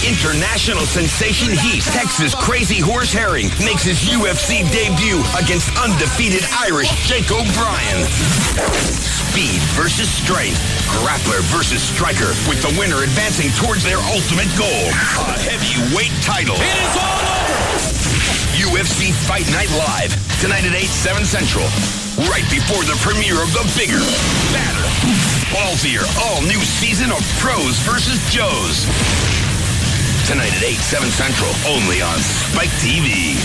International sensation Heat, Texas Crazy Horse Herring, makes his UFC debut against undefeated Irish Jake O'Brien. Speed versus strength, grappler versus striker, with the winner advancing towards their ultimate goal, a heavyweight title. It is all over! UFC Fight Night Live, tonight at 8, 7 Central. Right before the premiere of the bigger, badder, ballsier, all-new season of Pros vs. Joes. Tonight at 8, 7 Central, only on Spike TV.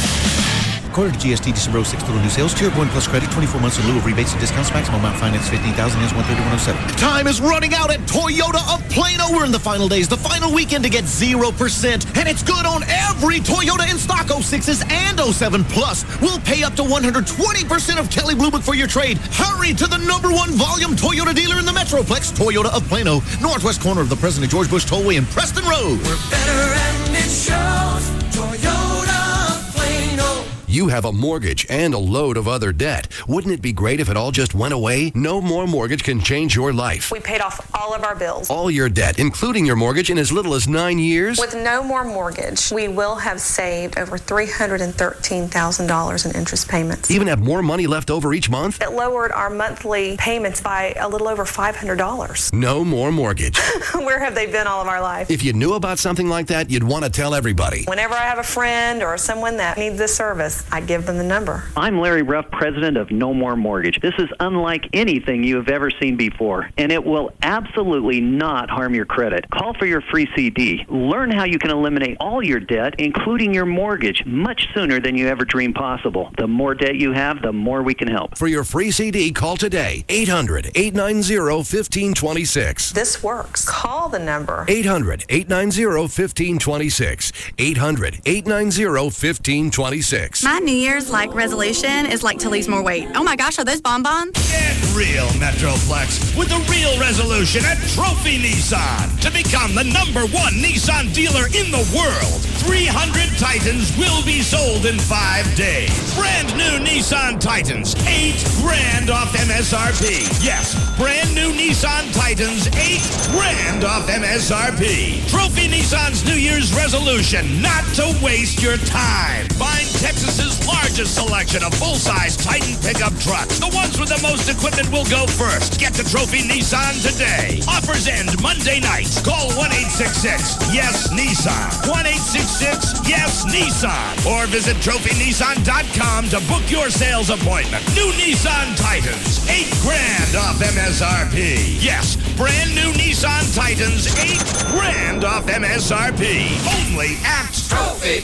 According to GST, December 06 total new sales. Tier 1 plus credit, 24 months in lieu of rebates and discounts. Maximum amount finance, $15,000, ends 13107. Time is running out at Toyota of Plano. We're in the final days, the final weekend to get 0%. And it's good on every Toyota in stock, 06s and 07 Plus. We'll pay up to 120% of Kelley Blue Book for your trade. Hurry to the #1 volume Toyota dealer in the Metroplex, Toyota of Plano, northwest corner of the President George Bush Tollway in Preston Road. We're better and it shows. Toyota of Plano. You have a mortgage and a load of other debt. Wouldn't it be great if it all just went away? No More Mortgage can change your life. We paid off all of our bills. All your debt, including your mortgage, in as little as 9 years? With No More Mortgage, we will have saved over $313,000 in interest payments. Even have more money left over each month? It lowered our monthly payments by a little over $500. No More Mortgage. Where have they been all of our life? If you knew about something like that, you'd want to tell everybody. Whenever I have a friend or someone that needs this service, I give them the number. I'm Larry Ruff, president of No More Mortgage. This is unlike anything you have ever seen before, and it will absolutely not harm your credit. Call for your free CD. Learn how you can eliminate all your debt, including your mortgage, much sooner than you ever dreamed possible. The more debt you have, the more we can help. For your free CD, call today. 800-890-1526. This works. Call the number. 800-890-1526. 800-890-1526. My New Year's resolution is to lose more weight. Oh my gosh, are those bonbons? Get real, Metroplex, with the real resolution at Trophy Nissan. To become the #1 Nissan dealer in the world, 300 Titans will be sold in 5 days. Brand new Nissan Titans, $8,000 off MSRP. Yes, brand new Nissan Titans, $8,000 off MSRP. Trophy Nissan's New Year's resolution, not to waste your time. Find Texas's largest selection of full-size Titan pickup trucks. The ones with the most equipment will go first. Get to Trophy Nissan today. Offers end Monday night. Call 1-866-YES-NISSAN. 1-866-YES-NISSAN. Or visit trophynissan.com to book your sales appointment. New Nissan Titans, $8,000 off MSRP. Yes, brand new Nissan Titans, $8,000 off MSRP. Only at Trophy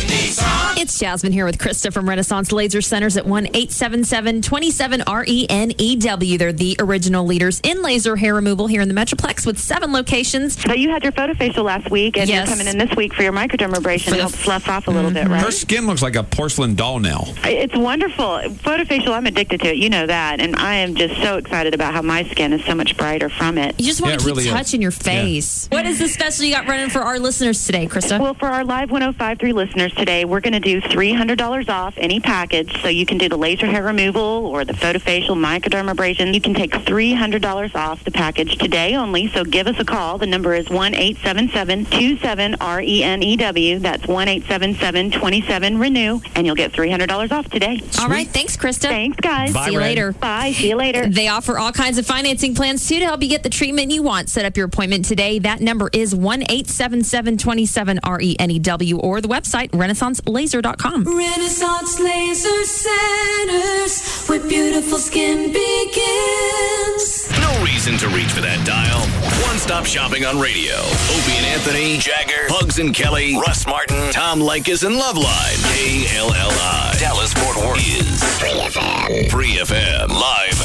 Nissan. It's Jasmine here with Krista from Renaissance Laser Centers at 1-877-27-RENEW. They're the original leaders in laser hair removal here in the Metroplex with 7 locations. So you had your photofacial last week, and Yes. you're coming in this week for your microdermabrasion to help fluff off a little bit, right? Her skin looks like a porcelain doll now. It's wonderful. Photofacial, I'm addicted to it. You know that. And I am just so excited about how my skin is so much brighter from it. You just want to keep touching your face. Yeah. What is the special you got running for our listeners today, Krista? Well, for our Live 105.3 listeners today, we're going to do $300 off any package. So you can do the laser hair removal or the photofacial microdermabrasion. You can take $300 off the package today only. So give us a call. The number is 1-877-27-RENEW. That's 1-877-27-RENEW. And you'll get $300 off today. All right. Thanks, Krista. Thanks, guys. Bye, See you later. Bye. See you later. They offer all kinds of financing plans, too, to help you get the treatment you want. Set up your appointment today. That number is 1-877-27-RENEW or the website, renaissancelaser.com. Renaissance Laser Centers, where beautiful skin begins. No reason to reach for that dial. One-stop shopping on radio. Opie and Anthony, Jagger, Bugs and Kelly, Russ Martin, Tom Likas, and Loveline. KLLI. Dallas Fort Worth is Free FM. Free FM. Live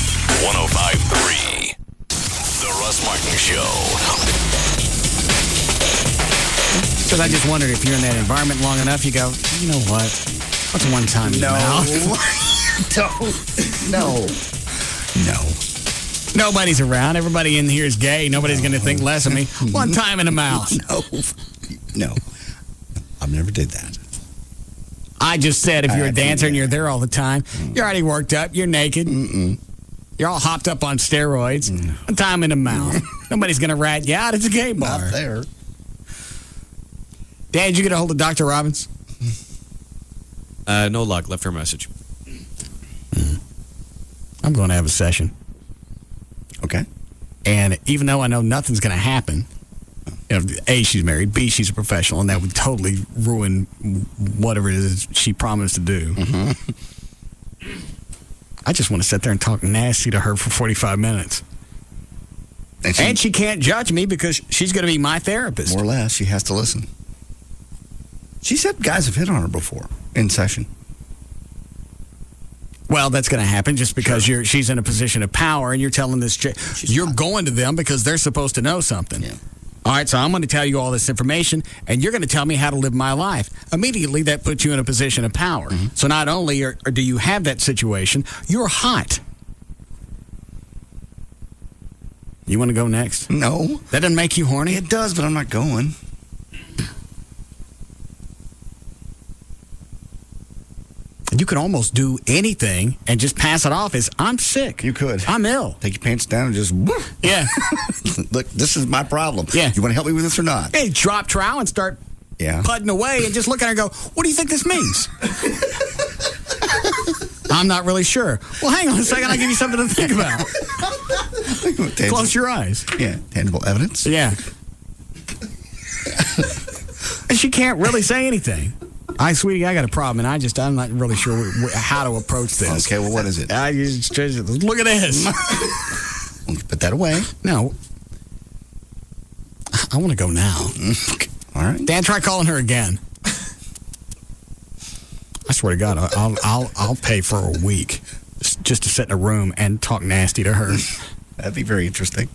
105.3. The Russ Martin Show. Because I just wondered if you're in that environment long enough, you go, you know what? What's one time in the mouth? No. Nobody's around. Everybody in here is gay. Nobody's going to think less of me. One time in the mouth. No. I've never did that. I just said if you're a dancer and you're there all the time, you're already worked up, you're naked. You're all hopped up on steroids. One time in the mouth. Nobody's going to rat you out. It's a gay bar. Not there. Dan, did you get a hold of Dr. Robbins? No luck. Left her a message. I'm going to have a session. Okay. And even though I know nothing's going to happen, you know, A, she's married, B, she's a professional, and that would totally ruin whatever it is she promised to do. I just want to sit there and talk nasty to her for 45 minutes. And she can't judge me because she's going to be my therapist. More or less, she has to listen. She said guys have hit on her before in session. Well, that's going to happen just because she's in a position of power and you're telling this chick, you're going to them because they're supposed to know something. Yeah. All right, so I'm going to tell you all this information and you're going to tell me how to live my life. Immediately, that puts you in a position of power. So not only do you have that situation, you're hot. You want to go next? No. That doesn't make you horny? It does, but I'm not going. You could almost do anything and just pass it off as, I'm sick. You could. I'm ill. Take your pants down and just, yeah. Look, this is my problem. Yeah. You want to help me with this or not? Hey, drop trowel and start putting away and just look at her and go, what do you think this means? I'm not really sure. Well, hang on a second. I'll give you something to think about. Close your eyes. Yeah, tangible evidence. Yeah. And she can't really say anything. Hi, sweetie, I got a problem, and I'm not really sure how to approach this. Okay, well, what is it? I just look at this. Put that away. No. I want to go now. Okay. All right. Dan, try calling her again. I swear to God, I'll pay for a week just to sit in a room and talk nasty to her. That'd be very interesting.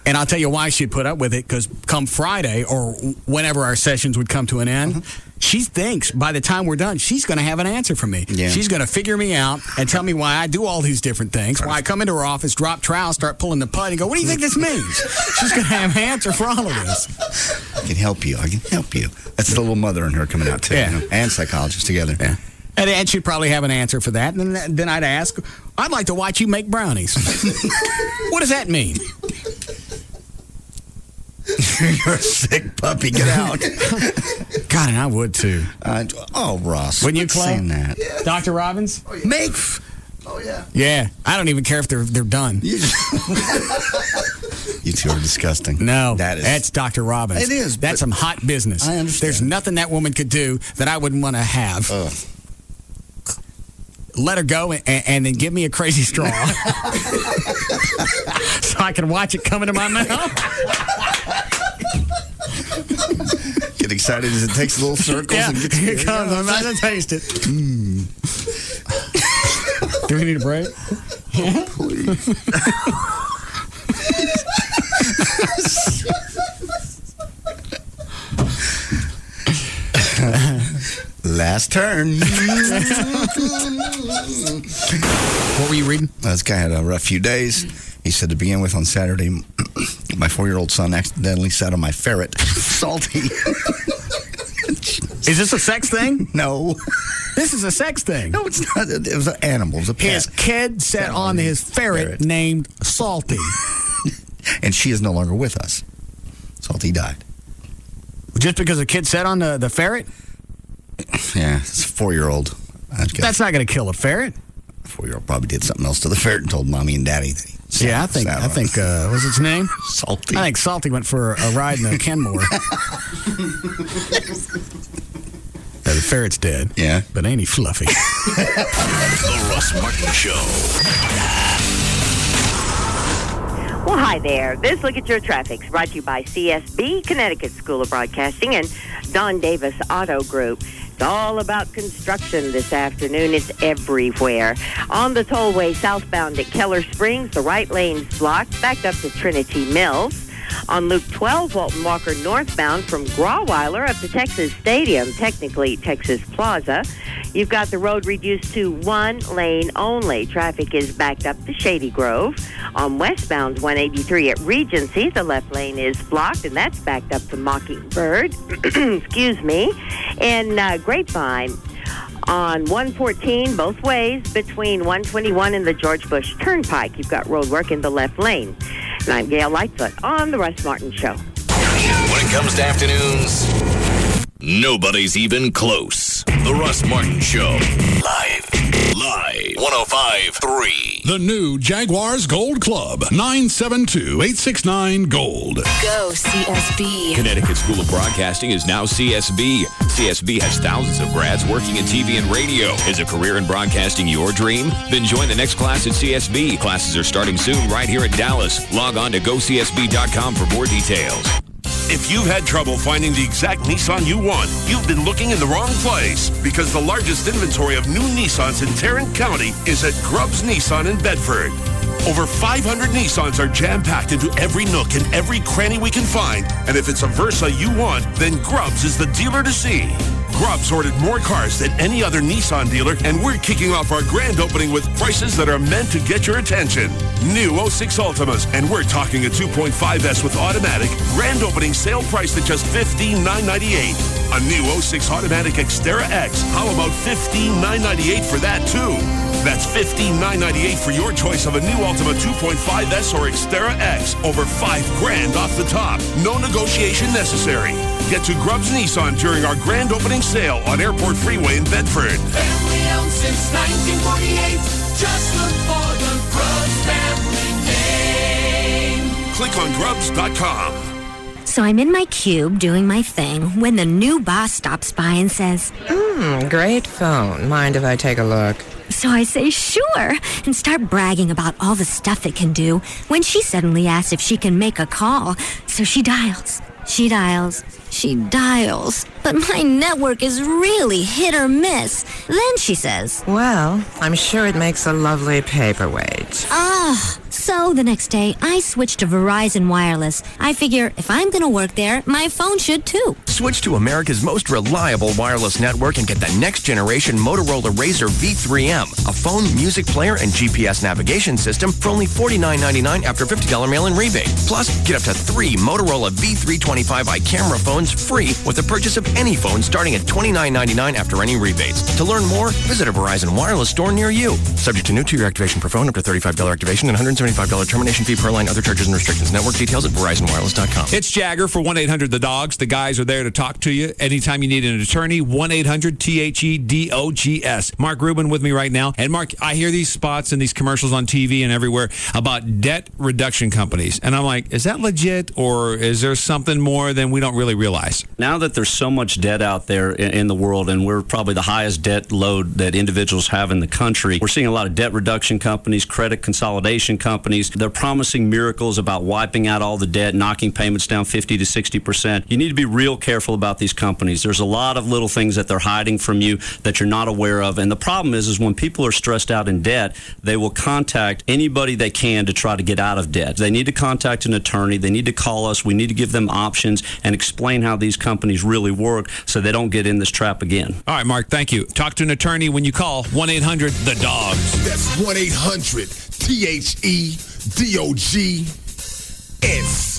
And I'll tell you why she'd put up with it, because come Friday or whenever our sessions would come to an end, she thinks by the time we're done, she's going to have an answer for me. Yeah. She's going to figure me out and tell me why I do all these different things, why I come into her office, drop trowel, start pulling the pud, and go, what do you think this means? She's going to have an answer for all of this. I can help you. That's the little mother in her coming out, too. Yeah. You know, and psychologist together. Yeah. And she'd probably have an answer for that. And then I'd ask, I'd like to watch you make brownies. What does that mean? You're a sick puppy. Get out. God, and I would too. Ross. Wouldn't you, Clay? Saying that. Yeah. Dr. Robbins? Oh, yeah. Make. Oh, yeah. Yeah. I don't even care if they're done. You two are disgusting. No. That's Dr. Robbins. It is. That's some hot business. I understand. There's nothing that woman could do that I wouldn't want to have. Let her go and then give me a crazy straw so I can watch it come into my mouth. Get excited as it takes little circles and gets here it comes. I'm about to taste it. Do we need a break? Please. Last turn. What were you reading? This guy had a rough few days. He said to begin with, on Saturday, my 4-year-old son accidentally sat on my ferret. Salty. Is this a sex thing? No. This is a sex thing. No, it's not. It was an animal. It was a pet. His kid sat on his ferret named Salty. And she is no longer with us. Salty died. Just because a kid sat on the ferret? Yeah, it's a 4-year-old. That's not going to kill a ferret. A 4-year-old probably did something else to the ferret and told mommy and daddy that he I think what's its name? Salty. I think Salty went for a ride in a Kenmore. The ferret's dead. Yeah. But ain't he fluffy? The Russ Martin Show. Well, hi there. This Look at Your Traffic's brought to you by CSB, Connecticut School of Broadcasting, and Don Davis Auto Group. It's all about construction this afternoon. It's everywhere. On the tollway southbound at Keller Springs, the right lane's blocked, backed up to Trinity Mills. On Loop 12, Walton Walker northbound from Grawweiler up to Texas Stadium, technically Texas Plaza. You've got the road reduced to one lane only. Traffic is backed up to Shady Grove. On westbound 183 at Regency, the left lane is blocked, and that's backed up to Mockingbird. Excuse me. And Grapevine on 114 both ways between 121 and the George Bush Turnpike. You've got road work in the left lane. And I'm Gail Lightfoot on The Russ Martin Show. When it comes to afternoons, Nobody's even close. The Russ Martin Show. Live. 105.3. The new Jaguars Gold Club. 972-869-GOLD. Go CSB. Connecticut School of Broadcasting is now CSB. CSB has thousands of grads working in TV and radio. Is a career in broadcasting your dream? Then join the next class at CSB. Classes are starting soon right here in Dallas. Log on to gocsb.com for more details. If you've had trouble finding the exact Nissan you want, you've been looking in the wrong place, because the largest inventory of new Nissans in Tarrant County is at Grubbs Nissan in Bedford. Over 500 Nissans are jam-packed into every nook and every cranny we can find, and if it's a Versa you want, then Grubbs is the dealer to see. Grubbs ordered more cars than any other Nissan dealer, and we're kicking off our grand opening with prices that are meant to get your attention. New 06 Ultimas, and we're talking a 2.5S with automatic, grand opening sale price at just $15,998. A new 06 automatic Xterra X, how about $15,998 for that too? That's $15,998 for your choice of a new Ultima 2.5S or Xterra X, over $5,000 off the top. No negotiation necessary. Get to Grubbs Nissan during our grand opening sale on Airport Freeway in Bedford. Family owned since 1948. Just look for the Grubbs family name. Click on Grubbs.com. So I'm in my cube doing my thing when the new boss stops by and says, Great phone. Mind if I take a look? So I say, sure, and start bragging about all the stuff it can do when she suddenly asks if she can make a call. So she dials. She dials. She dials. But my network is really hit or miss. Then she says, Well, I'm sure it makes a lovely paperweight. So the next day, I switched to Verizon Wireless. I figure if I'm going to work there, my phone should too. Switch to America's most reliable wireless network and get the next generation Motorola Razr V3M, a phone, music player, and GPS navigation system for only $49.99 after $50 mail-in rebate. Plus, get up to 3 Motorola V325i camera phones free with the purchase of any phone starting at $29.99 after any rebates. To learn more, visit a Verizon Wireless store near you. Subject to new 2-year activation per phone, up to $35 activation and $175 termination fee per line. Other charges and restrictions. Network details at VerizonWireless.com. It's Jagger for 1-800-THE-DOGS. The guys are there to talk to you anytime you need an attorney. 1-800-THEDOGS. Mark Rubin with me right now. And Mark, I hear these spots and these commercials on TV and everywhere about debt reduction companies. And I'm like, is that legit, or is there something more than we don't really realize? Now that there's so much debt out there in the world, and we're probably the highest debt load that individuals have in the country, we're seeing a lot of debt reduction companies, credit consolidation companies. They're promising miracles about wiping out all the debt, knocking payments down 50 to 60%. You need to be real careful about these companies. There's a lot of little things that they're hiding from you that you're not aware of. And the problem is when people are stressed out in debt, they will contact anybody they can to try to get out of debt. They need to contact an attorney. They need to call us. We need to give them options and explain how these companies really work so they don't get in this trap again. All right, Mark, thank you. Talk to an attorney when you call 1-800-THE-DOGS. That's 1-800-THEDOGS.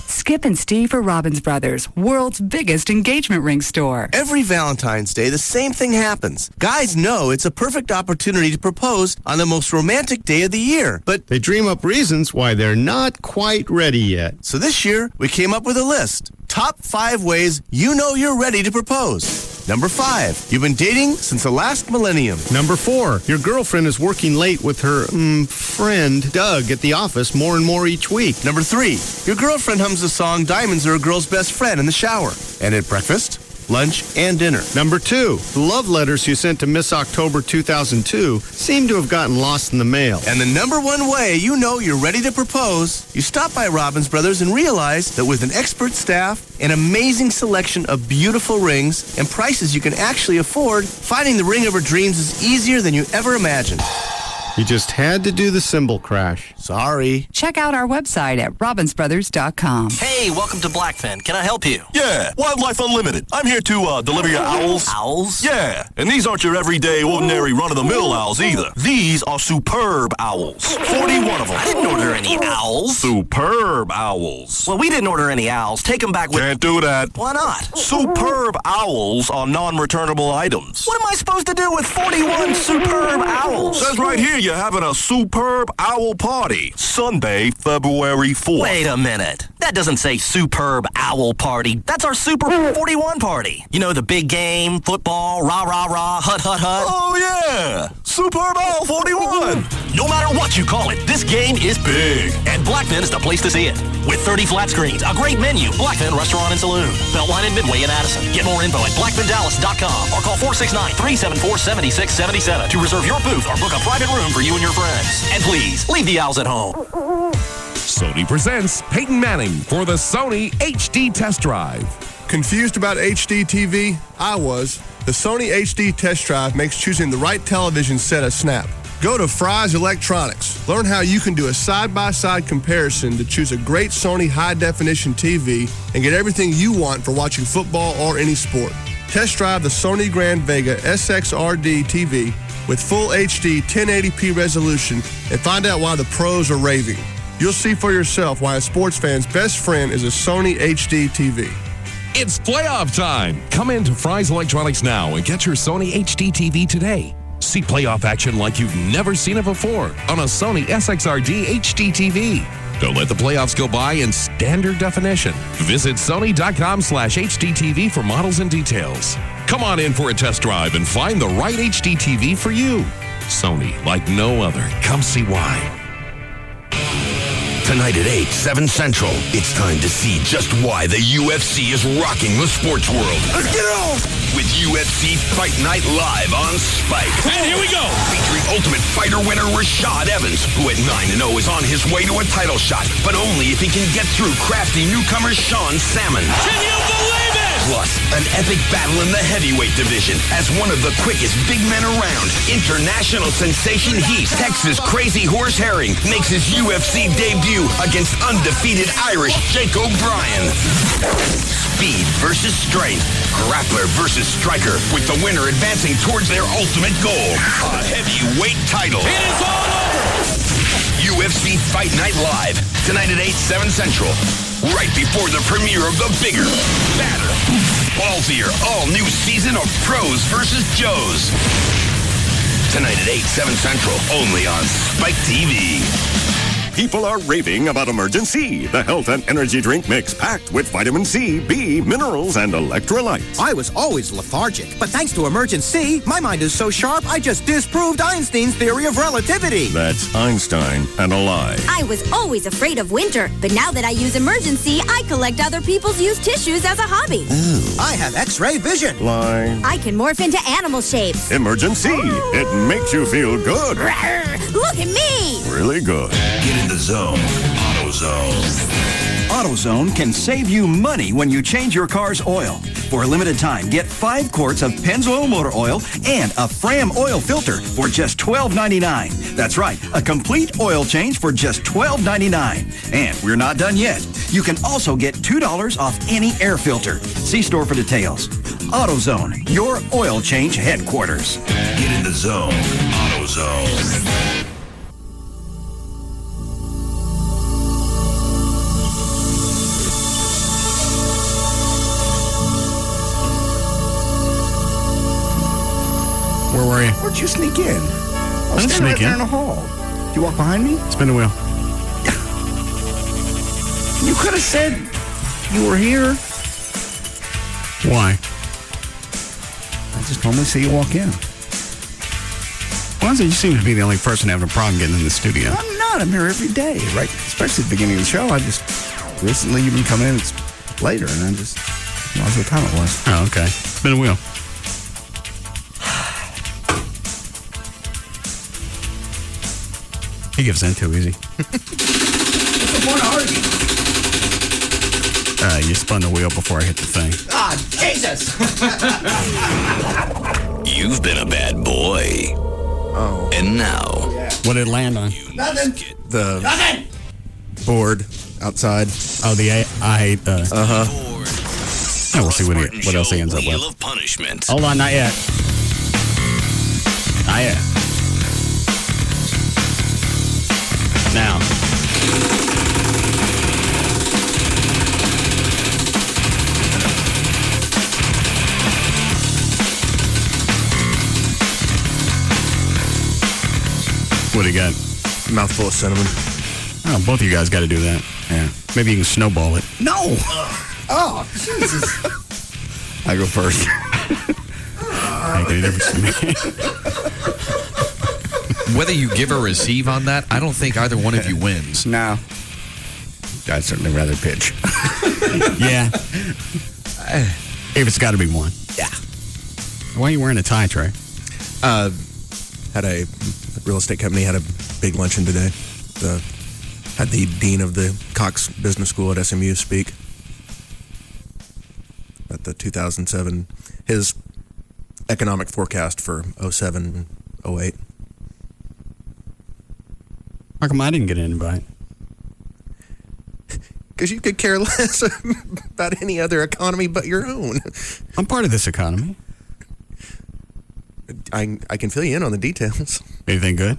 Skip and Steve for Robbins Brothers, world's biggest engagement ring store. Every Valentine's Day, the same thing happens. Guys know it's a perfect opportunity to propose on the most romantic day of the year, but they dream up reasons why they're not quite ready yet. So this year, we came up with a list. Top 5 ways you know you're ready to propose. Number 5, you've been dating since the last millennium. Number 4, your girlfriend is working late with her friend Doug at the office more and more each week. Number 3, your girlfriend hums the song Diamonds Are a Girl's Best Friend in the shower and at breakfast, lunch, and dinner. Number 2, the love letters you sent to Miss October 2002 seem to have gotten lost in the mail. And the number 1 way you know you're ready to propose, you stop by Robbins Brothers and realize that with an expert staff, an amazing selection of beautiful rings, and prices you can actually afford, finding the ring of her dreams is easier than you ever imagined. You just had to do the symbol crash. Sorry. Check out our website at robbinsbrothers.com. Hey, welcome to Blackfin. Can I help you? Yeah, Wildlife Unlimited. I'm here to deliver your owls. Owls? Yeah, and these aren't your everyday, ordinary, run-of-the-mill owls either. These are superb owls. 41 of them. I didn't order any owls. Superb owls. Well, we didn't order any owls. Take them back with... Can't do that. Why not? Superb owls are non-returnable items. What am I supposed to do with 41 superb owls? Says right here you're having a superb owl party. Sunday, February 4th. Wait a minute. That doesn't say say superb owl party. That's our Super 41 party. You know, the big game, football, rah-rah-rah, hut-hut-hut. Oh, yeah. Superb Owl 41. No matter what you call it, this game is big. And Blackfin is the place to see it. With 30 flat screens, a great menu, Blackfin Restaurant and Saloon. Beltline and Midway in Addison. Get more info at blackfindallas.com or call 469-374-7677 to reserve your booth or book a private room for you and your friends. And please, leave the owls at home. Sony presents Peyton Manning for the Sony HD Test Drive. Confused about HD TV? I was. The Sony HD Test Drive makes choosing the right television set a snap. Go to Fry's Electronics. Learn how you can do a side-by-side comparison to choose a great Sony high-definition TV and get everything you want for watching football or any sport. Test drive the Sony Grand Vega SXRD TV with full HD 1080p resolution and find out why the pros are raving. You'll see for yourself why a sports fan's best friend is a Sony HD TV. It's playoff time. Come into Fry's Electronics now and get your Sony HD TV today. See playoff action like you've never seen it before on a Sony SXRD HD TV. Don't let the playoffs go by in standard definition. Visit sony.com/HDTV for models and details. Come on in for a test drive and find the right HD TV for you. Sony, like no other. Come see why. Tonight at 8, 7 Central, it's time to see just why the UFC is rocking the sports world. Let's get it on! With UFC Fight Night Live on Spike. And here we go! Featuring Ultimate Fighter winner Rashad Evans, who at 9-0 is on his way to a title shot, but only if he can get through crafty newcomer Sean Salmon. Can you believe it? Plus, an epic battle in the heavyweight division as one of the quickest big men around. International sensation Heath, Texas Crazy Horse Herring, makes his UFC debut against undefeated Irish Jake O'Brien. Speed versus strength, grappler versus striker, with the winner advancing towards their ultimate goal, a heavyweight title. It is all over! UFC Fight Night Live, tonight at 8, 7 Central, right before the premiere of the bigger, badder, ballsier, all-new season of Pros vs. Joes. Tonight at 8, 7 Central, only on Spike TV. People are raving about Emergen-C, the health and energy drink mix packed with vitamin C, B, minerals, and electrolytes. I was always lethargic, but thanks to Emergen-C, my mind is so sharp I just disproved Einstein's theory of relativity. That's Einstein and a lie. I was always afraid of winter, but now that I use Emergen-C, I collect other people's used tissues as a hobby. Ooh. I have X-ray vision. Lie. I can morph into animal shapes. Emergen-C, it makes you feel good. Look at me! Really good. Get in the zone. AutoZone. AutoZone can save you money when you change your car's oil. For a limited time, get 5 quarts of Pennzoil motor oil and a Fram oil filter for just $12.99. That's right, a complete oil change for just $12.99. And we're not done yet. You can also get $2 off any air filter. See store for details. AutoZone, your oil change headquarters. Get in the zone. AutoZone. Where were you? Where'd you sneak in? I was standing right there in the hall. Did you walk behind me? Spin the wheel. You could have said you were here. Why? I just normally see you walk in. Well, you seem to be the only person having a problem getting in the studio. I'm not. I'm here every day, right? Especially at the beginning of the show. I just recently you've been coming in. It's later, and I just realized what time it was. Oh, okay. Spin the wheel. He gives in too easy. What's the point of arguing? You spun the wheel before I hit the thing. Ah, Jesus! You've been a bad boy. Oh. And now. What did it land on? Nothing. The board outside. Oh, I hate the. Uh-huh. Oh, we'll see what else he ends up with. Wheel of Punishment. Hold on, not yet. Not yet. Now. What do you got? Mouthful of cinnamon. Oh, both of you guys got to do that. Yeah. Maybe you can snowball it. No. Oh, Jesus. I go first. Make any difference to me. Whether you give or receive on that, I don't think either one of you wins. No. I'd certainly rather pitch. Yeah. If it's got to be one. Yeah. Why are you wearing a tie, Trey? Had a real estate company had a big luncheon today. Had the dean of the Cox Business School at SMU speak at the 2007, his economic forecast for 07, 08. How come I didn't get an invite? Because you could care less about any other economy but your own. I'm part of this economy. I can fill you in on the details. Anything good?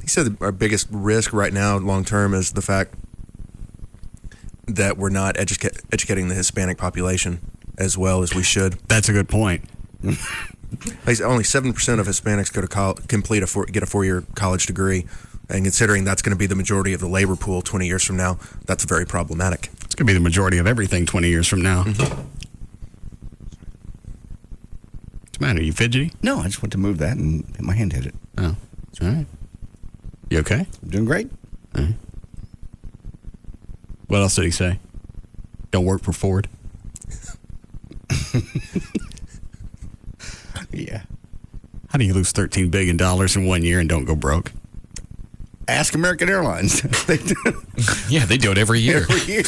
He said our biggest risk right now, long term, is the fact that we're not educating the Hispanic population as well as we should. That's a good point. Only 7% of Hispanics go to get a 4-year college degree, and considering that's going to be the majority of the labor pool 20 years from now, that's very problematic. It's going to be the majority of everything 20 years from now. Mm-hmm. What's the matter? Are you fidgety? No, I just went to move that and my hand hit it. Oh, all right. You okay? I'm doing great. All right. What else did he say? Don't work for Ford? Yeah. How do you lose $13 billion in 1 year and don't go broke? Ask American Airlines. Yeah, they do it every year. Every year.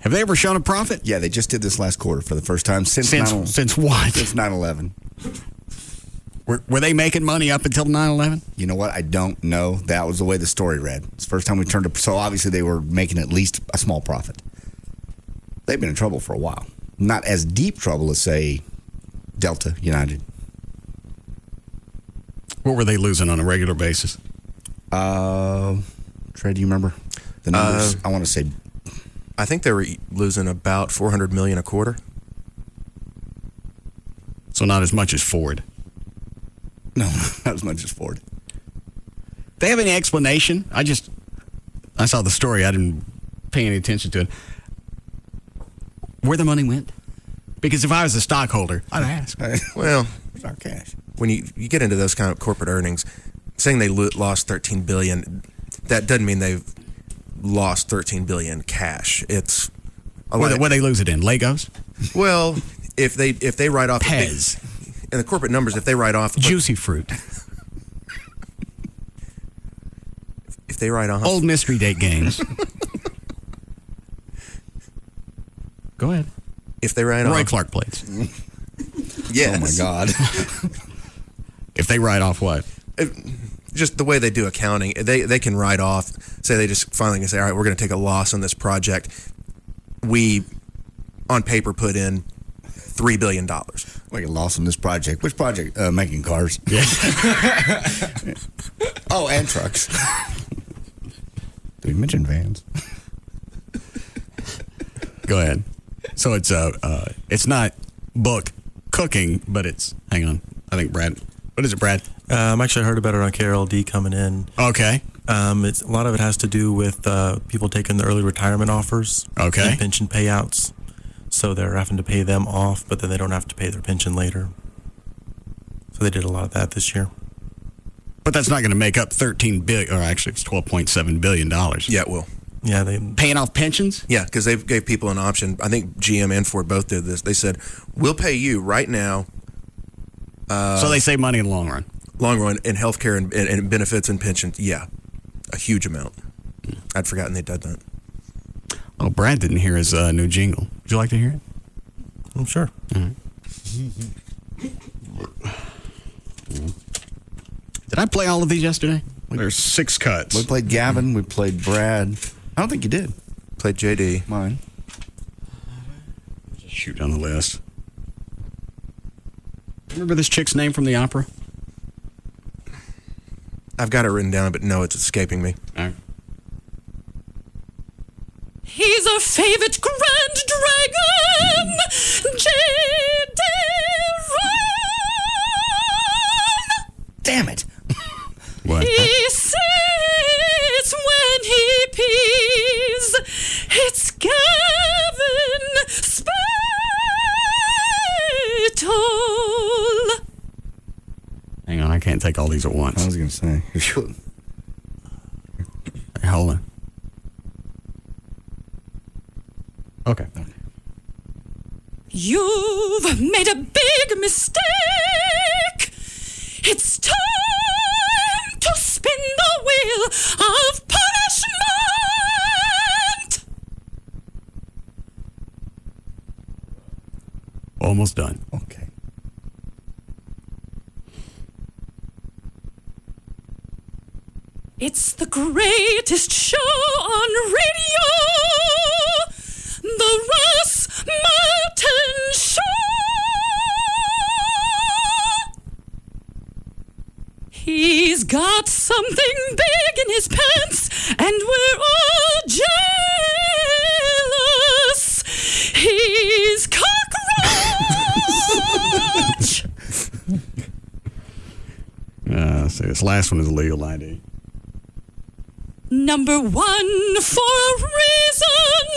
Have they ever shown a profit? Yeah, they just did this last quarter for the first time since what? Since 9/11. Were they making money up until 9/11? You know what? I don't know. That was the way the story read. It's the first time we turned to... So obviously they were making at least a small profit. They've been in trouble for a while. Not as deep trouble as, say, Delta, United. What were they losing on a regular basis? Trey, do you remember the numbers? I want to say... I think they were losing about $400 million a quarter. So not as much as Ford. No, not as much as Ford. They have any explanation? I saw the story. I didn't pay any attention to it. Where the money went? Because if I was a stockholder, I'd ask. Well, it's our cash. When you get into those kind of corporate earnings, saying they lost $13 billion, that doesn't mean they've lost $13 billion cash. It's what they lose it in Legos. Well, if they write off Pez in the corporate numbers, if they write off juicy fruit, if they write off old mystery date games. Go ahead. If they write off Roy Clark plates. Yes. Oh my God. If they write off what? Just the way they do accounting, they can write off. Say they just finally can say, all right, we're going to take a loss on this project. We, on paper, put in $3 billion. We get lost on this project. Which project? Making cars. Yeah. Oh, and trucks. Did we mention vans? Go ahead. So it's not book cooking, but it's, hang on, I think Brad, what is it, Brad? Actually, I heard about it on KLLI coming in. Okay. A lot of it has to do with people taking the early retirement offers. Okay. And pension payouts. So they're having to pay them off, but then they don't have to pay their pension later. So they did a lot of that this year. But that's not going to make up $13 billion, or actually it's $12.7 billion. Yeah, it will. Yeah, they paying off pensions? Yeah, because they gave people an option. I think GM and Ford both did this. They said, we'll pay you right now. So they save money in the long run. Long run in healthcare and benefits and pensions. Yeah, a huge amount. I'd forgotten they did that. Oh, Brad didn't hear his new jingle. Would you like to hear it? I'm sure. Did I play all of these yesterday? There's 6 cuts. We played Gavin. We played Brad. I don't think you did. Played JD. Mine. Just shoot down the list. Remember this chick's name from the opera? I've got it written down, but no, it's escaping me. All right. He's a favorite grand dragon, J.D. Ryan. Damn it. What? He sits when he take all these at once. I was going to say. Hey, hold on. Okay. You've made a big mistake. It's time to spin the wheel of punishment. Almost done. Okay. It's the greatest show on radio. The Russ Martin Show. He's got something big in his pants, and we're all jealous. He's cockroach. See, this last one is legal ID. Number one for a reason,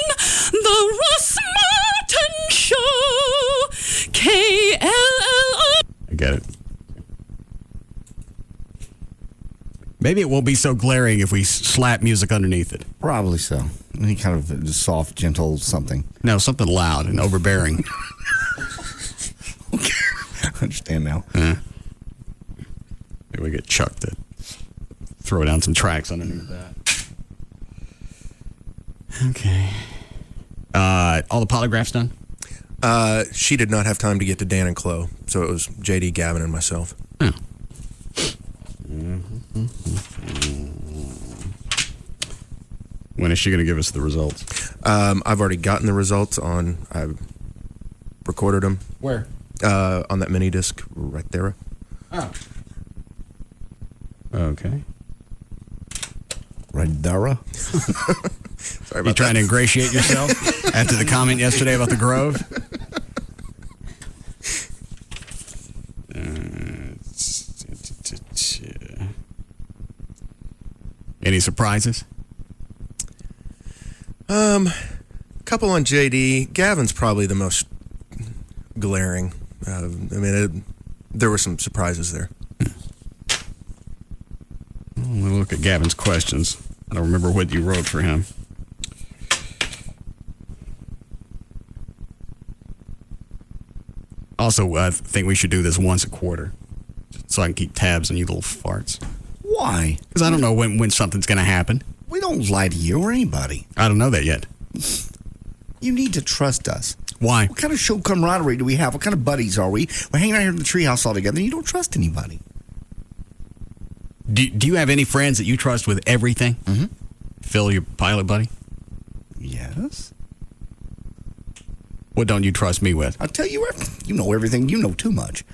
the Russ Martin Show, KLLI. I get it. Maybe it won't be so glaring if we slap music underneath it. Probably so. Any kind of soft, gentle something. No, something loud and overbearing. Okay. I understand now. Maybe we get Chuck to throw down some tracks underneath that. Okay. All the polygraphs done? She did not have time to get to Dan and Chloe, so it was JD, Gavin, and myself. Oh. When is she going to give us the results? I've already gotten the results on. I recorded them. Where? On that mini disc right there. Oh. Okay. Right there. Sorry about you trying that. to ingratiate yourself after the comment yesterday about the Grove? Any surprises? Couple on JD. Gavin's probably the most glaring. There were some surprises there. We'll look at Gavin's questions. I don't remember what you wrote for him. Also, I think we should do this once a quarter so I can keep tabs on you little farts. Why? Because I don't know when something's going to happen. We don't lie to you or anybody. I don't know that yet. You need to trust us. Why? What kind of show camaraderie do we have? What kind of buddies are we? We're hanging out here in the treehouse all together, and you don't trust anybody. Do you have any friends that you trust with everything? Mm-hmm. Phil, your pilot buddy? Yes. What don't you trust me with? I'll tell you everything. You know everything. You know too much.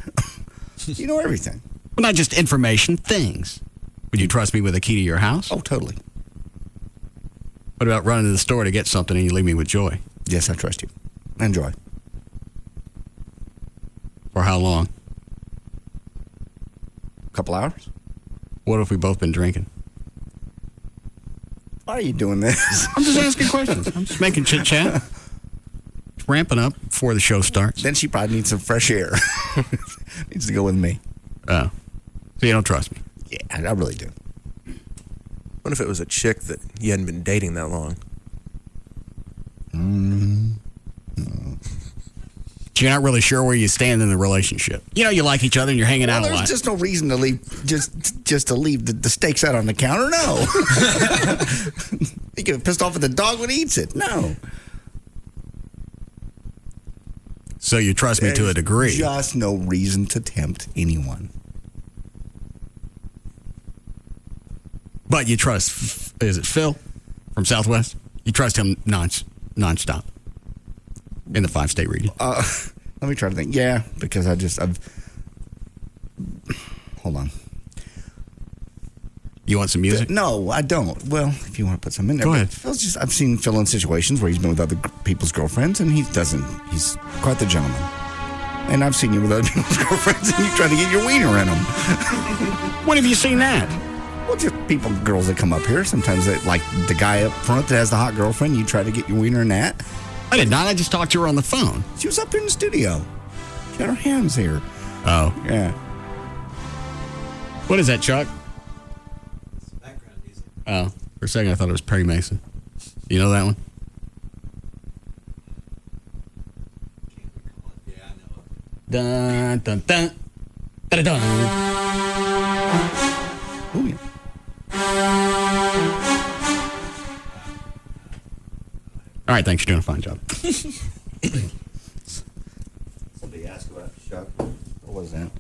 You know everything. Well, not just information, things. Would you trust me with a key to your house? Oh, totally. What about running to the store to get something and you leave me with Joy? Yes, I trust you. And Joy. For how long? A couple hours. What if we've both been drinking? Why are you doing this? I'm just asking questions. I'm just making chit-chat. It's ramping up before the show starts. Then she probably needs some fresh air. Needs to go with me. Oh. So you don't trust me? Yeah, I really do. What if it was a chick that you hadn't been dating that long? No. You're not really sure where you stand in the relationship. You know you like each other and you're hanging out a lot. There's just no reason to leave, just to leave the steaks out on the counter. No. You get pissed off at the dog when he eats it. No. So you trust me to a degree. Just no reason to tempt anyone. But you trust, is it Phil from Southwest? You trust him nonstop in the 5-state region? Let me try to think. Yeah, because hold on. You want some music? No, I don't. Well, if you want to put some in there. Go ahead. Phil's I've seen Phil in situations where he's been with other people's girlfriends, and he's quite the gentleman. And I've seen you with other people's girlfriends, and you try to get your wiener in them. When have you seen that? Well, just girls that come up here. Sometimes they, like the guy up front that has the hot girlfriend, you try to get your wiener in that. I did not. I just talked to her on the phone. She was up here in the studio. She had her hands here. Oh. Yeah. What is that, Chuck? Oh, for a second I thought it was Perry Mason. You know that one? Dun dun dun dun dun. Ooh, yeah. All right, thanks. You're doing a fine job. Somebody asked about Chuck. What was that?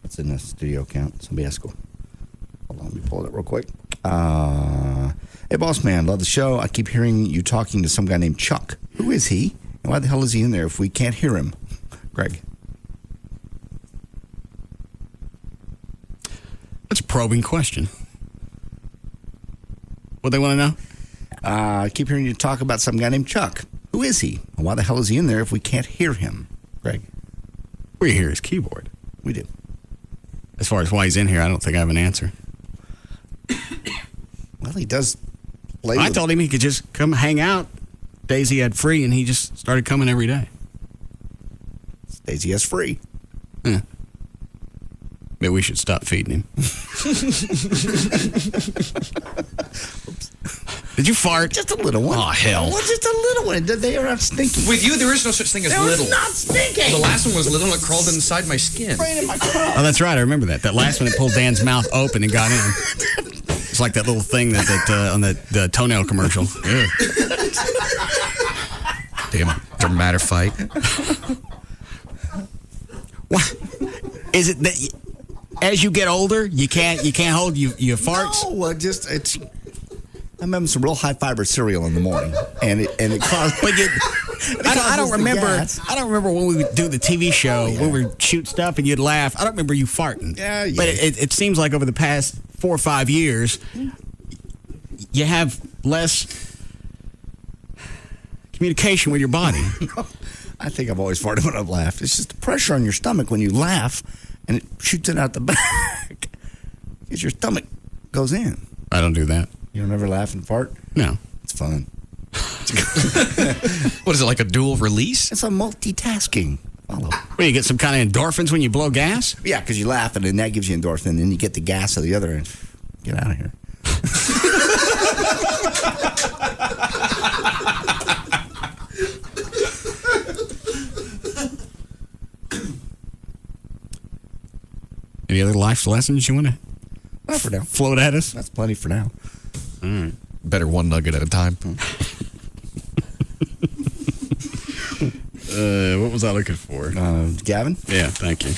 It's in the studio account. Somebody asked. Hold on, let me pull it up real quick. Hey, boss man, love the show. I keep hearing you talking to some guy named Chuck. Who is he? And why the hell is he in there if we can't hear him? Greg. That's a probing question. What they want to know? I keep hearing you talk about some guy named Chuck. Who is he? And why the hell is he in there if we can't hear him? Greg. We hear his keyboard. We do. As far as why he's in here, I don't think I have an answer. Well, he does play I told him he could just come hang out days he had free, and he just started coming every day. Days he has free. Yeah. Maybe we should stop feeding him. Did you fart? Just a little one. Oh, hell. Well, just a little one. They are not stinky. With you, there is no such thing as little. It's not stinking. The last one was little and it crawled inside my skin. Right in my crotch. Oh, that's right. I remember that. That last one, it pulled Dan's mouth open and got in. It's like that little thing that on the toenail commercial. Damn, dramatic fight. What? Is it that as you get older, you can't hold your farts? No, it's. I'm having some real high fiber cereal in the morning, and it causes. I don't remember. I don't remember when we would do the TV show when we would shoot stuff and you'd laugh. I don't remember you farting. Yeah. But it seems like over the past 4 or 5 years, you have less communication with your body. I think I've always farted when I've laughed. It's just the pressure on your stomach when you laugh, and it shoots it out the back. Because your stomach goes in. I don't do that. You don't ever laugh and fart? No. It's fun. What is it, like a dual release? It's a multitasking. Follow. Well, you get some kind of endorphins when you blow gas? Yeah, because you laugh, and then that gives you endorphin, and then you get the gas at the other end. Get out of here. Any other life lessons you want to Not for now. float at us? That's plenty for now. All right. Better one nugget at a time. What was I looking for? Gavin? Yeah, thank you.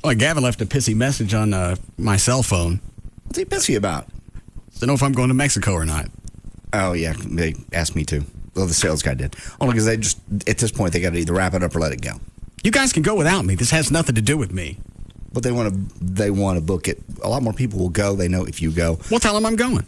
Well, Gavin left a pissy message on my cell phone. What's he pissy about? To know if I'm going to Mexico or not. Oh, yeah. They asked me to. Well, the sales guy did. Only because they just, at this point, they got to either wrap it up or let it go. You guys can go without me. This has nothing to do with me. But they want to book it. A lot more people will go. They know if you go. Well, tell them I'm going.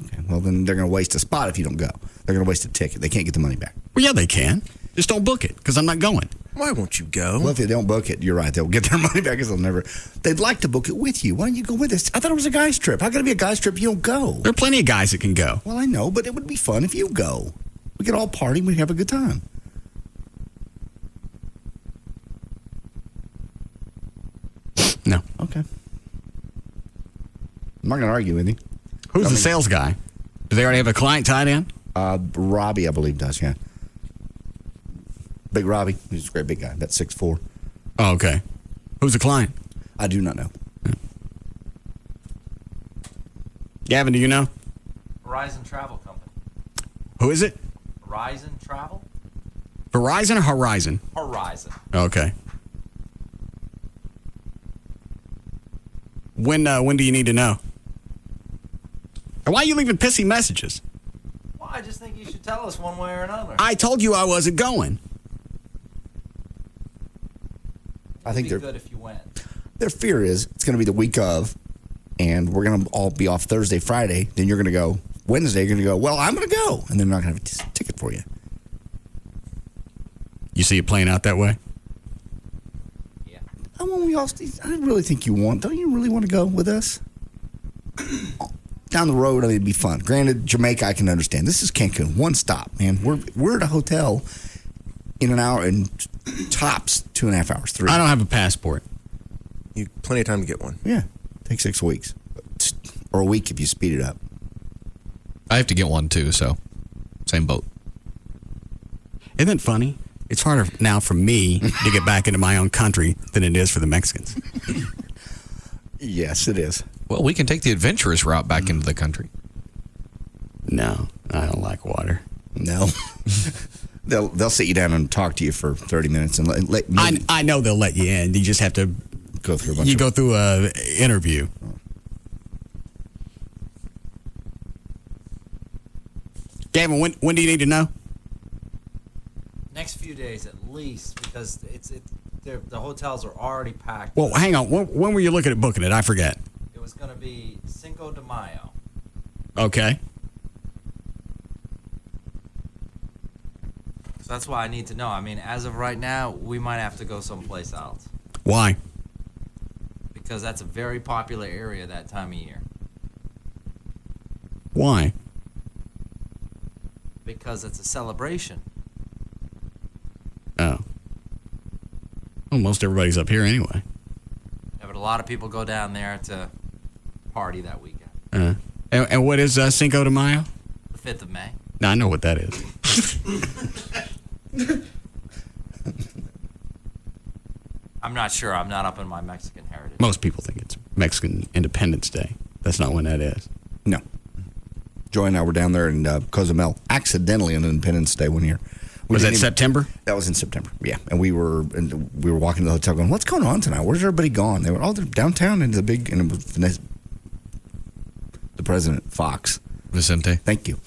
Okay. Well, then they're going to waste a spot if you don't go. They're going to waste a ticket. They can't get the money back. Well, yeah, they can. Just don't book it because I'm not going. Why won't you go? Well, if they don't book it, you're right. They'll get their money back because they'll never. They'd like to book it with you. Why don't you go with us? I thought it was a guy's trip. How can it be a guy's trip if you don't go? There are plenty of guys that can go. Well, I know, but it would be fun if you go. We could all party. We'd have a good time. No. Okay. I'm not going to argue with you. Who's the sales guy? Do they already have a client tied in? Robbie, I believe, does, yeah. Big Robbie. He's a great big guy, about 6'4". Oh, okay. Who's the client? I do not know. Gavin, do you know? Horizon Travel Company. Who is it? Horizon Travel? Verizon or Horizon? Horizon. Okay. When do you need to know? And why are you leaving pissy messages? Well, I just think you should tell us one way or another. I told you I wasn't going. I think It'd be good if you went. Their fear is it's going to be the week of, and we're going to all be off Thursday, Friday. Then you're going to go Wednesday. You're going to go, well, I'm going to go. And they're not going to have a ticket for you. You see it playing out that way? Yeah. I really think you want. Don't you really want to go with us? Down the road, I mean, it'd be fun. Granted, Jamaica, I can understand. This is Cancun. One stop, man. We're at a hotel in an hour and tops 2.5 hours, 3. I don't have a passport. You plenty of time to get one. Yeah, take 6 weeks. Or a week if you speed it up. I have to get one too, so same boat. Isn't it funny? It's harder now for me to get back into my own country than it is for the Mexicans. Yes, it is. Well, we can take the adventurous route back into the country. No, I don't like water. No. They'll sit you down and talk to you for 30 minutes and let I know they'll let you in. You just have to go through a interview. Gavin, when do you need to know? Next few days at least, because the hotels are already packed. Well, hang on. When were you looking at booking it? I forget. It was going to be Cinco de Mayo. Okay. So that's why I need to know. I mean, as of right now, we might have to go someplace else. Why? Because that's a very popular area that time of year. Why? Because it's a celebration. Oh. Well, most everybody's up here anyway. Yeah, but a lot of people go down there to party that weekend. And what is Cinco de Mayo? The 5th of May. No, I know what that is. I'm not sure. I'm not up in my Mexican heritage. Most people think it's Mexican Independence Day. That's not when that is. No. Joy and I were down there in Cozumel, accidentally on Independence Day one year. Was that September? That was in September, yeah. And we were walking to the hotel going, what's going on tonight? Where's everybody gone? They were all downtown into the big, and it was the president, Fox. Vicente. Thank you.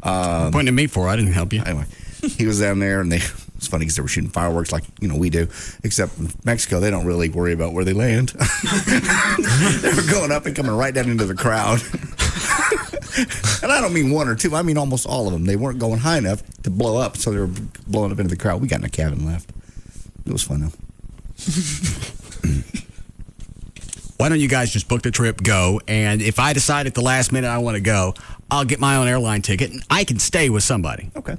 Pointing at me for, I didn't help you. Anyway, he was down there, and it's funny because they were shooting fireworks like, we do, except in Mexico, they don't really worry about where they land. They were going up and coming right down into the crowd. And I don't mean one or two. I mean almost all of them. They weren't going high enough to blow up, so they were blowing up into the crowd. We got in a cabin and left. It was fun, though. Why don't you guys just book the trip, go, and if I decide at the last minute I want to go, I'll get my own airline ticket, and I can stay with somebody. Okay.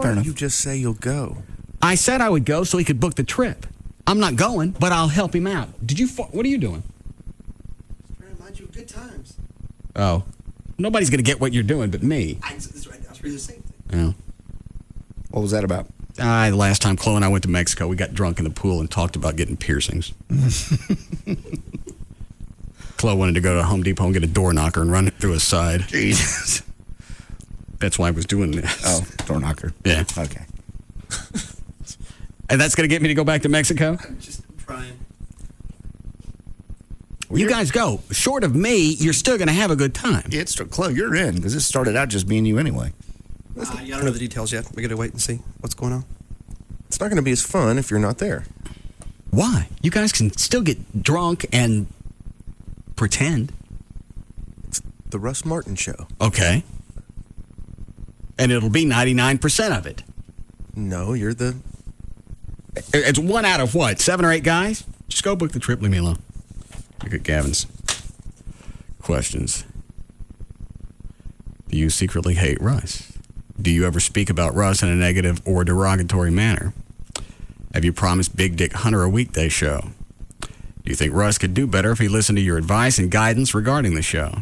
Fair enough. You just say you'll go. I said I would go so he could book the trip. I'm not going, but I'll help him out. What are you doing? Trying to remind you of good times. Oh. Nobody's going to get what you're doing but me. That's right. That's really the same thing. Yeah. What was that about? The last time Chloe and I went to Mexico, we got drunk in the pool and talked about getting piercings. Chloe wanted to go to Home Depot and get a door knocker and run it through his side. Jesus. That's why I was doing this. Oh, door knocker. Yeah. Okay. And that's going to get me to go back to Mexico? I'm just trying. You guys go. Short of me, you're still going to have a good time. Yeah, Chloe, you're in, because this started out just being you anyway. Yeah, I don't know the details yet. We got to wait and see what's going on. It's not going to be as fun if you're not there. Why? You guys can still get drunk and pretend. It's the Russ Martin Show. Okay. And it'll be 99% of it. No, you're the... It's 1 out of what? 7 or 8 guys? Just go book the trip. Leave me alone. Look at Gavin's questions. Do you secretly hate Russ? Do you ever speak about Russ in a negative or derogatory manner? Have you promised Big Dick Hunter a weekday show? Do you think Russ could do better if he listened to your advice and guidance regarding the show?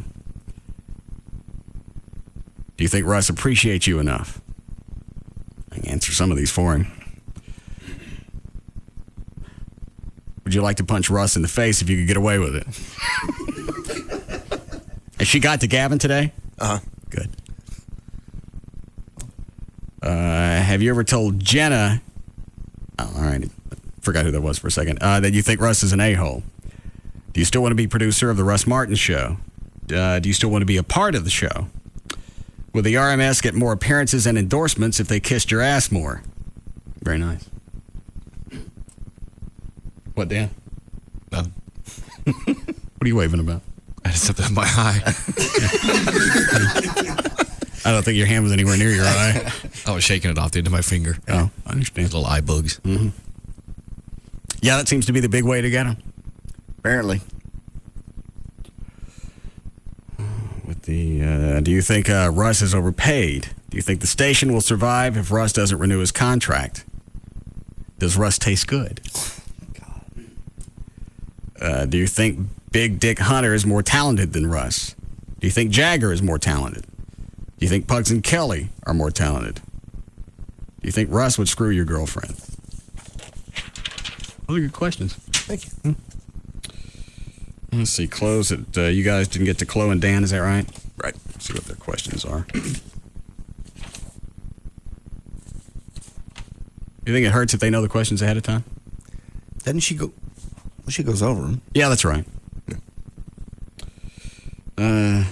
Do you think Russ appreciates you enough? I can answer some of these for him. Would you like to punch Russ in the face if you could get away with it? Has she got to Gavin today? Uh-huh. Good. Have you ever told Jenna... Oh, all right. Forgot who that was for a second. That you think Russ is an a-hole. Do you still want to be producer of the Russ Martin Show? Do you still want to be a part of the show? Will the RMS get more appearances and endorsements if they kissed your ass more? Very nice. What, Dan? Nothing. What are you waving about? I just have that in my eye. I don't think your hand was anywhere near your eye. I was shaking it off the end of my finger. Oh, I understand. Little eye bugs. Mm-hmm. Yeah, that seems to be the big way to get them. Apparently. With the, do you think Russ is overpaid? Do you think the station will survive if Russ doesn't renew his contract? Does Russ taste good? Do you think Big Dick Hunter is more talented than Russ? Do you think Jagger is more talented? Do you think Pugs and Kelly are more talented? Do you think Russ would screw your girlfriend? Those are good questions. Thank you. Let's see. Close it. You guys didn't get to Chloe and Dan, is that right? Right. Let's see what their questions are. You think it hurts if they know the questions ahead of time? Doesn't she go? Well, she goes over them. Yeah, that's right. I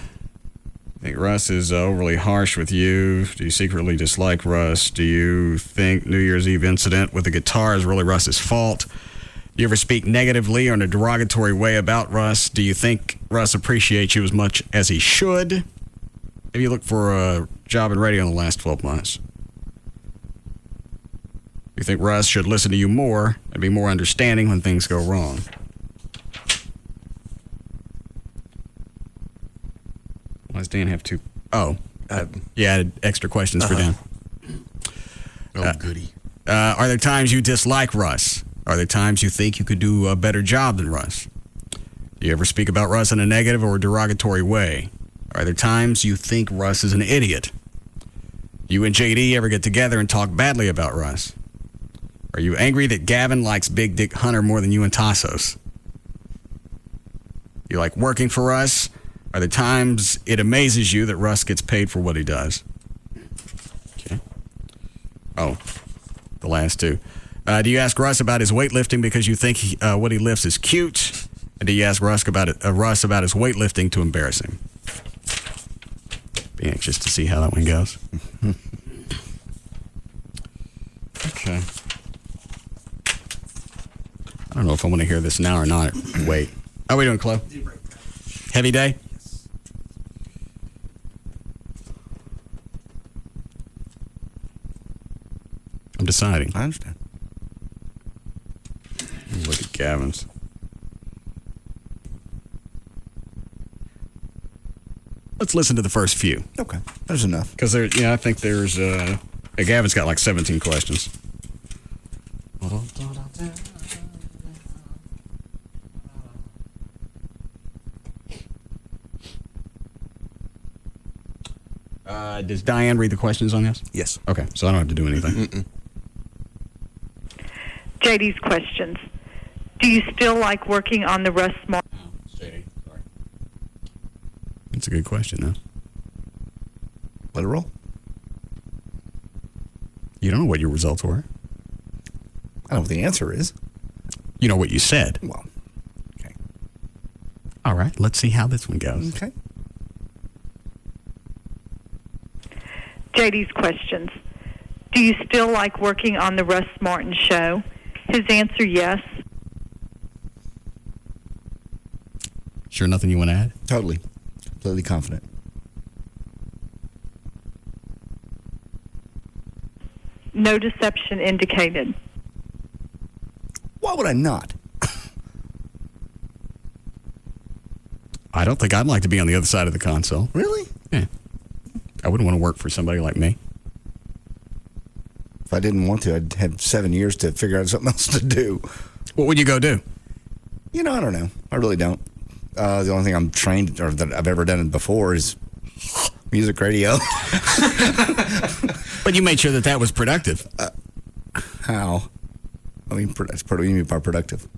think Russ is overly harsh with you. Do you secretly dislike Russ? Do you think New Year's Eve incident with the guitar is really Russ's fault? Do you ever speak negatively or in a derogatory way about Russ? Do you think Russ appreciates you as much as he should? Have you looked for a job in radio in the last 12 months? Do you think Russ should listen to you more and be more understanding when things go wrong? Why does Dan have two? Oh, yeah, added extra questions for Dan. Oh, goody. Are there times you dislike Russ? Are there times you think you could do a better job than Russ? Do you ever speak about Russ in a negative or derogatory way? Are there times you think Russ is an idiot? Do you and JD ever get together and talk badly about Russ? Are you angry that Gavin likes Big Dick Hunter more than you and Tassos? You like working for Russ? Are there times it amazes you that Russ gets paid for what he does? Okay. Oh, the last two. Do you ask Russ about his weightlifting because you think what he lifts is cute? And do you ask Russ about his weightlifting to embarrass him? Be anxious to see how that one goes. Okay. I don't know if I want to hear this now or not. Wait. How are we doing, Chloe? Heavy day? Yes. I'm deciding. I understand. Look at Gavin's. Let's listen to the first few. Okay. There's enough. Because I think there's Gavin's got like 17 questions. Does Diane read the questions on this? Yes. Okay, so I don't have to do anything. JD's questions. Do you still like working on the Russ Martin? JD, sorry. That's a good question, though. Let it roll. You don't know what your results were. I know what the answer is. You know what you said. Well, okay. All right, let's see how this one goes. Okay. JD's questions. Do you still like working on the Russ Martin Show? His answer, yes. Sure, nothing you want to add? Totally. Completely confident. No deception indicated. Why would I not? I don't think I'd like to be on the other side of the console. Really? Yeah. I wouldn't want to work for somebody like me. If I didn't want to, I'd have 7 years to figure out something else to do. What would you go do? I don't know. I really don't. The only thing I'm trained or that I've ever done before is music radio. But you made sure that was productive. How? I mean, what do you mean by productive?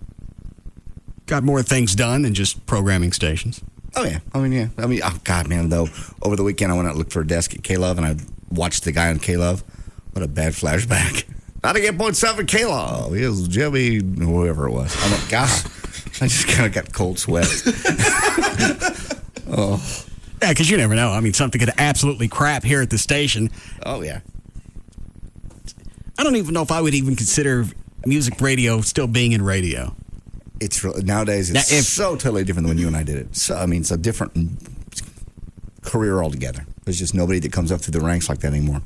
Got more things done than just programming stations. Oh, yeah. Oh, God, man, though. Over the weekend, I went out and looked for a desk at KLLI, and I watched the guy on KLLI. What a bad flashback. 98.7 KLLI. He was Jimmy, whoever it was. I'm like, God, I just kind of got cold sweat. Oh. Yeah, because you never know. I mean, something could absolutely crap here at the station. Oh, yeah. I don't even know if I would even consider music radio still being in radio. It's nowadays it's so totally different than when you and I did it. So it's a different career altogether. There's just nobody that comes up through the ranks like that anymore.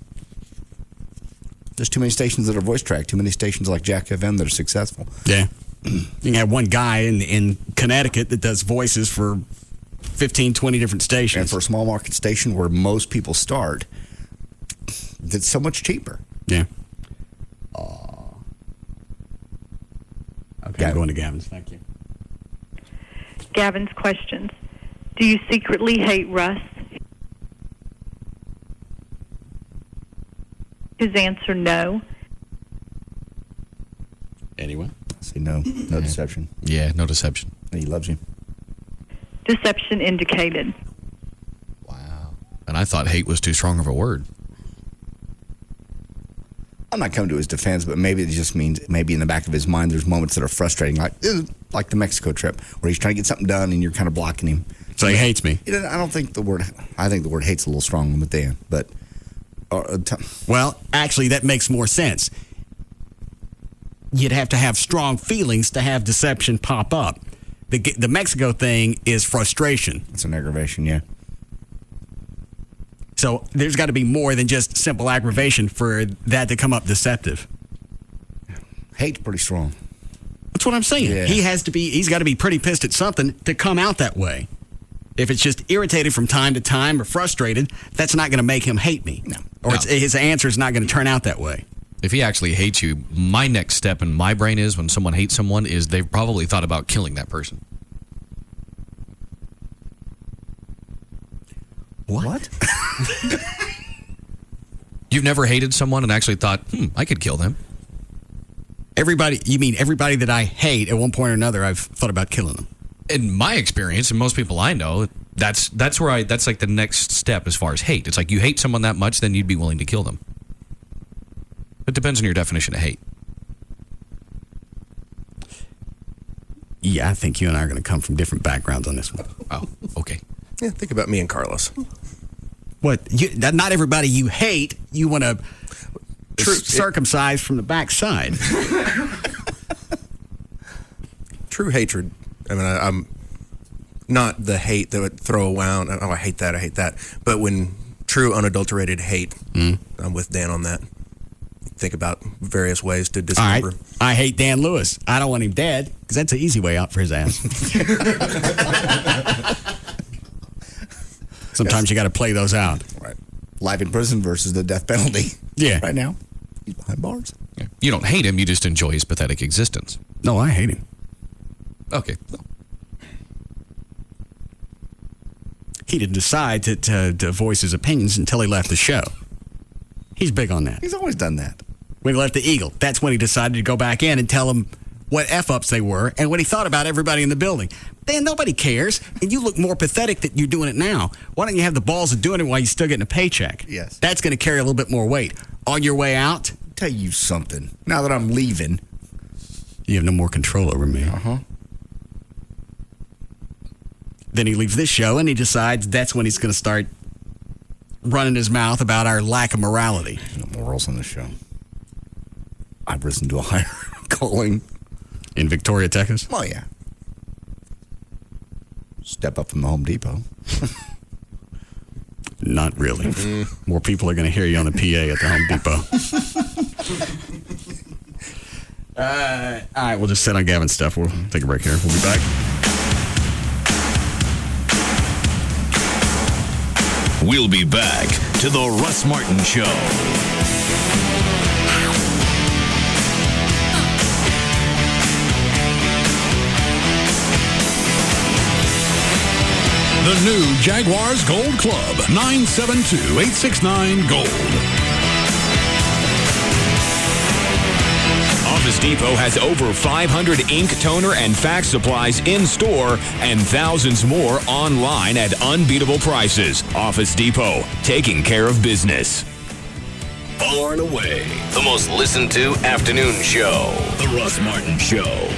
There's too many stations that are voice tracked. Too many stations like Jack FM that are successful. Yeah, you can have one guy in Connecticut that does voices for 15, 20 different stations. And for a small market station where most people start, it's so much cheaper. Yeah. Okay, I'm going to Gavin's. Thank you. Gavin's questions. Do you secretly hate Russ? His answer, no. Anyone? Say no. No deception. Yeah, no deception. He loves you. Deception indicated. And I thought hate was too strong of a word. I'm not coming to his defense, but maybe it just means maybe in the back of his mind there's moments that are frustrating, like the Mexico trip, where he's trying to get something done and you're kind of blocking him. So he hates me. I don't think the word. I think the word hate's a little strong with Dan, but. Well, actually, that makes more sense. You'd have to have strong feelings to have deception pop up. The Mexico thing is frustration. It's an aggravation, yeah. So there's got to be more than just simple aggravation for that to come up deceptive. Hate's pretty strong. That's what I'm saying. Yeah. He's got to be pretty pissed at something to come out that way. If it's just irritated from time to time or frustrated, that's not going to make him hate me. No. Or his answer is not going to turn out that way. If he actually hates you, my next step in my brain is when someone hates someone is they've probably thought about killing that person. What? You've never hated someone and actually thought, I could kill them? You mean everybody that I hate at one point or another, I've thought about killing them? In my experience, and most people I know, that's like the next step as far as hate. It's like you hate someone that much, then you'd be willing to kill them. It depends on your definition of hate. Yeah, I think you and I are going to come from different backgrounds on this one. Oh, okay. Yeah, think about me and Carlos. What? Not everybody you hate, you want to circumcise from the backside. True hatred. I mean, I'm not the hate that would throw around. Oh, I hate that. But when true, unadulterated hate, I'm with Dan on that. Think about various ways to discover. All right. I hate Dan Lewis. I don't want him dead because that's an easy way out for his ass. Sometimes you got to play those out. Right. Life in prison versus the death penalty. Yeah. Right now, he's behind bars. Yeah. You don't hate him. You just enjoy his pathetic existence. No, I hate him. Okay. He didn't decide to voice his opinions until he left the show. He's big on that. He's always done that. When he left the Eagle, that's when he decided to go back in and tell them what F-ups they were and what he thought about everybody in the building. Dan, nobody cares, and you look more pathetic that you're doing it now. Why don't you have the balls of doing it while you're still getting a paycheck? Yes. That's going to carry a little bit more weight. On your way out? I'll tell you something. Now that I'm leaving. You have no more control over me. Uh-huh. Then he leaves this show, and he decides that's when he's going to start running his mouth about our lack of morality. There's no morals on this show. I've risen to a higher calling. In Victoria, Texas? Oh, yeah. Step up from the Home Depot. Not really. More people are going to hear you on the PA at the Home Depot. All right, we'll just sit on Gavin's stuff. We'll take a break here. We'll be back. We'll be back to the Russ Martin Show. The new Jaguars Gold Club, 972-869-GOLD. Office Depot has over 500 ink, toner, and fax supplies in store and thousands more online at unbeatable prices. Office Depot, taking care of business. Far and away, the most listened to afternoon show. The Russ Martin Show.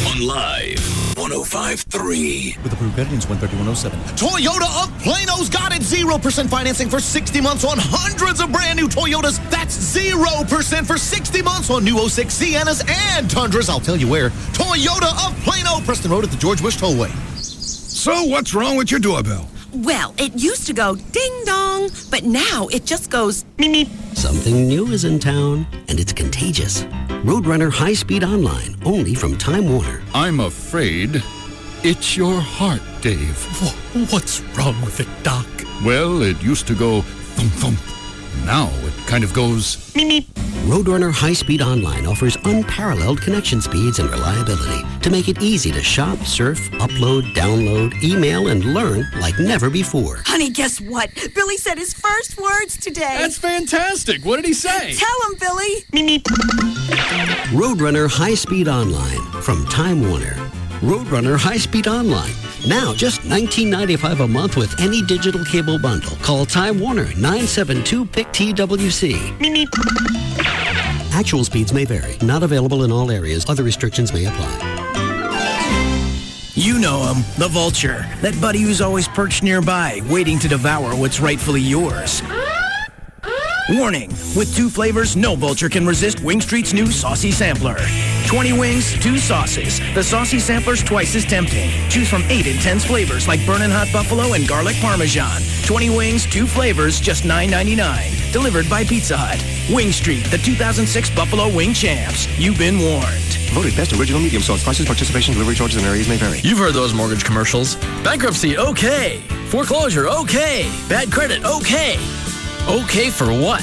On Live 105.3. With approved credit, 13107. Toyota of Plano's got it. 0% financing for 60 months on hundreds of brand new Toyotas. That's 0% for 60 months on new 06 Siennas and Tundras. I'll tell you where. Toyota of Plano, Preston Road at the George Bush Tollway. So what's wrong with your doorbell? Well, it used to go ding-dong, but now it just goes meep. Something new is in town, and it's contagious. Roadrunner high-speed online, only from Time Warner. I'm afraid it's your heart, Dave. What's wrong with it, Doc? Well, it used to go thump-thump, Now it kind of goes... Roadrunner High Speed Online offers unparalleled connection speeds and reliability to make it easy to shop, surf, upload, download, email, and learn like never before. Honey, guess what? Billy said his first words today. That's fantastic. What did he say? Tell him, Billy. Roadrunner High Speed Online from Time Warner. Roadrunner High Speed Online. Now just $19.95 a month with any digital cable bundle. Call Time Warner 972-PIC-TWC. Actual speeds may vary. Not available in all areas. Other restrictions may apply. You know him, the vulture. That buddy who's always perched nearby, waiting to devour what's rightfully yours. Warning, with 2 flavors, no vulture can resist Wing Street's new Saucy Sampler. 20 wings, 2 sauces. The Saucy Sampler's twice as tempting. Choose from 8 intense flavors like Burnin' Hot Buffalo and Garlic Parmesan. 20 wings, 2 flavors, just $9.99. Delivered by Pizza Hut. Wing Street, the 2006 Buffalo Wing Champs. You've been warned. Voted best original medium sauce. Prices, participation, delivery charges, and areas may vary. You've heard those mortgage commercials. Bankruptcy, okay. Foreclosure, okay. Bad credit, okay. Okay for what?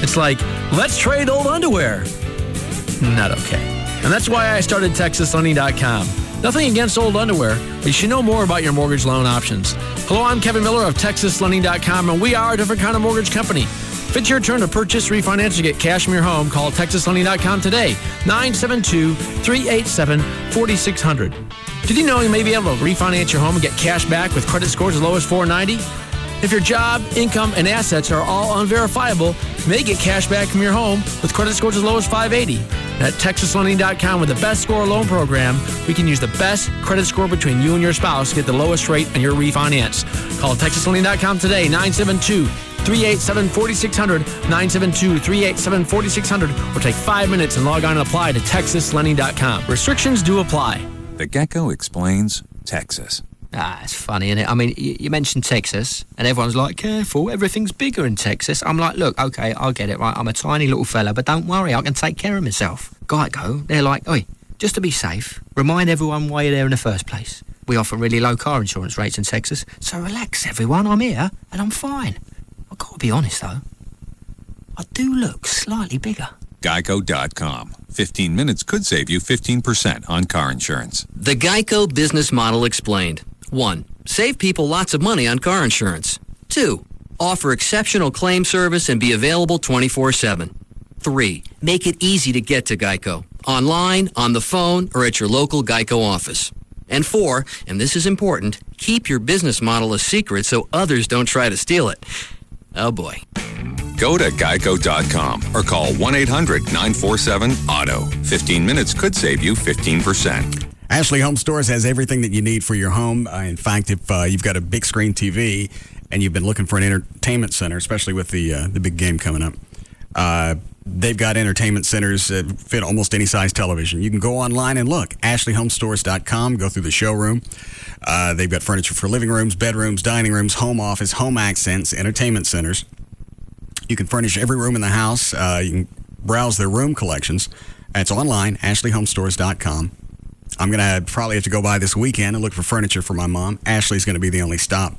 It's like, let's trade old underwear. Not okay. And that's why I started TexasLending.com. Nothing against old underwear, but you should know more about your mortgage loan options. Hello, I'm Kevin Miller of TexasLending.com, and we are a different kind of mortgage company. If it's your turn to purchase, refinance, or get cash from your home, call TexasLending.com today, 972-387-4600. Did you know you may be able to refinance your home and get cash back with credit scores as low as 490? If your job, income, and assets are all unverifiable, you may get cash back from your home with credit scores as low as 580. At TexasLending.com, with the best score loan program, we can use the best credit score between you and your spouse to get the lowest rate on your refinance. Call TexasLending.com today, 972-387-4600, 972-387-4600, or take 5 minutes and log on and apply to TexasLending.com. Restrictions do apply. The Gecko explains Texas. It's funny, isn't it? I mean, you mentioned Texas, and everyone's like, careful, everything's bigger in Texas. I'm like, look, okay, I'll get it, right? I'm a tiny little fella, but don't worry, I can take care of myself. Geico, they're like, oi, just to be safe, remind everyone why you're there in the first place. We offer really low car insurance rates in Texas, so relax, everyone, I'm here, and I'm fine. I've got to be honest, though, I do look slightly bigger. Geico.com. 15 minutes could save you 15% on car insurance. The Geico business model explained. 1. Save people lots of money on car insurance. 2. Offer exceptional claim service and be available 24/7. 3. Make it easy to get to Geico. Online, on the phone, or at your local Geico office. And 4, and this is important, keep your business model a secret so others don't try to steal it. Oh boy. Go to geico.com or call 1-800-947-AUTO. 15 minutes could save you 15%. Ashley Home Stores has everything that you need for your home. In fact, if you've got a big screen TV and you've been looking for an entertainment center, especially with the big game coming up, they've got entertainment centers that fit almost any size television. You can go online and look, ashleyhomestores.com, go through the showroom. They've got furniture for living rooms, bedrooms, dining rooms, home office, home accents, entertainment centers. You can furnish every room in the house. You can browse their room collections. It's online, ashleyhomestores.com. I'm going to probably have to go by this weekend and look for furniture for my mom. Ashley's going to be the only stop.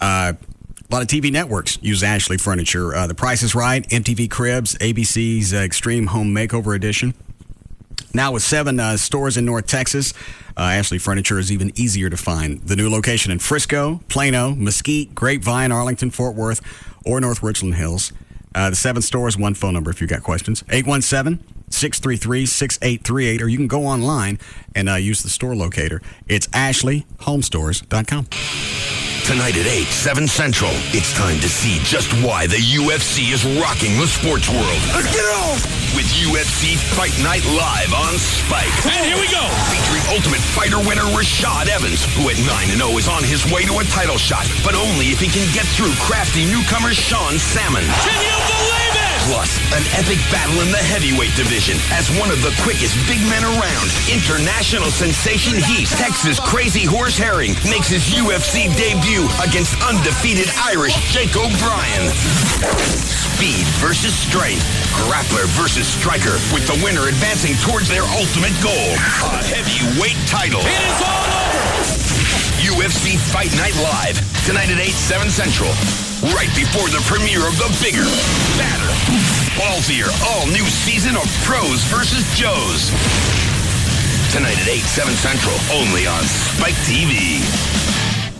A lot of TV networks use Ashley Furniture. The Price is Right, MTV Cribs, ABC's Extreme Home Makeover Edition. Now with 7 stores in North Texas, Ashley Furniture is even easier to find. The new location in Frisco, Plano, Mesquite, Grapevine, Arlington, Fort Worth, or North Richland Hills. The 7 stores, 1 phone number if you've got questions. 817-633-6838, or you can go online and use the store locator. It's ashleyhomestores.com. Tonight at 8, 7 Central, it's time to see just why the UFC is rocking the sports world. Let's get it on! With UFC Fight Night Live on Spike. And here we go! Featuring Ultimate Fighter winner Rashad Evans, who at 9-0 is on his way to a title shot, but only if he can get through crafty newcomer Sean Salmon. Can you believe it? Plus, an epic battle in the heavyweight division as one of the quickest big men around. International sensation Heath, Texas Crazy Horse Herring, makes his UFC debut against undefeated Irish Jake O'Brien. Speed versus strength, grappler versus striker, with the winner advancing towards their ultimate goal, a heavyweight title. It is all over! UFC Fight Night Live, tonight at 8, 7 Central. right before the premiere of the bigger, badder, ballsier, all-new season of Pros vs. Joes. Tonight at 8, 7 Central, only on Spike TV.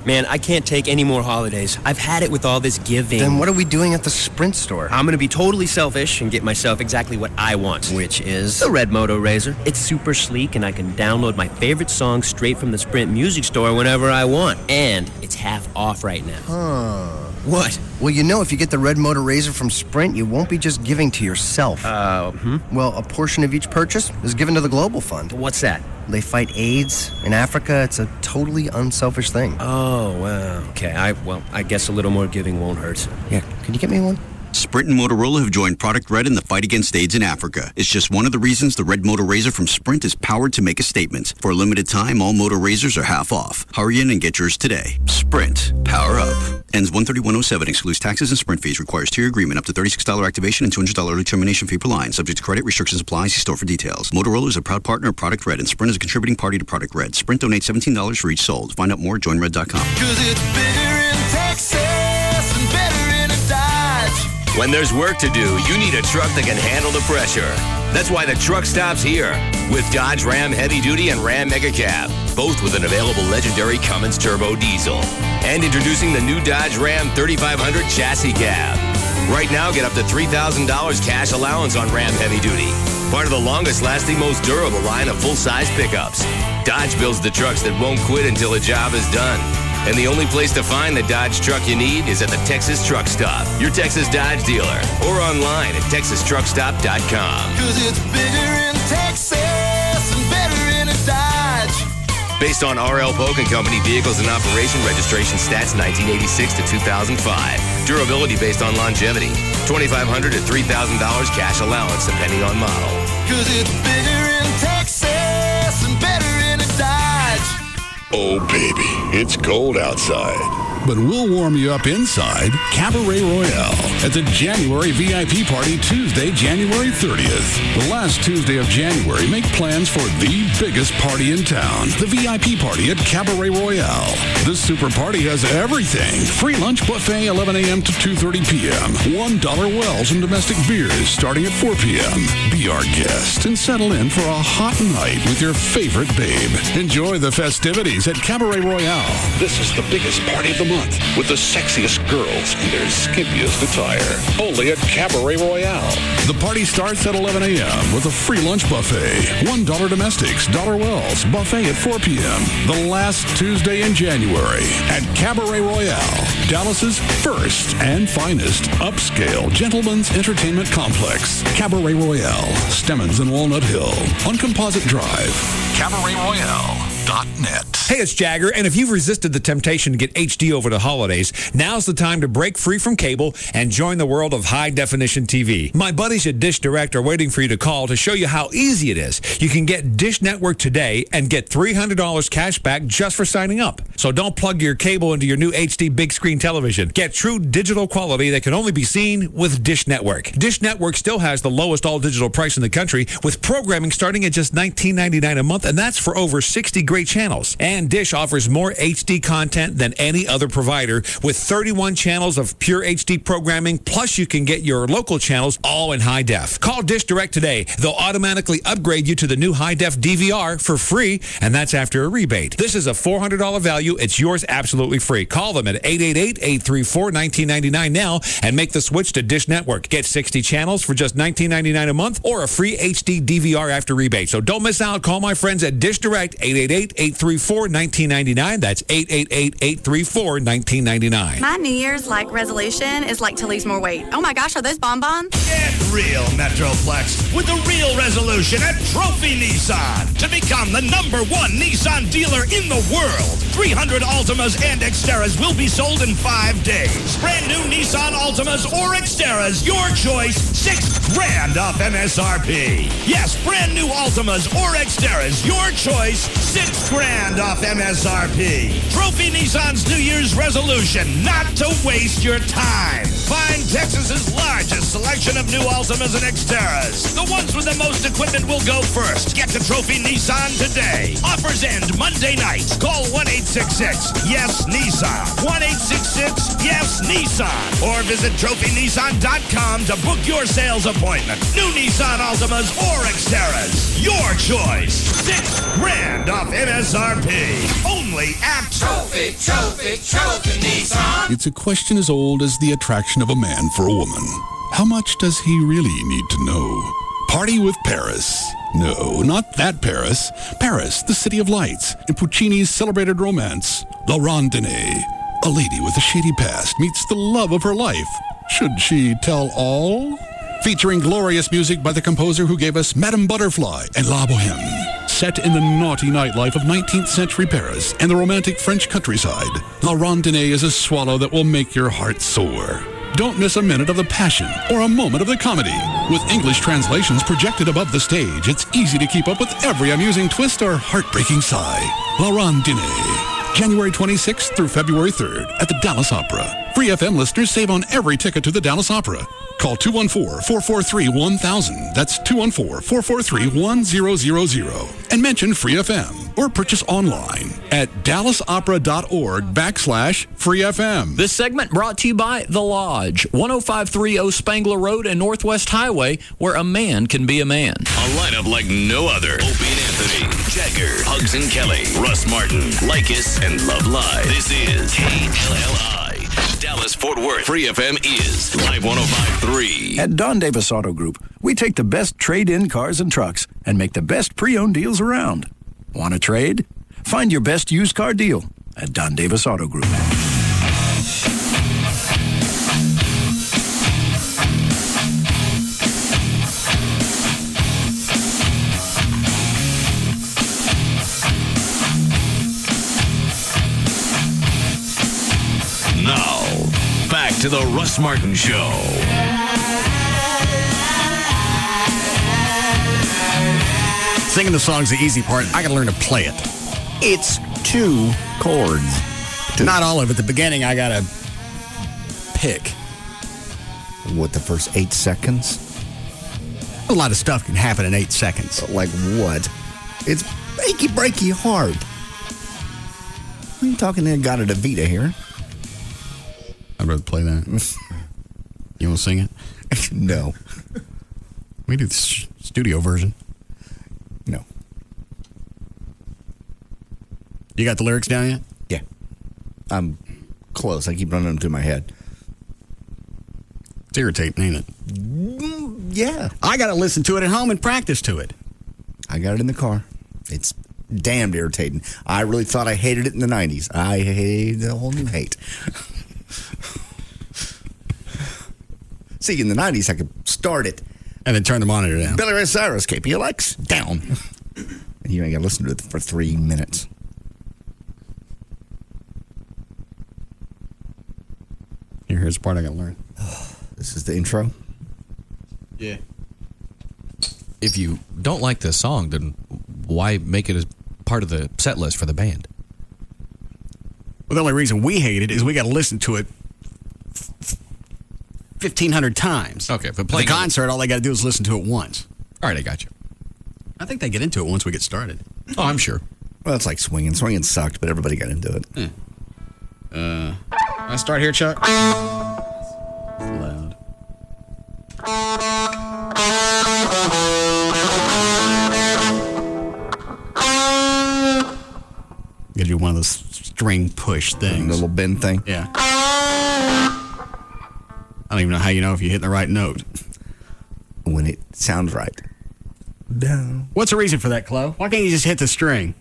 Man, I can't take any more holidays. I've had it with all this giving. Then what are we doing at the Sprint store? I'm going to be totally selfish and get myself exactly what I want, which is the Red Moto Razor. It's super sleek, and I can download my favorite songs straight from the Sprint music store whenever I want. And it's half off right now. Huh. What? Well, you know, if you get the Red Moto Razor from Sprint, you won't be just giving to yourself. Well, a portion of each purchase is given to the Global Fund. What's that? They fight AIDS in Africa. It's a totally unselfish thing. Oh, wow. Okay, I guess a little more giving won't hurt. Yeah, can you get me one? Sprint and Motorola have joined Product Red in the fight against AIDS in Africa. It's just one of the reasons the Red Moto Razor from Sprint is powered to make a statement. For a limited time, all Moto Razors are half off. Hurry in and get yours today. Sprint. Power up. Ends 1/31/07. Excludes taxes and Sprint fees. Requires tier agreement. Up to $36 activation and $200 early termination fee per line. Subject to credit. Restrictions apply. See store for details. Motorola is a proud partner of Product Red, and Sprint is a contributing party to Product Red. Sprint donates $17 for each sold. Find out more at joinred.com. 'Cause it's bigger in Texas and better in a Dodge. When there's work to do, you need a truck that can handle the pressure. That's why the truck stops here with Dodge Ram Heavy Duty and Ram Mega Cab, both with an available legendary Cummins Turbo Diesel. And introducing the new Dodge Ram 3500 Chassis Cab. Right now, get up to $3,000 cash allowance on Ram Heavy Duty. Part of the longest-lasting, most durable line of full-size pickups. Dodge builds the trucks that won't quit until a job is done. And the only place to find the Dodge truck you need is at the Texas Truck Stop, your Texas Dodge dealer, or online at texastruckstop.com. 'Cause it's bigger in Texas and better in a Dodge. Based on R.L. Polk & Company vehicles in operation, registration stats 1986 to 2005. Durability based on longevity. $2,500 to $3,000 cash allowance depending on model. 'Cause it's bigger in Texas and better in a Dodge. Oh, baby, it's cold outside. But we'll warm you up inside Cabaret Royale at the January VIP party Tuesday, January 30th. The last Tuesday of January, make plans for the biggest party in town, the VIP party at Cabaret Royale. This super party has everything. Free lunch buffet 11 a.m. to 2:30 p.m. $1 wells and domestic beers starting at 4 p.m. Be our guest and settle in for a hot night with your favorite babe. Enjoy the festivities at Cabaret Royale. This is the biggest party of the month with the sexiest girls in their skimpiest attire. Only at Cabaret Royale. The party starts at 11 a.m. with a free lunch buffet. $1 domestics, $1 wells, buffet at 4 p.m. The last Tuesday in January at Cabaret Royale, Dallas's first and finest upscale gentlemen's entertainment complex. Cabaret Royale, Stemmons and Walnut Hill on Composite Drive. CabaretRoyale.net. Hey, it's Jagger, and if you've resisted the temptation to get HD over the holidays, now's the time to break free from cable and join the world of high-definition TV. My buddies at Dish Direct are waiting for you to call to show you how easy it is. You can get Dish Network today and get $300 cash back just for signing up. So don't plug your cable into your new HD big screen television. Get true digital quality that can only be seen with Dish Network. Dish Network still has the lowest all-digital price in the country, with programming starting at just $19.99 a month, and that's for over 60 great channels. And Dish offers more HD content than any other provider, with 31 channels of pure HD programming, plus you can get your local channels all in high def. Call Dish Direct today. They'll automatically upgrade you to the new high def DVR for free, and that's after a rebate. This is a $400 value. It's yours absolutely free. Call them at 888-834-1999 now and make the switch to Dish Network. Get 60 channels for just $19.99 a month or a free HD DVR after rebate. So don't miss out. Call my friends at Dish Direct, 888-834-1999. That's 888-834-1999. My New Year's resolution is to lose more weight. Oh my gosh, are those bonbons? Get real, Metroplex, with the real resolution at Trophy Nissan to become the #1 Nissan dealer in the world. 300 Altimas and Xteras will be sold in 5 days. Brand new Nissan Altimas or Xteras, your choice, $6,000 off MSRP. Yes, brand new Altimas or Xteras, your choice, $6,000 $6,000 off MSRP. Trophy Nissan's New Year's resolution, not to waste your time. Find Texas's largest selection of new Altimas and Xteras. The ones with the most equipment will go first. Get to Trophy Nissan today. Offers end Monday night. Call 1-866-YES-NISSAN. 1-866-YES-NISSAN. Or visit trophynissan.com to book your sales appointment. New Nissan Altimas or Xteras. Your choice. $6,000 off MSRP. Only at Trophy Nissan. It's a question as old as the attraction of a man for a woman. How much does he really need to know? Party with Paris. No, not that Paris. Paris, the city of lights, in Puccini's celebrated romance, La Randonnée. A lady with a shady past meets the love of her life. Should she tell all? Featuring glorious music by the composer who gave us Madame Butterfly and La Bohème. Set in the naughty nightlife of 19th century Paris and the romantic French countryside, La Randonnée is a swallow that will make your heart soar. Don't miss a minute of the passion or a moment of the comedy. With English translations projected above the stage, it's easy to keep up with every amusing twist or heartbreaking sigh. La Randonnée, January 26th through February 3rd at the Dallas Opera. Free FM listeners save on every ticket to the Dallas Opera. Call 214-443-1000. That's 214-443-1000. And mention Free FM or purchase online at dallasopera.org/Free FM. This segment brought to you by The Lodge, 10530 Spangler Road and Northwest Highway, where a man can be a man. A lineup like no other. Opie and Anthony, Jagger, Hugs and Kelly, Russ Martin, Lycus, and Love Live. This is KLLI. Dallas Fort Worth. Free FM is Live 105.3. At Don Davis Auto Group, we take the best trade-in cars and trucks and make the best pre-owned deals around. Want to trade? Find your best used car deal at Don Davis Auto Group. Now, back to the Russ Martin Show. Singing the song's the easy part. I got to learn to play it. It's 2 chords. Not all of it. The beginning, I got to pick. What, the first 8 seconds? A lot of stuff can happen in 8 seconds. Like what? It's achy breaky hard. I'm talking to God of DeVita here. I'd rather play that. You want to sing it? No. We do the studio version. No. You got the lyrics down yet? Yeah. I'm close. I keep running them through my head. It's irritating, ain't it? Yeah. I got to listen to it at home and practice to it. I got it in the car. It's damned irritating. I really thought I hated it in the 90s. I hate a whole new hate. See, in the 90s, I could start it. And then turn the monitor down. Billy Ray Cyrus, KPLX, down. And you ain't got to listen to it for 3 minutes. Here's the part I got to learn. This is the intro? Yeah. If you don't like this song, then why make it as part of the set list for the band? Well, the only reason we hate it is we got to listen to it 1,500 times. Okay, but the concert, all they got to do is listen to it once. All right, I got you. I think they get into it once we get started. Oh, I'm sure. Well, it's like swinging. Swinging sucked, but everybody got into it. I start here, Chuck? Loud. Gives you one of those string push things. The little bend thing? Yeah. I don't even know how you know if you hit the right note. When it sounds right. Down. What's the reason for that, Chloe? Why can't you just hit the string?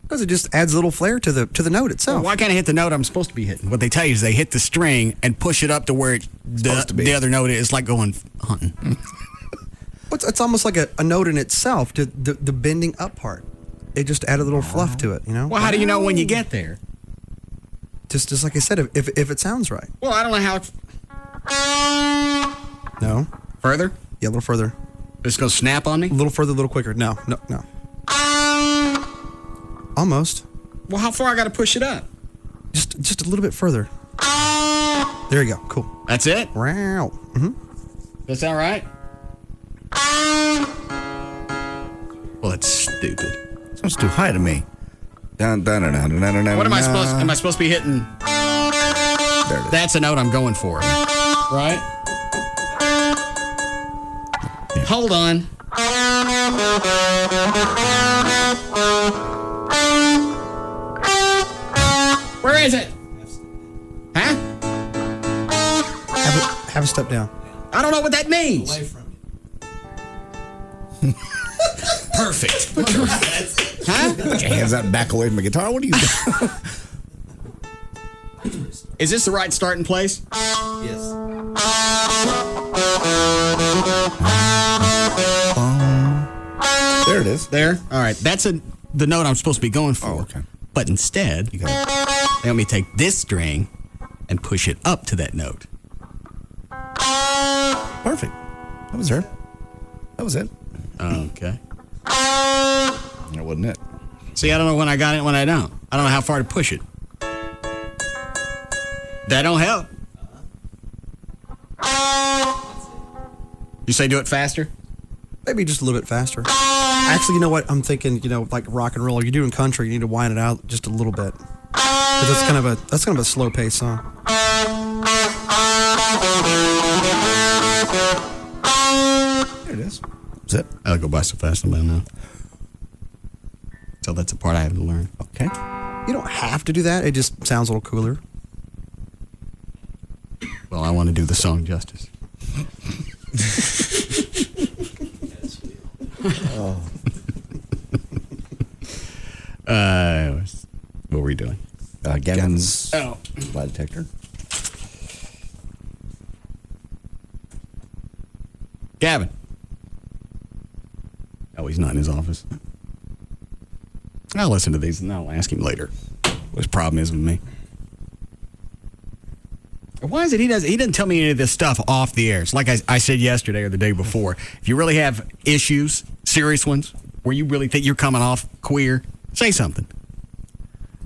Because it just adds a little flair to the note itself. Well, why can't I hit the note I'm supposed to be hitting? What they tell you is they hit the string and push it up to where the other note is, like going hunting. It's almost like a note in itself, to the bending up part. It just added a little fluff to it, you know? Well, how do you know when you get there? Just like I said, if it sounds right. Well, I don't know how. No. Further? Yeah, a little further. It's going to snap on me? A little further, a little quicker. No. Almost. Well, how far I got to push it up? Just a little bit further. There you go. Cool. That's it? Wow. Mm-hmm. That's all right? Well, that's stupid. Sounds too high to me. What What am I supposed? Am I supposed to be hitting? There it is. That's a note I'm going for, right? Yeah. Hold on. Where is it? Huh? Have a step down. I don't know what that means. Away from Perfect. Huh? Put your hands out back away from the guitar. What are you doing? Is this the right starting place? Yes. There it is. There. All right. That's the note I'm supposed to be going for. Oh, okay. But instead, they want me to take this string and push it up to that note. Perfect. That was her. That was it. Okay. That wasn't it. See, I don't know when I got it and when I don't. I don't know how far to push it. That don't help. You say do it faster? Maybe just a little bit faster. Actually, you know what? I'm thinking, like rock and roll. You're doing country. You need to wind it out just a little bit. Because that's kind of a slow paced song. There it is. That's it. I'll go by so fast about now. So that's the part I have to learn. Okay. You don't have to do that. It just sounds a little cooler. Well, I want to do the song justice. Oh. What were we doing? Gavin's lie detector. Gavin. Oh, he's not in his office. I'll listen to these and I'll ask him later what his problem is with me. Why is it he doesn't tell me any of this stuff off the air? It's like I said yesterday or the day before. If you really have issues, serious ones, where you really think you're coming off queer, say something.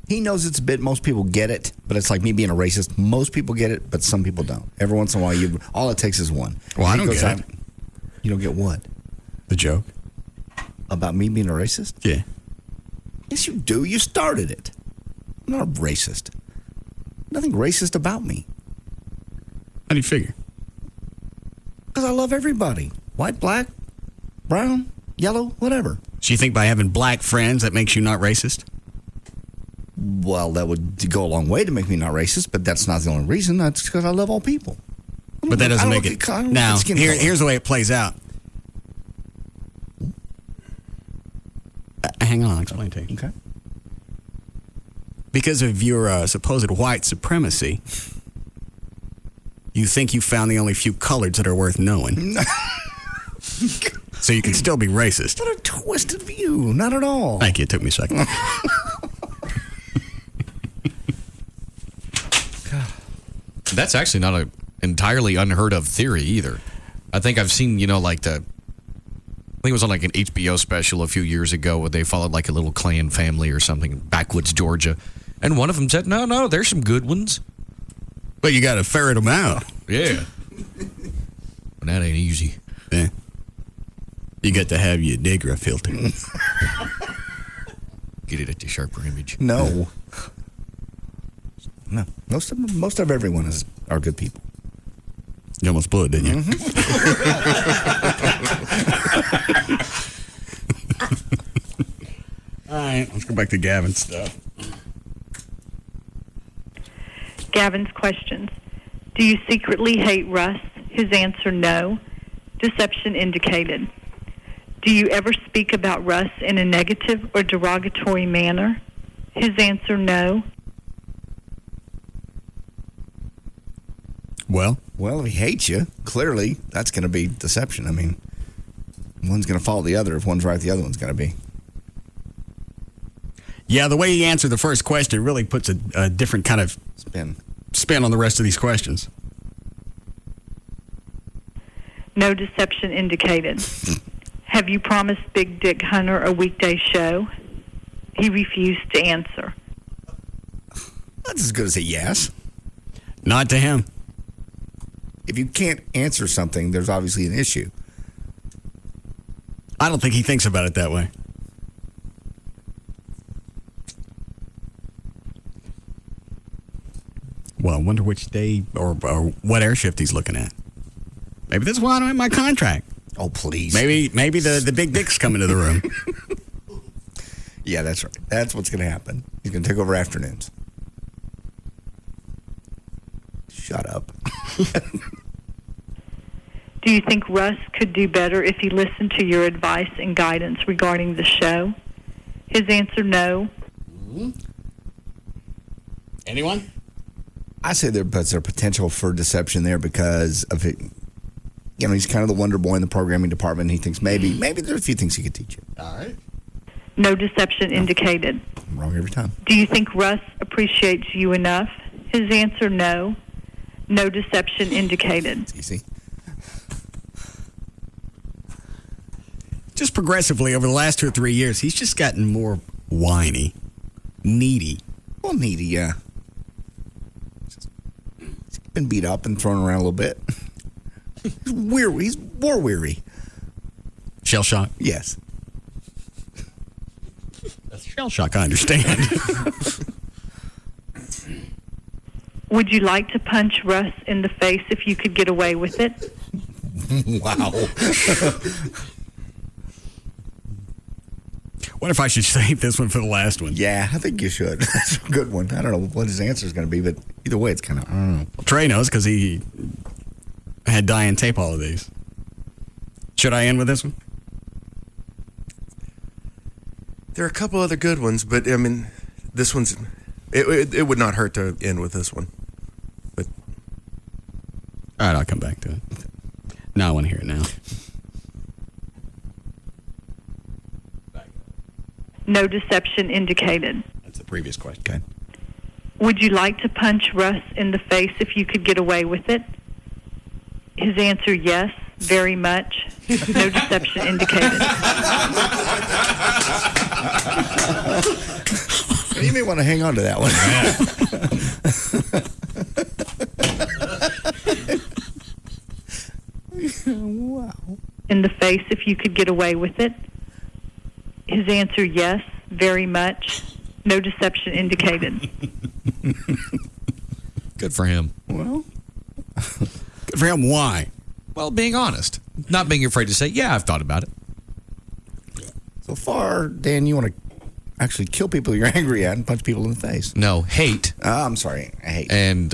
He knows it's a bit. Most people get it, but it's like me being a racist. Most people get it, but some people don't. Every once in a while, all it takes is one. Well, I don't get it. You don't get what? The joke. About me being a racist? Yeah. Yes, you do. You started it. I'm not a racist. Nothing racist about me. How do you figure? Because I love everybody. White, black, brown, yellow, whatever. So you think by having black friends that makes you not racist? Well, that would go a long way to make me not racist, but that's not the only reason. That's because I love all people. But that doesn't make it. Now, here's the way it plays out. Hang on, I'll explain to you. Okay. Because of your supposed white supremacy, you think you found the only few coloreds that are worth knowing. So you can still be racist. What a twisted view. Not at all. Thank you. It took me a second. That's actually not an entirely unheard of theory either. I think I've seen, I think it was on like an HBO special a few years ago where they followed like a little clan family or something in backwoods Georgia. And one of them said, no, there's some good ones. But you got to ferret them out. Yeah. But that ain't easy. Yeah. You got to have your Negra filter. Get it at the sharper image. No. No. Most of everyone are good people. You almost blew it, didn't you? All right, let's go back to Gavin's stuff. Gavin's questions. Do you secretly hate Russ? His answer, no. Deception indicated. Do you ever speak about Russ in a negative or derogatory manner? His answer, no. Well, if he hates you, clearly that's going to be deception. I mean, one's going to follow the other. If one's right, the other one's going to be. Yeah, the way he answered the first question really puts a different kind of spin on the rest of these questions. No deception indicated. Have you promised Big Dick Hunter a weekday show? He refused to answer. That's as good as a yes. Not to him. If you can't answer something, there's obviously an issue. I don't think he thinks about it that way. Well, I wonder which day or what air shift he's looking at. Maybe that's why I don't have my contract. Oh, please. Maybe the big dick's coming to the room. Yeah, that's right. That's what's going to happen. He's going to take over afternoons. Shut up. Do you think Russ could do better if he listened to your advice and guidance regarding the show? His answer, no. Anyone? I say there's a potential for deception there because of it. You know, he's kind of the wonder boy in the programming department. He thinks maybe there's a few things he could teach you. All right. No deception indicated. I'm wrong every time. Do you think Russ appreciates you enough? His answer, no. No deception indicated. It's easy. Just progressively over the last 2 or 3 years, he's just gotten more whiny, needy. Well, needy, yeah. He's been beat up and thrown around a little bit. He's weary. He's war weary. Shell shock? Yes. That's shell shock, I understand. Would you like to punch Russ in the face if you could get away with it? Wow. What if I should save this one for the last one? Yeah, I think you should. That's a good one. I don't know what his answer is going to be, but either way, it's kind of, I don't know. Well, Trey knows because he had Diane tape all of these. Should I end with this one? There are a couple other good ones, but I mean, this one's, it would not hurt to end with this one. But all right, I'll come back to it. No, I want to hear it now. No deception indicated. That's the previous question. Okay. Would you like to punch Russ in the face if you could get away with it? His answer, yes, very much. No deception indicated. You may want to hang on to that one. Wow. In the face if you could get away with it? His answer, yes, very much. No deception indicated. Good for him. Well, good for him. Why? Well, being honest. Not being afraid to say, yeah, I've thought about it. So far, Dan, you want to actually kill people you're angry at and punch people in the face? No, hate. I'm sorry. I hate. And,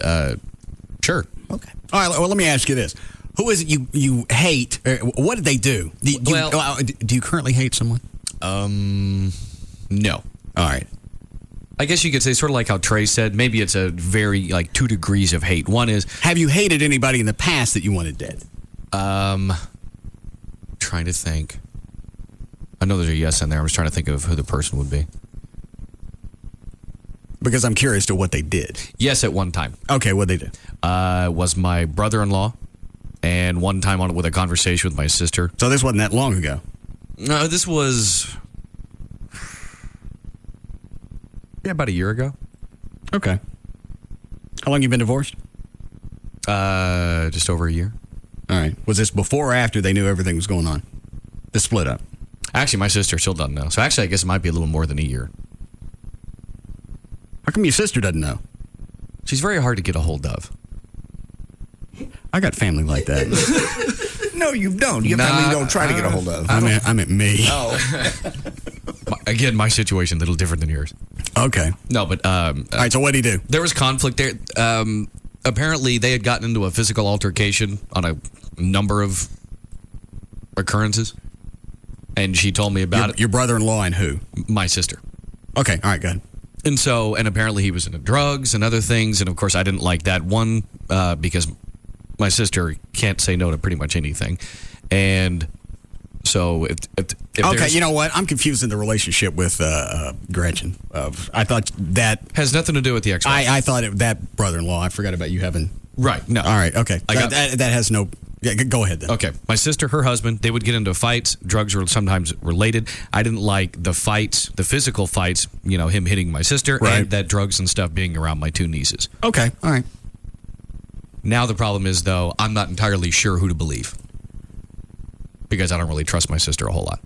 sure. Okay. All right, well, let me ask you this. Who is it you hate? What did they do? Do you currently hate someone? No. All right. I guess you could say sort of like how Trey said, maybe it's a very, 2 degrees of hate. One is... Have you hated anybody in the past that you wanted dead? Trying to think. I know there's a yes in there. I'm just trying to think of who the person would be. Because I'm curious to what they did. Yes, at one time. Okay, what they did? Was my brother-in-law, and one time with a conversation with my sister. So this wasn't that long ago? No, this was... Yeah, about a year ago. Okay. How long you been divorced? Just over a year. All right. Was this before or after they knew everything was going on? The split up? Actually, my sister still doesn't know. So actually, I guess it might be a little more than a year. How come your sister doesn't know? She's very hard to get a hold of. I got family like that. No, you don't. You have family you don't try to get a hold of. I meant me. Oh. Again, my situation a little different than yours. Okay. No, but... all right, so what did he do? There was conflict there. Apparently, they had gotten into a physical altercation on a number of occurrences. And she told me about it. Your brother-in-law and who? My sister. Okay, all right, go ahead. And apparently he was into drugs and other things. And, of course, I didn't like that one because my sister can't say no to pretty much anything. And... So if okay, you know what? I'm confusing the relationship with Gretchen. I thought that has nothing to do with the ex-wife. I thought that brother-in-law. I forgot about you having. Right. No. All right. Okay. That has no Yeah, go ahead then. Okay. My sister, her husband, they would get into fights. Drugs were sometimes related. I didn't like the fights, the physical fights, him hitting my sister, and that drugs and stuff being around my two nieces. Okay. All right. Now the problem is, though, I'm not entirely sure who to believe because I don't really trust my sister a whole lot.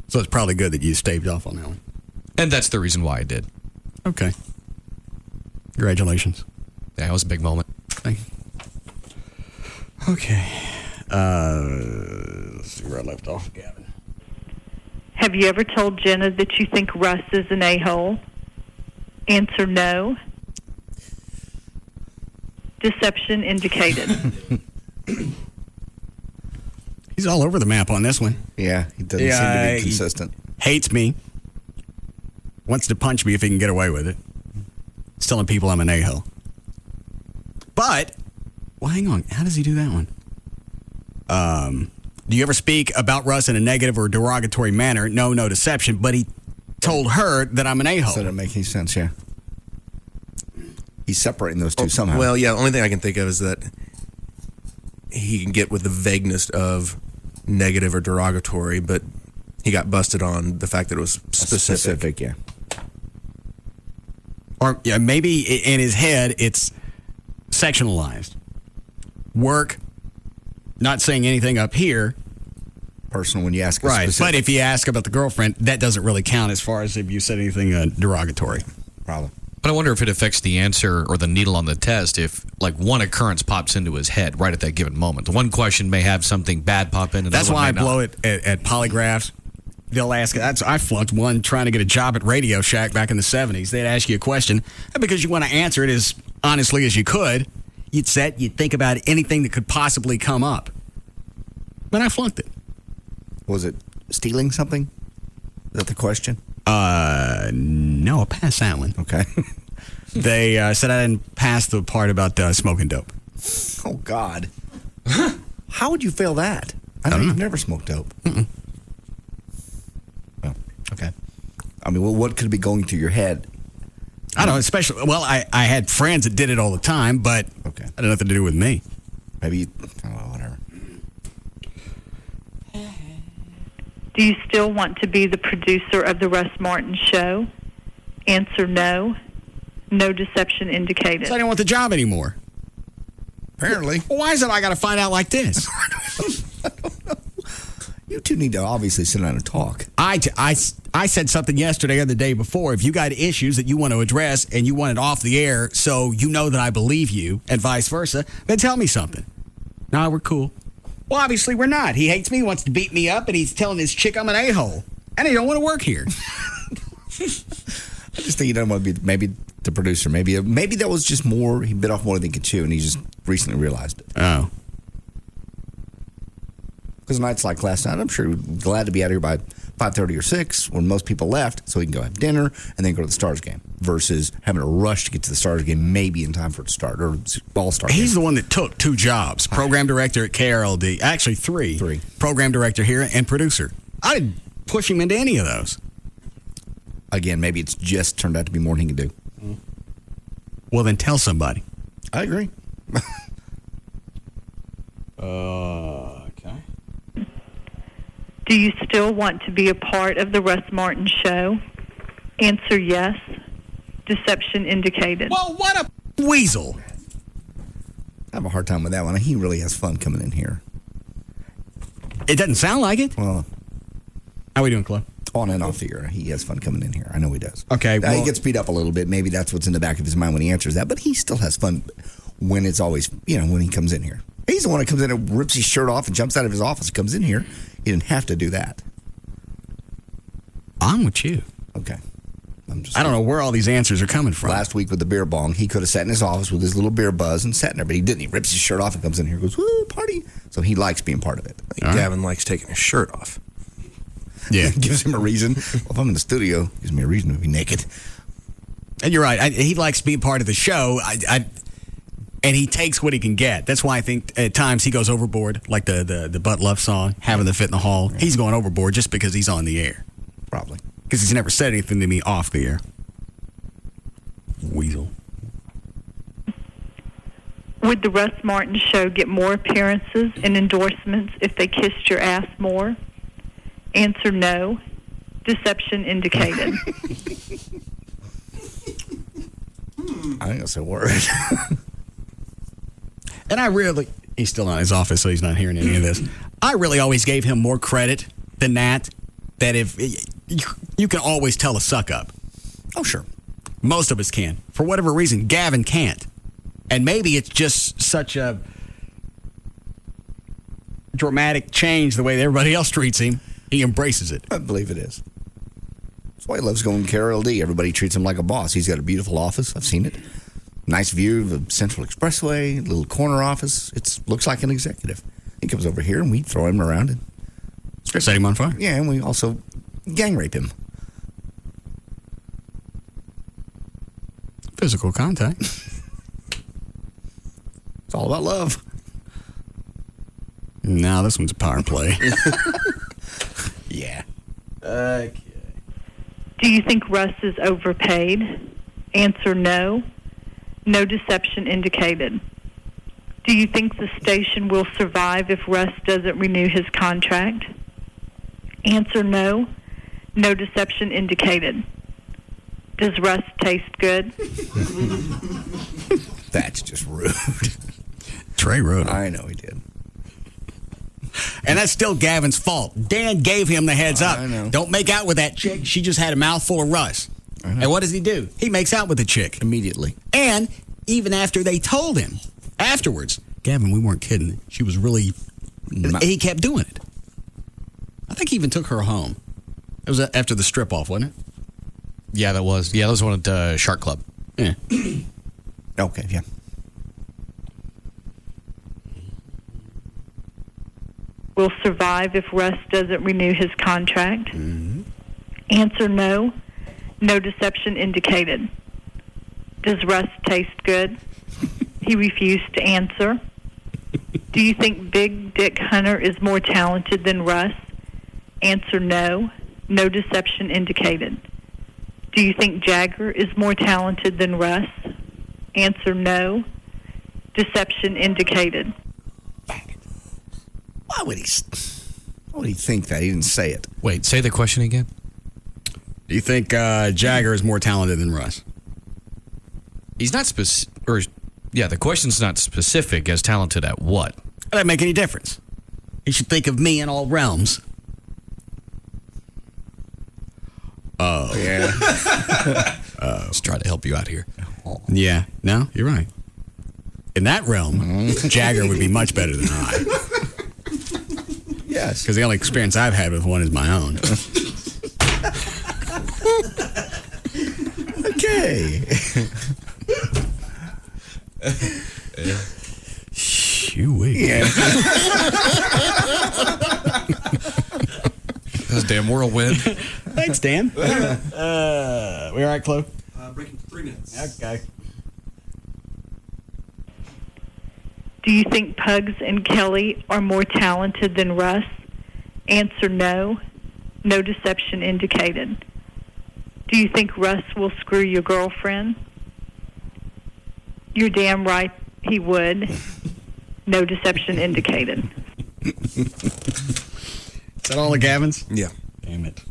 So it's probably good that you staved off on that one. And that's the reason why I did. Okay. Congratulations. Yeah, it was a big moment. Thank you. Okay. Let's see where I left off, Gavin. Have you ever told Jenna that you think Russ is an a-hole? Answer no. Deception indicated. He's all over the map on this one. Yeah, he doesn't seem to be consistent. Hates me. Wants to punch me if he can get away with it. He's telling people I'm an a-hole. But, well, hang on. How does he do that one? Do you ever speak about Russ in a negative or derogatory manner? No deception. But he told her that I'm an a-hole. So that doesn't make any sense, yeah. He's separating those two somehow. Well, yeah, the only thing I can think of is that he can get with the vagueness of negative or derogatory, but he got busted on the fact that it was specific. Yeah. Or maybe in his head it's sectionalized. Work, not saying anything up here. Personal when you ask right. specific. But if you ask about the girlfriend, that doesn't really count as far as if you said anything derogatory. Probably. But I wonder if it affects the answer or the needle on the test if, like, one occurrence pops into his head right at that given moment. The one question may have something bad pop in. That's why I blow it at polygraphs. They'll ask. I flunked one trying to get a job at Radio Shack back in the 70s. They'd ask you a question, and because you want to answer it as honestly as you could, you'd think about anything that could possibly come up. But I flunked it. Was it stealing something? Is that the question? No, I passed that one. Okay. They said I didn't pass the part about smoking dope. Oh, God. How would you fail that? I know you've never smoked dope. Mm-mm. Oh, okay. I mean, well, what could be going through your head? I don't know, especially, I had friends that did it all the time, but it had nothing to do with me. Maybe, whatever. Do you still want to be the producer of the Russ Martin Show? Answer no. No deception indicated. So I didn't want the job anymore. Apparently. Well, why is it I got to find out like this? I don't know. You two need to obviously sit down and talk. I said something yesterday or the day before. If you got issues that you want to address and you want it off the air so you know that I believe you and vice versa, then tell me something. No, we're cool. Well, obviously we're not. He hates me, wants to beat me up, and he's telling his chick I'm an a-hole. And he don't want to work here. I just think he doesn't want to be maybe the producer. Maybe that was just more, he bit off more than he could chew, and he just recently realized it. Oh. Because nights like last night, I'm sure he was glad to be out here by 5:30 or 6 when most people left, so he can go have dinner and then go to the Stars game versus having to rush to get to the Stars game maybe in time for it to start or All-Star game. He's the one that took 2 jobs, program director at KRLD, actually 3. Program director here and producer. I didn't push him into any of those. Again, maybe it's just turned out to be more than he can do. Well, then tell somebody. I agree. Okay. Do you still want to be a part of the Russ Martin Show? Answer yes. Deception indicated. Well, what a weasel. I have a hard time with that one. He really has fun coming in here. It doesn't sound like it. Well, how are we doing, Cliff? On and off the air. He has fun coming in here. I know he does. Okay. Now, he gets beat up a little bit. Maybe that's what's in the back of his mind when he answers that. But he still has fun when it's always, when he comes in here. He's the one that comes in and rips his shirt off and jumps out of his office and comes in here. He didn't have to do that. I'm with you. Okay. I don't know where all these answers are coming from. Last week with the beer bong, he could have sat in his office with his little beer buzz and sat in there, but he didn't. He rips his shirt off and comes in here and goes, woo, party. So he likes being part of it. I think Gavin likes taking his shirt off. Yeah. Gives him a reason. Well, if I'm in the studio, gives me a reason to be naked. And you're right. He likes being part of the show. And he takes what he can get. That's why I think at times he goes overboard, like the Butt Love song, Having the Fit in the Hall. Yeah. He's going overboard just because he's on the air. Probably. Because he's never said anything to me off the air. Weasel. Would the Russ Martin Show get more appearances and endorsements if they kissed your ass more? Answer no. Deception indicated. I think that's a word. And I really, he's still not in his office, so he's not hearing any of this. I really always gave him more credit than that if you can always tell a suck up. Oh, sure. Most of us can. For whatever reason, Gavin can't. And maybe it's just such a dramatic change the way everybody else treats him. He embraces it. I believe it is. That's why he loves going to KLLI. Everybody treats him like a boss. He's got a beautiful office. I've seen it. Nice view of the Central Expressway, little corner office. It looks like an executive. He comes over here and we throw him around and set him on fire. Yeah, and we also gang rape him. Physical contact. It's all about love. No, this one's a power play. Yeah. Okay. Do you think Russ is overpaid? Answer no. No deception indicated. Do you think the station will survive if Russ doesn't renew his contract? Answer no. No deception indicated. Does Russ taste good? That's just rude. Trey wrote it. I know he did. And that's still Gavin's fault. Dan gave him the heads up. I know. Don't make out with that chick. She just had a mouthful of Russ. And what does he do? He makes out with the chick. Immediately. And even after they told him, afterwards, Gavin, we weren't kidding. She was really... He kept doing it. I think he even took her home. It was after the strip-off, wasn't it? Yeah, that was. Yeah, that was one at the Shark Club. Yeah. Okay, yeah. Will survive if Russ doesn't renew his contract? Mm-hmm. Answer no. No deception indicated. Does Russ taste good? He refused to answer. Do you think Big Dick Hunter is more talented than Russ? Answer no. No deception indicated. Do you think Jagger is more talented than Russ? Answer no. Deception indicated. Why would he think that? He didn't say it. Wait, say the question again. Do you think Jagger is more talented than Russ? He's not the question's not specific as talented at what. That doesn't make any difference. He should think of me in all realms. Oh. Yeah. Let's try to help you out here. Yeah. No, you're right. In that realm, Jagger would be much better than I. Yes. Because the only experience I've had with one is my own. Okay. Shoo-wee. Yeah. That's a damn whirlwind. Thanks, Dan. We all right, Chloe? Breaking 3 minutes. Okay. Do you think Pugs and Kelly are more talented than Russ? Answer no. No deception indicated. Do you think Russ will screw your girlfriend? You're damn right he would. No deception indicated. Is that all the Gavins? Yeah. Damn it.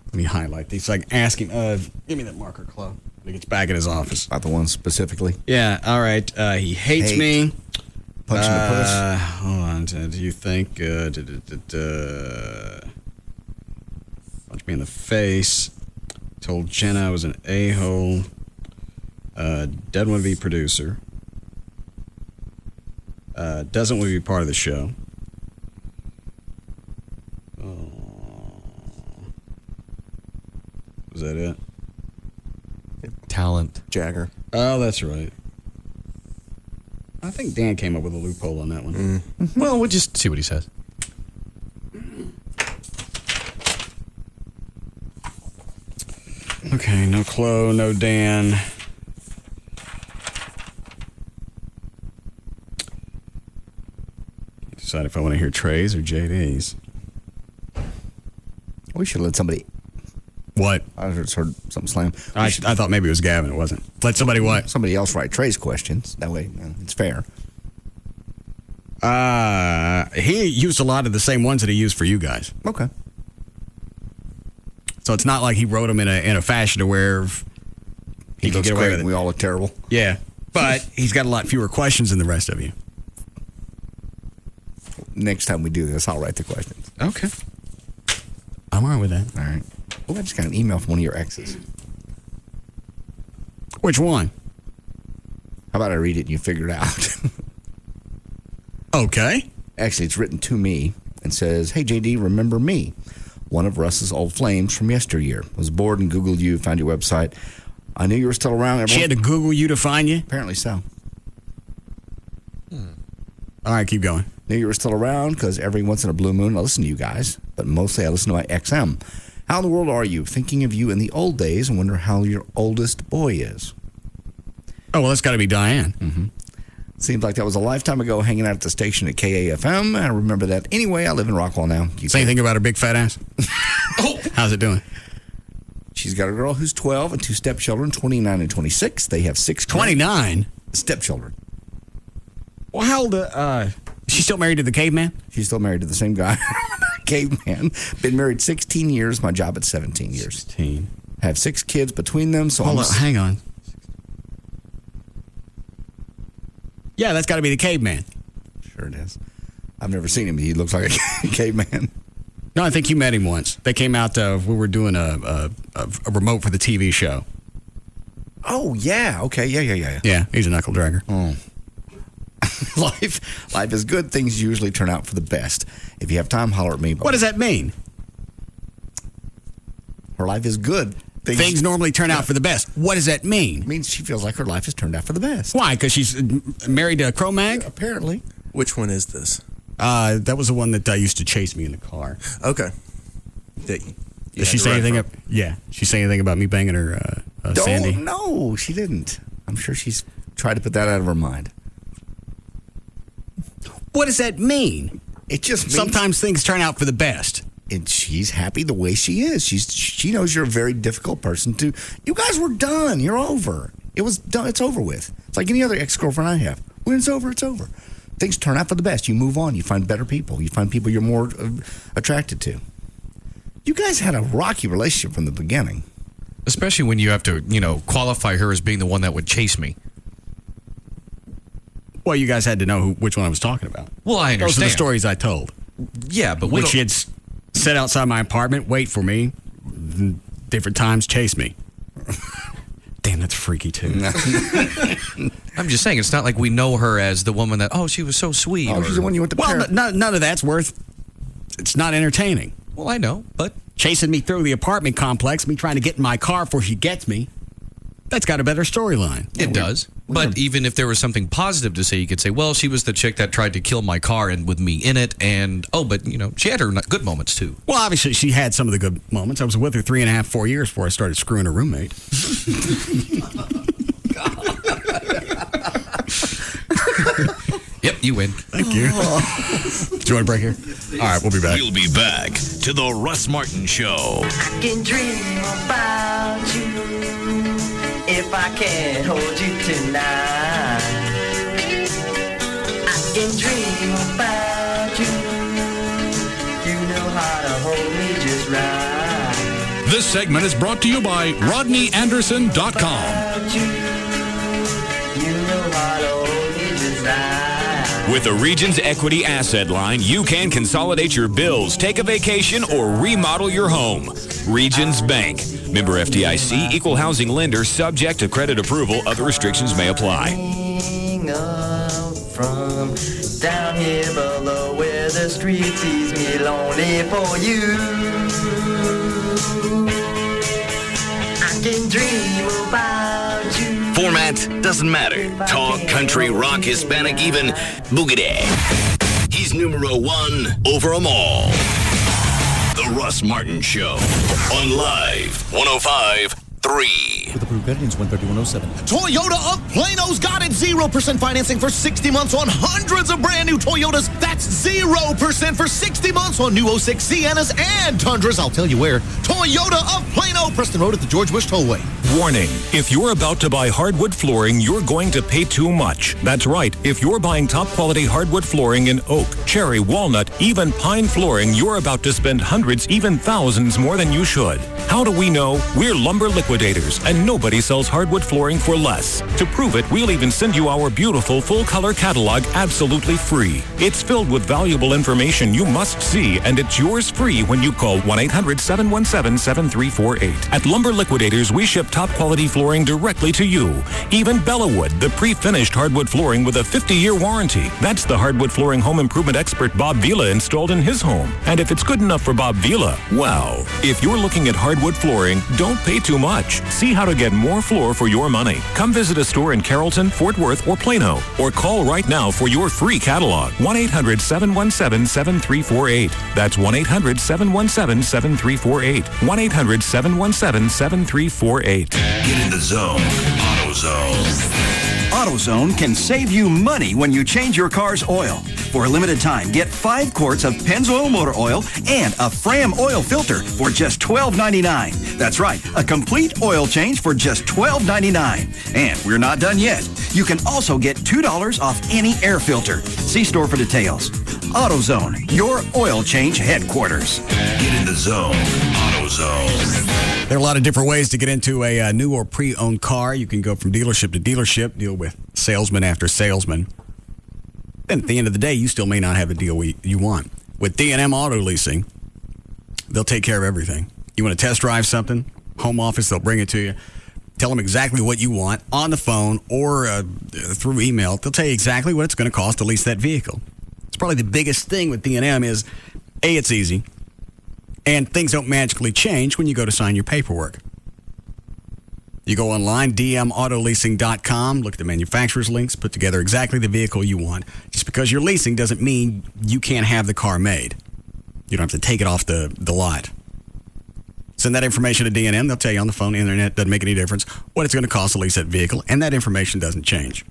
Let me highlight these so I can ask him. Give me that marker, Chloe. When he gets back at his office. About the one specifically. Yeah, all right. He hates me. Punch in the puss. Hold on. Do you think... punch me in the face. Told Jenna I was an a-hole. Doesn't want to be producer. Doesn't want to be part of the show. Oh. Was that it? Talent. Jagger. Oh, that's right. I think Dan came up with a loophole on that one. Well, we'll just see what he says. Okay, no Chloe, no Dan. Decide if I want to hear Trey's or JD's. We should let somebody What? I just heard something slam. I thought maybe it was Gavin. It wasn't. Let somebody what? Somebody else write Trey's questions. That way, it's fair. He used a lot of the same ones that he used for you guys. Okay. So it's not like he wrote them in a fashion to where he could looks get away great. with it. We all look terrible. Yeah, but he's got a lot fewer questions than the rest of you. Next time we do this, I'll write the questions. Okay. I'm all right with that. All right. Oh, I just got an email from one of your exes. Which one? How about I read it and you figure it out? Okay. Actually, it's written to me and says, "Hey, JD, remember me? One of Russ's old flames from yesteryear. Was bored and Googled you, found your website. I knew you were still around." She had to Google you to find you? Apparently so. All right, keep going. Knew you were still around because every once in a blue moon I listen to you guys, but mostly I listen to my XM. How in the world are you? Thinking of you in the old days and wonder how your oldest boy is. Oh, well, that's got to be Diane. Mm-hmm. Seems like that was a lifetime ago hanging out at the station at KAFM. I remember that. Anyway, I live in Rockwall now. Say anything about her big fat ass? How's it doing? She's got a girl who's 12 and 2 stepchildren, 29 and 26. They have 6 29 stepchildren. Well, how old? She's still married to the caveman? She's still married to the same guy. Caveman. Been married 16 years. My job at 17 years. 16. Have 6 kids between them. So Hold on, hang on. Yeah, that's got to be the caveman. Sure it is. I've never seen him. He looks like a caveman. No, I think you met him once. They came out. We were doing a remote for the TV show. Oh yeah. Okay. Yeah. Yeah, he's a knuckle dragger. Oh. Life is good. Things usually turn out for the best. If you have time, holler at me. What does that mean? Her life is good. Things normally turn out for the best. What does that mean? It means she feels like her life has turned out for the best. Why? Because she's married to a Cro-Mag? Yeah, apparently. Which one is this? That was the one that used to chase me in the car. Okay. Did she say anything? Yeah. She say anything about me banging her, Sandy? No, she didn't. I'm sure she's tried to put that out of her mind. What does that mean? It just means sometimes things turn out for the best. And she's happy the way she is. She knows you're a very difficult person to. You guys were done. You're over. It was done. It's over with. It's like any other ex-girlfriend I have. When it's over, it's over. Things turn out for the best. You move on. You find better people. You find people you're more attracted to. You guys had a rocky relationship from the beginning. Especially when you have to, qualify her as being the one that would chase me. Well, you guys had to know which one I was talking about. Well, I understand. Those are the stories I told. Yeah, but when she had sit outside my apartment, wait for me, different times, chase me. Damn, that's freaky, too. I'm just saying, it's not like we know her as the woman that, she was so sweet. Oh, she's the one you went to Well, none of that's it's not entertaining. Well, I know, but chasing me through the apartment complex, me trying to get in my car before she gets me, that's got a better storyline. It does. But even if there was something positive to say, you could say, well, she was the chick that tried to kill my car and with me in it. And, she had her good moments, too. Well, obviously, she had some of the good moments. I was with her 3.5, 4 years before I started screwing her roommate. Yep, you win. Thank you. Do you want a break here? All right, we'll be back. We'll be back to the Russ Martin Show. I can dream about you if I can't hold you tonight. I can dream about you. You know how to hold me just right. This segment is brought to you by RodneyAnderson.com. You know how to hold me just right. With the Regions Equity Asset Line, you can consolidate your bills, take a vacation, or remodel your home. Regions Bank. Member FDIC, equal housing lender, subject to credit approval. Other restrictions may apply. Up from down here below where the street sees me lonely for you. I can dream about you. Format doesn't matter. Talk, country, rock, Hispanic, even boogity. He's numero one over them all. The Russ Martin Show on Live 105.3. 3. With approved credit, 13107. Toyota of Plano's got it. 0% financing for 60 months on hundreds of brand new Toyotas. That's 0% for 60 months on new 06 Siennas and Tundras. I'll tell you where. Toyota of Plano, Preston Road at the George Bush Tollway. Warning, if you're about to buy hardwood flooring, you're going to pay too much. That's right. If you're buying top quality hardwood flooring in oak, cherry, walnut, even pine flooring, you're about to spend hundreds, even thousands more than you should. How do we know? We're Lumber Liquidators, and nobody sells hardwood flooring for less. To prove it, we'll even send you our beautiful full-color catalog absolutely free. It's filled with valuable information you must see, and it's yours free when you call 1-800-717-7348. At Lumber Liquidators, we ship top-quality flooring directly to you. Even Bellawood, the pre-finished hardwood flooring with a 50-year warranty. That's the hardwood flooring home improvement expert Bob Vila installed in his home. And if it's good enough for Bob Vila, wow. If you're looking at hardwood flooring, don't pay too much. See how to get more floor for your money. Come visit a store in Carrollton, Fort Worth, or Plano, or call right now for your free catalog. 1-800-717-7348. That's 1-800-717-7348. 1-800-717-7348. Get in the zone. AutoZone. AutoZone can save you money when you change your car's oil. For a limited time, get 5 quarts of Pennzoil motor oil and a Fram oil filter for just $12.99. That's right, a complete oil change for just $12.99. And we're not done yet. You can also get $2 off any air filter. See store for details. AutoZone, your oil change headquarters. Get in the zone. AutoZone. There are a lot of different ways to get into a new or pre-owned car. You can go from dealership to dealership, deal with salesman after salesman. And at the end of the day, you still may not have the deal you want. With D&M Auto Leasing, they'll take care of everything. You want to test drive something? Home office, they'll bring it to you. Tell them exactly what you want on the phone or through email. They'll tell you exactly what it's going to cost to lease that vehicle. It's probably the biggest thing with D&M is, A, it's easy, and things don't magically change when you go to sign your paperwork. You go online, dmautoleasing.com, look at the manufacturer's links, put together exactly the vehicle you want. Just because you're leasing doesn't mean you can't have the car made. You don't have to take it off the lot. Send that information to D&M. They'll tell you on the phone, the internet, doesn't make any difference what it's going to cost to lease that vehicle, and that information doesn't change.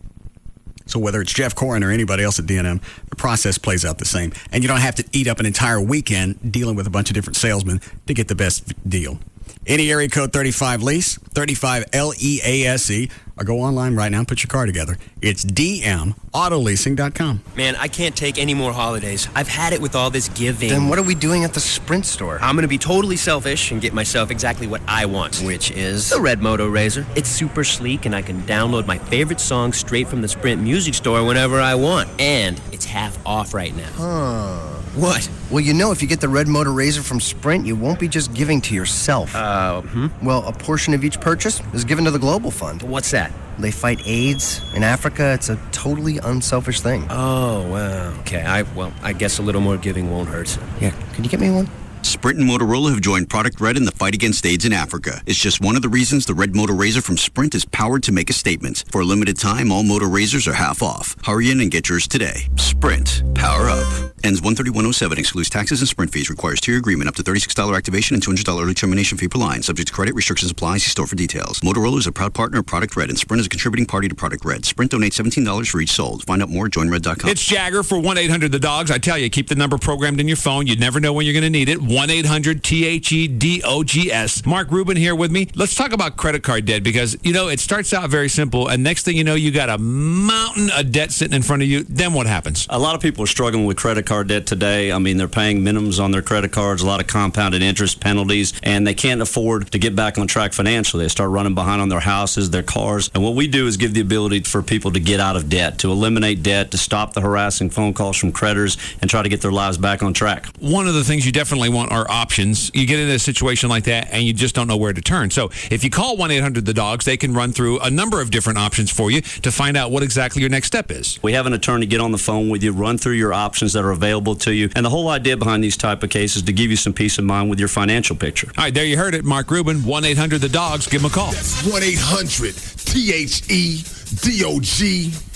So whether it's Jeff Corin or anybody else at D&M, the process plays out the same. And you don't have to eat up an entire weekend dealing with a bunch of different salesmen to get the best deal. Any area code 35 lease, 35 LEASE, or go online right now and put your car together. It's dmautoleasing.com. Man, I can't take any more holidays. I've had it with all this giving. Then what are we doing at the Sprint store? I'm going to be totally selfish and get myself exactly what I want, which is the Red Moto Razor. It's super sleek, and I can download my favorite songs straight from the Sprint music store whenever I want. And it's half off right now. Huh. What? Well, you know, if you get the Red Moto Razor from Sprint, you won't be just giving to yourself. Well, a portion of each purchase is given to the Global Fund. What's that? They fight AIDS in Africa. It's a totally unselfish thing. Oh, wow. Okay, I guess a little more giving won't hurt. Yeah, can you get me one? Sprint and Motorola have joined Product Red in the fight against AIDS in Africa. It's just one of the reasons the Red Moto Razor from Sprint is powered to make a statement. For a limited time, all Moto Razors are half off. Hurry in and get yours today. Sprint. Power up. Ends 13107. Excludes taxes and Sprint fees. Requires tier agreement. Up to $36 activation and $200 early termination fee per line. Subject to credit. Restrictions apply. See store for details. Motorola is a proud partner of Product Red, and Sprint is a contributing party to Product Red. Sprint donates $17 for each sold. Find out more at joinred.com. It's Jagger for 1-800-THE-DOGS. I tell you, keep the number programmed in your phone. You never know when you're going to need it. 1-800-THEDOGS. Mark Rubin here with me. Let's talk about credit card debt because, you know, it starts out very simple, and next thing you know, you got a mountain of debt sitting in front of you. Then what happens? A lot of people are struggling with credit card debt today. I mean, they're paying minimums on their credit cards, a lot of compounded interest penalties, and they can't afford to get back on track financially. They start running behind on their houses, their cars. And what we do is give the ability for people to get out of debt, to eliminate debt, to stop the harassing phone calls from creditors, and try to get their lives back on track. One of the things you definitely want are options. You get into a situation like that, and you just don't know where to turn. So if you call 1-800-THE-DOGS, they can run through a number of different options for you to find out what exactly your next step is. We have an attorney get on the phone with you, run through your options that are available to you. And the whole idea behind these type of cases is to give you some peace of mind with your financial picture. All right, there you heard it. Mark Rubin, 1-800-THE-DOGS. Give him a call. That's 1-800-THEDOGS.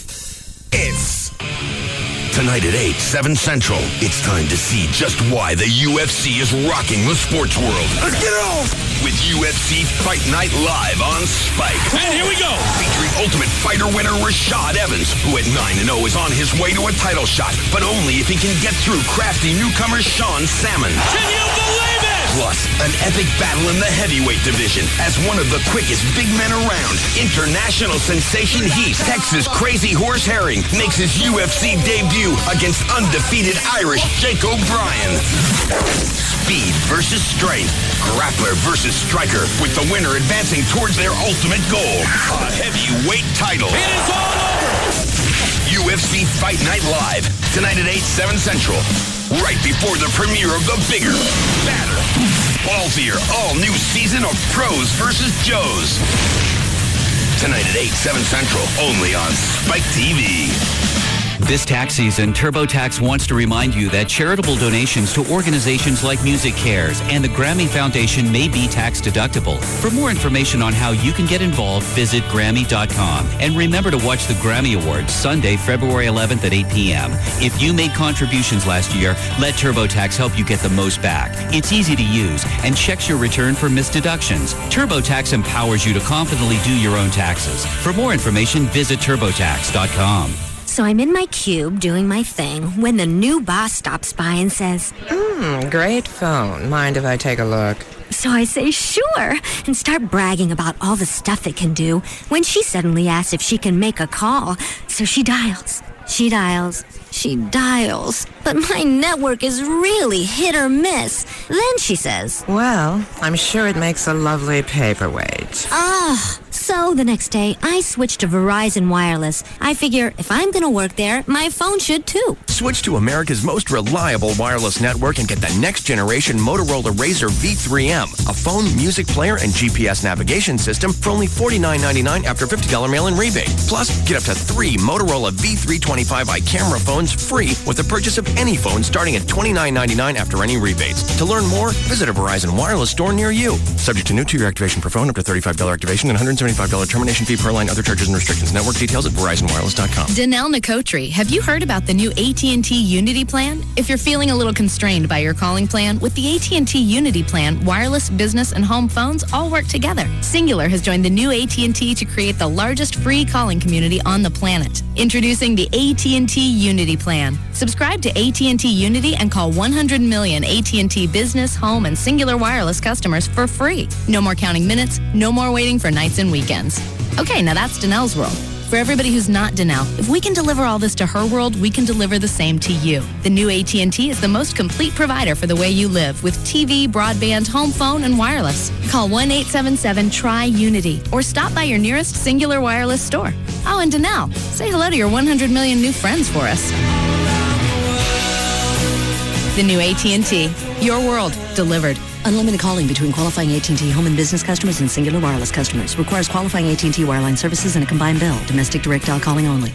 Tonight at 8, 7 Central, it's time to see just why the UFC is rocking the sports world. Let's get it on! with UFC Fight Night Live on Spike. And here we go. Featuring Ultimate Fighter winner Rashad Evans, who at 9-0 is on his way to a title shot, but only if he can get through crafty newcomer Sean Salmon. Can you believe it? Plus, an epic battle in the heavyweight division as one of the quickest big men around. International sensation Heath, Texas Crazy Horse Herring, makes his UFC debut against undefeated Irish Jake O'Brien. Speed versus strength, grappler versus striker, with the winner advancing towards their ultimate goal, a heavyweight title. It is all over. UFC Fight Night Live, tonight at 8, 7 Central. Right before the premiere of the bigger, badder, ballsier, all-new season of Pros vs. Joes. Tonight at 8, 7 Central, only on Spike TV. This tax season, TurboTax wants to remind you that charitable donations to organizations like Music Cares and the Grammy Foundation may be tax deductible. For more information on how you can get involved, visit Grammy.com. And remember to watch the Grammy Awards Sunday, February 11th at 8 p.m. If you made contributions last year, let TurboTax help you get the most back. It's easy to use and checks your return for missed deductions. TurboTax empowers you to confidently do your own taxes. For more information, visit TurboTax.com. So I'm in my cube doing my thing when the new boss stops by and says, Great phone. Mind if I take a look? So I say, sure, and start bragging about all the stuff it can do when she suddenly asks if she can make a call. So she dials. She dials. She dials. But my network is really hit or miss. Then she says, Well, I'm sure it makes a lovely paperweight. So the next day, I switched to Verizon Wireless. I figure if I'm going to work there, my phone should too. Switch to America's most reliable wireless network and get the next generation Motorola Razr V3M, a phone, music player, and GPS navigation system for only $49.99 after $50 mail-in rebate. Plus, get up to 3 Motorola V325i camera phones free with the purchase of any phone starting at $29.99 after any rebates. To learn more, visit a Verizon Wireless store near you. Subject to new 2-year activation per phone, up to $35 activation, and $175 termination fee per line, other charges and restrictions. Network details at VerizonWireless.com. Danelle Nicotri, have you heard about the new AT&T Unity plan? If you're feeling a little constrained by your calling plan, with the AT&T Unity plan, wireless, business, and home phones all work together. Singular has joined the new AT&T to create the largest free calling community on the planet. Introducing the AT&T Unity plan. Subscribe to AT&T Unity and call 100 million AT&T business, home, and Singular wireless customers for free. No more counting minutes, no more waiting for nights and weekends. Okay, now that's Danelle's world. For everybody who's not Danelle, if we can deliver all this to her world, we can deliver the same to you. The new AT&T is the most complete provider for the way you live, with TV, broadband, home phone, and wireless. Call 1-877-TRY-UNITY or stop by your nearest Singular wireless store. Oh, and Danelle, say hello to your 100 million new friends for us. The new AT&T. Your world delivered. Unlimited calling between qualifying AT&T home and business customers and Singular wireless customers. Requires qualifying AT&T wireline services and a combined bill. Domestic direct dial calling only.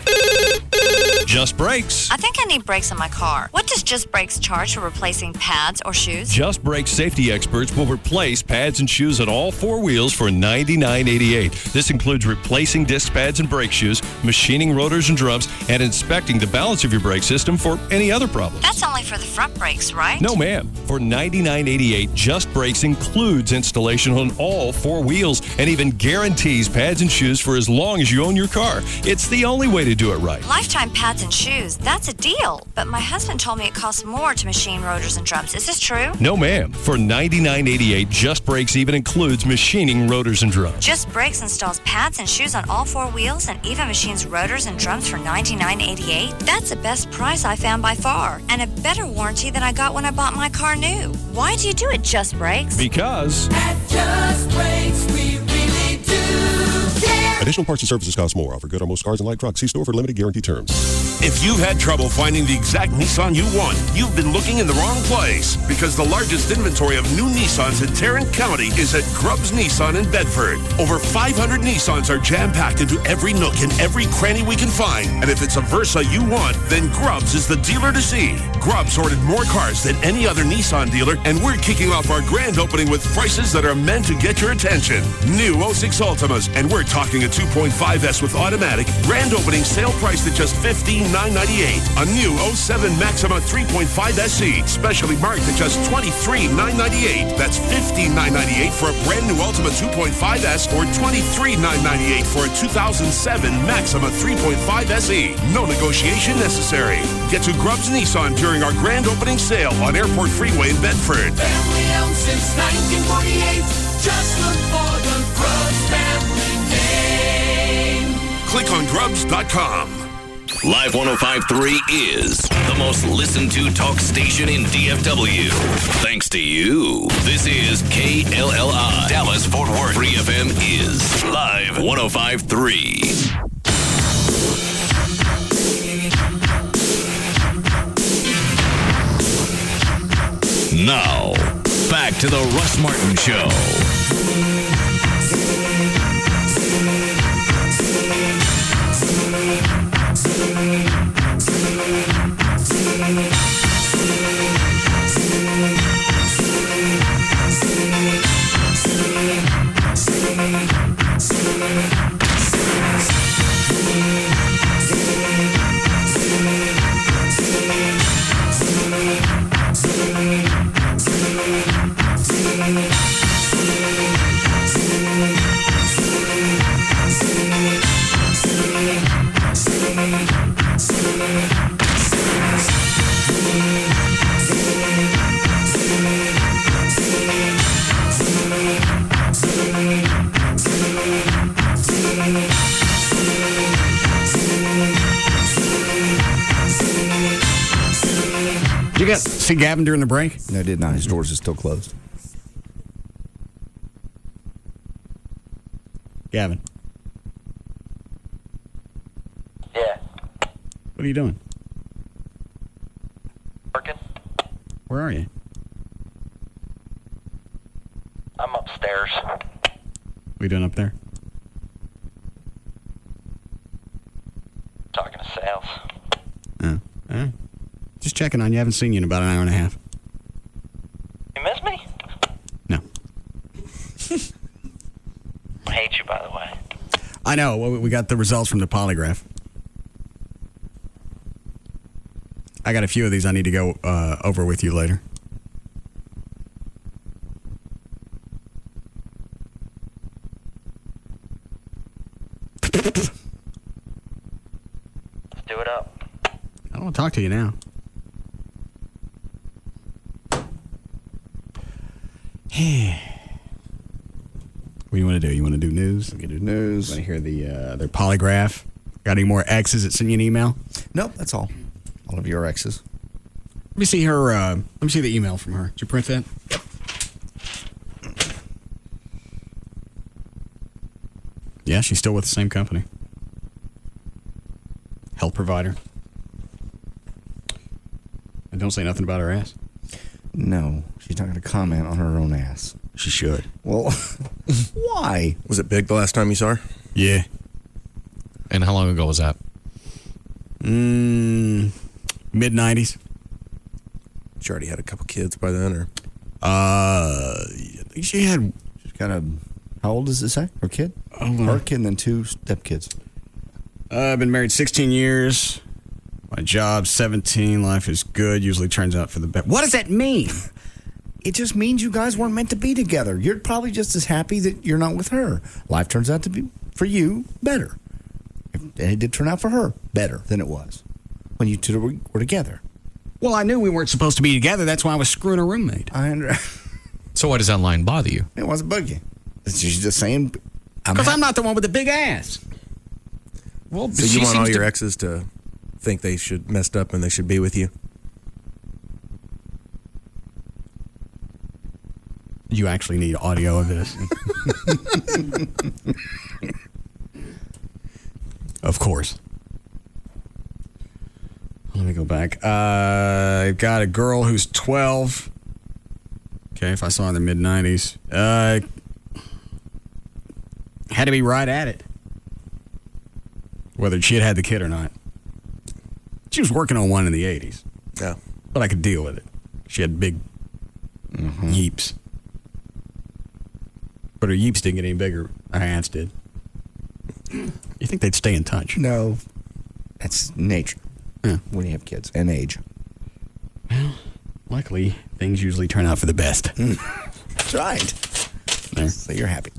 Just Brakes. I think I need brakes on my car. What does Just Brakes charge for replacing pads or shoes? Just Brakes safety experts will replace pads and shoes on all 4 wheels for $99.88. This includes replacing disc pads and brake shoes, machining rotors and drums, and inspecting the balance of your brake system for any other problems. That's only for the front brakes, right? No, ma'am. For $99.88, Just Brakes includes installation on all 4 wheels and even guarantees pads and shoes for as long as you own your car. It's the only way to do it right. Lifetime pads and shoes, that's a deal. But my husband told me it costs more to machine rotors and drums. Is this true? No, ma'am. For $99.88, Just Brakes even includes machining rotors and drums. Just Brakes installs pads and shoes on all 4 wheels and even machines rotors and drums for $99.88. That's the best price I found by far, and a better warranty than I got when I bought my car new. Why do you do it, Just Brakes? Because At Just Brakes, we really do care. Additional parts and services cost more. Offer good on most cars and light trucks. See store for limited guarantee terms. If you've had trouble finding the exact Nissan you want, you've been looking in the wrong place, because the largest inventory of new Nissans in Tarrant County is at Grubbs Nissan in Bedford. Over 500 Nissans are jam-packed into every nook and every cranny we can find. And if it's a Versa you want, then Grubbs is the dealer to see. Grubbs ordered more cars than any other Nissan dealer, and we're kicking off our grand opening with prices that are meant to get your attention. New 06 Ultimas, and we're talking a 2.5S with automatic, grand opening sale priced at just $15,998. A new 07 Maxima 3.5 SE, specially marked at just $23,998. That's $15,998 for a brand new Ultima 2.5S or $23,998 for a 2007 Maxima 3.5 SE. No negotiation necessary. Get to Grubbs Nissan during our grand opening sale on Airport Freeway in Bedford. Family owned since 1948. Just look for the Grubbs family name. Click on Grubbs.com. Live 105.3 is the most listened to talk station in DFW. Thanks to you. This is KLLI. Dallas Fort Worth. Free FM is Live 105.3. Now, back to the Russ Martin Show. Did you see Gavin during the break? No, I did not. His doors are still closed. Gavin. Yeah. What are you doing? Working. Where are you? I'm upstairs. What are you doing up there? Talking to sales. Oh, all right. Just checking on you. Haven't seen you in about an hour and a half. You miss me? No. I hate you, by the way. I know. Well, we got the results from the polygraph. I got a few of these I need to go over with you later. Let's do it up. I don't want to talk to you now. What do you want to do? You want to do news? We can do news. Want to hear their polygraph? Got any more exes that sent you an email? Nope, that's all. All of your exes. Let me see her. Let me see the email from her. Did you print that? Yep. Yeah, she's still with the same company. Health provider. And don't say nothing about her ass. No, she's not going to comment on her own ass. She should. Well, why? Was it big the last time you saw her? Yeah. And how long ago was that? Mid-90s. She already had a couple kids by then, or? I think she had... She's kind of... How old does it say? Her kid? Her kid and then 2 stepkids. I've been married 16 years. My job, 17. Life is good. Usually turns out for the best. What does that mean? It just means you guys weren't meant to be together. You're probably just as happy that you're not with her. Life turns out to be, for you, better. And it did turn out for her better than it was when you two were together. Well, I knew we weren't supposed to be together. That's why I was screwing a roommate. So why does that line bother you? It wasn't bug you. She's just saying... Because I'm not the one with the big ass. Well, so you want all your exes to think they should messed up and they should be with you? You actually need audio of this. Of course. Let me go back. I've got a girl who's 12. Okay, if I saw her in the mid-90s. Had to be right at it. Whether she had the kid or not. She was working on one in the 80s. Yeah. But I could deal with it. She had big yeeps. But her yeeps didn't get any bigger. Her ass did. You think they'd stay in touch? No. That's nature. When you have kids and age. Well, luckily, things usually turn out for the best. That's right. There. So you're happy.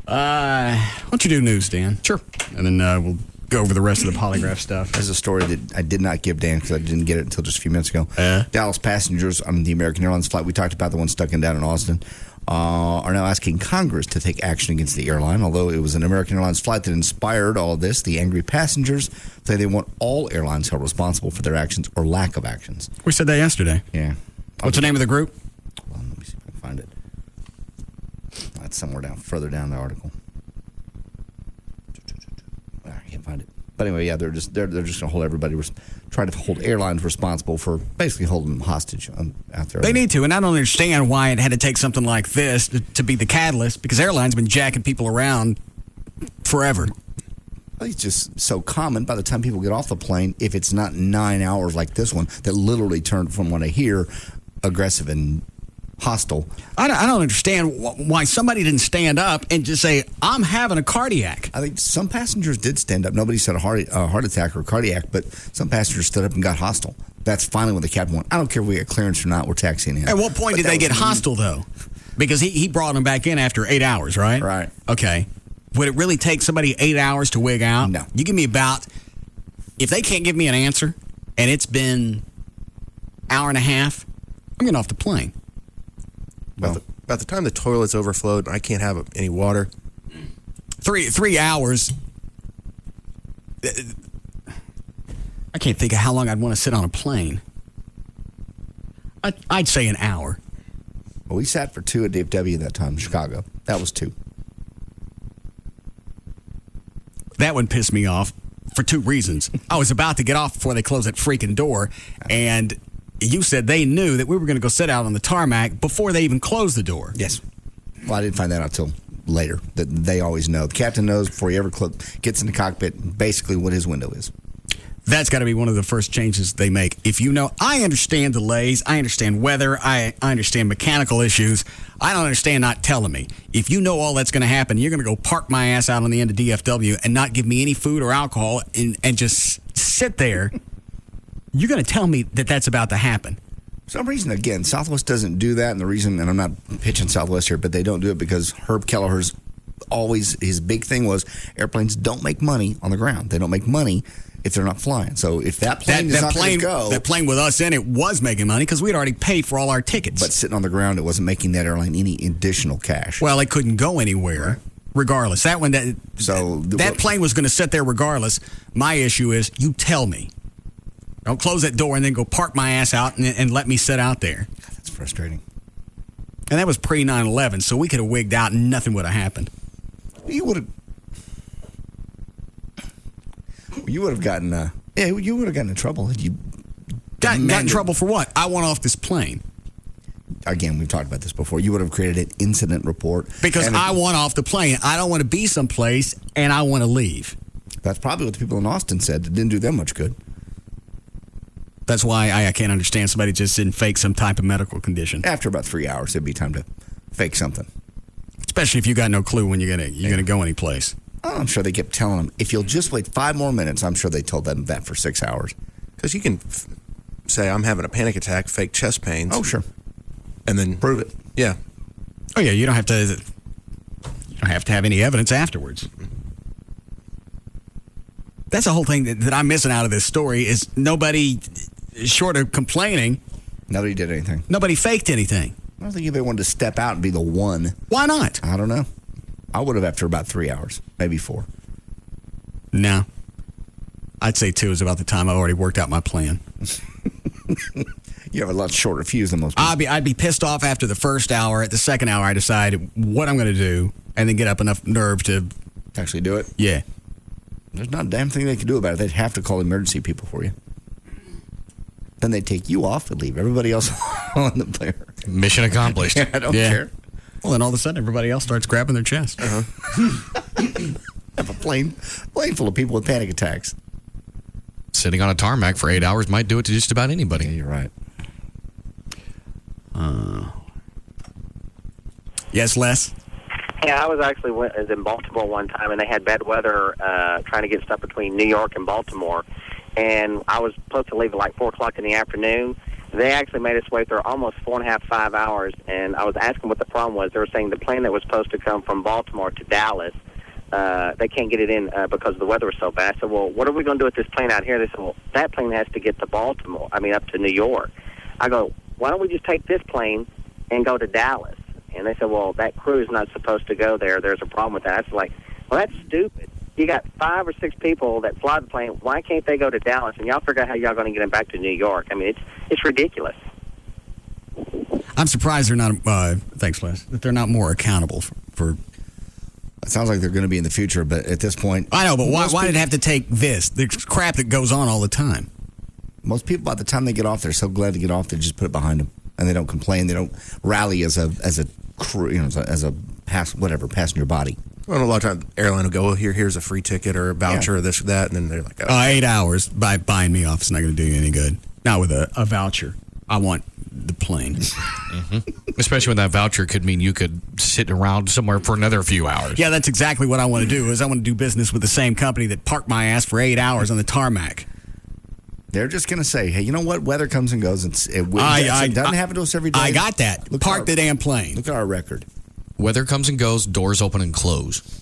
Why don't you do news, Dan? Sure. And then we'll go over the rest of the polygraph stuff. There's a story that I did not give Dan because I didn't get it until just a few minutes ago. Dallas passengers on the American Airlines flight we talked about, the one stuck in down in Austin, are now asking Congress to take action against the airline. Although it was an American Airlines flight that inspired all of this, the angry passengers say they want all airlines held responsible for their actions or lack of actions. We said that yesterday. Yeah. What's the name of the group? Well, let me see if I can find it. That's somewhere further down the article. I can't find it. But anyway, yeah, they're just going to hold everybody, try to hold airlines responsible for basically holding them hostage out there. They need to, and I don't understand why it had to take something like this to be the catalyst, because airlines have been jacking people around forever. It's just so common by the time people get off the plane, if it's not 9 hours like this one, that literally turned, from what I hear, aggressive and hostile. I don't understand why somebody didn't stand up and just say, I'm having a cardiac. I think some passengers did stand up. Nobody said a heart attack or cardiac, but some passengers stood up and got hostile. That's finally when the captain went, I don't care if we get clearance or not, we're taxiing in. At what point did they get hostile, though? Because he brought them back in after 8 hours, right? Right. Okay. Would it really take somebody 8 hours to wig out? No. You give me if they can't give me an answer, and it's been hour and a half, I'm getting off the plane. About the time the toilet's overflowed, I can't have any water. 3 hours. I can't think of how long I'd want to sit on a plane. I'd say an hour. Well, we sat for 2 at DFW that time in Chicago. That was 2. That one pissed me off for 2 reasons. I was about to get off before they closed that freaking door, and you said they knew that we were going to go sit out on the tarmac before they even closed the door. Yes. Well, I didn't find that out till later, that they always know. The captain knows before he ever gets in the cockpit basically what his window is. That's got to be one of the first changes they make. If you know, I understand delays, I understand weather, I understand mechanical issues. I don't understand not telling me. If you know all that's going to happen, you're going to go park my ass out on the end of DFW and not give me any food or alcohol and just sit there. You're going to tell me that that's about to happen. For some reason, again, Southwest doesn't do that. And the reason, and I'm not pitching Southwest here, but they don't do it because Herb Kelleher's his big thing was airplanes don't make money on the ground. They don't make money if they're not flying. So if that plane is not going to go. That plane with us in it was making money because we'd already paid for all our tickets. But sitting on the ground, it wasn't making that airline any additional cash. Well, it couldn't go anywhere. Regardless. That plane was going to sit there regardless. My issue is you tell me. Don't close that door and then go park my ass out and let me sit out there. God, that's frustrating. And that was pre 9/11, so we could have wigged out and nothing would have happened. You would have gotten you would have gotten in trouble. You got in trouble for what? I went off this plane. Again, we've talked about this before. You would have created an incident report. Because I want off the plane. I don't want to be someplace, and I want to leave. That's probably what the people in Austin said. It didn't do them much good. That's why I can't understand somebody just didn't fake some type of medical condition. After about 3 hours, it'd be time to fake something. Especially if you got no clue when you're gonna go any place. Oh, I'm sure they kept telling them, if you'll just wait 5 more minutes, I'm sure they told them that for 6 hours. Because you can say, I'm having a panic attack, fake chest pains. Oh, sure. And then prove it. Yeah. Oh, yeah, you don't have to have any evidence afterwards. That's the whole thing that I'm missing out of this story is nobody, short of complaining. Nobody did anything. Nobody faked anything. I don't think anybody wanted to step out and be the one. Why not? I don't know. I would have after about 3 hours, maybe 4. No. I'd say 2 is about the time I already worked out my plan. You have a lot shorter fuse than most people. I'd be pissed off after the first hour. At the second hour, I decide what I'm going to do and then get up enough nerve to actually do it. Yeah. There's not a damn thing they could do about it. They'd have to call emergency people for you. Then they'd take you off and leave everybody else on the plane. Mission accomplished. I don't care. Well, then all of a sudden, everybody else starts grabbing their chest. Have a plane full of people with panic attacks. Sitting on a tarmac for 8 hours might do it to just about anybody. Yeah, you're right. Yes, Les? Yeah, I was in Baltimore one time, and they had bad weather trying to get stuff between New York and Baltimore. And I was supposed to leave at like 4 o'clock in the afternoon. They actually made us wait there almost 4.5, 5 hours. And I was asking what the problem was. They were saying the plane that was supposed to come from Baltimore to Dallas, they can't get it in because the weather was so bad. I said, well, what are we going to do with this plane out here? They said, well, that plane has to get to up to New York. I go, why don't we just take this plane and go to Dallas? And they said, well, that crew is not supposed to go there. There's a problem with that. I was like, well, that's stupid. You got 5 or 6 people that fly the plane. Why can't they go to Dallas? And y'all figure out how y'all going to get them back to New York. I mean, it's ridiculous. I'm surprised they're not, thanks, Les, that they're not more accountable for it sounds like they're going to be in the future, but at this point... I know, but why did it have to take this? The crap that goes on all the time. Most people, by the time they get off, they're so glad to get off, they just put it behind them. And they don't complain. They don't rally as a crew, as a passenger body. Well, a lot of times, airline will go, well, here's a free ticket or a voucher or this or that, and then they're like, 8 hours by buying me off is not going to do you any good. Not with a voucher. I want the plane. Especially when that voucher could mean you could sit around somewhere for another few hours. Yeah, that's exactly what I want to do. Is I want to do business with the same company that parked my ass for 8 hours on the tarmac. They're just going to say, hey, you know what? Weather comes and goes. It doesn't happen to us every day. I got that. Park the damn plane. Look at our record. Weather comes and goes, doors open and close.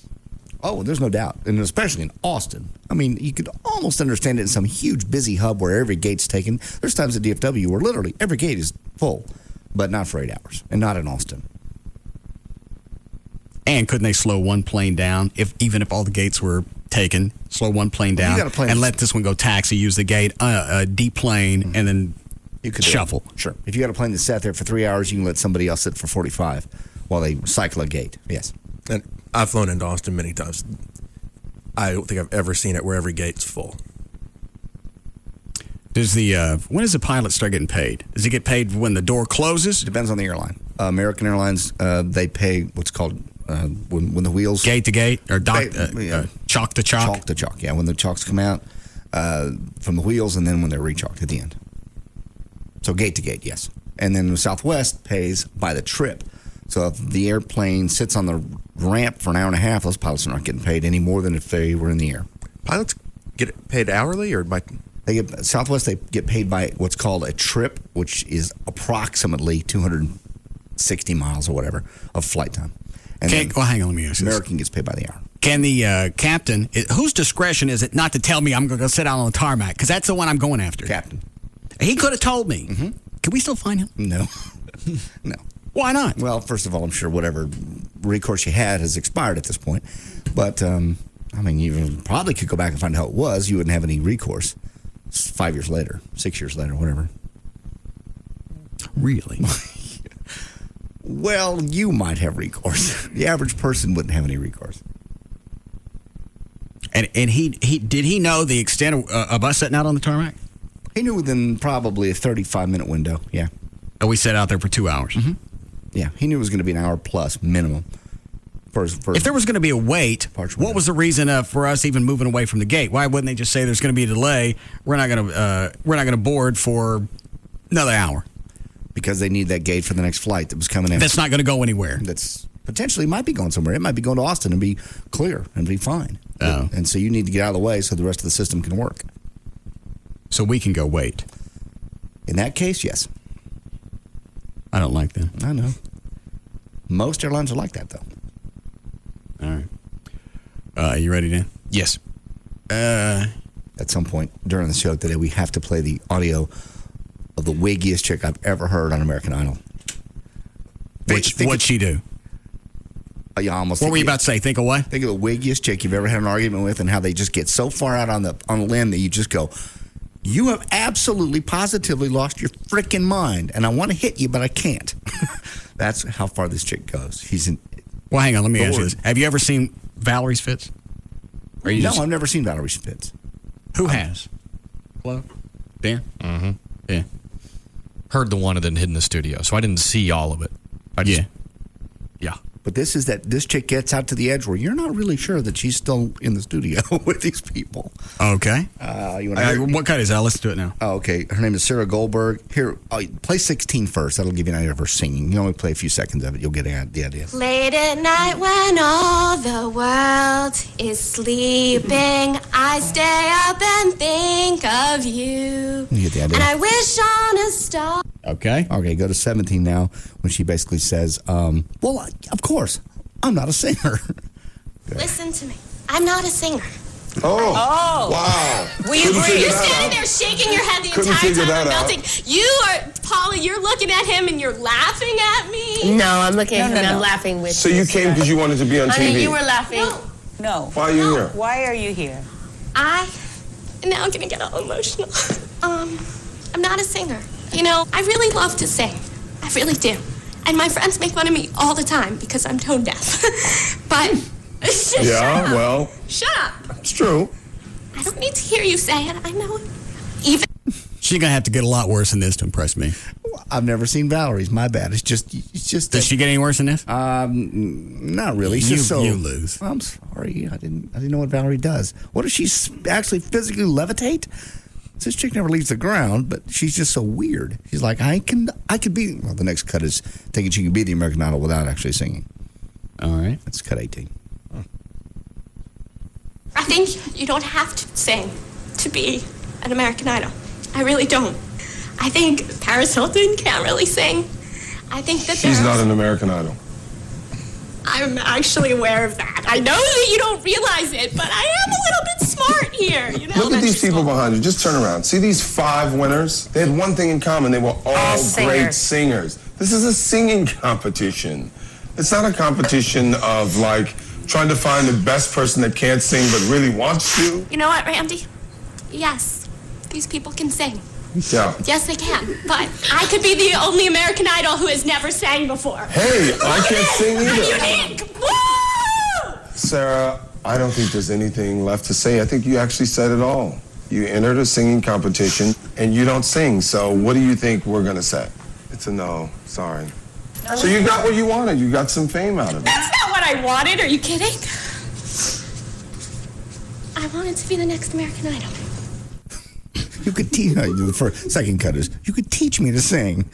Oh, there's no doubt. And especially in Austin. I mean, you could almost understand it in some huge busy hub where every gate's taken. There's times at DFW where literally every gate is full, but not for 8 hours, and not in Austin. And couldn't they slow one plane down, even if all the gates were taken, slow one plane down and let this one go taxi, use the gate, deplane, and then you could shuffle? Sure. If you got a plane that sat there for 3 hours, you can let somebody else sit for 45 while they cycle a gate. Yes. And I've flown into Austin many times. I don't think I've ever seen it where every gate's full. When does the pilot start getting paid? Does he get paid when the door closes? Depends on the airline. American Airlines, they pay what's called when the wheels... Gate to gate? Or chalk to chalk? Chalk to chalk, yeah. When the chalks come out from the wheels and then when they're rechalked at the end. So gate to gate, yes. And then Southwest pays by the trip. So if the airplane sits on the ramp for an hour and a half, those pilots are not getting paid any more than if they were in the air. Pilots get paid hourly or by... Southwest, they get paid by what's called a trip, which is approximately 260 miles or whatever of flight time. And hang on, let me ask you this. American gets paid by the hour. Can the captain, whose discretion is it not to tell me I'm going to go sit down on the tarmac? Because that's the one I'm going after. Captain. He could have told me. Mm-hmm. Can we still find him? No. No. Why not? Well, first of all, I'm sure whatever recourse you had has expired at this point. But, I mean, you probably could go back and find out how it was. You wouldn't have any recourse 5 years later, 6 years later, whatever. Really? Well, you might have recourse. The average person wouldn't have any recourse. And he did he know the extent of us sitting out on the tarmac? He knew within probably a 35-minute window, yeah. And we sat out there for 2 hours? Mm-hmm. Yeah, he knew it was going to be an hour plus minimum. If there was going to be a wait, what was the reason for us even moving away from the gate? Why wouldn't they just say there's going to be a delay? We're not going to board for another hour because they need that gate for the next flight that was coming in. That's not going to go anywhere. That's potentially might be going somewhere. It might be going to Austin and be clear and be fine. Oh. And so you need to get out of the way so the rest of the system can work. So we can go wait. In that case, yes. I don't like that. I know. Most airlines are like that, though. All right. You ready, Dan? Yes. At some point during the show today, we have to play the audio of the wiggiest chick I've ever heard on American Idol. What'd she do? What were you about to say? Think of what? Think of the wiggiest chick you've ever had an argument with and how they just get so far out on the limb that you just go, you have absolutely, positively lost your freaking mind, and I want to hit you, but I can't. That's how far this chick goes. Well, hang on. Let me ask you this. Have you ever seen Valerie's Fits? No, I've never seen Valerie's Fits. Who has? Hello? Dan? Mm-hmm. Yeah. Heard the one and then hid in the studio, so I didn't see all of it. Yeah. But this chick gets out to the edge where you're not really sure that she's still in the studio with these people. Okay. What kind is that? Let's do it now. Oh, okay. Her name is Sarah Goldberg. Here, play 16 first. That'll give you an idea of her singing. You only play a few seconds of it. You'll get the idea. Late at night when all the world is sleeping, I stay up and think of you. You get the idea. And I wish on a star. Okay. Okay, go to 17 now when she basically says, well, of course, I'm not a singer. Listen to me. I'm not a singer. Oh. Wow. We agree. You're standing there shaking your head the entire time I'm melting. You are, Paula, you're looking at him and you're laughing at me. No, I'm looking at him and I'm laughing with So you came because you wanted to be on Honey, TV? you were laughing. No. Why are you here? Why are you here? Now I'm going to get all emotional. I'm not a singer. You know, I really love to sing. I really do. And my friends make fun of me all the time because I'm tone deaf. But shut up. Well. Shut up. It's true. I don't need to hear you say it. I know it. Even. She's going to have to get a lot worse than this to impress me. I've never seen Valerie's. My bad. It's just. Does she get any worse than this? Not really. It's just You lose. I'm sorry. I didn't know what Valerie does. What does she actually physically levitate? This chick never leaves the ground, but she's just so weird. She's like, I could be. Well, the next cut is thinking she can be the American Idol without actually singing. All right. That's cut 18. I think you don't have to sing to be an American Idol. I really don't. I think Paris Hilton can't really sing. I think that She's not an American Idol. I'm actually aware of that. I know that you don't realize it, but I am a little bit smart here. You know, Look at these people behind you. Just turn around. See these 5 winners? They had one thing in common. They were all great singers. This is a singing competition. It's not a competition of, like, trying to find the best person that can't sing but really wants to. You know what, Randy? Yes, these people can sing. Yeah. Yes, they can. But I could be the only American Idol who has never sang before. Hey, I can't sing either. I'm unique. Woo! Sarah, I don't think there's anything left to say. I think you actually said it all. You entered a singing competition and you don't sing. So what do you think we're going to say? It's a no. Sorry. So you got what you wanted. You got some fame out of it. That's not what I wanted. Are you kidding? I wanted to be the next American Idol. You could teach. For second cut is you could teach me to sing,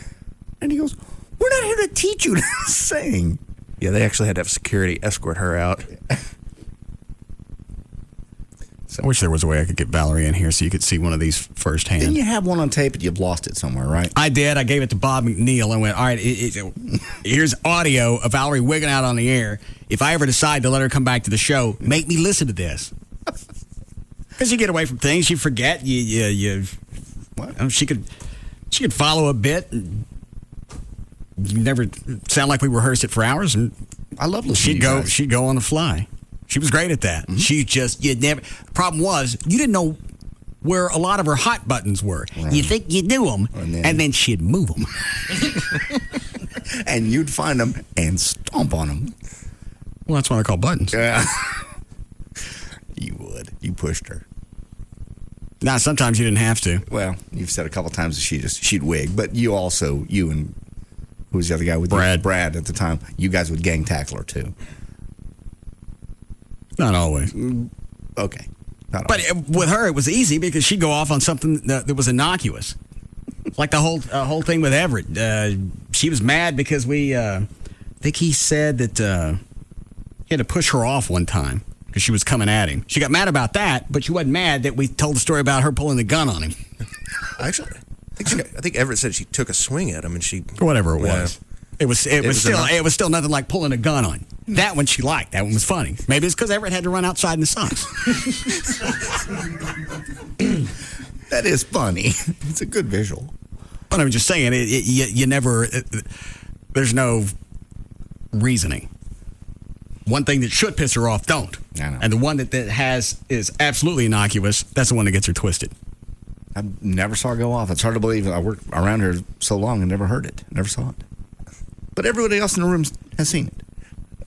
and he goes, "We're not here to teach you to sing." Yeah, they actually had to have security escort her out. I wish there was a way I could get Valerie in here so you could see one of these firsthand. Didn't you have one on tape, but you've lost it somewhere, right? I did. I gave it to Bob McNeil and went, all right, here's audio of Valerie wigging out on the air. If I ever decide to let her come back to the show, make me listen to this. Because you get away from things, you forget. She could follow a bit. And you never sound like we rehearsed it for hours. And I love listening. She'd go on the fly. She was great at that. Mm-hmm. Problem was, you didn't know where a lot of her hot buttons were. Right. You think you knew them, and then she'd move them. And you'd find them and stomp on them. Well, that's why they're called buttons. Yeah. You would. You pushed her. Nah, sometimes you didn't have to. Well, you've said a couple times that she'd wig, but you and who was the other guy with Brad? You? Brad at the time. You guys would gang tackle her too. Not always. Okay. Not but always. With her, it was easy because she'd go off on something that was innocuous. Like the whole thing with Everett. She was mad because I think he said that he had to push her off one time because she was coming at him. She got mad about that, but she wasn't mad that we told the story about her pulling the gun on him. Actually, I think Everett said she took a swing at him and she... Whatever it was. It was still nothing like pulling a gun on. That one she liked. That one was funny. Maybe it's because Everett had to run outside in the sun. That is funny. It's a good visual. But I'm just saying, you never. There's no reasoning. One thing that should piss her off, don't. I know. And the one that is absolutely innocuous, that's the one that gets her twisted. I never saw her go off. It's hard to believe. I worked around her so long and never heard it. Never saw it. But everybody else in the room has seen it.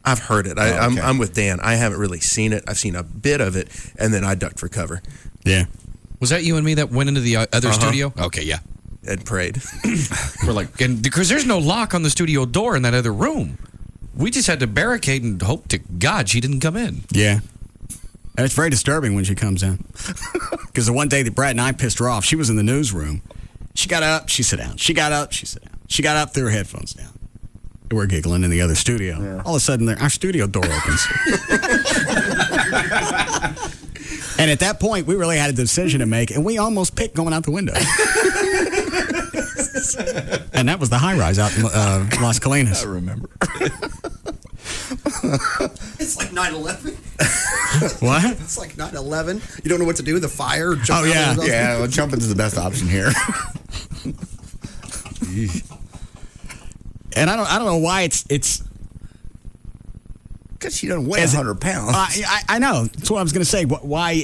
I've heard it. I'm with Dan. I haven't really seen it. I've seen a bit of it, and then I ducked for cover. Yeah. Was that you and me that went into the other studio? Okay, yeah. And prayed. We're like, and because there's no lock on the studio door in that other room. We just had to barricade and hope to God she didn't come in. Yeah. And it's very disturbing when she comes in. Because the one day that Brad and I pissed her off, she was in the newsroom. She got up, she sat down. She got up, she sat down. She got up, threw her headphones down. We're giggling in the other studio. Yeah. All of a sudden, our studio door opens. And at that point, we really had a decision to make, and we almost picked going out the window. And that was the high-rise out in Las Colinas. I remember. It's like 9/11. What? It's like 9/11. You don't know what to do. The fire. Jump yeah. out Yeah, well, jumping is the best option here. And I don't know why it's because she doesn't weigh 100 pounds. I know. That's what I was going to say. Why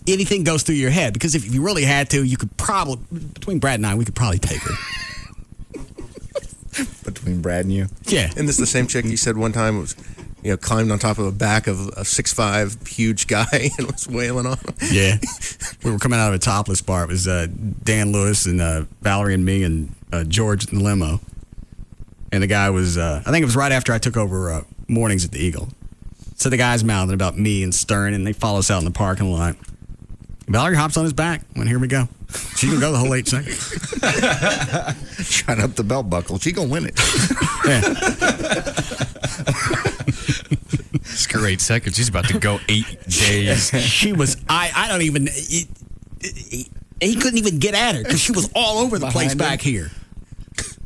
anything goes through your head? Because if you really had to, you could probably, between Brad and I, we could probably take her. Between Brad and you? Yeah. And this is the same chick you said one time was, climbed on top of the back of a 6'5" huge guy and was wailing on him. Yeah. We were coming out of a topless bar. It was Dan Lewis and Valerie and me and George in the limo. And the guy was, I think it was right after I took over mornings at the Eagle. So the guy's mouthing about me and Stern, and they follow us out in the parking lot. Valerie hops on his back. When here we go. She can go the whole 8 seconds. Shine up the belt buckle. She gonna win it. Screw 8 seconds. She's about to go 8 days. She was. I don't even. He couldn't even get at her because she was all over the place back here.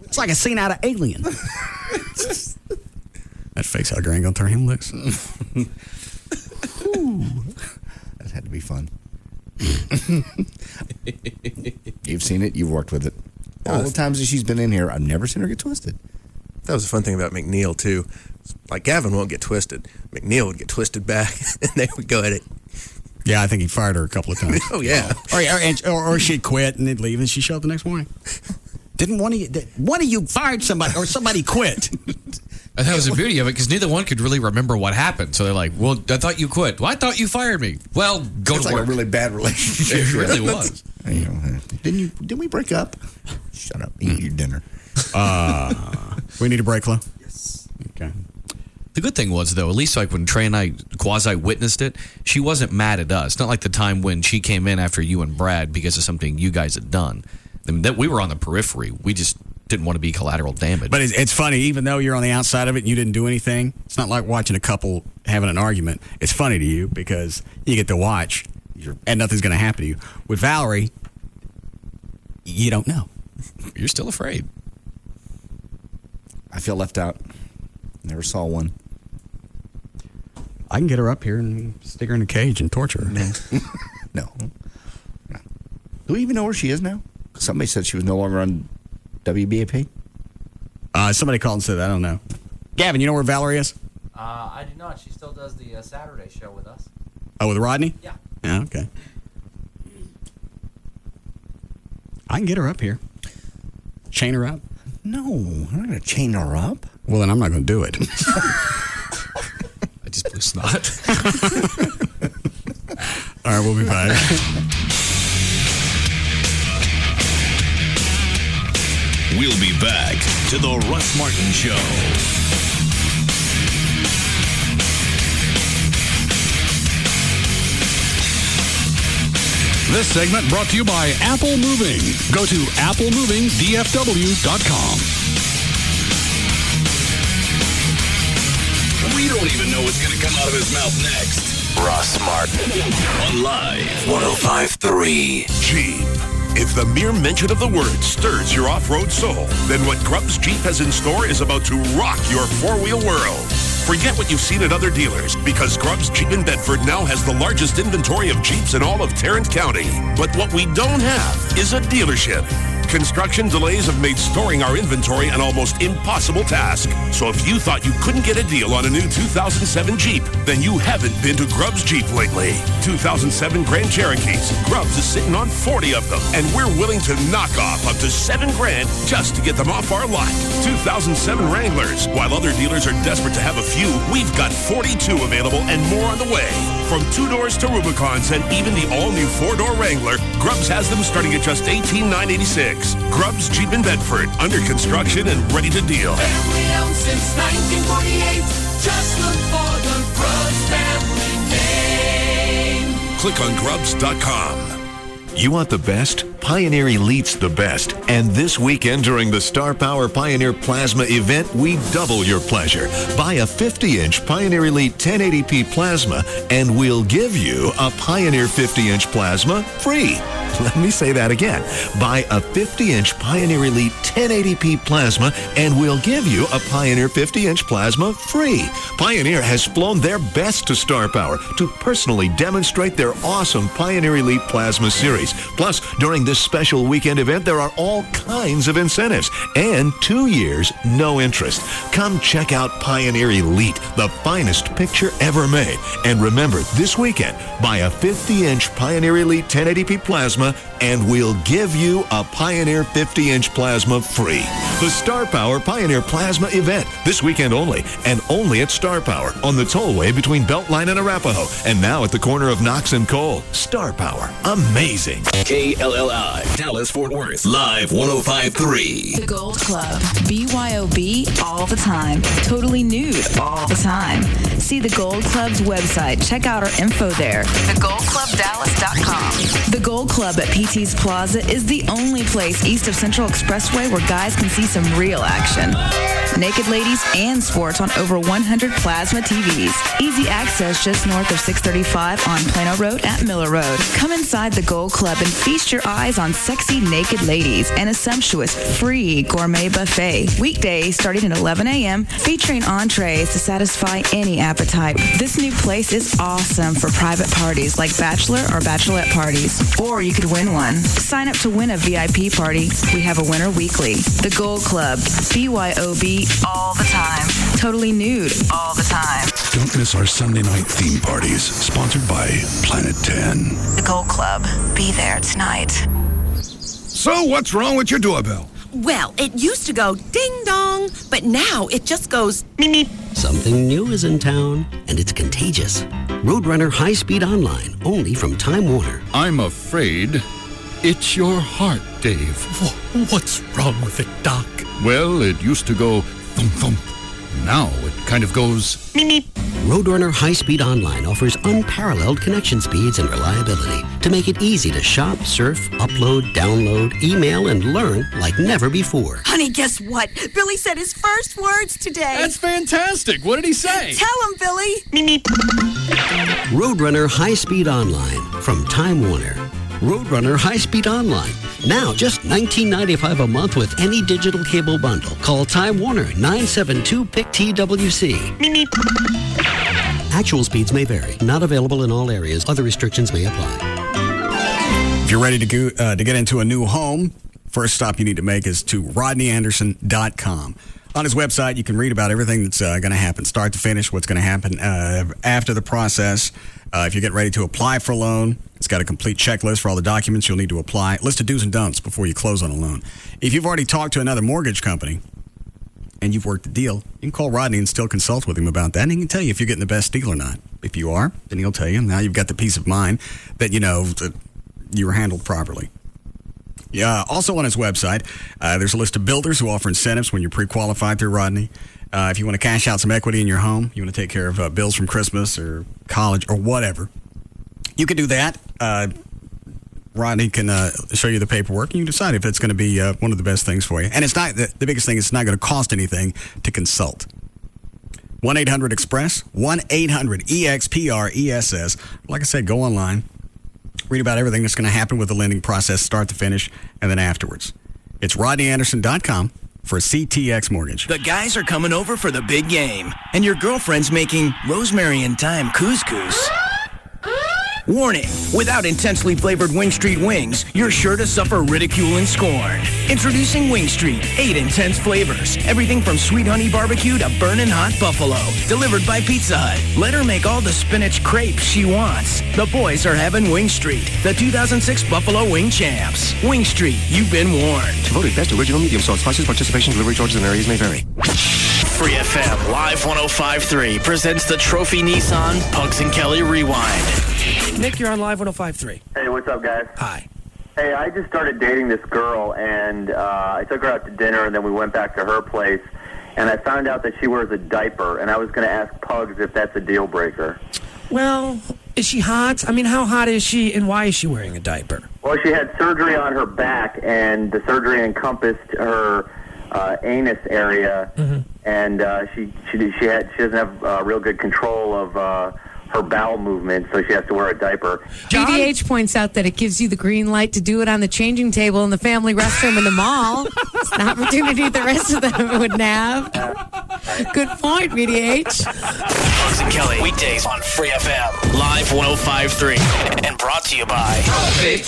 It's like a scene out of Alien. That fake hugger ain't gonna turn him loose. That had to be fun. You've seen it. You've worked with it. All the times that she's been in here, I've never seen her get twisted. That was the fun thing about McNeil, too. Like, Gavin won't get twisted. McNeil would get twisted back, and they would go at it. Yeah, I think he fired her a couple of times. Oh, yeah. Or she'd quit, and they'd leave, and she'd show up the next morning. Didn't one of you fired somebody, or somebody quit? And that was the beauty of it, because neither one could really remember what happened. So they're like, well, I thought you quit. Well, I thought you fired me. Well, go it's to like work. a really bad relationship. It really was. Didn't we break up? Shut up. Eat your dinner. We need a break, Flo? Yes. Okay. The good thing was, though, at least like when Trey and I quasi-witnessed it, she wasn't mad at us. Not like the time when she came in after you and Brad because of something you guys had done. I mean, that we were on the periphery. We just didn't want to be collateral damage. But it's funny, even though you're on the outside of it and you didn't do anything, it's not like watching a couple having an argument. It's funny to you because you get to watch and nothing's going to happen to you. With Valerie, you don't know. You're still afraid. I feel left out. Never saw one. I can get her up here and stick her in a cage and torture her. No. Do we even know where she is now? Somebody said she was no longer on WBAP. Somebody called and said, I don't know. Gavin, you know where Valerie is? I do not. She still does the Saturday show with us. Oh, with Rodney? Yeah. Yeah, okay. I can get her up here. Chain her up? No, I'm not going to chain her up. Well, then I'm not going to do it. I just blew snot. All right, we'll be back. We'll be back to the Russ Martin Show. This segment brought to you by Apple Moving. Go to applemovingdfw.com. We don't even know what's going to come out of his mouth next. Russ Martin on Live 105.3. Jeep. If the mere mention of the word stirs your off-road soul, then what Grubbs Jeep has in store is about to rock your four-wheel world. Forget what you've seen at other dealers, because Grubbs Jeep in Bedford now has the largest inventory of Jeeps in all of Tarrant County. But what we don't have is a dealership. Construction delays have made storing our inventory an almost impossible task. So if you thought you couldn't get a deal on a new 2007 Jeep, then you haven't been to Grubbs Jeep lately. 2007 Grand Cherokees. Grubbs is sitting on 40 of them, and we're willing to knock off up to $7,000 just to get them off our lot. 2007 Wranglers. While other dealers are desperate to have a few, we've got 42 available and more on the way. From 2-doors to Rubicons and even the all-new 4-door Wrangler, Grubbs has them starting at just $18,986. trucks. Grubbs Jeep in Bedford, under construction and ready to deal. Family owned since 1948. Just look for the Grubbs family name. Click on Grubbs.com. You want the best? Pioneer Elite's the best. And this weekend during the Star Power Pioneer Plasma event, we double your pleasure. Buy a 50-inch Pioneer Elite 1080p plasma, and we'll give you a Pioneer 50-inch plasma free. Let me say that again. Buy a 50-inch Pioneer Elite 1080p plasma, and we'll give you a Pioneer 50-inch plasma free. Pioneer has flown their best to Star Power to personally demonstrate their awesome Pioneer Elite Plasma series. Plus, during this special weekend event, there are all kinds of incentives. And 2 years, no interest. Come check out Pioneer Elite, the finest picture ever made. And remember, this weekend, buy a 50-inch Pioneer Elite 1080p plasma, and we'll give you a Pioneer 50-inch plasma free. The Star Power Pioneer Plasma event, this weekend only, and only at Star Power, on the tollway between Beltline and Arapahoe, and now at the corner of Knox and Cole. Star Power, amazing. KLLI, Dallas Fort Worth, live 105.3. The Gold Club, BYOB all the time, totally nude all the time. See the Gold Club's website. Check out our info there. TheGoldClubDallas.com. The Gold Club at PT's Plaza is the only place east of Central Expressway where guys can see some real action. Naked ladies and sports on over 100 plasma TVs. Easy access just north of 635 on Plano Road at Miller Road. Come inside the Gold Club and feast your eyes on sexy naked ladies and a sumptuous free gourmet buffet. Weekdays starting at 11 a.m. featuring entrees to satisfy any appetite. This new place is awesome for private parties like bachelor or bachelorette parties. Or you could win one. Sign up to win a VIP party. We have a winner weekly. The Gold Club, BYOB all the time. Totally nude all the time. Don't miss our Sunday night theme parties, sponsored by Planet 10. The Gold Club, be there tonight. So what's wrong with your doorbell? Well, it used to go ding dong, but now it just goes meep. Something new is in town, and it's contagious. Roadrunner High Speed Online, only from Time Warner. I'm afraid it's your heart, Dave. What's wrong with it, Doc? Well, it used to go thump thump. Now it kind of goes meep. Roadrunner High Speed Online offers unparalleled connection speeds and reliability to make it easy to shop, surf, upload, download, email, and learn like never before. Honey, guess what? Billy said his first words today. That's fantastic. What did he say? Tell him, Billy. Meep. Roadrunner High Speed Online from Time Warner. Roadrunner High Speed Online. Now just $19.95 a month with any digital cable bundle. Call Time Warner 972-PIC-TWC. Actual speeds may vary. Not available in all areas. Other restrictions may apply. If you're ready to get into a new home, first stop you need to make is to RodneyAnderson.com. On his website, you can read about everything that's going to happen, start to finish, what's going to happen after the process. If you're getting ready to apply for a loan, it's got a complete checklist for all the documents you'll need to apply, list of do's and don'ts before you close on a loan. If you've already talked to another mortgage company and you've worked the deal, you can call Rodney and still consult with him about that, and he can tell you if you're getting the best deal or not. If you are, then he'll tell you. Now you've got the peace of mind that you know that you were handled properly. Yeah. Also on his website, there's a list of builders who offer incentives when you're pre-qualified through Rodney. If you want to cash out some equity in your home, you want to take care of bills from Christmas or college or whatever, you can do that. Rodney can show you the paperwork, and you decide if it's going to be one of the best things for you. And it's not the biggest thing is it's not going to cost anything to consult. 1-800-EXPRESS, 1-800-EXPRESS. Like I said, go online. Read about everything that's going to happen with the lending process, start to finish, and then afterwards. It's RodneyAnderson.com for CTX Mortgage. The guys are coming over for the big game, and your girlfriend's making rosemary and thyme couscous. Warning, without intensely flavored Wing Street wings, you're sure to suffer ridicule and scorn. Introducing Wing Street, 8 intense flavors. Everything from sweet honey barbecue to burnin' hot buffalo. Delivered by Pizza Hut. Let her make all the spinach crepes she wants. The boys are having Wing Street, the 2006 Buffalo Wing Champs. Wing Street, you've been warned. Voted best original medium sauce. Prices, participation, delivery charges, and areas may vary. Free FM Live 105.3 presents the Trophy Nissan Pugs and Kelly Rewind. Nick, you're on Live 105.3. Hey, what's up, guys? Hi. Hey, I just started dating this girl, and I took her out to dinner, and then we went back to her place, and I found out that she wears a diaper, and I was going to ask Pugs if that's a deal breaker. Well, is she hot? I mean, how hot is she, and why is she wearing a diaper? Well, she had surgery on her back, and the surgery encompassed her anus area, and she doesn't have real good control of her bowel movement, so she has to wear a diaper. BDH points out that it gives you the green light to do it on the changing table in the family restroom in the mall. It's an opportunity the rest of them wouldn't have. Good point, BDH. Pugs and Kelly, weekdays on Free FM, live 105.3, and brought to you by Trophy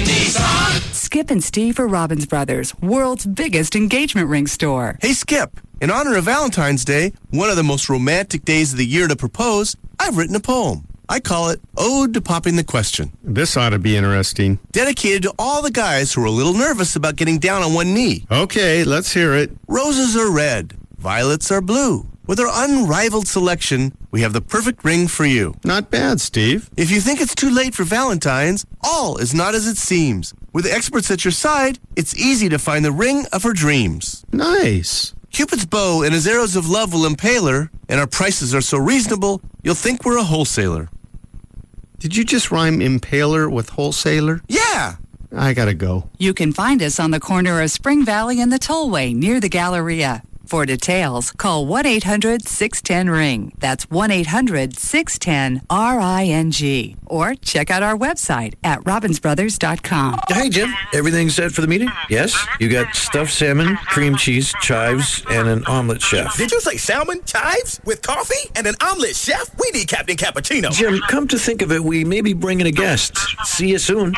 Nissan. Skip and Steve for Robbins Brothers, world's biggest engagement ring store. Hey, Skip. In honor of Valentine's Day, one of the most romantic days of the year to propose, I've written a poem. I call it Ode to Popping the Question. This ought to be interesting. Dedicated to all the guys who are a little nervous about getting down on one knee. Okay, let's hear it. Roses are red, violets are blue. With our unrivaled selection, we have the perfect ring for you. Not bad, Steve. If you think it's too late for Valentine's, all is not as it seems. With the experts at your side, it's easy to find the ring of her dreams. Nice. Cupid's bow and his arrows of love will impale her, and our prices are so reasonable, you'll think we're a wholesaler. Did you just rhyme impaler with wholesaler? Yeah! I gotta go. You can find us on the corner of Spring Valley and the Tollway near the Galleria. For details, call 1-800-610-RING. That's 1-800-610-RING. Or check out our website at robbinsbrothers.com. Hey, Jim. Everything set for the meeting? Yes? You got stuffed salmon, cream cheese, chives, and an omelet chef. Did you say salmon, chives, with coffee, and an omelet chef? We need Captain Cappuccino. Jim, come to think of it, we may be bringing a guest. See you soon.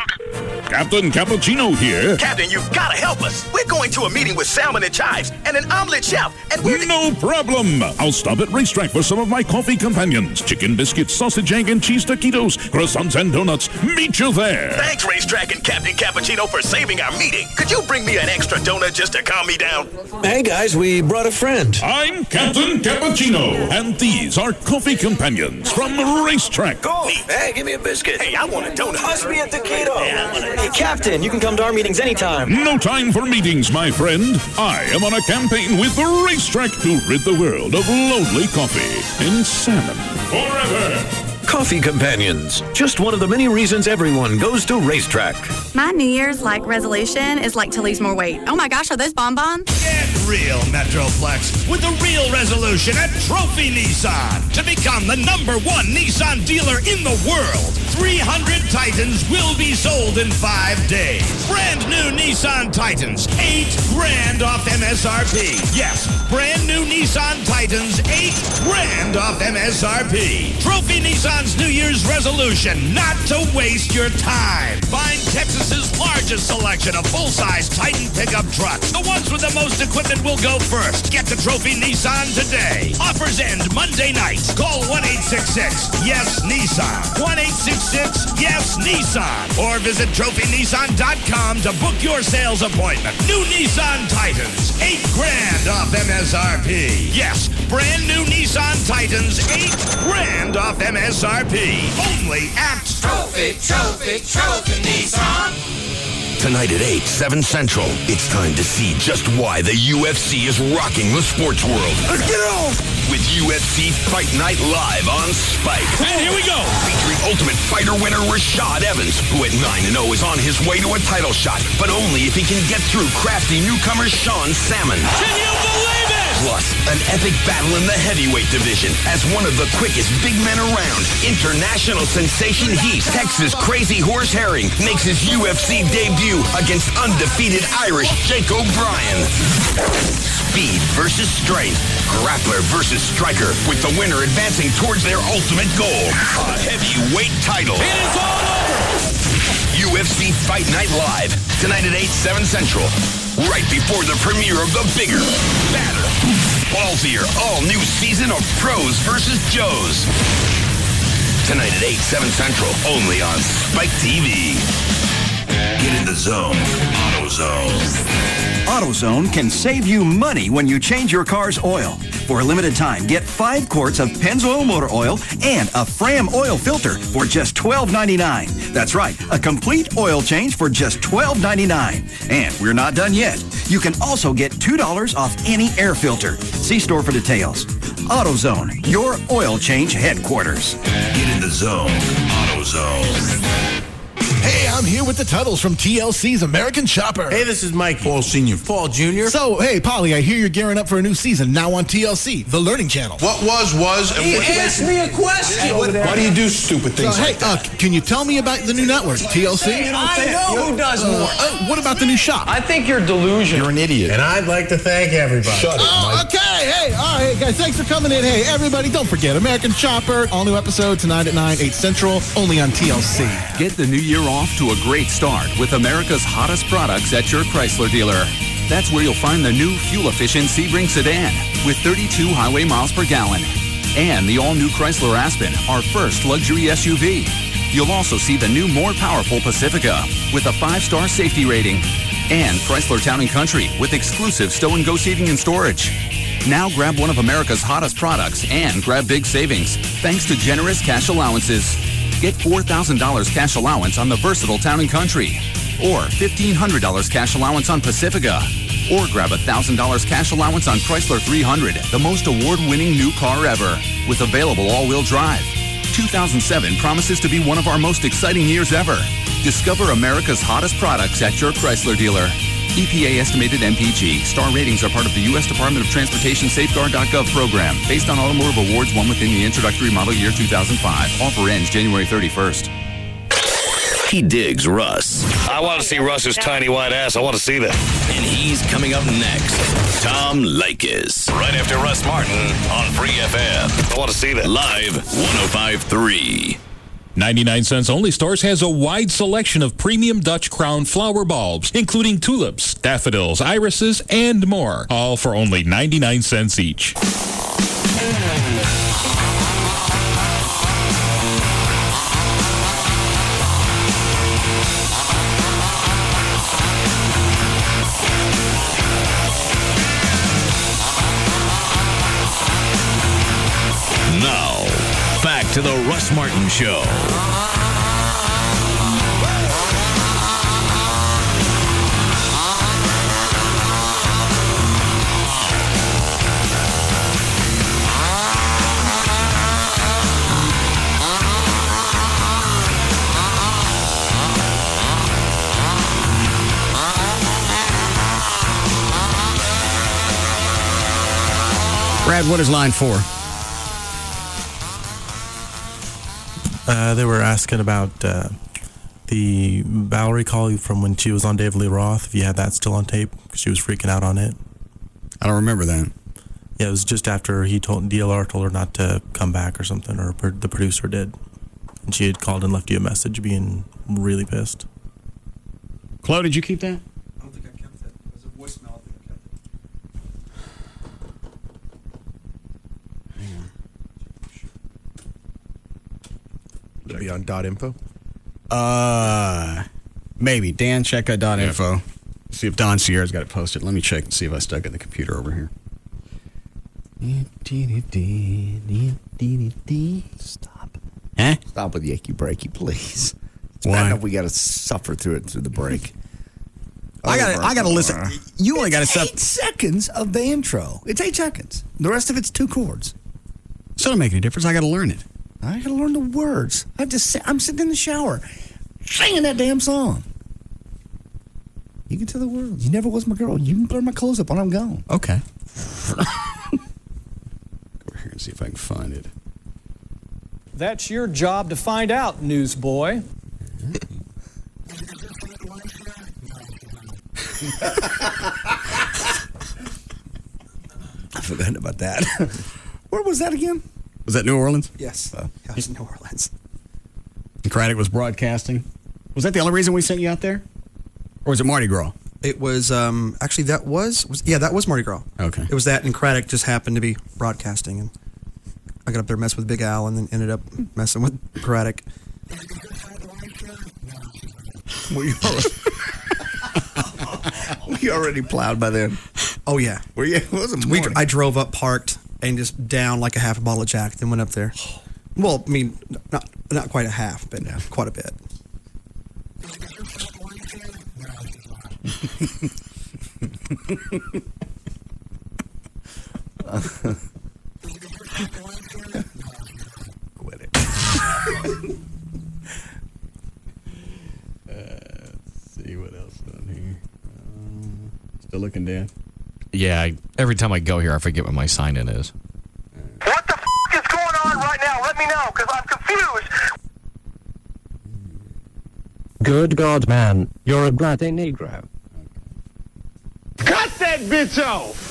Captain Cappuccino here. Captain, you gotta help us. We're going to a meeting with salmon and chives and an omelet chef. And we're No problem. I'll stop at Racetrack for some of my coffee companions. Chicken biscuits, sausage, egg, and cheese taquitos, croissants, and donuts. Meet you there. Thanks, Racetrack and Captain Cappuccino, for saving our meeting. Could you bring me an extra donut just to calm me down? Hey, guys, we brought a friend. I'm Captain Cappuccino, and these are coffee companions from Racetrack. Go. Hey, give me a biscuit. Hey, I want a donut. Must be a taquito. Hey, Captain, you can come to our meetings anytime. No time for meetings, my friend. I am on a campaign with Racetrack to rid the world of lonely coffee and salmon forever. Coffee companions. Just one of the many reasons everyone goes to Racetrack. My New Year's resolution is to lose more weight. Oh my gosh, are those bonbons? Get real, Metroplex, with the real resolution at Trophy Nissan to become the #1 Nissan dealer in the world. 300 Titans will be sold in 5 days. Brand new Nissan Titans, $8,000 off MSRP. Yes, brand new Nissan Titans, $8,000 off MSRP. Trophy Nissan's New Year's resolution, not to waste your time. Find Texas's largest selection of full-size Titan pickup trucks. The ones with the most equipment will go first. Get to Trophy Nissan today. Offers end Monday night. Call 1-866-YES-NISSAN. 1-866-YES-NISSAN. Or visit trophynissan.com to book your sales appointment. New Nissan Titans, $8,000 off MSRP. Yes, brand new Nissan Titans, $8,000 off MSRP. Only at Trophy Nissan. Tonight at 8, 7 Central, it's time to see just why the UFC is rocking the sports world. Let's get it on! With UFC Fight Night Live on Spike. And here we go! Featuring Ultimate Fighter winner Rashad Evans, who at 9-0 is on his way to a title shot, but only if he can get through crafty newcomer Sean Salmon. Can you believe it? Plus, an epic battle in the heavyweight division as one of the quickest big men around. International sensation Heath, Texas Crazy Horse Herring, makes his UFC debut against undefeated Irish Jake O'Brien. Speed versus strength, grappler versus striker, with the winner advancing towards their ultimate goal, a heavyweight title. It is all over! UFC Fight Night Live, tonight at 8, 7 Central. Right before the premiere of the bigger, badder, ballsier, all-new season of Pros vs. Joes. Tonight at 8, 7 Central, only on Spike TV. Get in the zone, AutoZone. AutoZone can save you money when you change your car's oil. For a limited time, get 5 quarts of Pennzoil motor oil and a Fram oil filter for just $12.99. That's right, a complete oil change for just $12.99. And we're not done yet. You can also get $2 off any air filter. See store for details. AutoZone, your oil change headquarters. Get in the zone. AutoZone. Hey, I'm here with the Tuttles from TLC's American Chopper. Hey, this is Mike. Paul Sr. Paul Jr. So, hey, Polly, I hear you're gearing up for a new season now on TLC, the Learning Channel. What was, and He what asked me a question. Why do you do stupid things So, like hey, that? can you tell me about the new network, TLC? I know who does more. What about the new shop? I think you're delusional. You're an idiot. And I'd like to thank everybody. Shut Oh, Mike. okay. Hey, all right, guys, thanks for coming in. Hey, everybody, don't forget, American Chopper, all new episode tonight at 9, 8 Central, only on TLC. Get the new year off to a great start with America's hottest products at your Chrysler dealer. That's where you'll find the new fuel-efficient Sebring sedan with 32 highway miles per gallon. And the all-new Chrysler Aspen, our first luxury SUV. You'll also see the new, more powerful Pacifica with a 5-star safety rating. And Chrysler Town & Country with exclusive stow-and-go seating and storage. Now grab one of America's hottest products and grab big savings thanks to generous cash allowances. Get $4,000 cash allowance on the versatile Town & Country, or $1,500 cash allowance on Pacifica, or grab $1,000 cash allowance on Chrysler 300, the most award-winning new car ever, with available all-wheel drive. 2007 promises to be one of our most exciting years ever. Discover America's hottest products at your Chrysler dealer. EPA estimated MPG. Star ratings are part of the U.S. Department of Transportation Safeguard.gov program based on automotive awards won within the introductory model year 2005. Offer ends January 31st. He digs Russ. I want to see Russ's tiny white ass. I want to see that. And he's coming up next. Tom Leykis. Right after Russ Martin on Free FM. I want to see that. Live 105.3. 99 cents only stores has a wide selection of premium Dutch crown flower bulbs, including tulips, daffodils, irises, and more, all for only 99 cents each. Now, back to the Russ Martin Show. Brad, what is line 4? They were asking about the Valerie call from when she was on David Lee Roth, if you had that still on tape, because she was freaking out on it. I don't remember that. Yeah, it was just after DLR told her not to come back or something, or the producer did. And she had called and left you a message being really pissed. Chloe, did you keep that? I don't think I kept it. It was a voicemail. I think I kept it. Would it be on .info? Maybe. Dan, check out .info. See if Don Sierra's got it posted. Let me check and see if I stuck it in the computer over here. Stop. Eh? Stop with the achy breaky, please. It's Why? bad enough we got to suffer through it through the break. I got to listen. You only got to stop. 8 seconds of the intro. It's 8 seconds. The rest of it's 2 chords. So it don't make any difference. I got to learn it. I got to learn the words. I'm sitting in the shower singing that damn song. You can tell the words. You never was my girl. You can blur my clothes up when I'm gone. Okay. Go over here and see if I can find it. That's your job to find out, newsboy. I forgot about that. Where was that again? Was that New Orleans? Yes. That was New Orleans. Craddock was broadcasting. Was that the only reason we sent you out there? Or was it Mardi Gras? It was, actually, that was Mardi Gras. Okay. It was that, and Craddock just happened to be broadcasting. And I got up there, messed with Big Al, and then ended up messing with Craddock. You already plowed by then. Oh yeah. Were you? It was a morning. I drove up, parked, and just down like a half a bottle of Jack, then went up there. Well, I mean, not quite a half, but quite a bit. Quit it. Let's see what else on here. Still looking, Dan? Yeah, every time I go here, I forget what my sign-in is. What the f*** is going on right now? Let me know, because I'm confused. Good God, man. You're a bloody Negro. Cut that bitch off!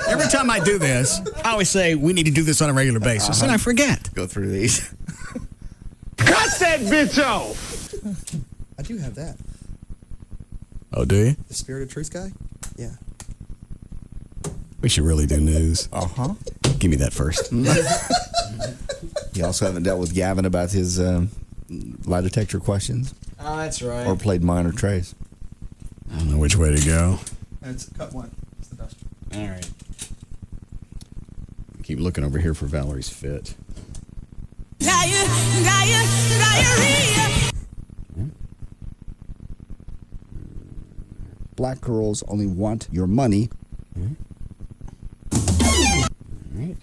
Every time I do this, I always say we need to do this on a regular basis, and I forget. Go through these. Cut that bitch off! I do have that. Oh, do you? The Spirit of Truth guy? Yeah. We should really do news. Uh-huh. Give me that first. You also haven't dealt with Gavin about his lie detector questions? Oh, that's right. Or played minor trays? I don't know which way to go. It's cut one. It's the best. All right. Keep looking over here for Valerie's fit. Black girls only want your money. All right.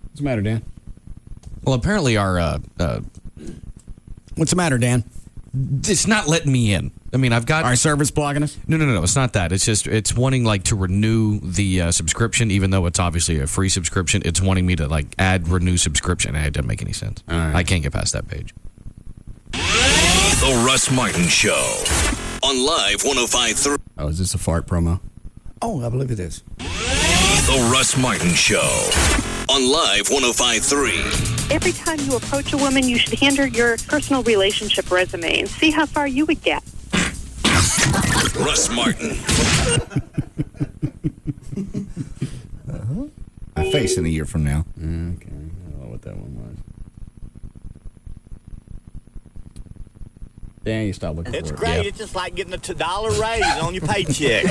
What's the matter, Dan? Well, apparently our What's the matter, Dan? it's not letting me in. I mean, I've got Our service blocking us? No. It's not that. It's just it's wanting like to renew the subscription, even though it's obviously a free subscription. It's wanting me to like add renew subscription. It doesn't make any sense. All right. I can't get past that page. The Russ Martin Show on Live 105.3. Oh, is this a fart promo? Oh, I believe it is. The Russ Martin Show on Live 105.3. Every time you approach a woman, you should hand her your personal relationship resume and see how far you would get. Russ Martin. I face in a year from now. Okay. I don't know what that one was. Dan, you stop looking It's for it. great. Yep. It's just like getting a $2 raise on your paycheck.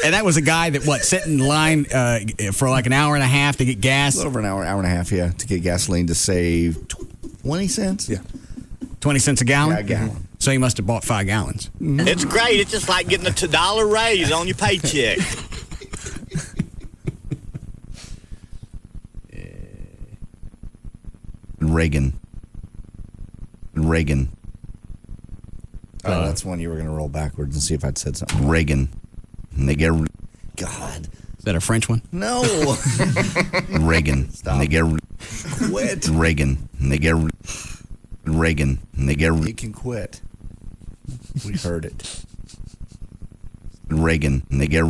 And that was a guy that, sat in line for like an hour and a half to get gas? A little over an hour and a half, yeah, to get gasoline to save 20 cents? Yeah. 20 cents a gallon? Yeah, a gallon. So he must have bought 5 gallons. It's great. It's just like getting a $2 raise on your paycheck. Reagan. Oh, that's one you were going to roll backwards and see if I'd said something. Reagan. And they get... God. Is that a French one? No. Reagan. Stop. And they get... Quit. Reagan. And they get... Reagan. And they get... You can quit. We heard it. Reagan. And they get...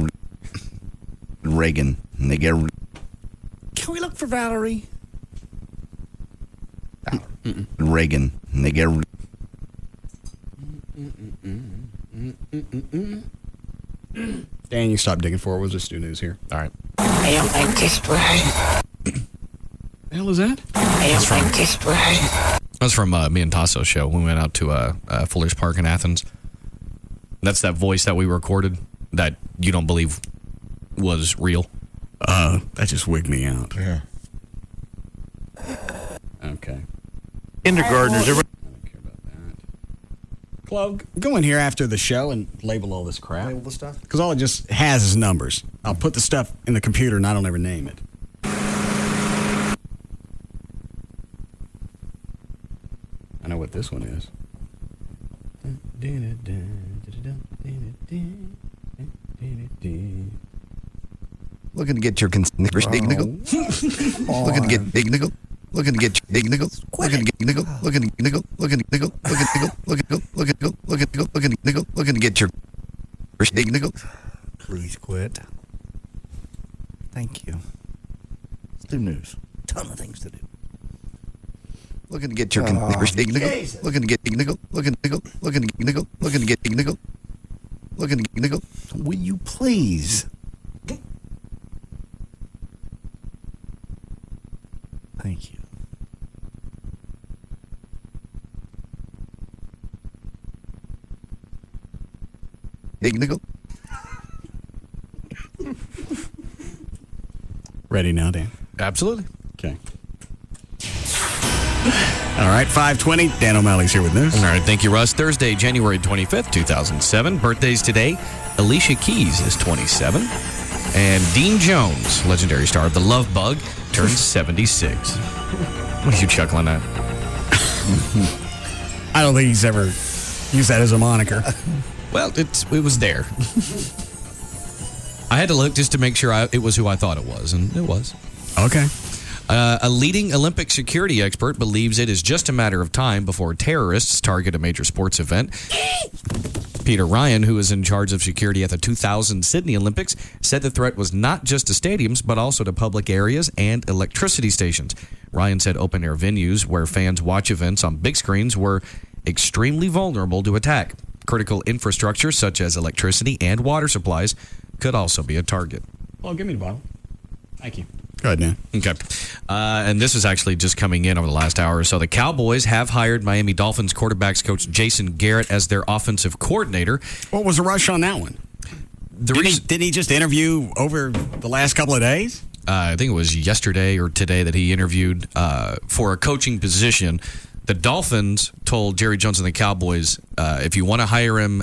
Reagan. And they get... Can we look for Valerie? Reagan. And they get... Dan, you stop digging for it. We'll just do news here. All right. I don't like this way. The hell is that? I don't like this way. That's from me and Tasso's show when we went out to Fuller's Park in Athens. That's that voice that we recorded that you don't believe was real. That just wigged me out. Yeah. Okay. Kindergartners. Chloe, go in here after the show and label all this crap. Label the stuff? Because all it just has is numbers. I'll put the stuff in the computer and I don't ever name it. I know what this one is. Looking to get your nickel. Looking to get big nickel. Looking to get big nickel. Looking to get nickel. Looking to nickel. Looking to nickel. Looking to nickel. Looking to nickel. Looking to nickel. Looking to nickel. Looking to nickel. Looking to get your big nickel. Please quit. Thank you. Let's do news. Ton of things to do. Looking to get your nickel. Looking to get nickel. Looking to nickel. Looking to get nickel. Looking to get nickel. Looking to get nickel. Will you please? Thank you. Big nickel. Ready now, Dan? Absolutely. Okay. All right, 5:20. Dan O'Malley's here with news. All right, thank you, Russ. Thursday, January 25th, 2007. Birthdays today. Alicia Keys is 27. And Dean Jones, legendary star of The Love Bug, turns 76. What are you chuckling at? I don't think he's ever used that as a moniker. Well, it was there. I had to look just to make sure it was who I thought it was, and it was. Okay. A leading Olympic security expert believes it is just a matter of time before terrorists target a major sports event. Peter Ryan, who is in charge of security at the 2000 Sydney Olympics, said the threat was not just to stadiums, but also to public areas and electricity stations. Ryan said open-air venues where fans watch events on big screens were extremely vulnerable to attack. Critical infrastructure, such as electricity and water supplies, could also be a target. Well, give me the bottle. Thank you. Go ahead, Dan. Okay. And this is actually just coming in over the last hour or so. The Cowboys have hired Miami Dolphins quarterbacks coach Jason Garrett as their offensive coordinator. What was the rush on that one? Didn't he just interview over the last couple of days? I think it was yesterday or today that he interviewed for a coaching position. The Dolphins told Jerry Jones and the Cowboys, if you want to hire him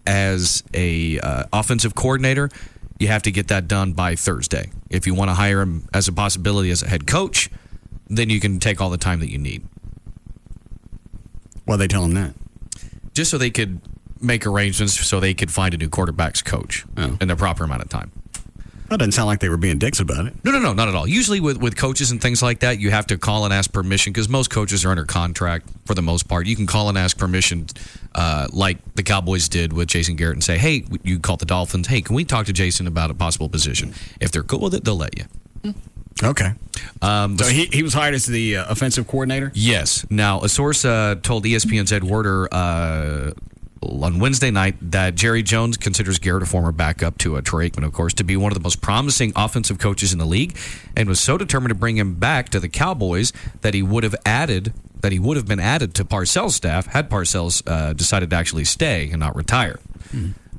as a offensive coordinator, you have to get that done by Thursday. If you want to hire him as a possibility as a head coach, then you can take all the time that you need. Why'd they tell him that? Just so they could make arrangements so they could find a new quarterback's coach in the proper amount of time. That doesn't sound like they were being dicks about it. No, not at all. Usually with coaches and things like that, you have to call and ask permission because most coaches are under contract for the most part. You can call and ask permission like the Cowboys did with Jason Garrett and say, hey, you call the Dolphins, hey, can we talk to Jason about a possible position? If they're cool with it, they'll let you. Okay. So he was hired as the offensive coordinator? Yes. Now, a source told ESPN's Ed Werder on Wednesday night that Jerry Jones considers Garrett, a former backup to Troy Aikman, of course, to be one of the most promising offensive coaches in the league, and was so determined to bring him back to the Cowboys that he would have been added to Parcells' staff had Parcells decided to actually stay and not retire.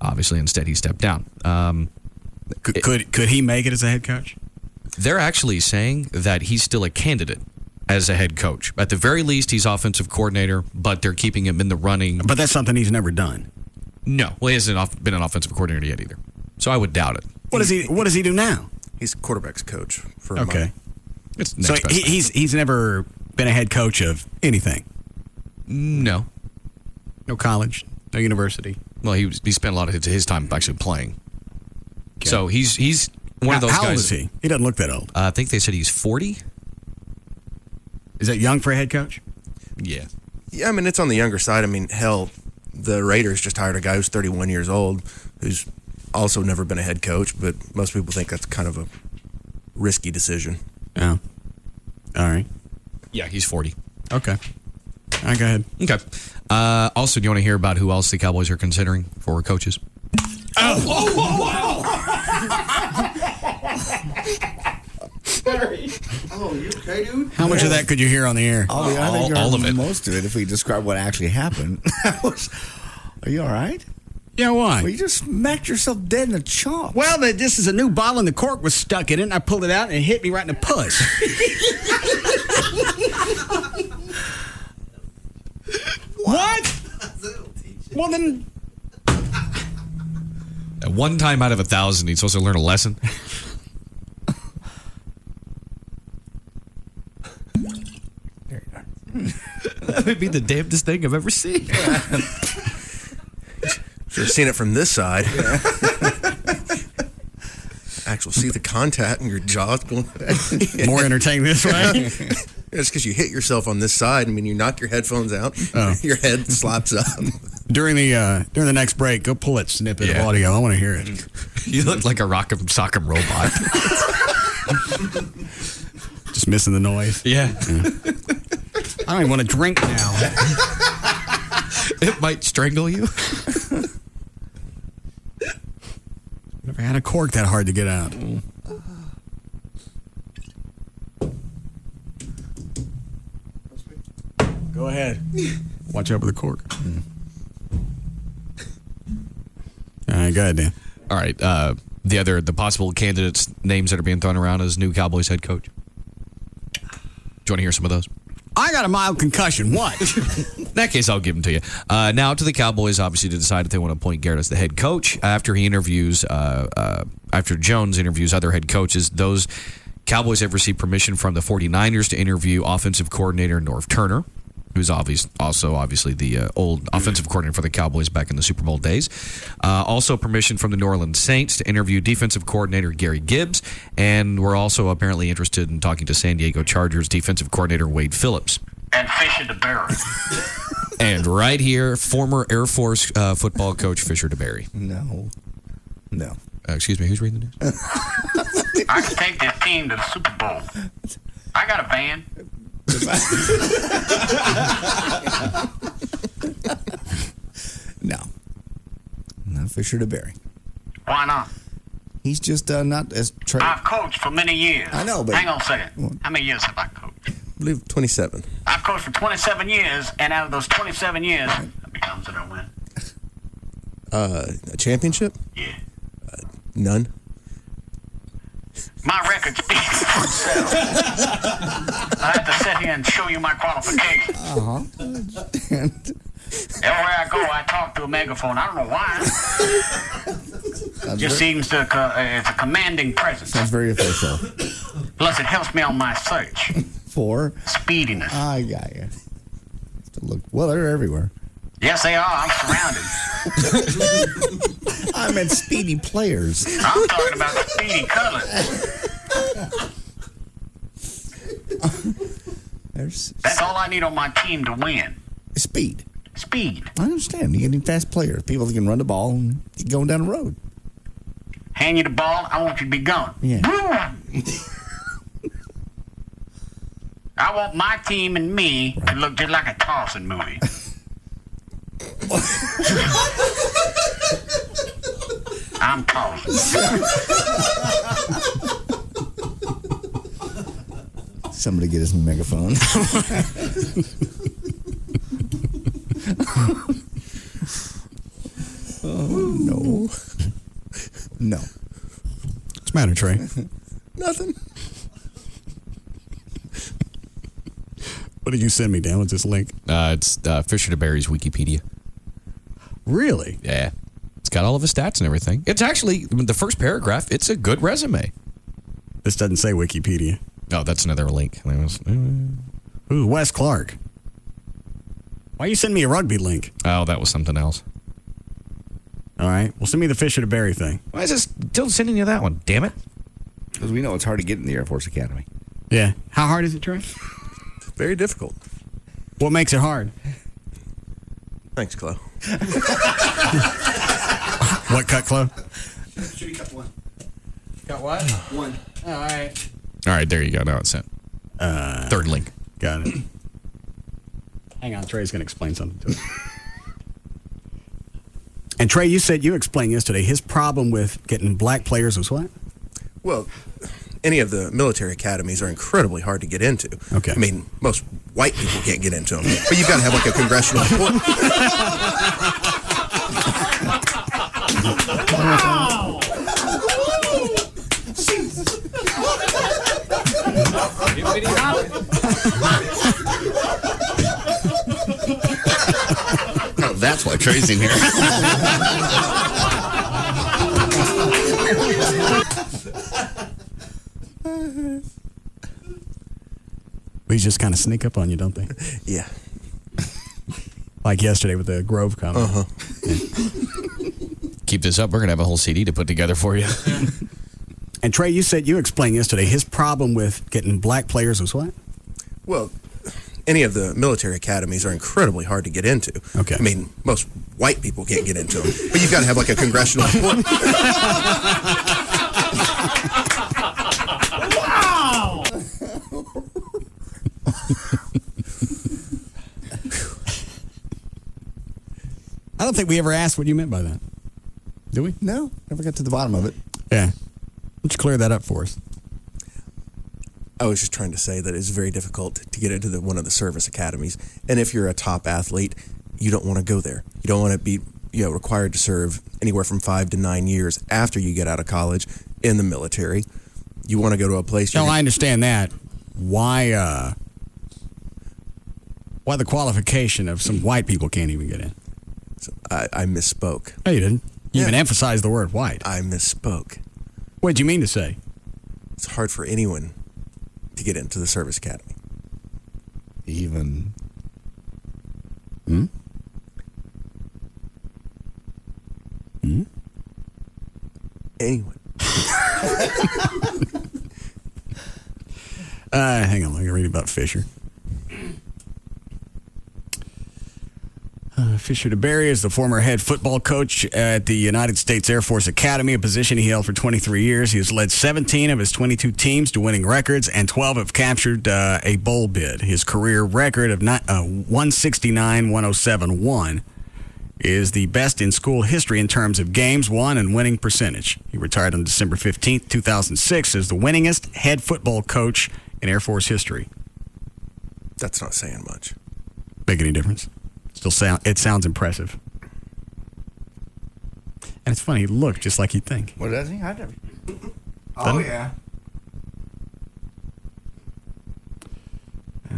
Obviously, instead he stepped down. Could he make it as a head coach? They're actually saying that he's still a candidate as a head coach. At the very least, he's offensive coordinator, but they're keeping him in the running. But that's something he's never done. No. Well, he hasn't been an offensive coordinator yet either. So I would doubt it. What does he do now? He's quarterback's coach for okay. So he's never been a head coach of anything? No. No college? No university? Well, he spent a lot of his time actually playing. Okay. So he's one of those guys. How old is he? He doesn't look that old. I think they said he's 40. Is that young for a head coach? Yeah. Yeah, I mean, it's on the younger side. I mean, hell, the Raiders just hired a guy who's 31 years old who's also never been a head coach, but most people think that's kind of a risky decision. Yeah. All right. Yeah, he's 40. Okay. All right, go ahead. Okay. Also, do you want to hear about who else the Cowboys are considering for coaches? Oh, you okay, dude? How much of that could you hear on the air? I think all of it. Most of it, if we describe what actually happened. Are you all right? Yeah, why? Well, you just smacked yourself dead in the chalk. Well, this is a new bottle and the cork was stuck in it, and I pulled it out and it hit me right in the puss. What? Well, then... At one time out of 1,000, he's supposed to learn a lesson. That would be the damnedest thing I've ever seen. Should have seen it from this side. Actually, see the contact in your jaw going back. More entertaining this way. It's because you hit yourself on this side. I mean, you knock your headphones out, your head slaps up. During the next break, go pull that snippet of audio. I want to hear it. You look like a rock'em sock'em robot. Just missing the noise. Yeah. I don't even want to drink now. It might strangle you. Never had a cork that hard to get out. Go ahead. Watch out for the cork. All right, go ahead, Dan. All right. The possible candidates' names that are being thrown around as new Cowboys head coach. Do you want to hear some of those? I got a mild concussion. What? In that case, I'll give them to you. Now to the Cowboys, obviously, to decide if they want to appoint Garrett as the head coach. After Jones interviews other head coaches, those Cowboys have received permission from the 49ers to interview offensive coordinator Norv Turner, who's obviously the old offensive coordinator for the Cowboys back in the Super Bowl days. Also permission from the New Orleans Saints to interview defensive coordinator Gary Gibbs. And we're also apparently interested in talking to San Diego Chargers defensive coordinator Wade Phillips. And Fisher DeBerry. And right here, former Air Force football coach Fisher DeBerry. No. Excuse me, who's reading the news? I can take this team to the Super Bowl. I got a van. No, Fisher DeBerry. Why not? He's just not as I've coached for many years. I know, but hang on a second. How many years have I coached? I believe 27. I've coached for 27 years, and out of those 27 years, how many times did I win? A championship? Yeah. None. My record speaks for itself. I have to sit here and show you my qualifications. Everywhere I go, I talk to a megaphone. I don't know why. Just seems to it's a commanding presence. Sounds very official. Plus, it helps me on my search. For speediness. I got you. Look, well, they're everywhere. Yes, they are. I'm surrounded. I meant speedy players. I'm talking about speedy colors. That's all I need on my team to win. Speed. Speed. I understand. You need fast players. People that can run the ball and keep going down the road. Hand you the ball, I want you to be gone. Yeah. I want my team and me to look just like a tossing movie. I'm tossing. Somebody get us a megaphone. Oh, no. No. What's the matter, Trey? Nothing. What did you send me, Dan? What's this link? It's Fisher DeBerry's Wikipedia. Really? Yeah. It's got all of his stats and everything. It's actually, the first paragraph, it's a good resume. This doesn't say Wikipedia. Oh, that's another link. Ooh, Wes Clark. Why you send me a rugby link? Oh, that was something else. All right. Well, send me the Fisher DeBerry thing. Why is this still sending you that one? Damn it. Because we know it's hard to get in the Air Force Academy. Yeah. How hard is it, Trey? Very difficult. What makes it hard? Thanks, Chloe. What cut, Chloe? Should be cut one. Got what? One. All right. All right, there you go. Now it's sent. Third link. Got it. Hang on. Trey's going to explain something to us. And Trey, you said you explained yesterday his problem with getting black players was what? Well, any of the military academies are incredibly hard to get into. Okay. I mean, most white people can't get into them. But you've got to have like a congressional report. Wow! Oh, that's why Trey's in here. These just kind of sneak up on you, don't they? Yeah. Like yesterday with the Grove comment. Uh-huh. Yeah. Keep this up. We're going to have a whole CD to put together for you. And Trey, you said you explained yesterday his problem with getting black players was what? Well, any of the military academies are incredibly hard to get into. Okay. I mean, most white people can't get into them. But you've got to have like a congressional report. Wow! think we ever asked what you meant by that. Did we? No, never got to the bottom of it. Yeah. Why don't you clear that up for us? I was just trying to say that it's very difficult to get into one of the service academies. And if you're a top athlete, you don't want to go there. You don't want to be required to serve anywhere from 5 to 9 years after you get out of college in the military. You want to go to a place... No, I understand that. Why the qualification of some white people can't even get in? So I misspoke. No, you didn't. You even emphasized the word white. I misspoke. What did you mean to say? It's hard for anyone to get into the service academy. Even... Anyone. Hang on, let me read about Fisher. Fisher DeBerry is the former head football coach at the United States Air Force Academy, a position he held for 23 years. He has led 17 of his 22 teams to winning records, and 12 have captured a bowl bid. His career record of 169-107-1 is the best in school history in terms of games won and winning percentage. He retired on December 15th, 2006 as the winningest head football coach in Air Force history. That's not saying much. Make any difference? It sounds impressive. And it's funny, he looked just like you'd think. What does he? I never... Yeah.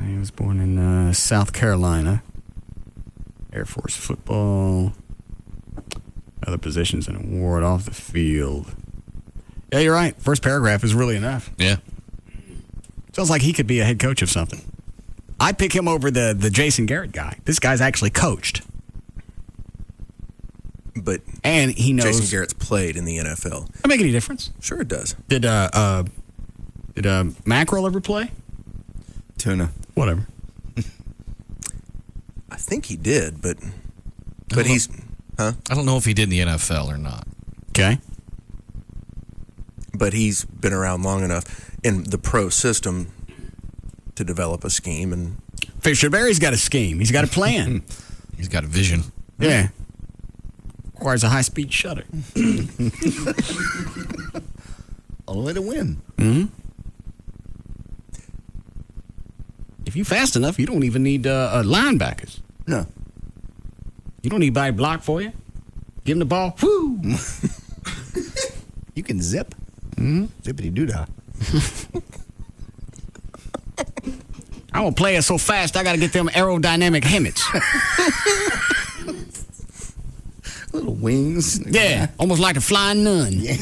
He was born in South Carolina. Air Force football. Other positions and award off the field. Yeah, you're right. First paragraph is really enough. Yeah. Sounds like he could be a head coach of something. I'd pick him over the Jason Garrett guy. This guy's actually coached. But and he knows Jason Garrett's played in the NFL. Does that make any difference? Sure it does. Did Mackerel ever play? Tuna. Whatever. I think he did, but he's... Huh? I don't know if he did in the NFL or not. Okay. But he's been around long enough in the pro system to develop a scheme. And Fisher Berry's got a scheme. He's got a plan. He's got a vision. Yeah. Requires a high-speed shutter. Only way to win. Mm-hmm. If you're fast enough, you don't even need linebackers. No. You don't need anybody to block for you. Give him the ball. Whoo! You can zip. Mm-hmm. Zippity-doo-dah. I'm going to play it so fast, I got to get them aerodynamic helmets. Little wings. Yeah, almost like a flying nun. Yeah.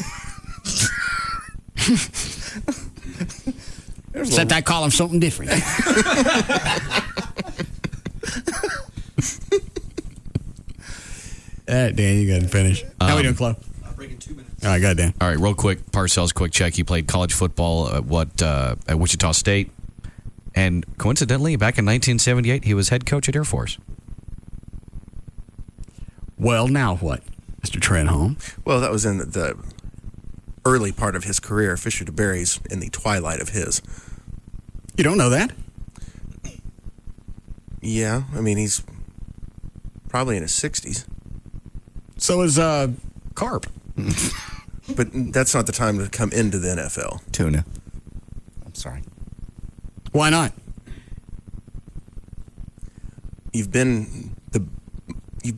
Except I call them something different. Dan, you got to finish. How we doing, Chloe? I'll break in 2 minutes. All right, goddamn. All right, real quick, Parcells, quick check. He played college football at Wichita State. And coincidentally, back in 1978, he was head coach at Air Force. Well, now what, Mr. Trenholm? well, that was in the early part of his career. Fisher DeBerry's in the twilight of his. You don't know that? Yeah, I mean, he's probably in his 60s. So is Carp. But that's not the time to come into the NFL. Tuna. I'm sorry. Why not? You've been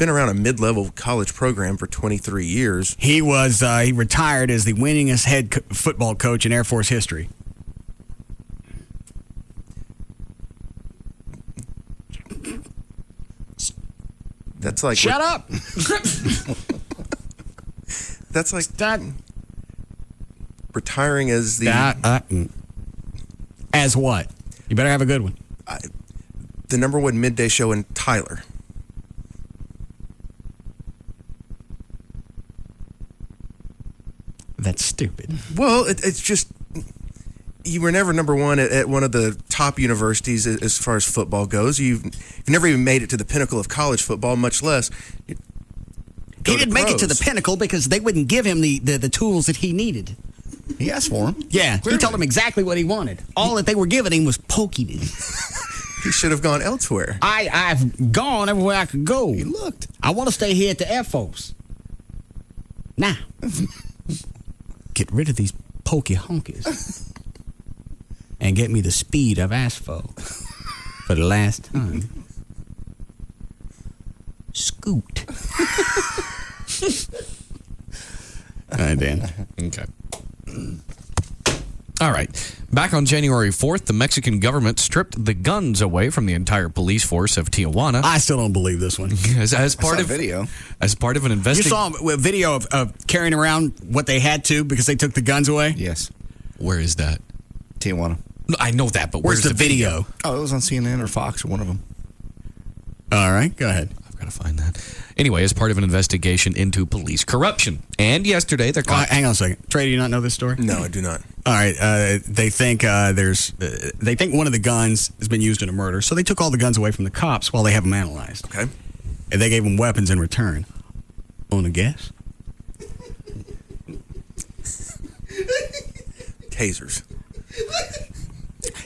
around a mid-level college program for 23 years. He retired as the winningest head football coach in Air Force history. That's like Shut up. That's like that. Retiring as the as what? You better have a good one. The #1 midday show in Tyler. That's stupid. Well, it's just you were never #1 at one of the top universities as far as football goes. You've never even made it to the pinnacle of college football, much less. He didn't make it to the pinnacle because they wouldn't give him the tools that he needed. He asked for them. Yeah, clearly. He told him exactly what he wanted. All that they were giving him was poking him. He should have gone elsewhere. I've gone everywhere I could go. He looked. I want to stay here at the Air Force. Now, get rid of these pokey honkies and get me the speed I've asked for the last time. Scoot. All right, Dan. Okay. All right. Back on January 4th, the Mexican government stripped the guns away from the entire police force of Tijuana. I still don't believe this one. As part of video. As part of an You investigation. saw a video of carrying around what they had to because they took the guns away? Yes. Where is that? Tijuana. No, I know that, but Where's the video? Oh, it was on CNN or Fox or one of them. All right, go ahead. I've got to find that. Anyway, as part of an investigation into police corruption. And yesterday, they're hang on a second. Trey, do you not know this story? No, I do not. All right, they think they think one of the guns has been used in a murder, so they took all the guns away from the cops while they have them analyzed. Okay. And they gave them weapons in return. Want to guess? Tasers.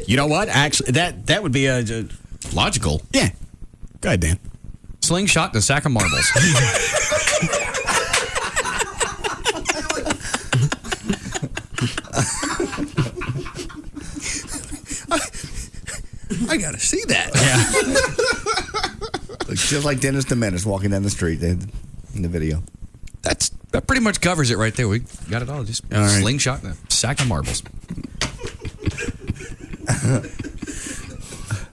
You know what? Actually, that would be a logical. Yeah. Go ahead, Dan. Slingshot and a sack of marbles. I gotta see that. Yeah. Looks just like Dennis the Menace walking down the street in the video. That pretty much covers it right there. We got it all. Just All right. slingshot and a sack of marbles.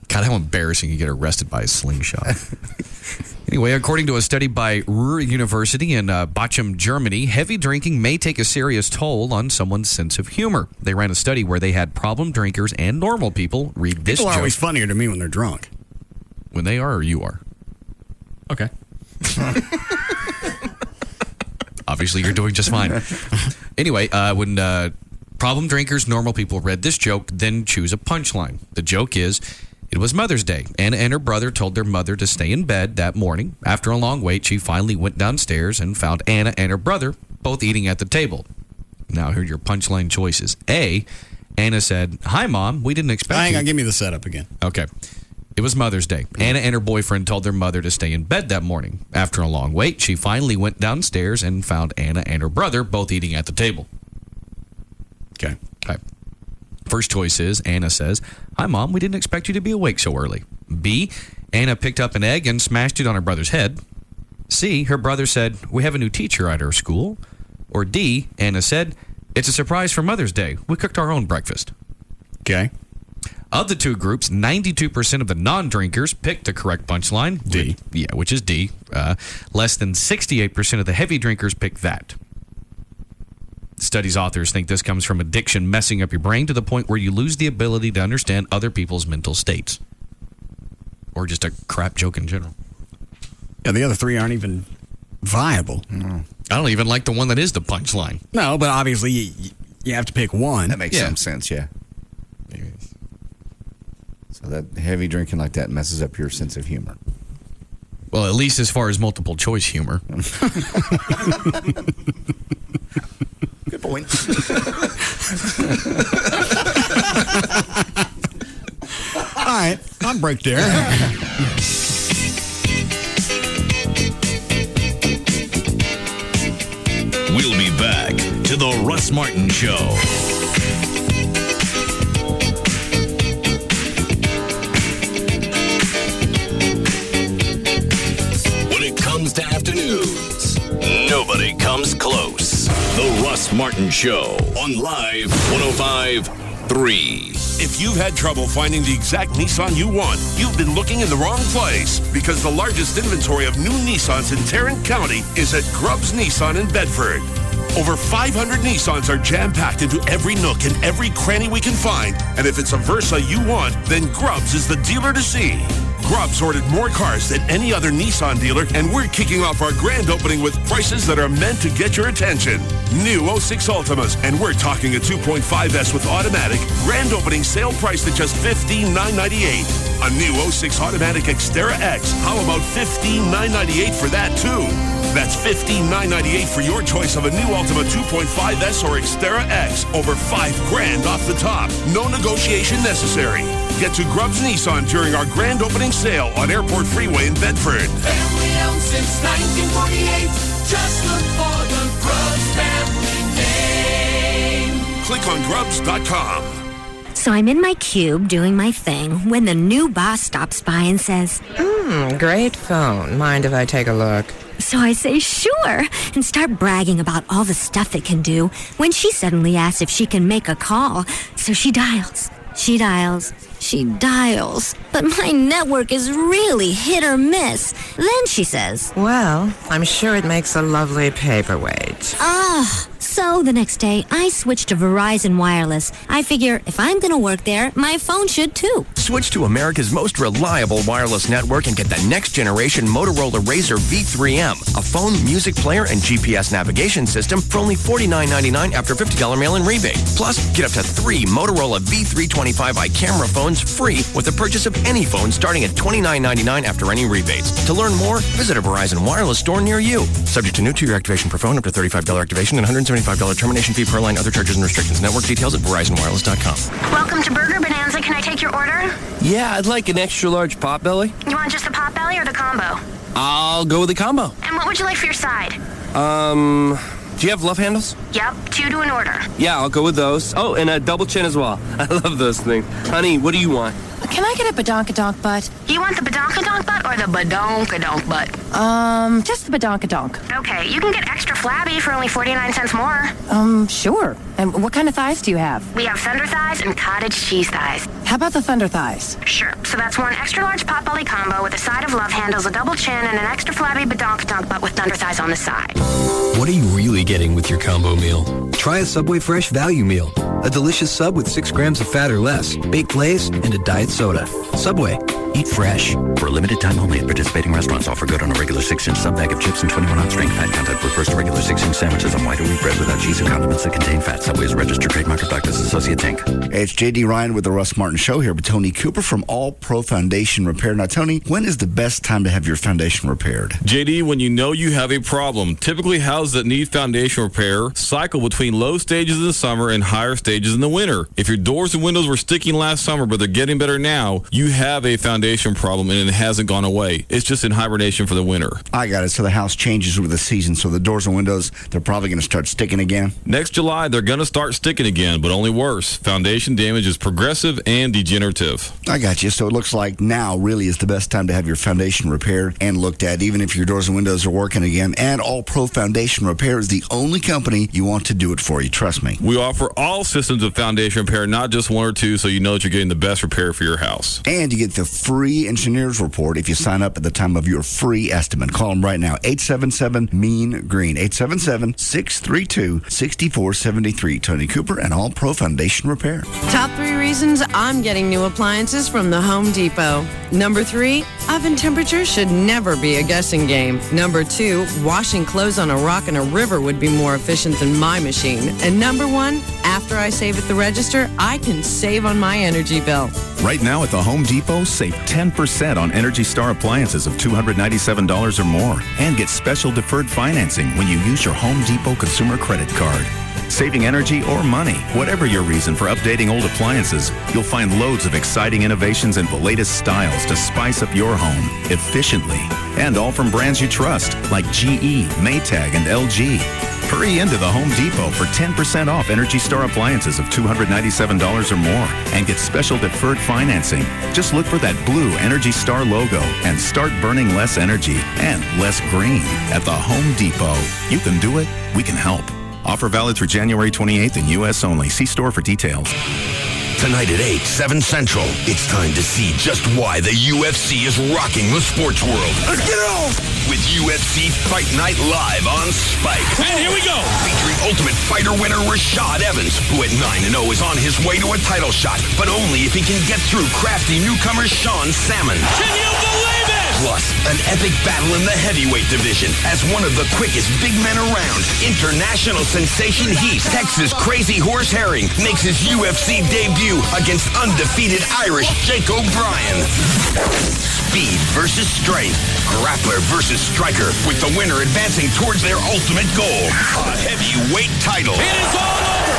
God, how embarrassing you get arrested by a slingshot. Anyway, according to a study by Ruhr University in Bochum, Germany, heavy drinking may take a serious toll on someone's sense of humor. They ran a study where they had problem drinkers and normal people read this People are joke. always funnier to me when they're drunk. When they are or you are? Okay. Obviously, you're doing just fine. Anyway, when problem drinkers, normal people read this joke, then choose a punchline. The joke is, it was Mother's Day. Anna and her brother told their mother to stay in bed that morning. After a long wait, she finally went downstairs and found Anna and her brother both eating at the table. Now, here are your punchline choices. A, Anna said, "Hi, Mom. We didn't expect Hang you." on, give me the setup again. Okay. It was Mother's Day. Anna and her boyfriend told their mother to stay in bed that morning. After a long wait, she finally went downstairs and found Anna and her brother both eating at the table. Okay. First choice is, Anna says, "Hi, Mom, we didn't expect you to be awake so early." B, Anna picked up an egg and smashed it on her brother's head. C, her brother said, "We have a new teacher at our school." Or D, Anna said, "It's a surprise for Mother's Day. We cooked our own breakfast." Okay. Of the two groups, 92% of the non-drinkers picked the correct punchline. D. Which is D. Less than 68% of the heavy drinkers picked that. Study's authors think this comes from addiction messing up your brain to the point where you lose the ability to understand other people's mental states. Or just a crap joke in general. Yeah, the other three aren't even viable. I don't even like the one that is the punchline. No, but obviously you have to pick one. That makes some sense, yeah. So that heavy drinking like that messes up your sense of humor. Well, at least as far as multiple choice humor. Good point. All right, I'll break there. We'll be back to the Russ Martin Show. When it comes to afternoons, nobody comes close. The Russ Martin Show on Live 105.3. If you've had trouble finding the exact Nissan you want, you've been looking in the wrong place, because the largest inventory of new Nissans in Tarrant County is at Grubbs Nissan in Bedford. Over 500 Nissans are jam-packed into every nook and every cranny we can find, and if it's a Versa you want, then Grubbs is the dealer to see. Grubbs ordered more cars than any other Nissan dealer, and we're kicking off our grand opening with prices that are meant to get your attention. New 06 Ultimas, and we're talking a 2.5S with automatic, grand opening sale priced at just $15,998. A new 06 automatic Xterra X, how about $15,998 for that too? That's $15,998 for your choice of a new Ultima 2.5S or Xterra X, over $5,000 off the top. No negotiation necessary. Get to Grubbs Nissan during our grand opening sale on Airport Freeway in Bedford. Family owned since 1948. Just look for the Grubbs family name. Click on Grubbs.com. So I'm in my cube doing my thing when the new boss stops by and says, Great phone. Mind if I take a look? So I say, sure, and start bragging about all the stuff it can do when she suddenly asks if she can make a call. So she dials. She dials. She dials. But my network is really hit or miss. Then she says, Well, I'm sure it makes a lovely paperweight. So the next day, I switched to Verizon Wireless. I figure if I'm going to work there, my phone should too. Switch to America's most reliable wireless network and get the next generation Motorola Razr V3M, a phone, music player, and GPS navigation system for only $49.99 after $50 mail-in rebate. Plus, get up to 3 Motorola V325i camera phones free with the purchase of any phone starting at $29.99 after any rebates. To learn more, visit a Verizon Wireless store near you. Subject to new 2-year activation per phone, up to $35 activation and $175 termination fee per line, other charges and restrictions. Network details at VerizonWireless.com. Welcome to Burger Bonanza. Can I take your order? Yeah, I'd like an extra large potbelly. You want just the potbelly or the combo? I'll go with the combo. And what would you like for your side? Do you have love handles? Yep, 2 to an order. Yeah, I'll go with those. Oh, and a double chin as well. I love those things. Honey, what do you want? Can I get a badonkadonk butt? You want the badonkadonk butt or the badonkadonk butt? Just the badonkadonk. Okay, you can get extra flabby for only 49 cents more. Sure. And what kind of thighs do you have? We have thunder thighs and cottage cheese thighs. How about the thunder thighs? Sure. So that's 1 extra large potbelly combo with a side of love handles, a double chin, and an extra flabby badonkadonk butt with thunder thighs on the side. What are you really getting with your combo meal? Try a Subway Fresh Value Meal. A delicious sub with 6 grams of fat or less, baked lays, and a diet soda. Subway. Eat fresh. For a limited time only at participating restaurants. Offer good on a regular 6-inch sub bag of chips and 21-ounce strength. Fat content refers to regular 6-inch sandwiches on white or wheat bread without cheese or condiments that contain fat. Subway is a registered trademark of Doctors Associates, Inc. Hey, it's J.D. Ryan with the Russ Martin Show here with Tony Cooper from All Pro Foundation Repair. Now, Tony, when is the best time to have your foundation repaired? JD, when you know you have a problem. Typically, houses that need foundation repair cycle between low stages in the summer and higher stages in the winter. If your doors and windows were sticking last summer, but they're getting better now, you have a foundation problem and it hasn't gone away. It's just in hibernation for the winter. I got it. So the house changes with the season. So the doors and windows, they're probably going to start sticking again? Next July, they're going to start sticking again, but only worse. Foundation damage is progressive and degenerative. I got you. So it looks like now really is the best time to have your foundation repaired and looked at, even if your doors and windows are working again. And All Pro Foundation Repair is the only company you want to do it for you. Trust me. We offer all systems of foundation repair, not just 1 or 2, so you know that you're getting the best repair for your house. And you get the free engineer's report if you sign up at the time of your free estimate. Call them right now. 877-MEAN-GREEN. 877-632-6473. Tony Cooper and All Pro Foundation Repair. Top 3 reasons I'm getting new appliances from the Home Depot. Number 3, oven temperature should never be a guessing game. Number 2, washing clothes on a rock in a river would be more efficient than my machine. And number 1, after I save at the register, I can save on my energy bill. Right now at the Home Depot, save 10% on Energy Star appliances of $297 or more and get special deferred financing when you use your Home Depot consumer credit card. Saving energy or money, whatever your reason for updating old appliances, you'll find loads of exciting innovations and the latest styles to spice up your home efficiently. And all from brands you trust, like GE, Maytag, and LG. Hurry into the Home Depot for 10% off Energy Star appliances of $297 or more and get special deferred financing. Just look for that blue Energy Star logo and start burning less energy and less green at the Home Depot. You can do it. We can help. Offer valid through January 28th in U.S. only. See store for details. Tonight at 8, 7 Central, it's time to see just why the UFC is rocking the sports world. Let's get it on! With UFC Fight Night Live on Spike. And here we go! Featuring Ultimate Fighter winner Rashad Evans, who at 9-0 is on his way to a title shot, but only if he can get through crafty newcomer Sean Salmon. Can you believe it? Plus, an epic battle in the heavyweight division as one of the quickest big men around. International sensation Heath, Texas Crazy Horse Herring, makes his UFC debut against undefeated Irish Jake O'Brien. Speed versus strength, grappler versus striker, with the winner advancing towards their ultimate goal, a heavyweight title. It is all over!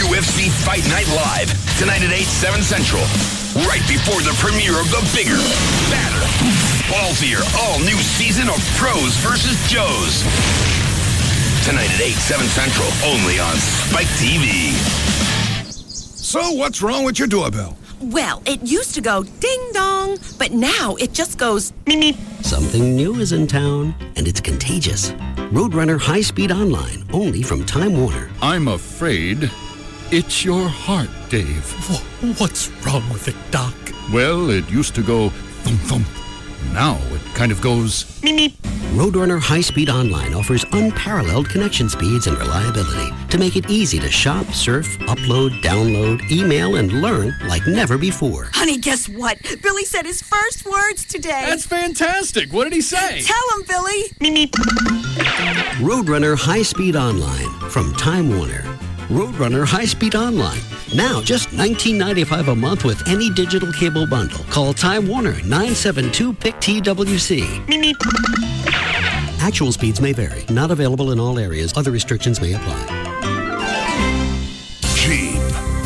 UFC Fight Night Live, tonight at 8, 7 Central. Right before the premiere of the bigger, badder, ballsier, all-new season of Pros vs. Joes. Tonight at 8, 7 Central, only on Spike TV. So what's wrong with your doorbell? Well, it used to go ding-dong, but now it just goes meep. Something new is in town, and it's contagious. Roadrunner High-Speed Online, only from Time Warner. I'm afraid it's your heart, Dave. What's wrong with it, Doc? Well, it used to go thump-thump. Now it kind of goes meep. Roadrunner High-Speed Online offers unparalleled connection speeds and reliability to make it easy to shop, surf, upload, download, email, and learn like never before. Honey, guess what? Billy said his first words today. That's fantastic. What did he say? Tell him, Billy. Meep. Roadrunner High-Speed Online from Time Warner. Roadrunner High-Speed Online. Now, just $19.95 a month with any digital cable bundle. Call Time Warner 972-PIC-TWC. Actual speeds may vary. Not available in all areas. Other restrictions may apply. Jeep.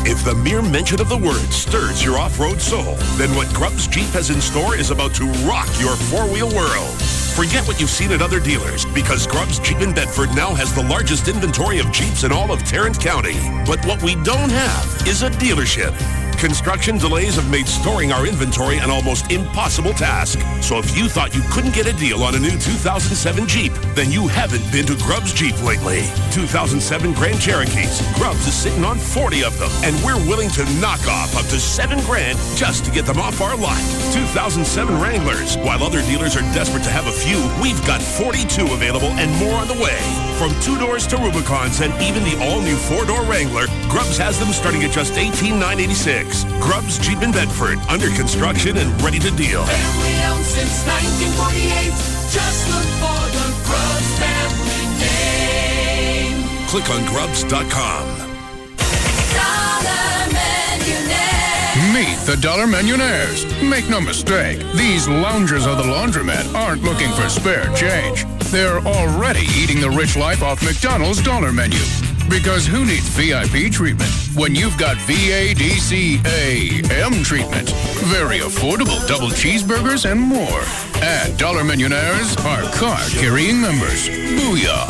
If the mere mention of the word stirs your off-road soul, then what Grubbs Jeep has in store is about to rock your four-wheel world. Forget what you've seen at other dealers, because Grubbs Jeep in Bedford now has the largest inventory of Jeeps in all of Tarrant County. But what we don't have is a dealership. Construction delays have made storing our inventory an almost impossible task. So if you thought you couldn't get a deal on a new 2007 Jeep, then you haven't been to Grubbs Jeep lately. 2007 Grand Cherokees. Grubbs is sitting on 40 of them, and we're willing to knock off up to $7,000 just to get them off our lot. 2007 Wranglers. While other dealers are desperate to have a few, we've got 42 available and more on the way. From 2-doors to Rubicons and even the all-new 4-door Wrangler, Grubbs has them starting at just $18,986. Grubbs Jeep in Bedford, under construction and ready to deal. Family owned since 1948. Just look for the Grubbs family name. Click on Grubbs.com. Meet the Dollar Millionaires. Make no mistake, these loungers of the laundromat aren't looking for spare change. They're already eating the rich life off McDonald's dollar menu. Because who needs VIP treatment when you've got VADCAM treatment? Very affordable double cheeseburgers and more. And Dollar Millionaires are card-carrying members. Booyah.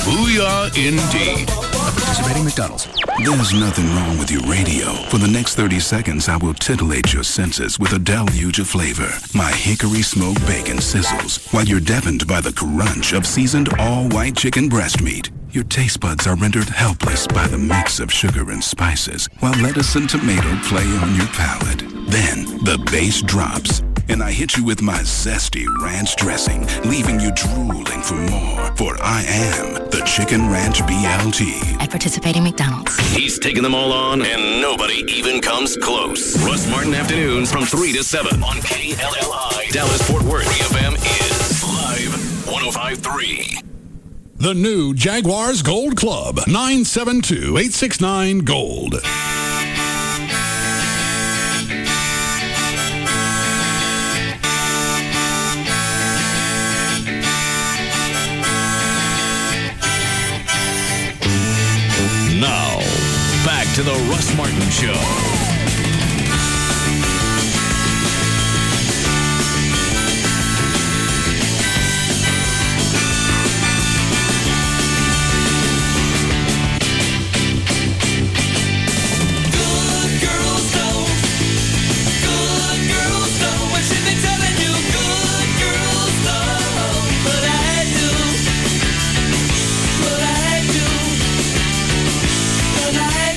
Booyah indeed. At participating McDonald's. There's nothing wrong with your radio. For the next 30 seconds, I will titillate your senses with a deluge of flavor. My hickory smoked bacon sizzles while you're deafened by the crunch of seasoned all-white chicken breast meat. Your taste buds are rendered helpless by the mix of sugar and spices, while lettuce and tomato play on your palate. Then the bass drops, and I hit you with my zesty ranch dressing, leaving you drooling for more. For I am the Chicken Ranch BLT. At participating McDonald's. He's taking them all on, and nobody even comes close. Russ Martin Afternoons from 3 to 7 on KLLI. Dallas-Fort Worth FM is Live 105.3. The new Jaguars Gold Club, 972-869-GOLD. Now, back to the Russ Martin Show.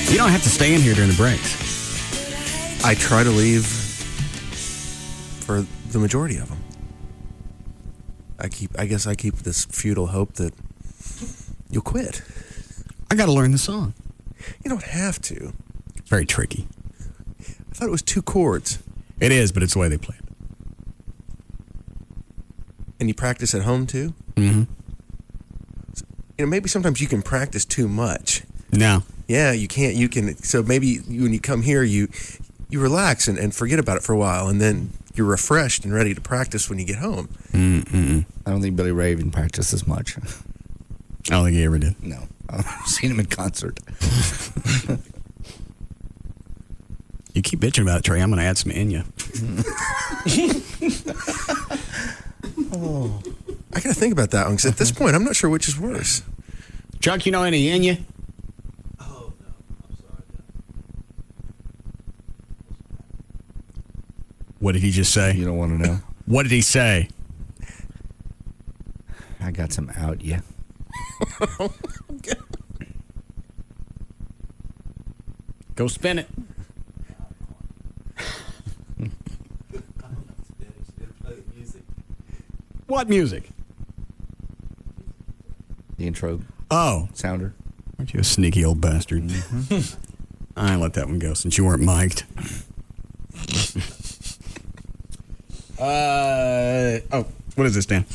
You don't have to stay in here during the breaks. I try to leave for the majority of them. I guess I keep this futile hope that you'll quit. I got to learn the song. You don't have to. Very tricky. I thought it was 2 chords. It is, but it's the way they play it. And you practice at home too? Mm-hmm. Maybe sometimes you can practice too much. No. Yeah, you can't. You can. So maybe when you come here, you relax and forget about it for a while, and then you're refreshed and ready to practice when you get home. I don't think Billy Ray even practices much. I don't think he ever did. No. I've seen him in concert. keep bitching about it, Trey, I'm going to add some Enya. Oh, I got to think about that one, because at this point, I'm not sure which is worse. Chuck, you know any Enya? What did he just say? You don't want to know? What did he say? I got some out, yeah. Go spin it. What music? The intro. Oh. Sounder. Aren't you a sneaky old bastard? Mm-hmm. I let that one go since you weren't mic'd. What is this, Dan?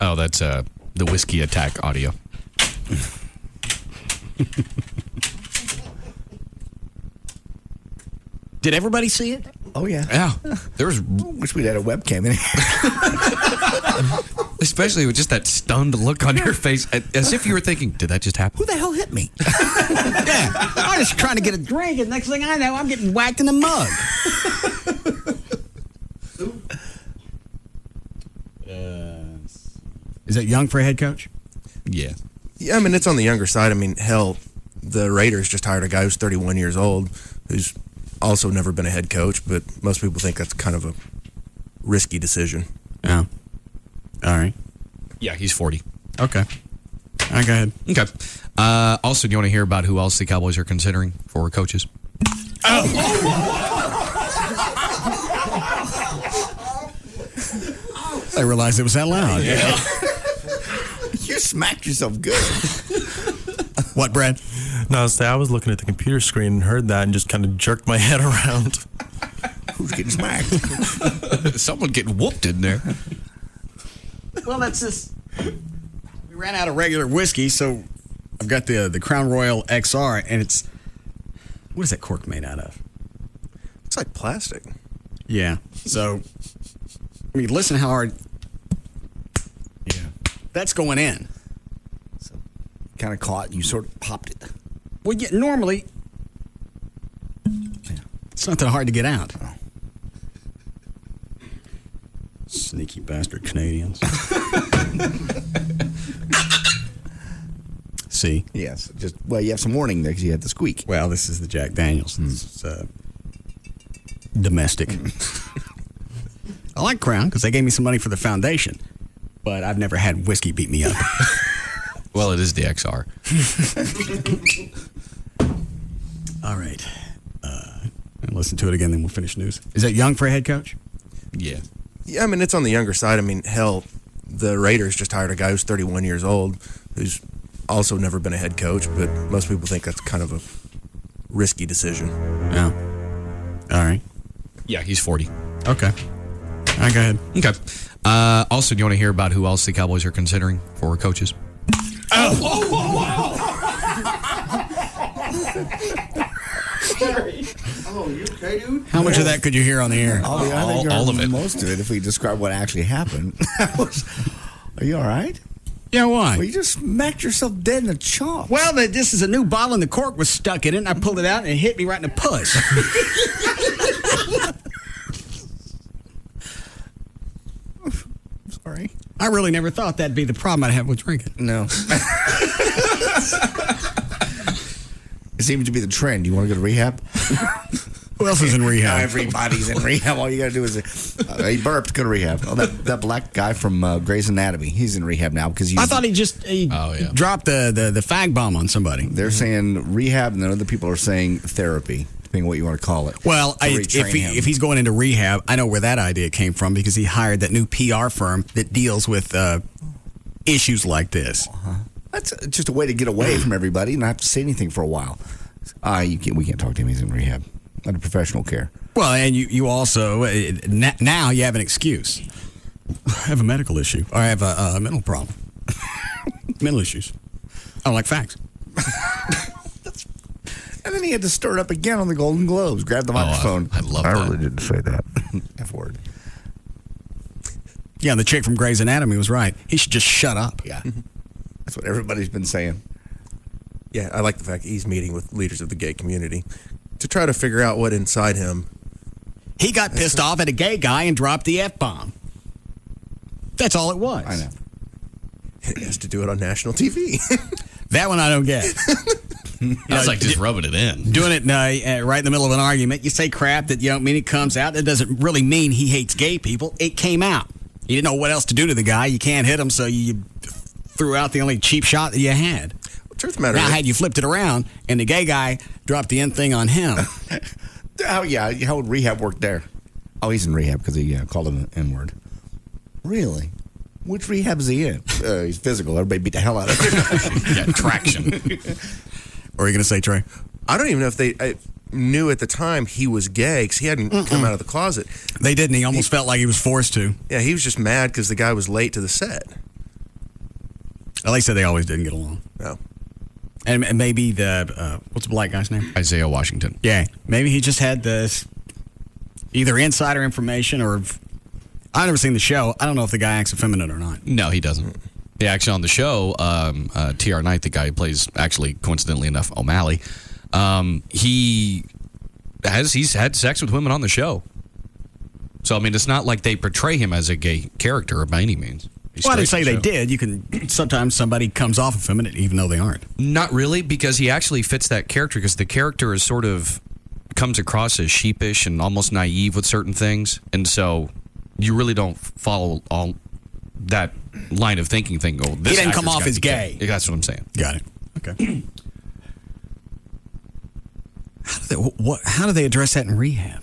Oh, that's the Whiskey Attack audio. Did everybody see it? Oh, yeah. Yeah. There was. Wish we'd had a webcam in here. Especially with just that stunned look on your face, as if you were thinking, did that just happen? Who the hell hit me? Yeah. I was just trying to get a drink, and next thing I know, I'm getting whacked in the mug. Is that young for a head coach? Yeah. Yeah, I mean, it's on the younger side. I mean, hell, the Raiders just hired a guy who's 31 years old, who's also never been a head coach, but most people think that's kind of a risky decision. Yeah. All right. Yeah, he's 40. Okay. All right, go ahead. Okay. Also, do you want to hear about who else the Cowboys are considering for coaches? I realized it was that loud. Yeah. You smacked yourself good. What, Brad? No, I was looking at the computer screen and heard that and just kind of jerked my head around. Who's getting smacked? Someone getting whooped in there. Well, that's just... We ran out of regular whiskey, so I've got the Crown Royal XR, and it's... What is that cork made out of? It's like plastic. Yeah. So, I mean, listen how hard... Yeah. That's going in. So, kind of caught and you sort of popped it. Well, yeah, normally... It's not that hard to get out. Oh. Sneaky bastard Canadians. See? Yes. Well, you have some warning there because you had the squeak. Well, this is the Jack Daniels. This is domestic. I like Crown because they gave me some money for the foundation, but I've never had whiskey beat me up. Well, it is the XR. All right. Listen to it again, then we'll finish news. Is that young for a head coach? Yeah. Yeah, I mean, it's on the younger side. I mean, hell, the Raiders just hired a guy who's 31 years old, who's also never been a head coach, but most people think that's kind of a risky decision. Yeah. All right. Yeah, he's 40. Okay. All right, go ahead. Okay. Also, do you want to hear about who else the Cowboys are considering for coaches? Sorry. Oh, you okay, dude? How much of that could you hear on the air? All of it. Most of it, if we describe what actually happened. Are you all right? Yeah, why? Well, you just smacked yourself dead in the chomp. Well, this is a new bottle and the cork was stuck in it, and I pulled it out and it hit me right in the puss. Sorry. I really never thought that'd be the problem I'd have with drinking. No. It seems to be the trend. You want to go to rehab? Who else is in rehab? Everybody's in rehab. All you got to do is he burped, go to rehab. Oh, that black guy from Grey's Anatomy, he's in rehab now because I thought he dropped the fag bomb on somebody. They're saying rehab, and then other people are saying therapy, depending on what you want to call it. Well, if he's going into rehab, I know where that idea came from because he hired that new PR firm that deals with issues like this. Uh-huh. That's just a way to get away from everybody and not have to say anything for a while. We can't talk to him. He's in rehab. Under professional care. Well, and you also, now you have an excuse. I have a medical issue. Or I have a mental problem. Mental issues. I don't like facts. And then he had to stir it up again on the Golden Globes. Grab the microphone. I love that. I really didn't say that. F word. Yeah, the chick from Grey's Anatomy was right. He should just shut up. Yeah. That's what everybody's been saying. Yeah, I like the fact that he's meeting with leaders of the gay community. to try to figure out what inside him. He got pissed off at a gay guy and dropped the F-bomb. That's all it was. I know. He has to do it on national TV. That one I don't get. That's like just rubbing it in. Doing it right in the middle of an argument. You say crap that you don't mean it comes out. That doesn't really mean he hates gay people. It came out. You didn't know what else to do to the guy. You can't hit him, so you threw out the only cheap shot that you had. Well, truth of the matter now, is, had you flipped it around and the gay guy dropped the end thing on him. How would rehab work there? Oh, he's in rehab because he called him an N-word. Really? Which rehab is he in? He's physical. Everybody beat the hell out of him. Yeah, traction. What are you going to say, Trey? I don't even know if they knew at the time he was gay because he hadn't come out of the closet. They didn't. He almost felt like he was forced to. Yeah, he was just mad because the guy was late to the set. Well, they said they always didn't get along. No. And maybe what's the black guy's name? Isaiah Washington. Yeah. Maybe he just had this either insider information or... I've never seen the show. I don't know if the guy acts effeminate or not. No, he doesn't. Yeah, actually on the show, T.R. Knight, the guy who plays, actually, coincidentally enough, O'Malley, he's had sex with women on the show. So, I mean, it's not like they portray him as a gay character by any means. Well, I didn't say they did. You can sometimes somebody comes off effeminate even though they aren't. Not really, because he actually fits that character because the character is sort of comes across as sheepish and almost naive with certain things. And so you really don't follow all that line of thinking thing. Oh, this he didn't come actor's off gotta as be gay. That's what I'm saying. Got it. Okay. How do they address that in rehab?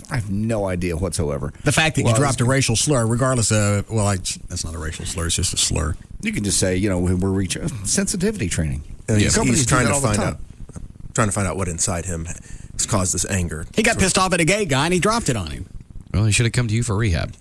I have no idea whatsoever. The fact that you dropped a racial slur, regardless of, that's not a racial slur, it's just a slur. You can just say, we're reaching sensitivity training. He's trying to find out what inside him has caused this anger. He got pissed off at a gay guy and he dropped it on him. Well, he should have come to you for rehab.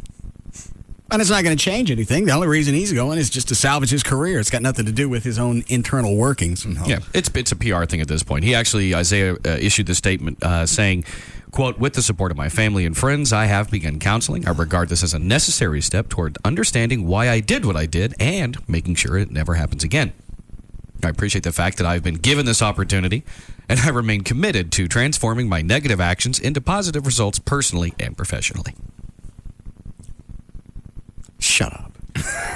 And it's not going to change anything. The only reason he's going is just to salvage his career. It's got nothing to do with his own internal workings. Yeah, it's a PR thing at this point. Isaiah issued this statement saying, quote, with the support of my family and friends, I have begun counseling. I regard this as a necessary step toward understanding why I did what I did and making sure it never happens again. I appreciate the fact that I've been given this opportunity, and I remain committed to transforming my negative actions into positive results personally and professionally. Shut up.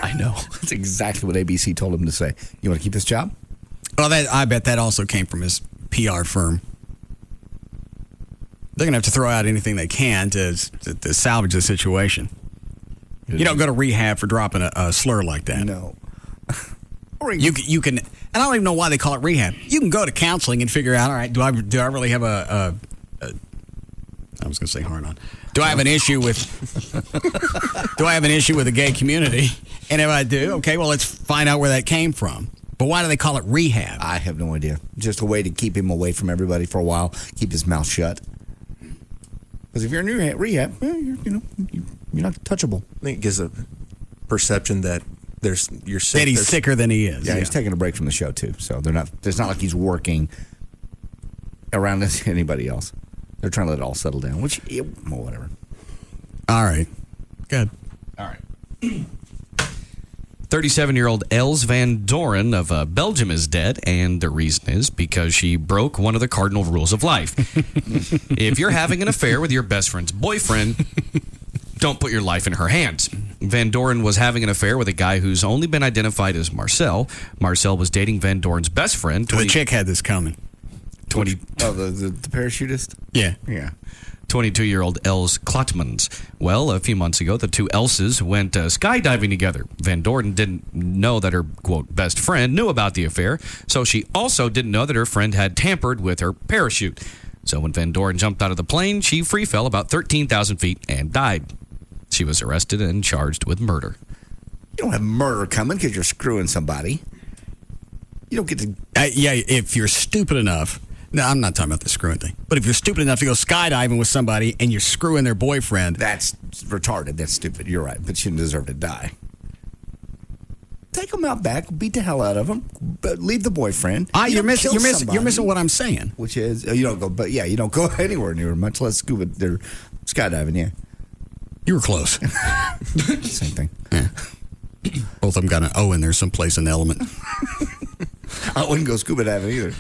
I know. That's exactly what ABC told him to say. You want to keep this job? Well, I bet that also came from his PR firm. They're going to have to throw out anything they can to salvage the situation. You don't go to rehab for dropping a slur like that. No. You can, and I don't even know why they call it rehab. You can go to counseling and figure out, all right, do I really have I was going to say hard on. Do I have an issue with the gay community? And if I do, okay, well, let's find out where that came from. But why do they call it rehab? I have no idea. Just a way to keep him away from everybody for a while, keep his mouth shut. Because if you're in rehab, you're not touchable. I think it gives a perception that you're sick. That he's sicker than he is. Yeah, he's taking a break from the show too. So it's not like he's working around anybody else. They're trying to let it all settle down, which, well, whatever. All right. Good. All right. 37-year-old Els van Doren of Belgium is dead, and the reason is because she broke one of the cardinal rules of life. If you're having an affair with your best friend's boyfriend, don't put your life in her hands. Van Doren was having an affair with a guy who's only been identified as Marcel. Marcel was dating Van Doren's best friend. The chick had this coming. The parachutist? Yeah. 22-year-old Els Klotmans. Well, a few months ago, the two Elses went skydiving together. Van Doren didn't know that her, quote, best friend knew about the affair, so she also didn't know that her friend had tampered with her parachute. So when Van Doren jumped out of the plane, she free fell about 13,000 feet and died. She was arrested and charged with murder. You don't have murder coming because you're screwing somebody. You don't get to... if you're stupid enough... No, I'm not talking about the screwing thing. But if you're stupid enough to go skydiving with somebody and you're screwing their boyfriend... That's retarded. That's stupid. You're right. But you deserve to die. Take them out back. Beat the hell out of them. But leave the boyfriend. You're missing what I'm saying. Which is, you don't go... But yeah, you don't go anywhere near, much less scuba... They're skydiving, yeah. You were close. Same thing. Yeah. Both of them got an O in there someplace in the element. I wouldn't go scuba diving either.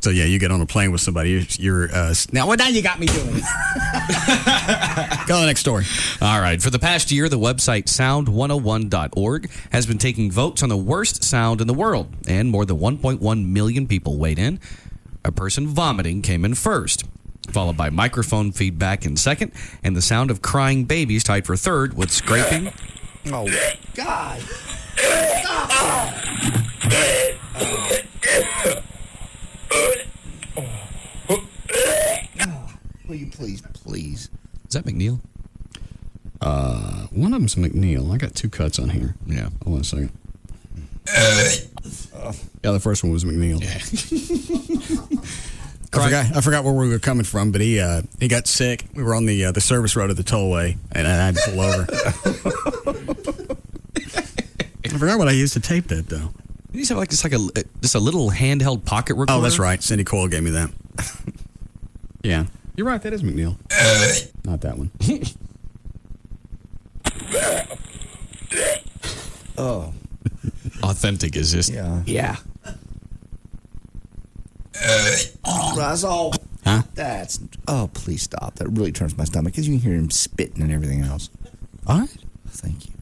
So yeah, you get on a plane with somebody. Now you got me doing it. Go to the next story. All right. For the past year, the website sound101.org has been taking votes on the worst sound in the world, and more than 1.1 million people weighed in. A person vomiting came in first, followed by microphone feedback in second, and the sound of crying babies tied for third, with scraping. Oh, God. Please. Is that McNeil? One of them's McNeil. I got 2 cuts on here. Yeah. Hold on a second. Yeah, the first one was McNeil. I forgot where we were coming from, but he got sick. We were on the service road at the tollway, and I had to pull over. I forgot what I used to tape that, though. You used to have just a little handheld pocket recorder. Oh, that's right. Cindy Coyle gave me that. Yeah. You're right. That is McNeil. Not that one. Oh. Authentic is just. Yeah. Russell. Huh? Oh, please stop. That really turns my stomach because you can hear him spitting and everything else. All right. Thank you.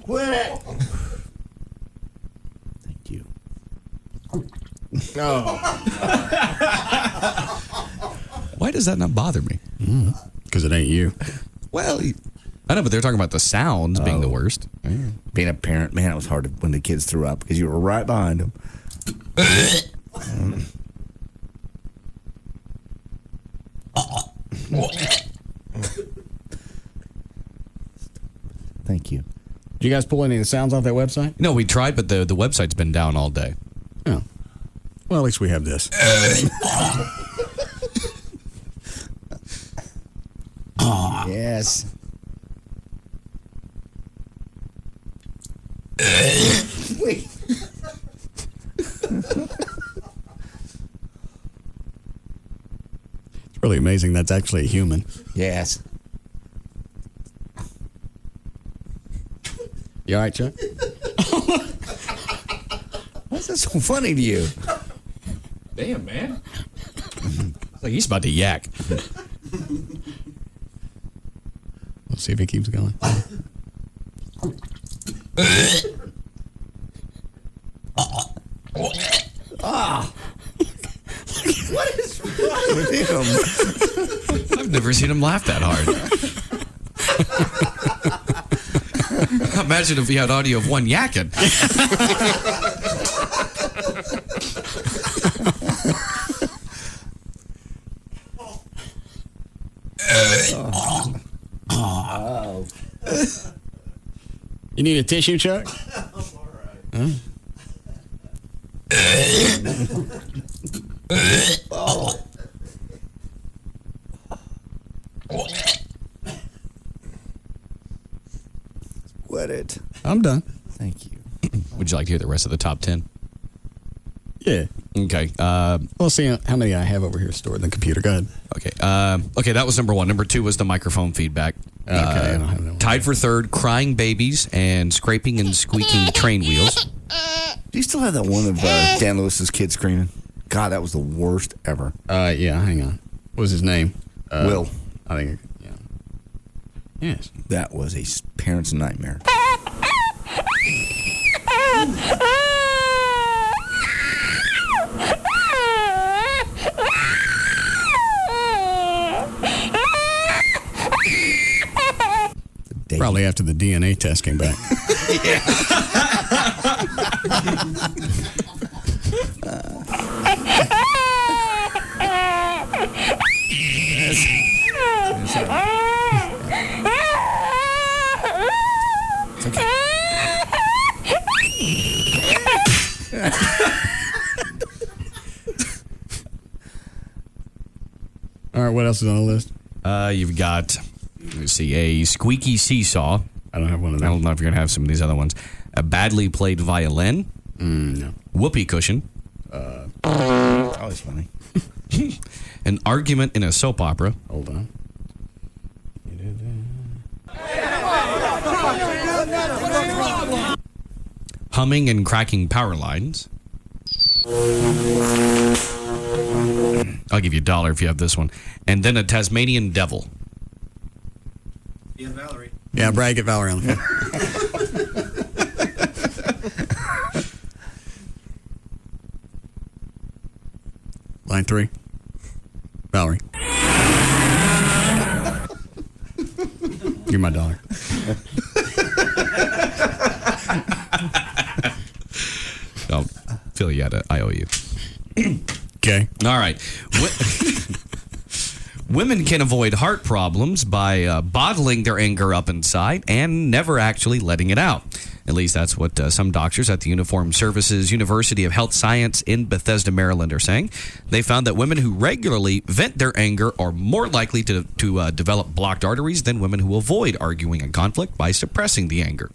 Quit it. Thank you. No. Why does that not bother me? Because it ain't you. Well, I know, but they're talking about the sounds being the worst. Being a parent, man, it was hard when the kids threw up because you were right behind them. Thank you. Did you guys pull any of the sounds off that website? No, we tried, but the website's been down all day. Oh. Well, at least we have this. Yes. Wait. It's really amazing that's actually a human. Yes. You all right, Chuck? What's that so funny to you? Damn, man. Like he's about to yak. Let's see if he keeps going. What is wrong with him? I've never seen him laugh that hard. Imagine if we had audio of one yakking. You need a tissue, Chuck? Huh? Quit it. I'm done. Thank you. Would you like to hear the rest of the top 10? Yeah. Okay. We'll see how many I have over here stored in the computer. Go ahead. Okay. Okay, that was number 1. Number 2 was the microphone feedback. Okay. I don't have that one. Tied for third, crying babies and scraping and squeaking train wheels. Do you still have that one of Dan Lewis's kid screaming? God, that was the worst ever. Yeah, hang on. What was his name? Will. I think, yeah. Yes. That was a parent's nightmare. Probably after the DNA test came back. All right, what else is on the list? You've got, let's see, a squeaky seesaw. I don't have one of them. I don't know if you're going to have some of these other ones. A badly played violin. No. Whoopee cushion. Always funny. An argument in a soap opera. Hold on. problem? Humming and cracking power lines. I'll give you $1 if you have this one. And then a Tasmanian devil. Yeah, Valerie. Yeah, Brad, get Valerie on the phone. Line 3. Valerie. You're my $1. I'll fill you out. I owe you. Okay. All right. Women can avoid heart problems by bottling their anger up inside and never actually letting it out. At least that's what some doctors at the Uniformed Services University of Health Science in Bethesda, Maryland are saying. They found that women who regularly vent their anger are more likely to develop blocked arteries than women who avoid arguing in conflict by suppressing the anger.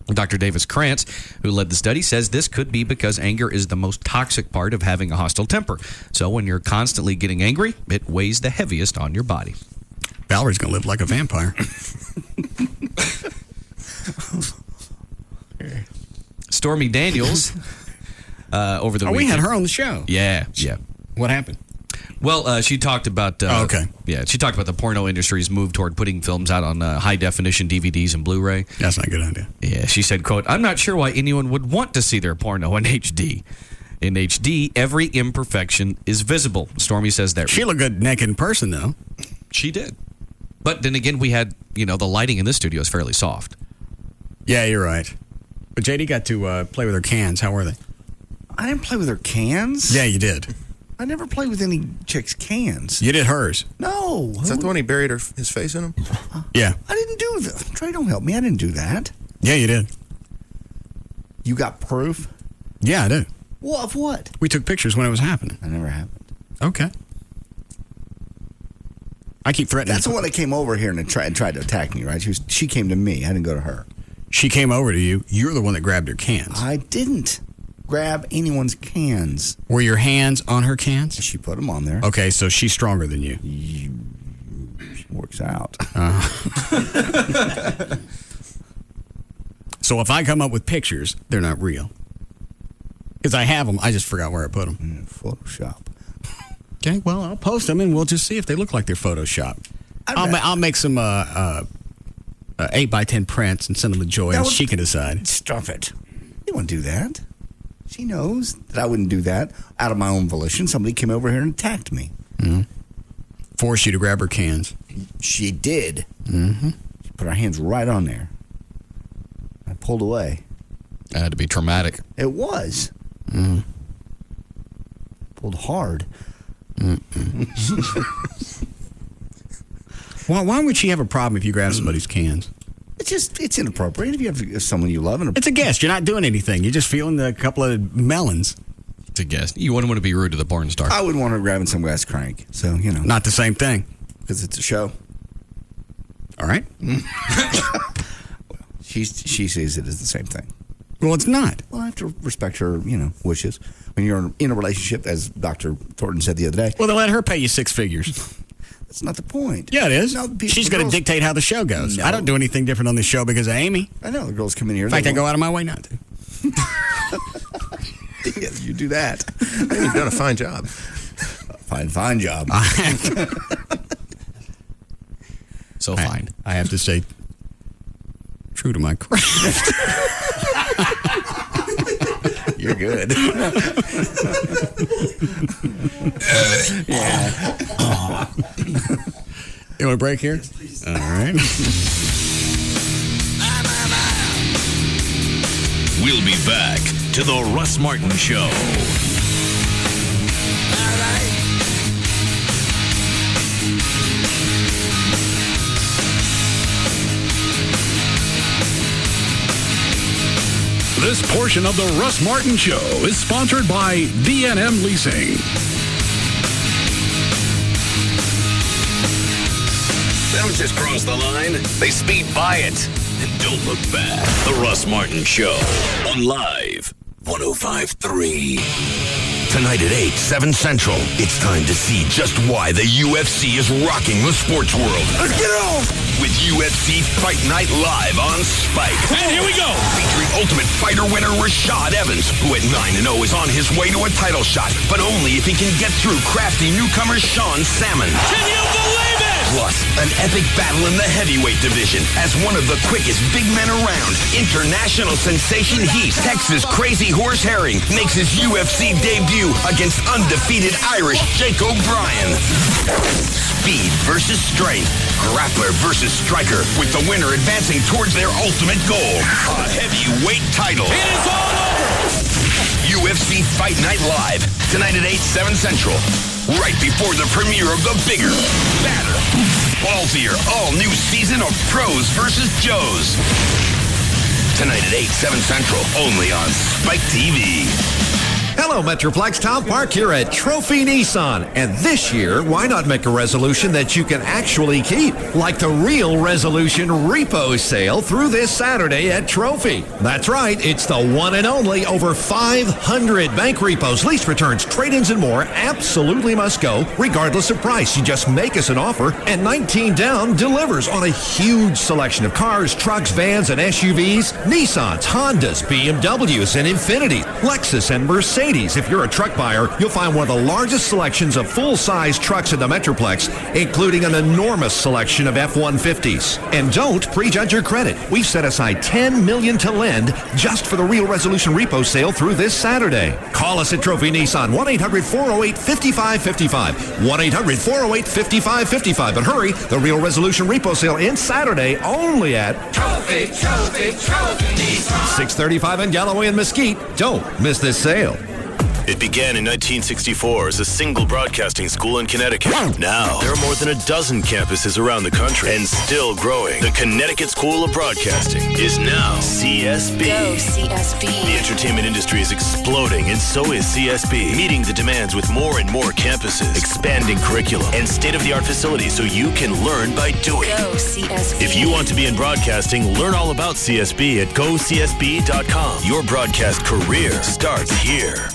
Dr. Davis Krantz, who led the study, says this could be because anger is the most toxic part of having a hostile temper. So when you're constantly getting angry, it weighs the heaviest on your body. Valerie's going to live like a vampire. Stormy Daniels, over the weekend. We had her on the show. Yeah. What happened? Well, she talked about. Okay. Yeah, she talked about the porno industry's move toward putting films out on high definition DVDs and Blu-ray. That's not a good idea. Yeah, she said, "quote I'm not sure why anyone would want to see their porno in HD. In HD, every imperfection is visible." Stormy says that she looked good naked in person, though. She did, but then again, we had the lighting in this studio is fairly soft. Yeah, you're right. But JD got to play with her cans. How were they? I didn't play with her cans. Yeah, you did. I never played with any chick's cans. You did hers. No. Is that the one he buried his face in them? Yeah. I didn't do that. Trey, don't help me. I didn't do that. Yeah, you did. You got proof? Yeah, I did. Well, of what? We took pictures when it was happening. That never happened. Okay. I keep threatening. That's the one that came over here and tried to attack me, right? She came to me. I didn't go to her. She came over to you. You're the one that grabbed her cans. I didn't grab anyone's cans. Were your hands on her cans? She put them on there. Okay, so she's stronger than you. Works out. So if I come up with pictures, they're not real. Because I have them, I just forgot where I put them. Photoshop. Okay, well, I'll post them and we'll just see if they look like they're Photoshopped. I'll make some 8x10 prints and send them to Joy and she can decide. Stop it. You won't do that. She knows that I wouldn't do that out of my own volition. Somebody came over here and attacked me. Mm-hmm. Forced you to grab her cans. She did. Mm-hmm. She put her hands right on there. I pulled away. That had to be traumatic. It was. Mm. Pulled hard. Why would she have a problem if you grab somebody's cans? It's inappropriate if you have someone you love. It's a guest. You're not doing anything. You're just feeling a couple of melons. It's a guest. You wouldn't want to be rude to the porn star. I wouldn't want her grabbing some guy's crank. So, Not the same thing. Because it's a show. All right. She sees it as the same thing. Well, it's not. Well, I have to respect her, wishes. When you're in a relationship, as Dr. Thornton said the other day. Well, then let her pay you 6 figures. That's not the point. Yeah, it is. No, she's going to dictate how the show goes. No. I don't do anything different on this show because of Amy. I know. The girls come in here. In fact, I go out of my way not to. Yeah, you do that. You've done a fine job. Fine job. So fine. I have to stay true to my craft. You're good. Yeah. You want a break here? Yes, please. All right. We'll be back to the Russ Martin Show. This portion of the Russ Martin Show is sponsored by D&M Leasing. They don't just cross the line, they speed by it. And don't look back. The Russ Martin Show on Live 105.3. Tonight at 8, 7 Central, it's time to see just why the UFC is rocking the sports world. Let's get it on! With UFC Fight Night Live on Spike. And here we go! Featuring Ultimate Fighter winner Rashad Evans, who at 9-0 is on his way to a title shot, but only if he can get through crafty newcomer Sean Salmon. Can you believe it? Plus, an epic battle in the heavyweight division as one of the quickest big men around. International sensation Heath, Texas Crazy Horse Herring, makes his UFC debut against undefeated Irish Jake O'Brien. Speed versus strength, grappler versus striker, with the winner advancing towards their ultimate goal, a heavyweight title. It is all over! UFC Fight Night Live, tonight at 8, 7 Central. Right before the premiere of the bigger, badder, ballsier, all-new season of Pros vs. Joes. Tonight at 8, 7 Central, only on Spike TV. Hello, Metroplex. Tom Park here at Trophy Nissan. And this year, why not make a resolution that you can actually keep? Like the Real Resolution Repo Sale through this Saturday at Trophy. That's right. It's the one and only over 500 bank repos, lease returns, trade-ins, and more. Absolutely must go, regardless of price. You just make us an offer, and 19 down delivers on a huge selection of cars, trucks, vans, and SUVs. Nissans, Hondas, BMWs, and Infiniti, Lexus, and Mercedes. If you're a truck buyer, you'll find one of the largest selections of full-size trucks in the Metroplex, including an enormous selection of F-150s. And don't prejudge your credit. We've set aside $10 million to lend just for the Real Resolution Repo Sale through this Saturday. Call us at Trophy Nissan, 1-800-408-5555. 1-800-408-5555. But hurry, the Real Resolution Repo Sale ends Saturday only at Trophy Nissan. 635 in Galloway and Mesquite. Don't miss this sale. It began in 1964 as a single broadcasting school in Connecticut. Now, there are more than a dozen campuses around the country and still growing. The Connecticut School of Broadcasting is now CSB. Go CSB. The entertainment industry is exploding, and so is CSB, meeting the demands with more and more campuses, expanding curriculum, and state-of-the-art facilities so you can learn by doing. Go CSB. If you want to be in broadcasting, learn all about CSB at GoCSB.com. Your broadcast career starts here.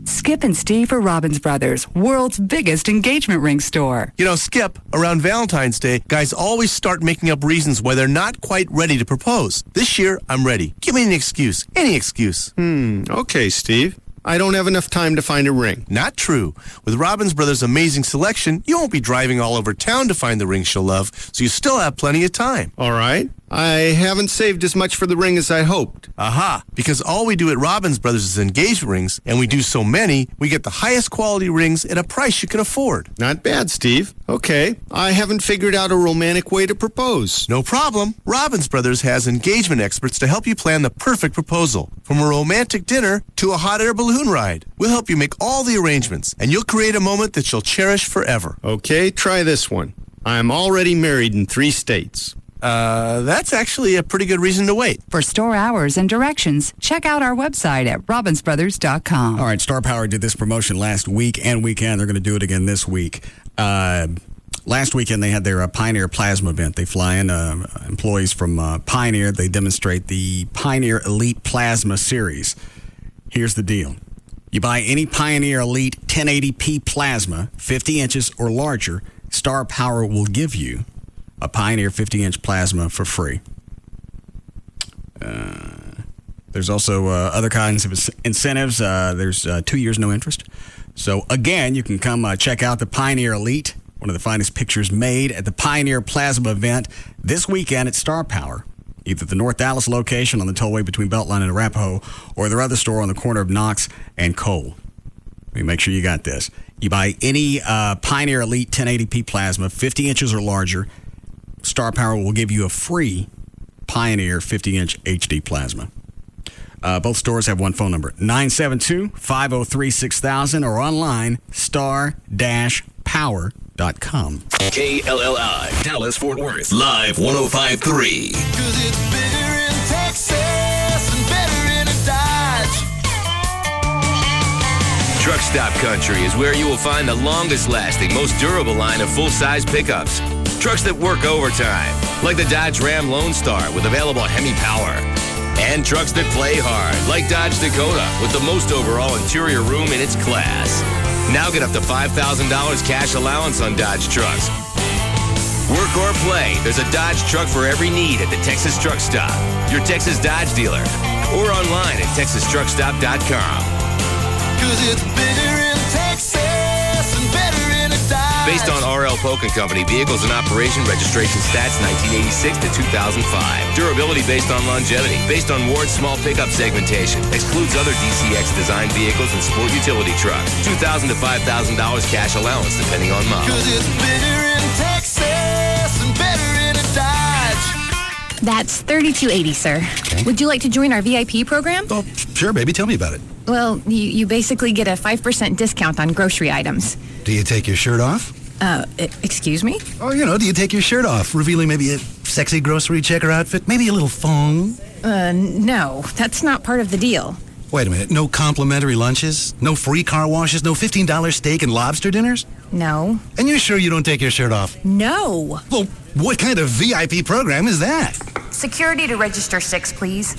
Skip and Steve are Robbins Brothers, world's biggest engagement ring store. You know, Skip, around Valentine's Day, guys always start making up reasons why they're not quite ready to propose. This year, I'm ready. Give me an excuse. Any excuse. Okay, Steve. I don't have enough time to find a ring. Not true. With Robbins Brothers' amazing selection, you won't be driving all over town to find the ring she'll love, so you still have plenty of time. All right. I haven't saved as much for the ring as I hoped. Aha! Because all we do at Robbins Brothers is engagement rings, and we do so many, we get the highest quality rings at a price you can afford. Not bad, Steve. Okay. I haven't figured out a romantic way to propose. No problem. Robbins Brothers has engagement experts to help you plan the perfect proposal. From a romantic dinner to a hot air balloon ride. We'll help you make all the arrangements, and you'll create a moment that you'll cherish forever. Okay, try this one. I'm already married in 3 states. That's actually a pretty good reason to wait. For store hours and directions, check out our website at robbinsbrothers.com. All right, Star Power did this promotion last week and weekend. They're going to do it again this week. Last weekend, they had their Pioneer Plasma event. They fly in employees from Pioneer. They demonstrate the Pioneer Elite Plasma Series. Here's the deal. You buy any Pioneer Elite 1080p plasma, 50 inches or larger, Star Power will give you a Pioneer 50-inch plasma for free. There's also other kinds of incentives. There's 2 years, no interest. So, again, you can come check out the Pioneer Elite, one of the finest pictures made at the Pioneer Plasma event this weekend at Star Power, either the North Dallas location on the tollway between Beltline and Arapahoe or their other store on the corner of Knox and Cole. Let me make sure you got this. You buy any Pioneer Elite 1080p plasma, 50 inches or larger, Star Power will give you a free Pioneer 50-inch HD plasma. Both stores have one phone number, 972-503-6000, or online, star-power.com. KLLI, Dallas, Fort Worth, Live 105.3. 'Cause it's bigger in Texas and better in a Dodge. Truck Stop Country is where you will find the longest-lasting, most durable line of full-size pickups. Trucks that work overtime, like the Dodge Ram Lone Star with available Hemi power. And trucks that play hard, like Dodge Dakota, with the most overall interior room in its class. Now get up to $5,000 cash allowance on Dodge trucks. Work or play, there's a Dodge truck for every need at the Texas Truck Stop, your Texas Dodge dealer, or online at texastruckstop.com. 'Cause it's bigger in Texas and better in a Dodge. Based on R.L. Polk & Company, vehicles in operation, registration stats 1986 to 2005. Durability based on longevity, based on Ward's small pickup segmentation. Excludes other DCX designed vehicles and sport utility trucks. $2,000 to $5,000 cash allowance depending on model. 'Cause it's bigger in Texas and better in a Dodge. That's $32.80, sir. Would you like to join our VIP program? Oh, sure, baby. Tell me about it. Well, you basically get a 5% discount on grocery items. Do you take your shirt off? Excuse me? Oh, do you take your shirt off, revealing maybe a sexy grocery checker outfit? Maybe a little thong? No, that's not part of the deal. Wait a minute. No complimentary lunches? No free car washes? No $15 steak and lobster dinners? No. And you're sure you don't take your shirt off? No. Well, what kind of VIP program is that? Security to register 6, please.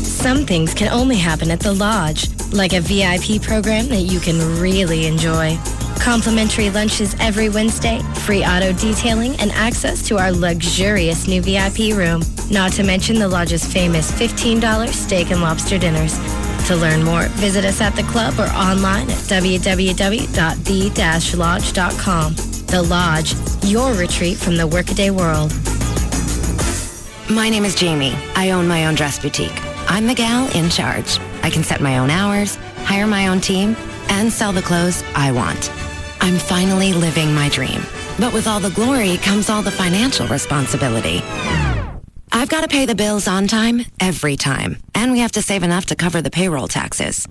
Some things can only happen at the Lodge, like a VIP program that you can really enjoy. Complimentary lunches every Wednesday, free auto detailing, and access to our luxurious new VIP room. Not to mention the Lodge's famous $15 steak and lobster dinners. To learn more, visit us at the club or online at www.the-lodge.com. The Lodge, your retreat from the workaday world. My name is Jamie. I own my own dress boutique. I'm the gal in charge. I can set my own hours, hire my own team, and sell the clothes I want. I'm finally living my dream. But with all the glory comes all the financial responsibility. I've got to pay the bills on time, every time. And we have to save enough to cover the payroll taxes.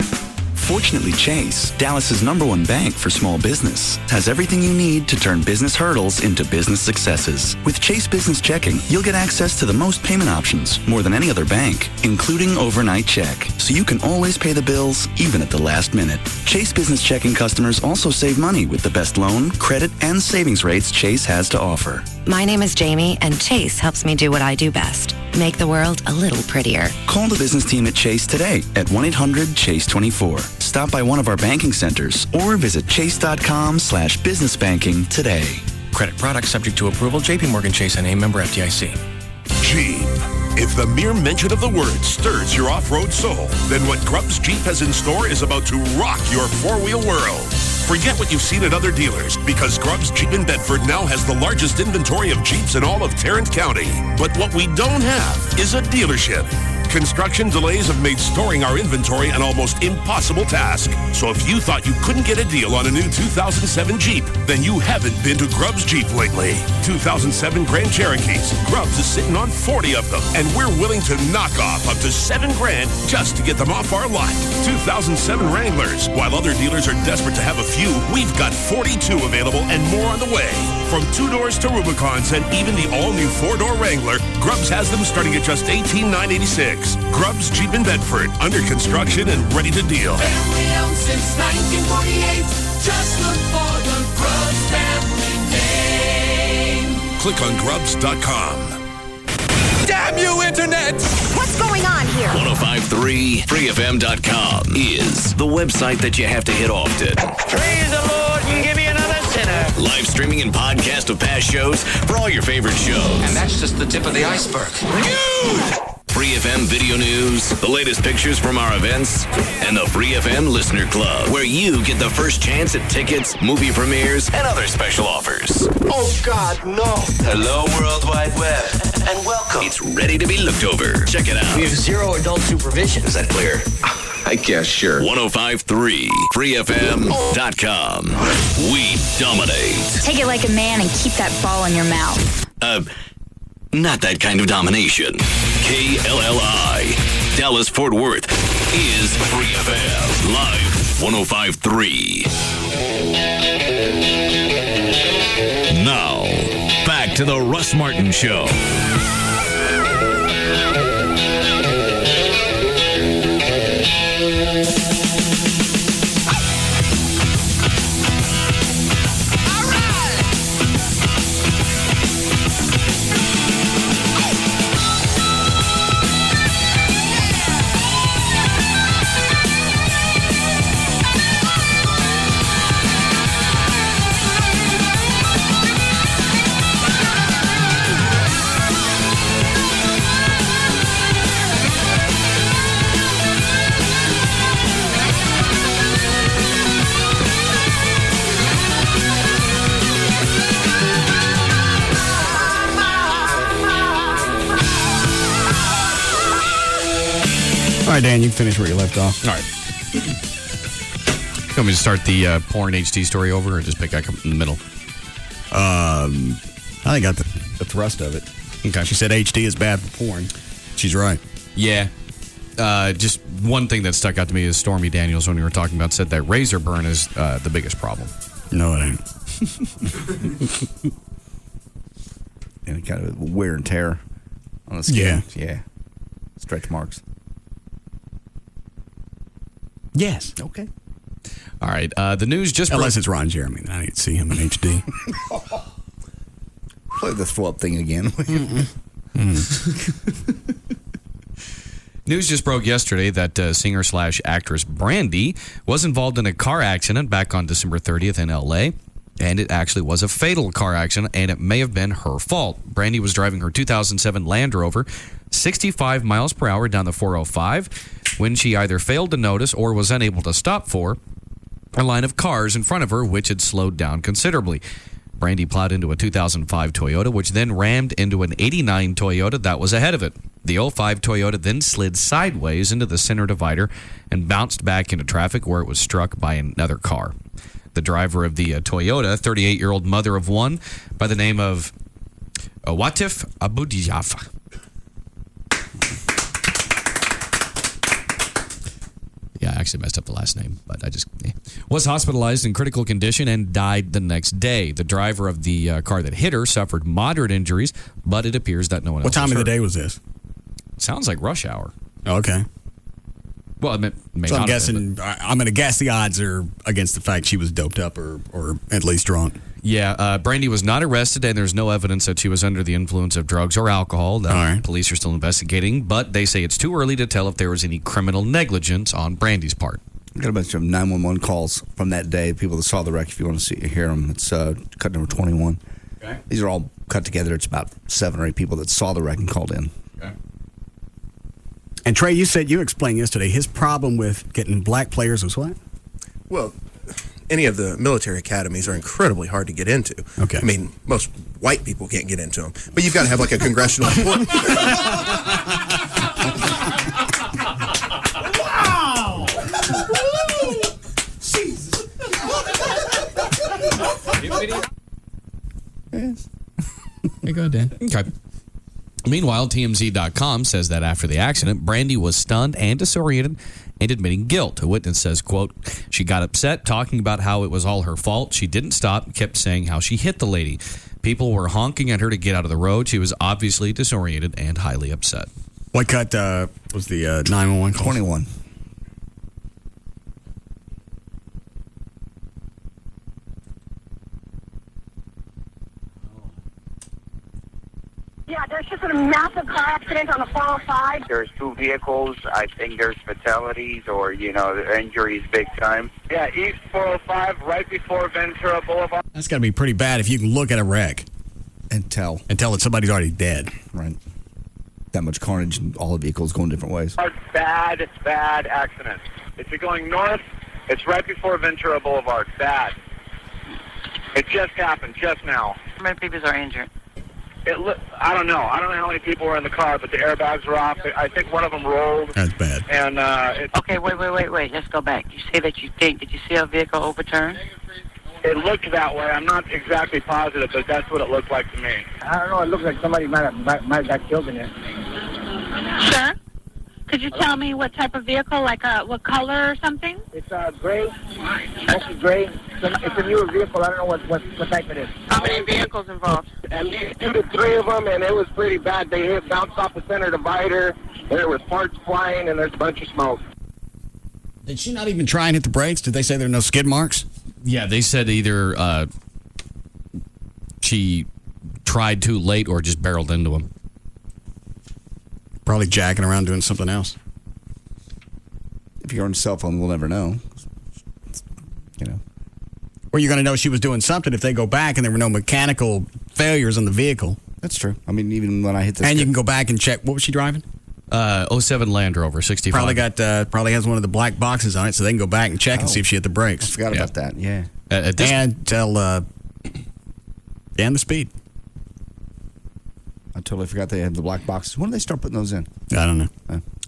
Fortunately, Chase, Dallas's #1 bank for small business, has everything you need to turn business hurdles into business successes. With Chase Business Checking, you'll get access to the most payment options, more than any other bank, including overnight check, so you can always pay the bills, even at the last minute. Chase Business Checking customers also save money with the best loan, credit, and savings rates Chase has to offer. My name is Jamie, and Chase helps me do what I do best. Make the world a little prettier. Call the business team at Chase today at 1-800-CHASE-24. Stop by one of our banking centers or visit chase.com/businessbanking today. Credit products subject to approval. JP Morgan Chase and a member FDIC. Jeep. If the mere mention of the word stirs your off-road soul, then what Grubbs Jeep has in store is about to rock your four-wheel world. Forget what you've seen at other dealers, because Grubbs Jeep in Bedford now has the largest inventory of Jeeps in all of Tarrant County. But what we don't have is a dealership. Construction delays have made storing our inventory an almost impossible task. So if you thought you couldn't get a deal on a new 2007 Jeep, then you haven't been to Grubbs Jeep lately. 2007 Grand Cherokees. Grubbs is sitting on 40 of them, and we're willing to knock off up to $7,000 just to get them off our lot. 2007 Wranglers. While other dealers are desperate to have a few, we've got 42 available and more on the way. From 2-doors to Rubicons and even the all-new 4-door Wrangler, Grubbs has them starting at just $18,986. Grubbs Jeep in Bedford, under construction and ready to deal. Family owned since 1948. Just look for the Grubbs family name. Click on Grubbs.com. Damn you, Internet! What's going on here? 1053freefm.com is the website that you have to hit often. Praise the Lord and give me another sinner. Live streaming and podcast of past shows for all your favorite shows. And that's just the tip of the iceberg. News! Free FM video news, the latest pictures from our events, and the Free FM Listener Club, where you get the first chance at tickets, movie premieres, and other special offers. Oh, God, no. Hello, World Wide Web, and welcome. It's ready to be looked over. Check it out. We have zero adult supervision. Is that clear? I guess, sure. 1053freefm.com. We dominate. Take it like a man and keep that ball in your mouth. Not that kind of domination. KLLI, Dallas Fort Worth, is Free FM. Live 1053. Now, back to the Russ Martin Show. All right, Dan, you can finish where you left off. All right. You want me to start the porn HD story over or just pick up in the middle? I think I got the thrust of it. Okay. She said HD is bad for porn. She's right. Yeah. Just one thing that stuck out to me is Stormy Daniels, when we were talking about, said that razor burn is the biggest problem. No, it ain't. And kind of wear and tear on the skin. Yeah. Stretch marks. Yes. Okay. All right. The news just Unless it's Ron Jeremy. I need to see him in HD. Play the throw up thing again. News just broke yesterday that singer/actress Brandy was involved in a car accident back on December 30th in L.A., and it actually was a fatal car accident, and it may have been her fault. Brandy was driving her 2007 Land Rover 65 miles per hour down the 405 when she either failed to notice or was unable to stop for a line of cars in front of her, which had slowed down considerably. Brandy plowed into a 2005 Toyota, which then rammed into an 89 Toyota that was ahead of it. The 05 Toyota then slid sideways into the center divider and bounced back into traffic where it was struck by another car. The driver of the Toyota, 38-year-old mother of one by the name of Watif Aboudiaf. Yeah, I actually messed up the last name, but was hospitalized in critical condition and died the next day. The driver of the car that hit her suffered moderate injuries, but it appears that no one else What time was of the hurt. day was this? Sounds like rush hour. Okay. Well, it may So I'm not have guessing, been, I'm going to guess the odds are against the fact she was doped up or at least drunk. Yeah, Brandy was not arrested, and there's no evidence that she was under the influence of drugs or alcohol. Police are still investigating, but they say it's too early to tell if there was any criminal negligence on Brandy's part. I got a bunch of 911 calls from that day. People that saw the wreck. If you want to hear them, it's cut number 21. Okay. These are all cut together. It's about 7 or 8 people that saw the wreck and called in. Okay. And Trey, you explained yesterday his problem with getting black players was what? Well, any of the military academies are incredibly hard to get into. Okay. I mean, most white people can't get into them. But you've got to have like a congressional... Wow! Jesus. Yes. Hey, go ahead, Dan. Okay. Meanwhile, TMZ.com says that after the accident, Brandy was stunned and disoriented and admitting guilt. A witness says, quote, she got upset talking about how it was all her fault. She didn't stop, kept saying how she hit the lady. People were honking at her to get out of the road. She was obviously disoriented and highly upset. What cut was the 911 call? 21. Yeah, there's just a massive car accident on the 405. There's 2 vehicles. I think there's fatalities or, injuries big time. Yeah, East 405, right before Ventura Boulevard. That's got to be pretty bad if you can look at a wreck and tell that somebody's already dead. Right. That much carnage and all the vehicles going different ways. Bad accident. If you're going north, it's right before Ventura Boulevard. Bad. It just happened, just now. How many people are injured? I don't know. I don't know how many people were in the car, but the airbags were off. I think one of them rolled. That's bad. And okay, wait. Let's go back. You say that did you see a vehicle overturn? It looked that way. I'm not exactly positive, but that's what it looked like to me. I don't know. It looks like somebody might have got killed in it. Sure. Could you tell me what type of vehicle, like what color or something? It's gray, mostly gray. It's a newer vehicle. I don't know what type it is. How many vehicles involved? At least 2 to 3 of them, and it was pretty bad. They bounced off the center divider. There was parts flying, and there's a bunch of smoke. Did she not even try and hit the brakes? Did they say there are no skid marks? Yeah, they said either she tried too late or just barreled into him. Probably jacking around doing something else. If you're on a cell phone, we'll never know. Or you're going to know she was doing something if they go back and there were no mechanical failures on the vehicle. That's true. I mean, even when I hit this... And you can go back and check. What was she driving? 07 Land Rover, 65. Probably has one of the black boxes on it, so they can go back and check and see if she hit the brakes. I forgot about that, yeah. And tell... and the speed. I totally forgot they had the black boxes. When did they start putting those in? I don't know.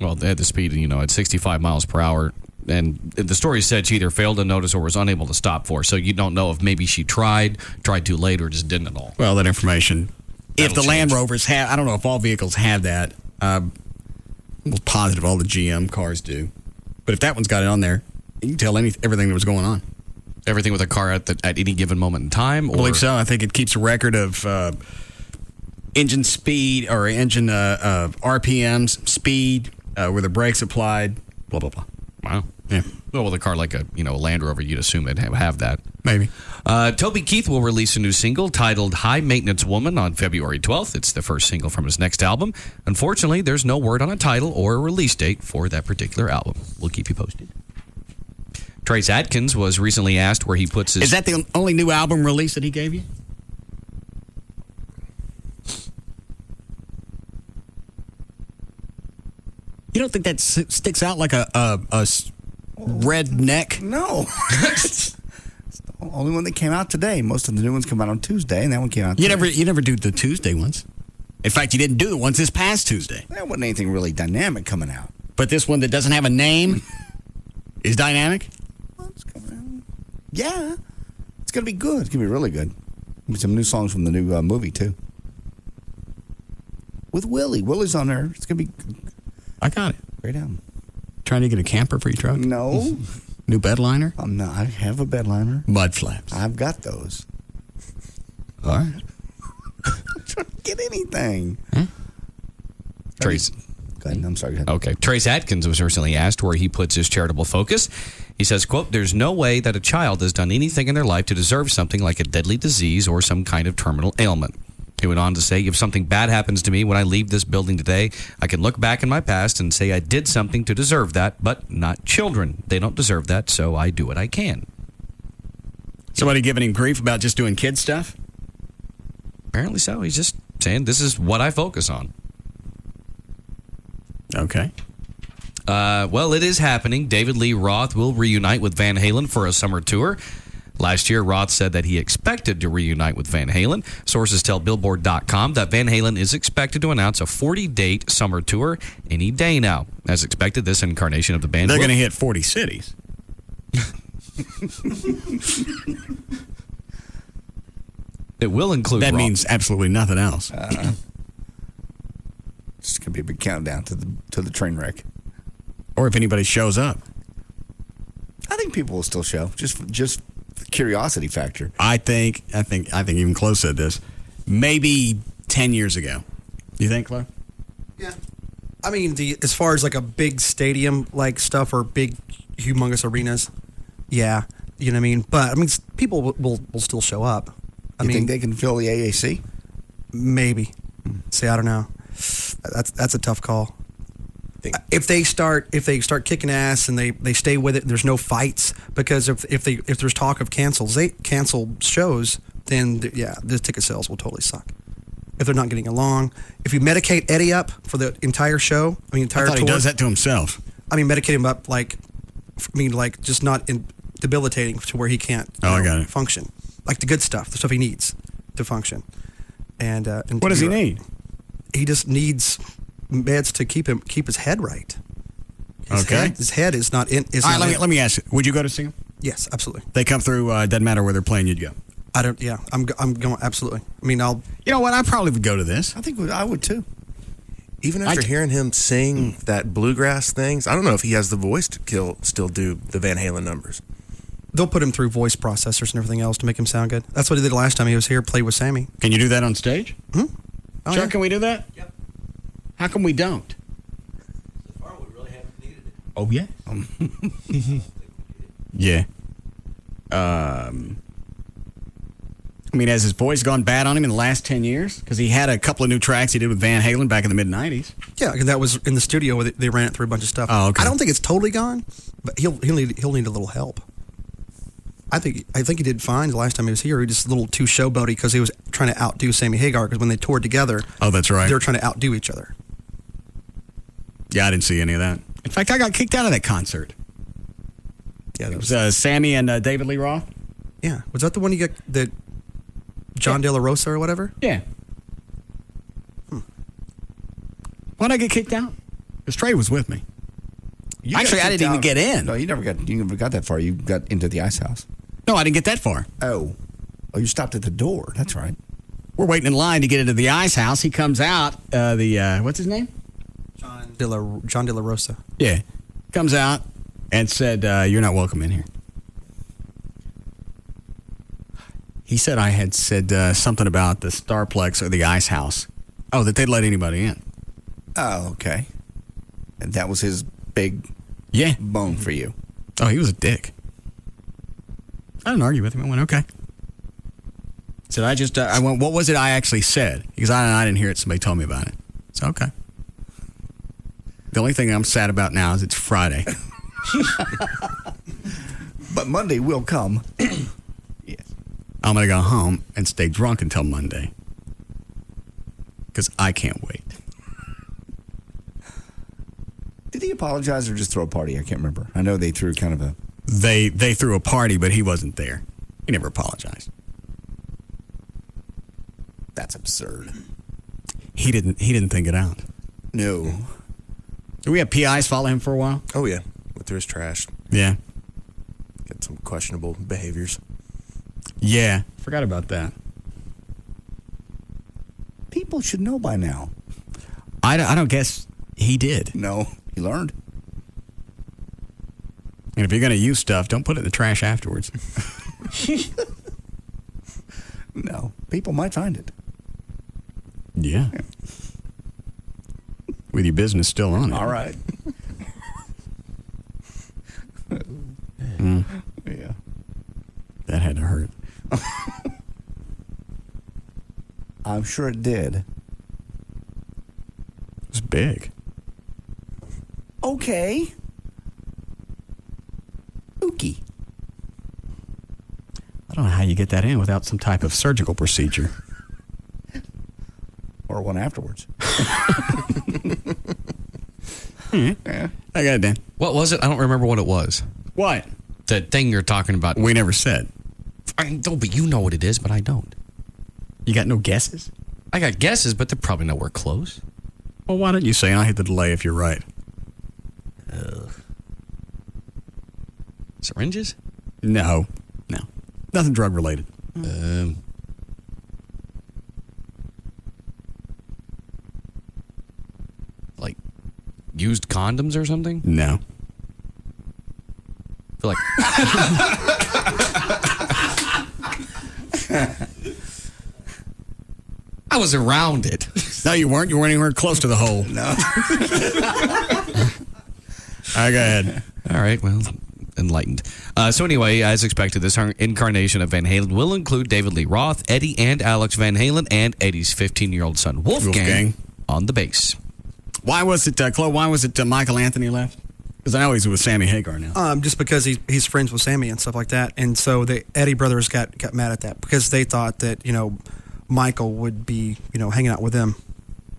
Well, they had the speed, at 65 miles per hour. And the story said she either failed to notice or was unable to stop for. So you don't know if maybe she tried too late, or just didn't at all. Well, that information. If the change. Land Rovers have, I don't know if all vehicles have that. I'm positive all the GM cars do. But if that one's got it on there, you can tell everything that was going on. Everything with a car at any given moment in time? I believe so. I think it keeps a record of engine speed or engine RPMs, speed, where the brakes applied, blah, blah, blah. Wow. Yeah. Well, with a car like a Land Rover, you'd assume it'd have that. Maybe. Toby Keith will release a new single titled High Maintenance Woman on February 12th. It's the first single from his next album. Unfortunately, there's no word on a title or a release date for that particular album. We'll keep you posted. Trace Adkins was recently asked where he puts his... Is that the only new album release that he gave you? You don't think that sticks out like a red neck? No. It's the only one that came out today. Most of the new ones come out on Tuesday, and that one came out You today. never do the Tuesday ones. In fact, you didn't do the ones this past Tuesday. There wasn't anything really dynamic coming out. But this one that doesn't have a name is dynamic? Yeah. It's going to be good. It's going to be really good. Some new songs from the new movie, too. With Willie. Willie's on there. It's going to be... I got it. Great album. Trying to get a camper for your truck? No. New bed liner? I'm not. I have a bed liner. Mud flaps. I've got those. All right. Trying to get anything. Trace. Go ahead. I'm sorry. Go ahead. Okay. Trace Adkins was recently asked where he puts his charitable focus. He says, quote, "There's no way that a child has done anything in their life to deserve something like a deadly disease or some kind of terminal ailment." He went on to say, "If something bad happens to me when I leave this building today, I can look back in my past and say I did something to deserve that, but not children. They don't deserve that, so I do what I can." Somebody giving him grief about just doing kid stuff? Apparently so. He's just saying, this is what I focus on. Okay. Well, it is happening. David Lee Roth will reunite with Van Halen for a summer tour. Last year, Roth said that he expected to reunite with Van Halen. Sources tell Billboard.com that Van Halen is expected to announce a 40-date summer tour any day now. As expected, this incarnation of the band... They're going to hit 40 cities. It will include That Roth. means absolutely nothing else. It's going to be a big countdown to the train wreck. Or if anybody shows up. I think people will still show. Just the curiosity factor. I think even Chloe said this. Maybe 10 years ago. You think, Chloe? Yeah. I mean, as far as like a big stadium like stuff or big, humongous arenas, yeah, you know what I mean. But I mean, people will still show up. You think they can fill the AAC? Maybe. See, I don't know. That's a tough call. If they start kicking ass and they stay with it, there's no fights, because if there's talk of cancel shows, then the ticket sales will totally suck. If they're not getting along, if you medicate Eddie up for the entire show, entire I thought tour, he does that to himself. Medicate him up just not debilitating to where he can't I got it. function, like the good stuff, the stuff he needs to function. And what does he need? He just needs meds to keep his head right. His head is not in. All right, let me ask you. Would you go to see him? Yes, absolutely. They come through. Doesn't matter where they're playing. You'd go. I don't. Yeah, I'm going absolutely. I'll. You know what? I probably would go to this. I think I would too. Even after hearing him sing that bluegrass things, I don't know if he has the voice to still do the Van Halen numbers. They'll put him through voice processors and everything else to make him sound good. That's what he did last time he was here. Played with Sammy. Can you do that on stage? Oh, Chuck, yeah. can we do that? Yep. How come we don't? So far, we really haven't needed it. Oh, yeah. Yeah. Has his voice gone bad on him in the last 10 years? Because he had a couple of new tracks he did with Van Halen back in the mid-'90s. Yeah, and that was in the studio where they ran it through a bunch of stuff. Oh, okay. I don't think it's totally gone, but he'll need a little help. I think he did fine the last time he was here. He was just a little too showboaty because he was trying to outdo Sammy Hagar, because when they toured together, oh, that's right, they were trying to outdo each other. Yeah, I didn't see any of that. In fact, I got kicked out of that concert. Yeah, it was Sammy and David Lee Roth. Yeah, was that the one you got, the John De La Rosa or whatever? Yeah. Why'd I get kicked out? Because Trey was with me. You Actually, got I didn't even get in. No, you never got that far. You got into the ice house. No, I didn't get that far. Oh, you stopped at the door. That's right. We're waiting in line to get into the ice house. He comes out. What's his name? John De La Rosa. Yeah, comes out and said, "You're not welcome in here." He said I had said something about the Starplex or the ice house. Oh, that they'd let anybody in. Oh, okay. And that was his big bone for you. Oh, he was a dick. I didn't argue with him. I went, okay. Said I went, what was it I actually said? Because I didn't hear it. Somebody told me about it. So, okay. The only thing I'm sad about now is it's Friday. But Monday will come. I'm going to go home and stay drunk until Monday. Because I can't wait. Did he apologize or just throw a party? I can't remember. I know they threw kind of a... They threw a party, but he wasn't there. He never apologized. That's absurd. He didn't think it out. No. Did we have PIs follow him for a while? Oh, yeah. Went through his trash. Yeah. Got some questionable behaviors. Yeah. Forgot about that. People should know by now. I don't guess he did. No, he learned. And if you're going to use stuff, don't put it in the trash afterwards. No, people might find it. Yeah. With your business still on it. All right. Yeah. That had to hurt. I'm sure it did. It's big. Okay. Spooky. I don't know how you get that in without some type of surgical procedure. Or one afterwards. Yeah. I got it, Dan. What was it? I don't remember what it was. What? The thing you're talking about. We never said. I don't, but you know what it is, but I don't. You got no guesses? I got guesses, but they're probably nowhere close. Well, why don't you say, and I'll hit the delay if you're right. Syringes? No. Nothing drug related. Like used condoms or something? No. I feel like... I was around it. No, you weren't. You weren't anywhere close to the hole. No. All right, go ahead. All right, well, enlightened. So anyway, as expected, this incarnation of Van Halen will include David Lee Roth, Eddie and Alex Van Halen, and Eddie's 15-year-old son, Wolfgang, on the bass. Why was it, Chloe, Michael Anthony left? Because I know he's with Sammy Hagar now. Just because he's friends with Sammy and stuff like that. And so the Eddie brothers got mad at that because they thought that, Michael would be, hanging out with them.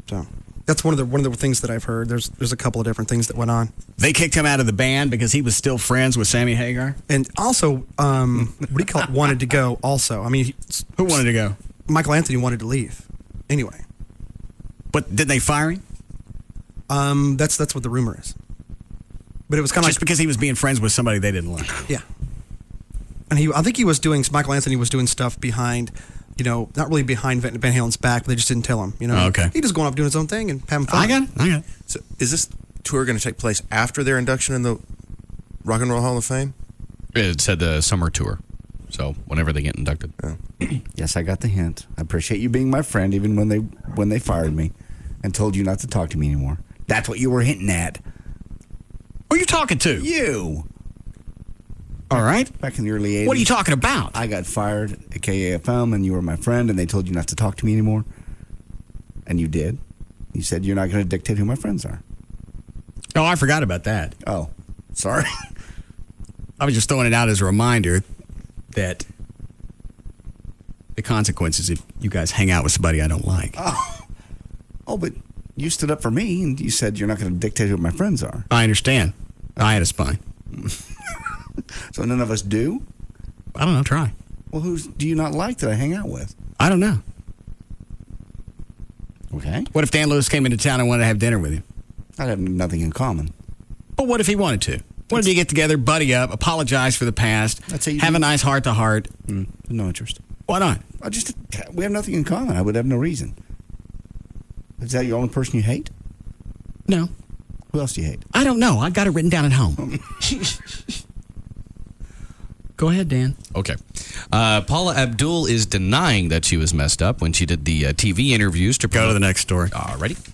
So that's one of the things that I've heard. There's a couple of different things that went on. They kicked him out of the band because he was still friends with Sammy Hagar? And also, what do you call it? Wanted to go also. I mean, who wanted to go? Michael Anthony wanted to leave. Anyway. But did they fire him? That's what the rumor is. But it was kind of just because he was being friends with somebody they didn't like. Yeah. And I think Michael Anthony was doing stuff behind, not really behind Van Halen's back, but they just didn't tell him, Oh, okay. He just going off doing his own thing and having fun. I got it. So is this tour going to take place after their induction in the Rock and Roll Hall of Fame? It said the summer tour. So whenever they get inducted. Oh. Yes, I got the hint. I appreciate you being my friend even when they fired me and told you not to talk to me anymore. That's what you were hinting at. Who are you talking to? You. All right. Back in the early 80s. What are you talking about? I got fired at KAFM and you were my friend and they told you not to talk to me anymore. And you did. You said you're not going to dictate who my friends are. Oh, I forgot about that. Oh, sorry. I was just throwing it out as a reminder that the consequences if you guys hang out with somebody I don't like. Oh, but you stood up for me and you said you're not going to dictate who my friends are. I understand. I had a spine. So none of us do? I don't know. Try. Well, who do you not like that I hang out with? I don't know. Okay. What if Dan Lewis came into town and wanted to have dinner with you? I'd have nothing in common. But what if he wanted to? What if you get together, buddy up, apologize for the past, have a nice heart-to-heart? No interest. Why not? We have nothing in common. I would have no reason. Is that your only person you hate? No. Who else do you hate? I don't know. I got it written down at home. Go ahead, Dan. Okay. Paula Abdul is denying that she was messed up when she did the TV interviews to Go to the next story. Alrighty.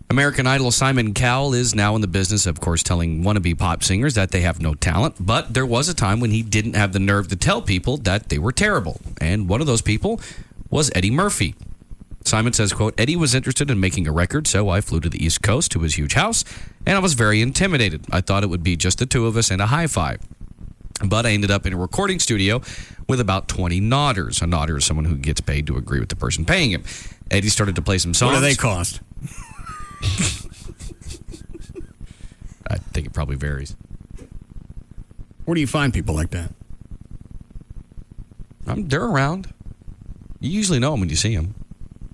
American Idol Simon Cowell is now in the business, of course, telling wannabe pop singers that they have no talent. But there was a time when he didn't have the nerve to tell people that they were terrible. And one of those people was Eddie Murphy. Simon says, quote, Eddie was interested in making a record, so I flew to the East Coast to his huge house, and I was very intimidated. I thought it would be just the two of us and a hi-fi. But I ended up in a recording studio with about 20 nodders. A nodder is someone who gets paid to agree with the person paying him. Eddie started to play some songs. What do they cost? I think it probably varies. Where do you find people like that? They're around. You usually know them when you see them.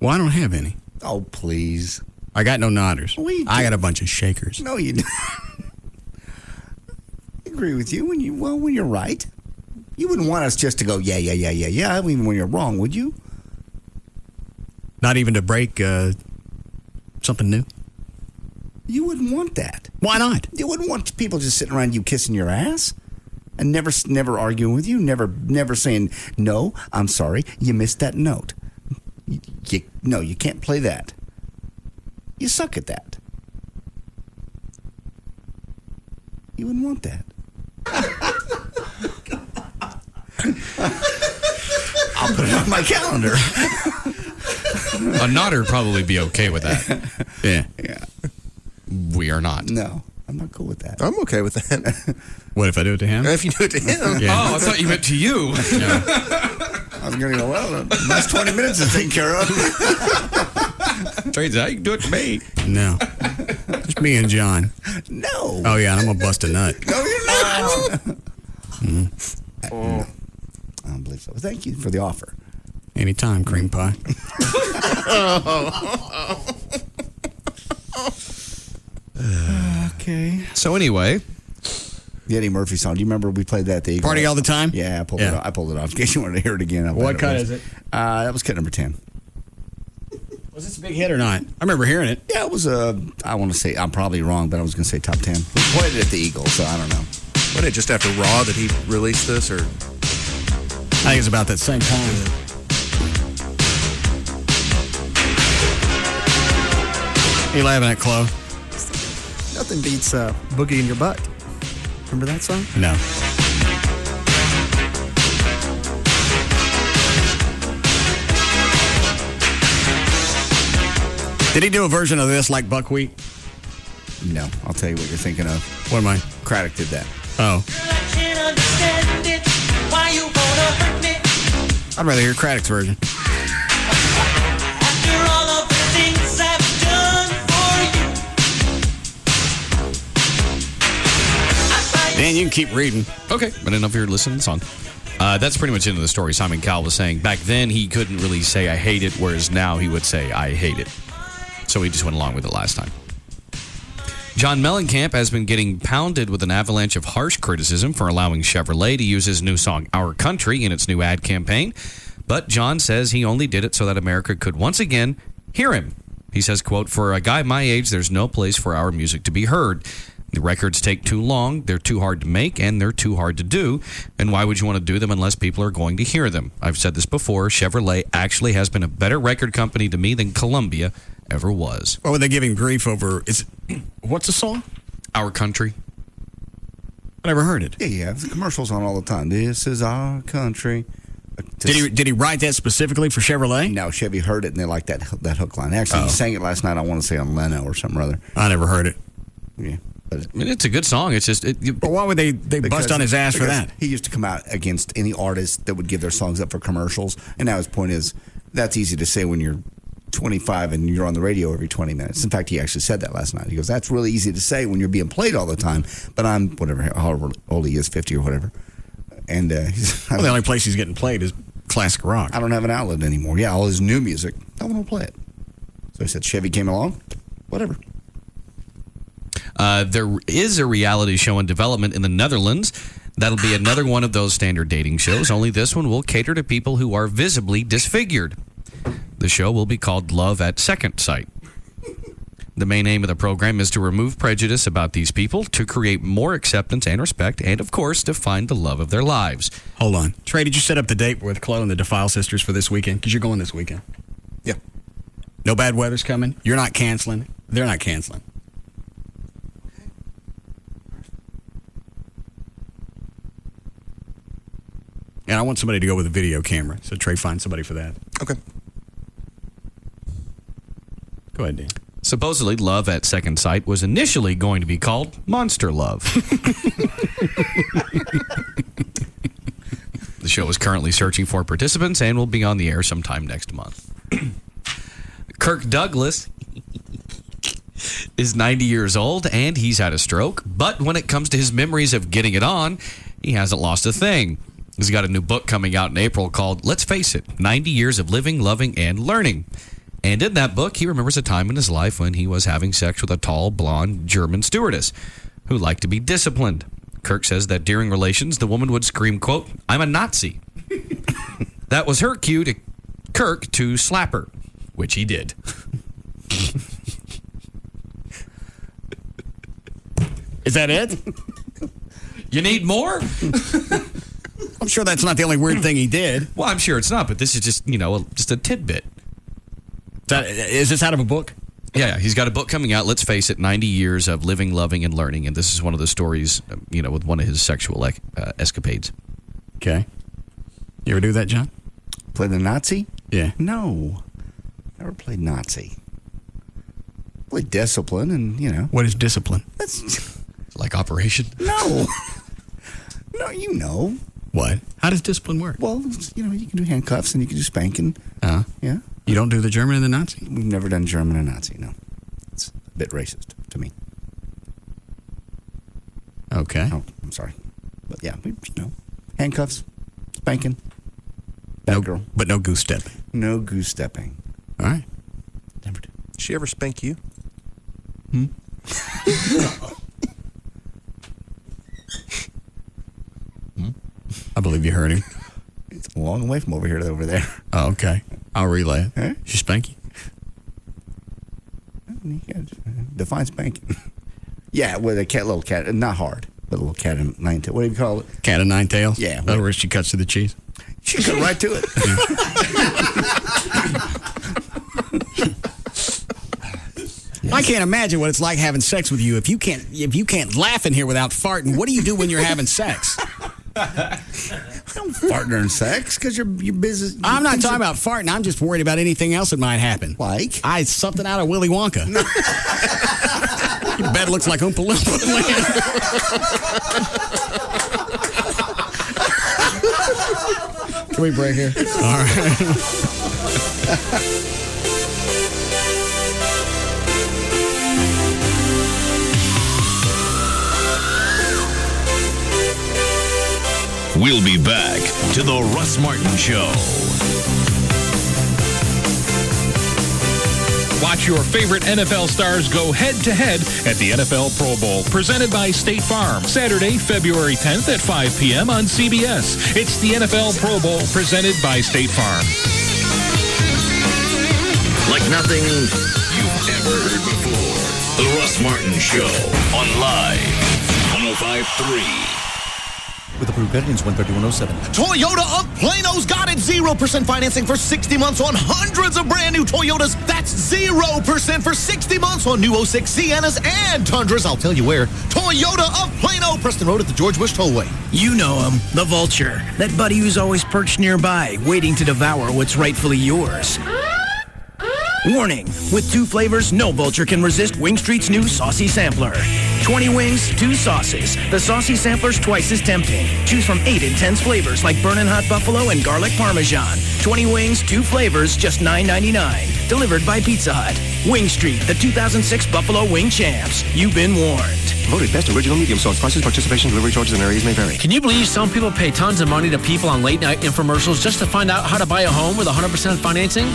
Well, I don't have any. Oh, please. I got no nodders. I got a bunch of shakers. No, you don't. I agree with you when you're right. You wouldn't want us just to go, yeah, even when you're wrong, would you? Not even to break something new? You wouldn't want that. Why not? You wouldn't want people just sitting around you kissing your ass and never arguing with you, never saying, no, I'm sorry, you missed that note. No, you can't play that. You suck at that. You wouldn't want that. I'll put it on my calendar. A nodder would probably be okay with that. Yeah. Yeah. We are not. No, I'm not cool with that. I'm okay with that. What if I do it to him? If you do it to him. Yeah. Oh, I thought you meant to you. I was going to go, well, the last 20 minutes is taken care of. Turns out you can do it to me. No. Just me and John. No. Oh, yeah, and I'm going to bust a nut. No, you're not. No, I don't believe so. Thank you for the offer. Anytime, cream pie. Okay. So anyway, the Eddie Murphy song. Do you remember we played that at the Eagle? Party all the time? Yeah, I pulled it off. I pulled it off in case you wanted to hear it again. What cut is it? That was cut number 10. Was this a big hit or not? I remember hearing it. Yeah, it was I want to say, I'm probably wrong, but I was going to say top 10. We played it at the Eagle, so I don't know. Wasn't it just after Raw that he released this, or? I think it's about that same time. You laughing at, Chloe? Nothing beats Boogie in Your Butt. Remember that song? No. Did he do a version of this like Buckwheat? No, I'll tell you what you're thinking of. What am I? Craddock did that. Oh. I'd rather hear Craddock's version. Dan, you can keep reading. Okay, I didn't know if you were listening to the song. That's pretty much the end of the story. Simon Cowell was saying back then he couldn't really say I hate it, whereas now he would say I hate it. So he just went along with it last time. John Mellencamp has been getting pounded with an avalanche of harsh criticism for allowing Chevrolet to use his new song Our Country in its new ad campaign. But John says he only did it so that America could once again hear him. He says, quote, for a guy my age, there's no place for our music to be heard. The records take too long, they're too hard to make, and they're too hard to do. And why would you want to do them unless people are going to hear them? I've said this before, Chevrolet actually has been a better record company to me than Columbia ever was. What were they giving grief over? What's the song? Our Country. I never heard it. Yeah, the commercials on all the time. This is our country. Did he write that specifically for Chevrolet? No, Chevy heard it and they liked that hook line. Actually, he sang it last night. I want to say on Leno or something or other. I never heard it. Yeah. I mean, it's a good song. It's just... But why would they bust on his ass for that? He used to come out against any artist that would give their songs up for commercials. And now his point is, that's easy to say when you're 25 and you're on the radio every 20 minutes. In fact, he actually said that last night. He goes, that's really easy to say when you're being played all the time. But I'm, whatever, however old he is, 50 or whatever. And well, the only place he's getting played is classic rock. I don't have an outlet anymore. Yeah, all his new music, I want to play it. So he said, Chevy came along, whatever. There is a reality show in development in the Netherlands. That'll be another one of those standard dating shows, only this one will cater to people who are visibly disfigured. The show will be called Love at Second Sight. The main aim of the program is to remove prejudice about these people, to create more acceptance and respect, and, of course, to find the love of their lives. Hold on. Trey, did you set up the date with Chloe and the Defile sisters for this weekend? Because you're going this weekend. Yeah. No bad weather's coming? You're not canceling? They're not canceling. And I want somebody to go with a video camera, so Trey, find somebody for that. Okay. Go ahead, Dan. Supposedly, Love at Second Sight was initially going to be called Monster Love. The show is currently searching for participants and will be on the air sometime next month. Kirk Douglas is 90 years old and he's had a stroke, but when it comes to his memories of getting it on, he hasn't lost a thing. He's got a new book coming out in April called, let's face it, 90 Years of Living, Loving, and Learning. And in that book, he remembers a time in his life when he was having sex with a tall, blonde German stewardess who liked to be disciplined. Kirk says that during relations, the woman would scream, quote, I'm a Nazi. That was her cue to Kirk to slap her, which he did. Is that it? You need more? I'm sure that's not the only weird thing he did. Well, I'm sure it's not, but this is just, just a tidbit. Is this out of a book? Yeah, he's got a book coming out, let's face it, 90 Years of Living, Loving, and Learning. And this is one of the stories, with one of his sexual escapades. Okay. You ever do that, John? Play the Nazi? Yeah. No. Never played Nazi. Played discipline and, What is discipline? That's like operation? No. No, you know. What? How does discipline work? Well, you can do handcuffs and you can do spanking. Yeah. You don't do the German and the Nazi? We've never done German and Nazi, no. It's a bit racist to me. Okay. Oh, I'm sorry. But yeah, handcuffs, spanking. Bad girl. But no goose stepping. No goose stepping. All right. Never do. Did she ever spank you? I believe you heard him. It's a long way from over here to over there. Oh, okay. I'll relay it. Huh? She spank you? Define spanking. Yeah, with a little cat, not hard, but a little cat and nine tails. What do you call it? Cat of nine tails? Yeah. In other words, she cuts to the cheese. She got right to it. I can't imagine what it's like having sex with you if you can't laugh in here without farting. What do you do when you're having sex? I don't fart during sex because you're busy. I'm not talking about farting. I'm just worried about anything else that might happen. Like? Something out of Willy Wonka. Your bed looks like Oompa Loompa. Can we break here? All right. We'll be back to the Russ Martin Show. Watch your favorite NFL stars go head-to-head at the NFL Pro Bowl, presented by State Farm. Saturday, February 10th at 5 p.m. on CBS. It's the NFL Pro Bowl, presented by State Farm. Like nothing you've ever heard before. The Russ Martin Show on Live 105.3. With approved credit, it's 13107. Toyota of Plano's got it. 0% financing for 60 months on hundreds of brand new Toyotas. That's 0% for 60 months on new 06 Siennas and Tundras. I'll tell you where. Toyota of Plano, Preston Road at the George Bush Tollway. You know him, the vulture. That buddy who's always perched nearby, waiting to devour what's rightfully yours. Warning, with 2 flavors, no vulture can resist Wing Street's new Saucy Sampler. 20 wings, 2 sauces. The Saucy Sampler's twice as tempting. Choose from 8 intense flavors like Burnin' Hot Buffalo and Garlic Parmesan. 20 wings, 2 flavors, just $9.99. Delivered by Pizza Hut. Wing Street, the 2006 Buffalo Wing Champs. You've been warned. Voted best original medium sauce. Prices, participation, delivery charges, and areas may vary. Can you believe some people pay tons of money to people on late-night infomercials just to find out how to buy a home with 100% financing?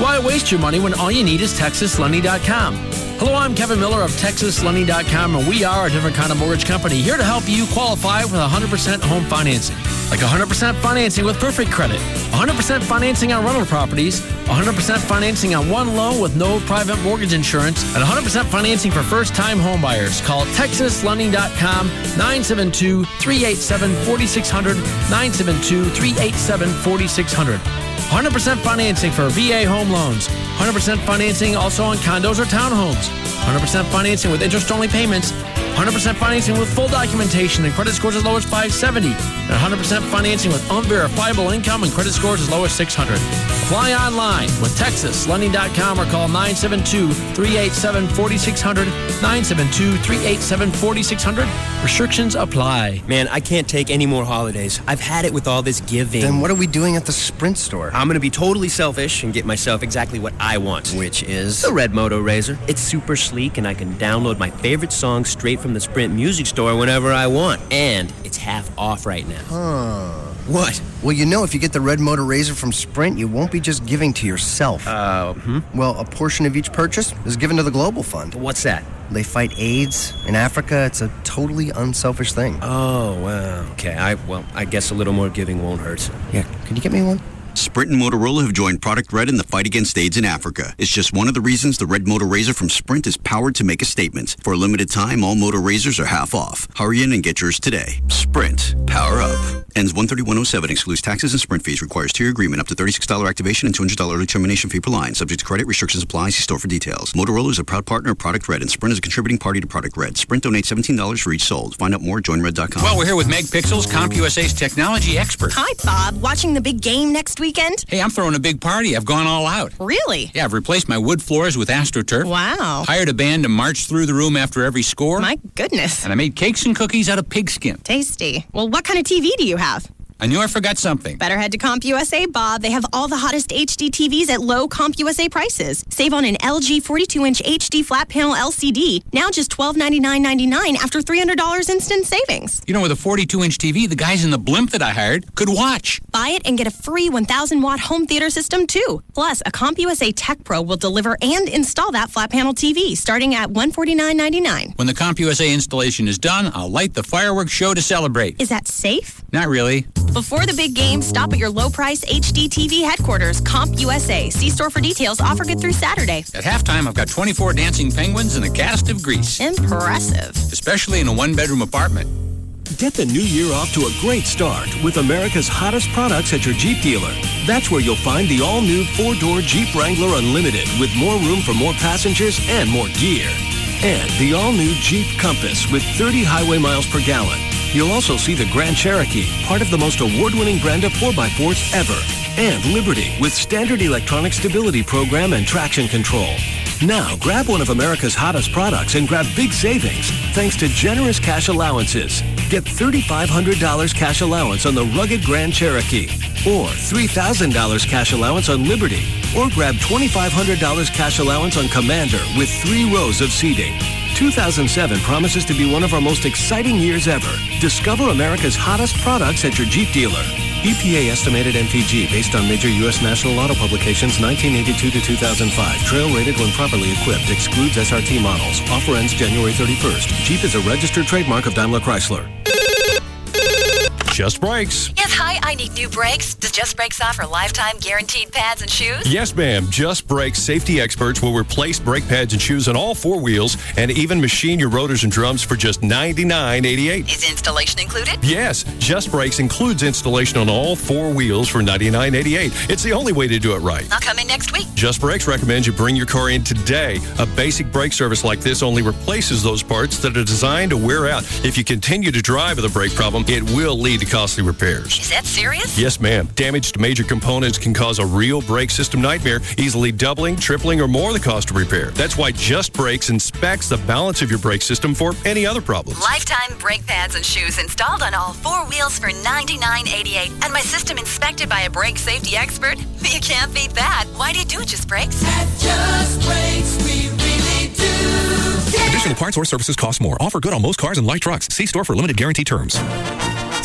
Why waste your money when all you need is TexasLending.com? Hello, I'm Kevin Miller of TexasLending.com, and we are a different kind of mortgage company here to help you qualify with 100% home financing. Like 100% financing with perfect credit, 100% financing on rental properties, 100% financing on one loan with no private mortgage insurance, and 100% financing for first-time home buyers. Call TexasLending.com, 972-387-4600, 972-387-4600. 100% financing for VA home loans. 100% financing also on condos or townhomes. 100% financing with interest-only payments. 100% financing with full documentation and credit scores as low as 570. And 100% financing with unverifiable income and credit scores as low as 600. Apply online with TexasLending.com or call 972-387-4600, 972-387-4600. Restrictions apply. Man, I can't take any more holidays. I've had it with all this giving. Then what are we doing at the Sprint store? I'm going to be totally selfish and get myself exactly what I want. Which is? The Red Moto Razor. It's super sleek and I can download my favorite songs straight from the Sprint music store whenever I want. And it's half off right now. What? Well, you know, if you get the Red Motor Razor from Sprint, you won't be just giving to yourself. Well, a portion of each purchase is given to the Global Fund. What's that? They fight AIDS in Africa. It's a totally unselfish thing. Oh, wow. Okay, I guess a little more giving won't hurt. Yeah, can you get me one? Sprint and Motorola have joined Product Red in the fight against AIDS in Africa. It's just one of the reasons the Red Motor Razor from Sprint is powered to make a statement. For a limited time, all Motor Razors are half off. Hurry in and get yours today. Sprint. Power up. Ends 1/31/07. Excludes taxes and Sprint fees. Requires tier agreement. Up to $36 activation and $200 early termination fee per line. Subject to credit. Restrictions apply. See store for details. Motorola is a proud partner of Product Red, and Sprint is a contributing party to Product Red. Sprint donates $17 for each sold. Find out more at joinred.com. Well, we're here with Meg Pixels, CompUSA's technology expert. Hi, Bob. Watching the big game next weekend? Hey, I'm throwing a big party. I've gone all out. Really? Yeah, I've replaced my wood floors with AstroTurf. Wow. Hired a band to march through the room after every score. My goodness. And I made cakes and cookies out of pigskin. Tasty. Well, what kind of TV do you have? I knew I forgot something. Better head to CompUSA, Bob. They have all the hottest HD TVs at low CompUSA prices. Save on an LG 42-inch HD flat panel LCD. Now just $1299.99 after $300 instant savings. You know, with a 42-inch TV, the guys in the blimp that I hired could watch. Buy it and get a free 1,000-watt home theater system, too. Plus, a CompUSA Tech Pro will deliver and install that flat panel TV, starting at $149.99. When the CompUSA installation is done, I'll light the fireworks show to celebrate. Is that safe? Not really. Before the big game, stop at your low-price HD TV headquarters, CompUSA. See store for details. Offer good through Saturday. At halftime, I've got 24 dancing penguins and a cast of grease. Impressive. Especially in a one-bedroom apartment. Get the new year off to a great start with America's hottest products at your Jeep dealer. That's where you'll find the all-new four-door Jeep Wrangler Unlimited with more room for more passengers and more gear. And the all-new Jeep Compass with 30 highway miles per gallon. You'll also see the Grand Cherokee, part of the most award-winning brand of 4x4s ever. And Liberty with standard electronic stability program and traction control. Now, grab one of America's hottest products and grab big savings thanks to generous cash allowances. Get $3,500 cash allowance on the rugged Grand Cherokee or $3,000 cash allowance on Liberty, or grab $2,500 cash allowance on Commander with 3 rows of seating. 2007 promises to be one of our most exciting years ever. Discover America's hottest products at your Jeep dealer. EPA estimated MPG based on major U.S. national auto publications 1982 to 2005. Trail rated when properly equipped. Excludes SRT models. Offer ends January 31st. Jeep is a registered trademark of Daimler Chrysler. Just Brakes. Yes, hi, I need new brakes. Does Just Brakes offer lifetime guaranteed pads and shoes? Yes, ma'am. Just Brakes safety experts will replace brake pads and shoes on all 4 wheels and even machine your rotors and drums for just $99.88. Is installation included? Yes, Just Brakes includes installation on all 4 wheels for $99.88. It's the only way to do it right. I'll come in next week. Just Brakes recommends you bring your car in today. A basic brake service like this only replaces those parts that are designed to wear out. If you continue to drive with a brake problem, it will lead to costly repairs. Is that serious? Yes, ma'am. Damage to major components can cause a real brake system nightmare, easily doubling, tripling, or more the cost of repair. That's why Just Brakes inspects the balance of your brake system for any other problems. Lifetime brake pads and shoes installed on all 4 wheels for $99.88. And my system inspected by a brake safety expert? You can't beat that. Why do you do Just Brakes? At Just Brakes, we really do. Additional parts or services cost more. Offer good on most cars and light trucks. See store for limited guarantee terms.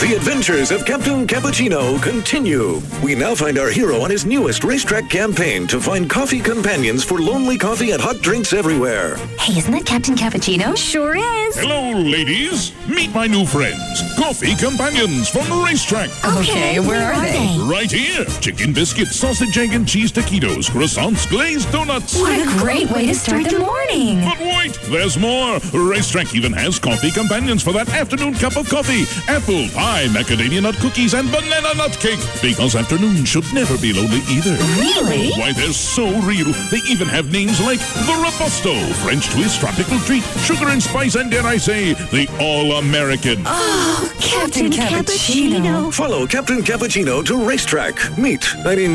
The adventures of Captain Cappuccino continue. We now find our hero on his newest racetrack campaign to find coffee companions for lonely coffee and hot drinks everywhere. Hey, isn't that Captain Cappuccino? Sure is. Hello, ladies. Meet my new friends, coffee companions from the racetrack. Okay, where are they? Right here. Chicken biscuits, sausage, egg, and cheese taquitos, croissants, glazed donuts. What a great way to start the morning. But wait, there's more. Racetrack even has coffee companions for that afternoon cup of coffee. Apple pie, macadamia nut cookies, and banana nut cake. Because afternoon should never be lonely either. Really? Why, they're so real. They even have names like the Robusto, French twist, tropical treat, sugar and spice, and dare I say, the All-American. Oh, Captain Cappuccino. Follow Captain Cappuccino to racetrack.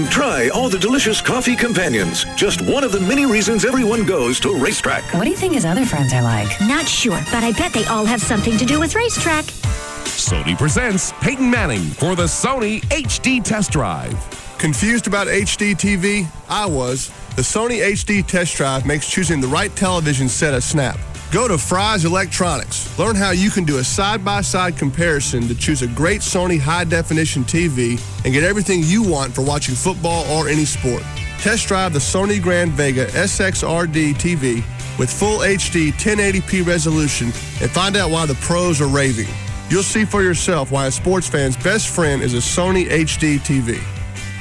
Try all the delicious coffee companions. Just one of the many reasons everyone goes to racetrack. What do you think his other friends are like? Not sure, but I bet they all have something to do with racetrack. Sony presents Peyton Manning for the Sony HD Test Drive. Confused about HD TV? I was. The Sony HD Test Drive makes choosing the right television set a snap. Go to Fry's Electronics. Learn how you can do a side-by-side comparison to choose a great Sony high-definition TV and get everything you want for watching football or any sport. Test drive the Sony Grand Vega SXRD TV with full HD 1080p resolution and find out why the pros are raving. You'll see for yourself why a sports fan's best friend is a Sony HD TV.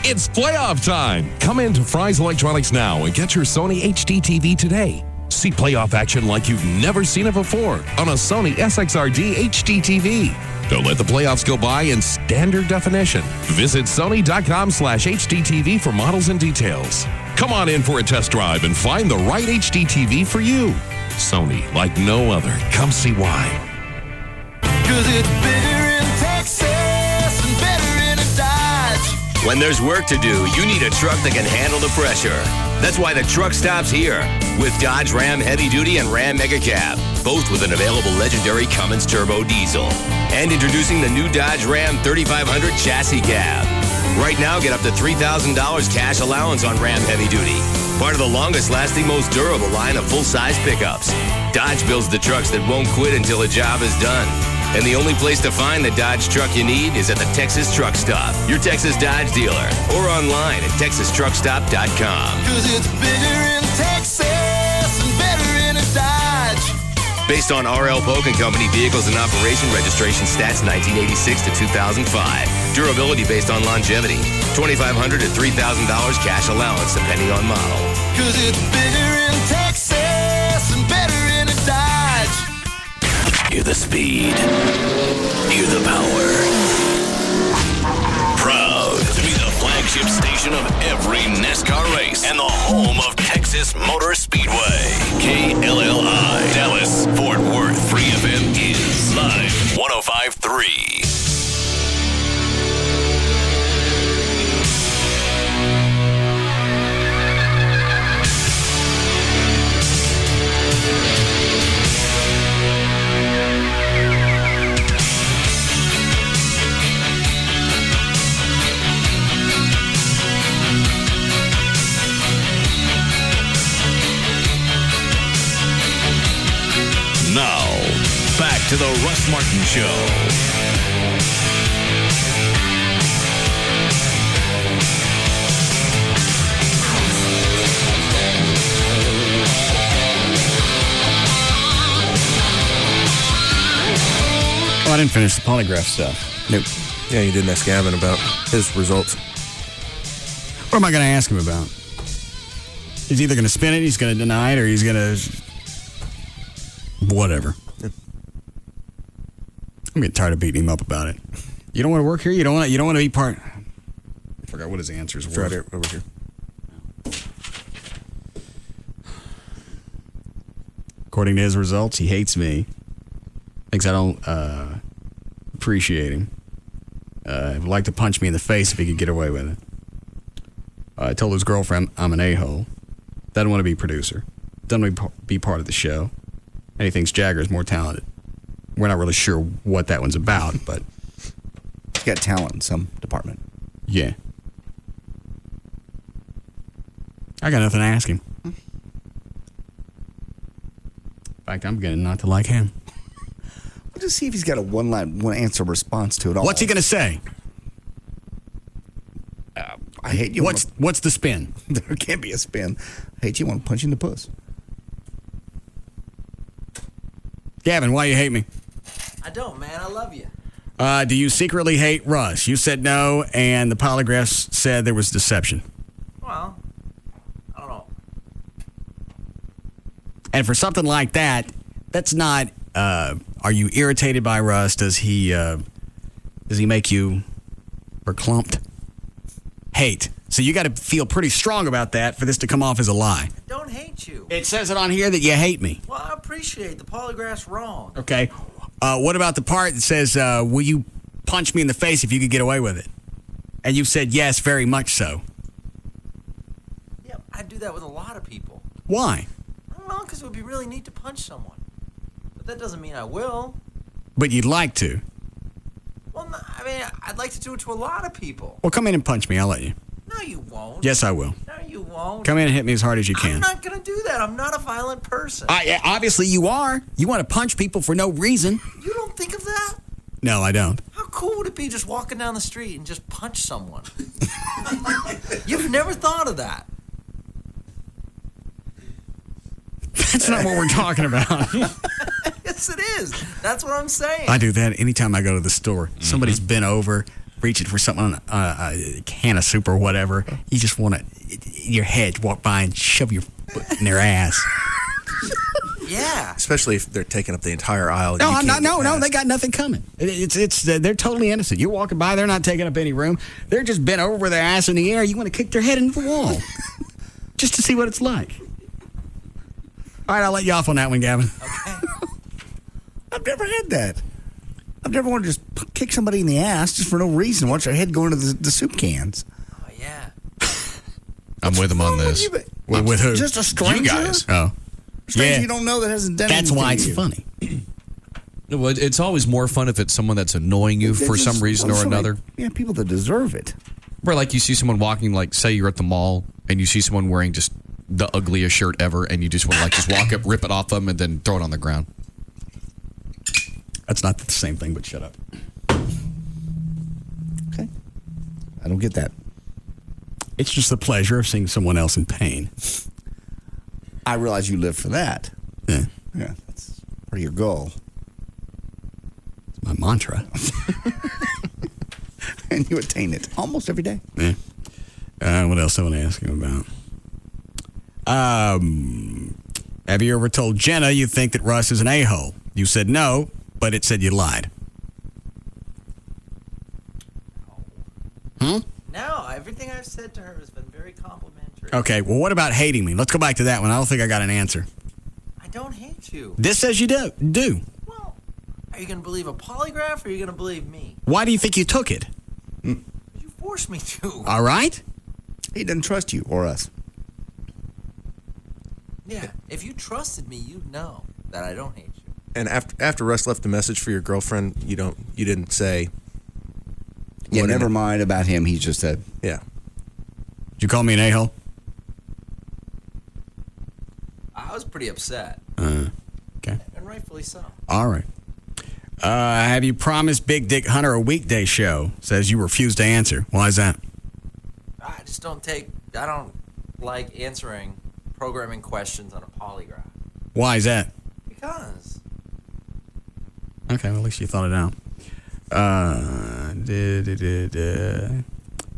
It's playoff time. Come into Fry's Electronics now and get your Sony HD TV today. See playoff action like you've never seen it before on a Sony SXRD HD TV. Don't let the playoffs go by in standard definition. Visit sony.com/HDTV for models and details. Come on in for a test drive and find the right HD TV for you. Sony, like no other. Come see why. 'Cause it's bigger in Texas and better in a Dodge. When there's work to do, you need a truck that can handle the pressure. That's why the truck stops here with Dodge Ram Heavy Duty and Ram Mega Cab, both with an available legendary Cummins Turbo Diesel. And introducing the new Dodge Ram 3500 Chassis Cab. Right now, get up to $3,000 cash allowance on Ram Heavy Duty. Part of the longest lasting, most durable line of full-size pickups. Dodge builds the trucks that won't quit until a job is done. And the only place to find the Dodge truck you need is at the Texas Truck Stop, your Texas Dodge dealer, or online at texastruckstop.com. 'Cause it's bigger in Texas and better in a Dodge. Based on R.L. Polk & Company vehicles in operation, registration stats 1986 to 2005. Durability based on longevity. $2,500 to $3,000 cash allowance depending on model. 'Cause it's bigger in Texas and better in a Dodge. Hear the speed. Hear the power. Proud to be the flagship station of every NASCAR race and the home of Texas Motor Speedway. KLLI, Dallas, Fort Worth, Free FM is live 105.3. Now, back to the Russ Martin Show. Oh, I didn't finish the polygraph stuff. Nope. Yeah, you didn't ask Gavin about his results. What am I going to ask him about? He's either going to spin it, he's going to deny it, or he's going to... whatever. Yeah. I'm getting tired of beating him up about it. You don't want to work here? You don't want to be part... I forgot what his answers were. Right here, over here. According to his results, he hates me. Thinks I don't appreciate him. Would like to punch me in the face if he could get away with it. I told his girlfriend I'm an a-hole. Doesn't want to be producer. Doesn't want to be part of the show. And he thinks Jagger's more talented. We're not really sure what that one's about, but... He's got talent in some department. Yeah. I got nothing to ask him. In fact, I'm beginning not to like him. just see if he's got a one answer response to it all. What's he going to say? I hate you. What's the spin? There can't be a spin. I hate you. I want to punch you in the puss. Gavin, why you hate me? I don't, man. I love you. Do you secretly hate Russ? You said no, and the polygraphs said there was deception. Well, I don't know. And for something like that, that's not. Are you irritated by Russ? Does he make you verklempt? Hate. So you got to feel pretty strong about that for this to come off as a lie. I don't hate you. It says it on here that you hate me. Well, I appreciate the polygraph's wrong. Okay. What about the part that says, will you punch me in the face if you could get away with it? And you said yes, very much so. Yeah, I do that with a lot of people. Why? I don't know, because it would be really neat to punch someone. But that doesn't mean I will. But you'd like to. Well, no, I mean, I'd like to do it to a lot of people. Well, come in and punch me. I'll let you. No, you won't. Yes, I will. No, you won't. Come in and hit me as hard as you can. I'm not going to do that. I'm not a violent person. Obviously, you are. You want to punch people for no reason. You don't think of that? No, I don't. How cool would it be just walking down the street and just punch someone? You've never thought of that. That's not what we're talking about. Yes, it is. That's what I'm saying. I do that anytime I go to the store. Somebody's bent over, reaching for something, a can of soup or whatever. You just want to, your head, walk by and shove your foot in their ass. Yeah. Especially if they're taking up the entire aisle. No, no, they got nothing coming. They're totally innocent. You're walking by, they're not taking up any room. They're just bent over with their ass in the air. You want to kick their head into the wall just to see what it's like. All right, I'll let you off on that one, Gavin. Okay. I've never had that. I've never wanted to just kick somebody in the ass just for no reason. Watch their head go into the soup cans. Oh, yeah. I'm with him on this. With who? Just a stranger? You guys. Oh. A stranger Yeah. you don't know that hasn't done That's anything why to it's you. funny. Well, it's always more fun if it's someone that's annoying you for some reason or another. Yeah, people that deserve it. Where, like, you see someone walking, like, say you're at the mall, and you see someone wearing just the ugliest shirt ever, and you just want to, like, just walk up, rip it off them, and then throw it on the ground. That's not the same thing, but shut up. Okay. I don't get that. It's just the pleasure of seeing someone else in pain. I realize you live for that. Yeah. Yeah, that's part of your goal. It's my mantra. And you attain it almost every day. Yeah. What else I want to ask him about? Have you ever told Jenna you think that Russ is an a-hole? You said no, but it said you lied. No, everything I've said to her has been very complimentary. Okay, well, what about hating me? Let's go back to that one. I don't think I got an answer. I don't hate you. This says you do. Well, are you going to believe a polygraph or are you going to believe me? Why do you think you took it? You forced me to. All right. He doesn't trust you or us. Yeah, if you trusted me, you'd know that I don't hate you. And after Russ left the message for your girlfriend, you didn't say. Yeah, never mind about him. He just said. Yeah. Did you call me an a-hole? I was pretty upset. Okay. And rightfully so. All right. Have you promised Big Dick Hunter a weekday show? Says you refuse to answer. Why is that? I don't like answering programming questions on a polygraph. Why is that? Because. Okay, well, at least you thought it out. Do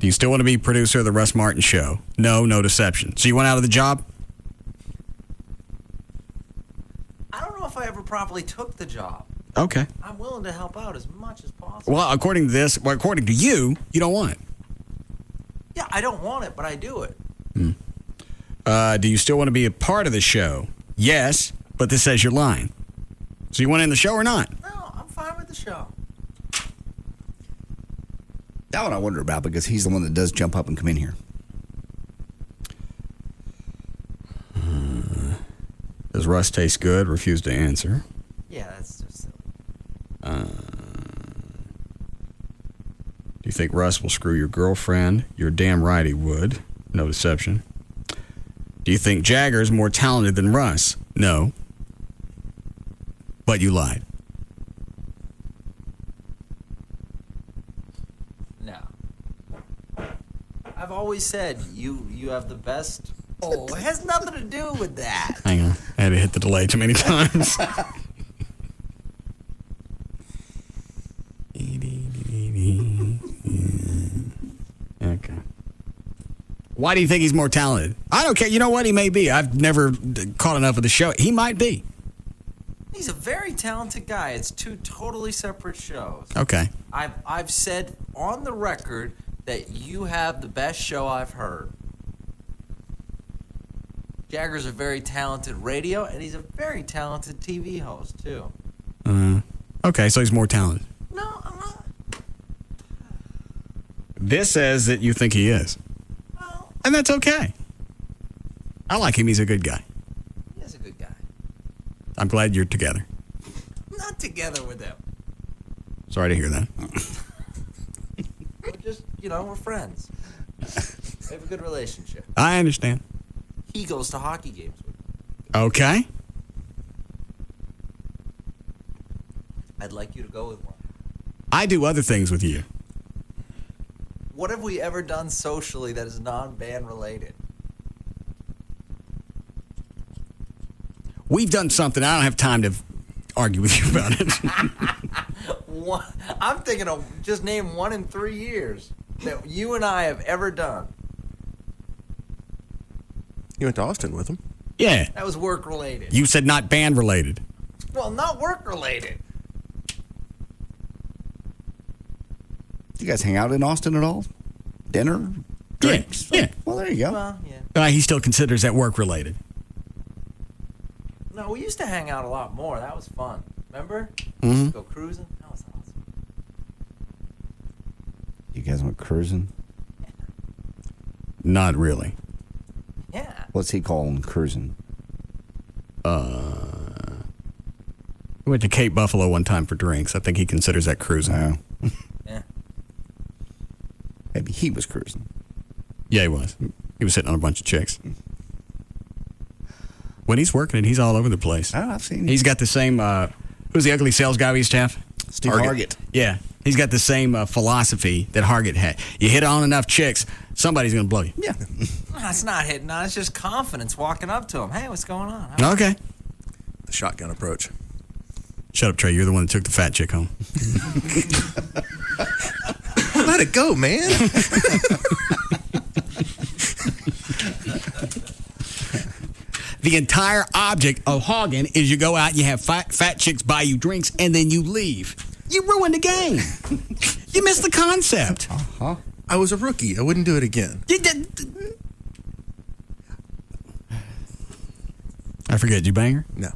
you still want to be producer of the Russ Martin Show? No deception. So you went out of the job? I don't know if I ever properly took the job. Okay. I'm willing to help out as much as possible. Well, according to you, you don't want it. Yeah, I don't want it, but I do it. Do you still want to be a part of the show? Yes, but this says you're lying. So you want in the show or not? No, I'm fine with the show. That one I wonder about because he's the one that does jump up and come in here. Does Russ taste good? Refuse to answer. Yeah, that's just silly. Do you think Russ will screw your girlfriend? You're damn right he would. No deception. Do you think Jagger's more talented than Russ? No. But you lied. always said you have the best. Oh, it has nothing to do with that. Hang on. I had to hit the delay too many times. Okay. Why do you think he's more talented? I don't care. You know what? He may be. I've never caught enough of the show. He might be. He's a very talented guy. It's two totally separate shows. Okay. I've said on the record that you have the best show I've heard. Jagger's a very talented radio, and he's a very talented TV host, too. Okay, so he's more talented. No, I'm not. This says that you think he is. Well, and that's okay. I like him. He's a good guy. He is a good guy. I'm glad you're together. I'm not together with him. Sorry to hear that. We're just, we're friends. We have a good relationship. I understand. He goes to hockey games with me. Okay. I'd like you to go with one. I do other things with you. What have we ever done socially that is non-band related? We've done something. I don't have time to argue with you about it. I'm thinking of just name 1 in 3 years that you and I have ever done. You went to Austin with him? Yeah. That was work related. You said not band related. Well, not work related. You guys hang out in Austin at all? Dinner? Drinks? Yeah. Well, there you go. Well, yeah. He still considers that work related. No, we used to hang out a lot more. That was fun. Remember? Mm-hmm. Go cruising. That was awesome. You guys went cruising? Not really. Yeah. What's he calling cruising? We went to Cape Buffalo one time for drinks. I think he considers that cruising. Oh. Yeah. Maybe he was cruising. Yeah, he was. He was sitting on a bunch of chicks. When he's working it, he's all over the place. Oh, I've seen him. He's got the same, who's the ugly sales guy we used to have? Steve Hargett. Yeah. He's got the same philosophy that Hargett had. You hit on enough chicks, somebody's going to blow you. Yeah. No, it's not hitting on. It's just confidence walking up to him. Hey, what's going on? Okay. The shotgun approach. Shut up, Trey. You're the one that took the fat chick home. Let it go, man. The entire object of hogging is you go out and you have fat chicks buy you drinks and then you leave. You ruined the game. You missed the concept. Uh-huh. I was a rookie. I wouldn't do it again. You did. I forget. Did you bang her? No.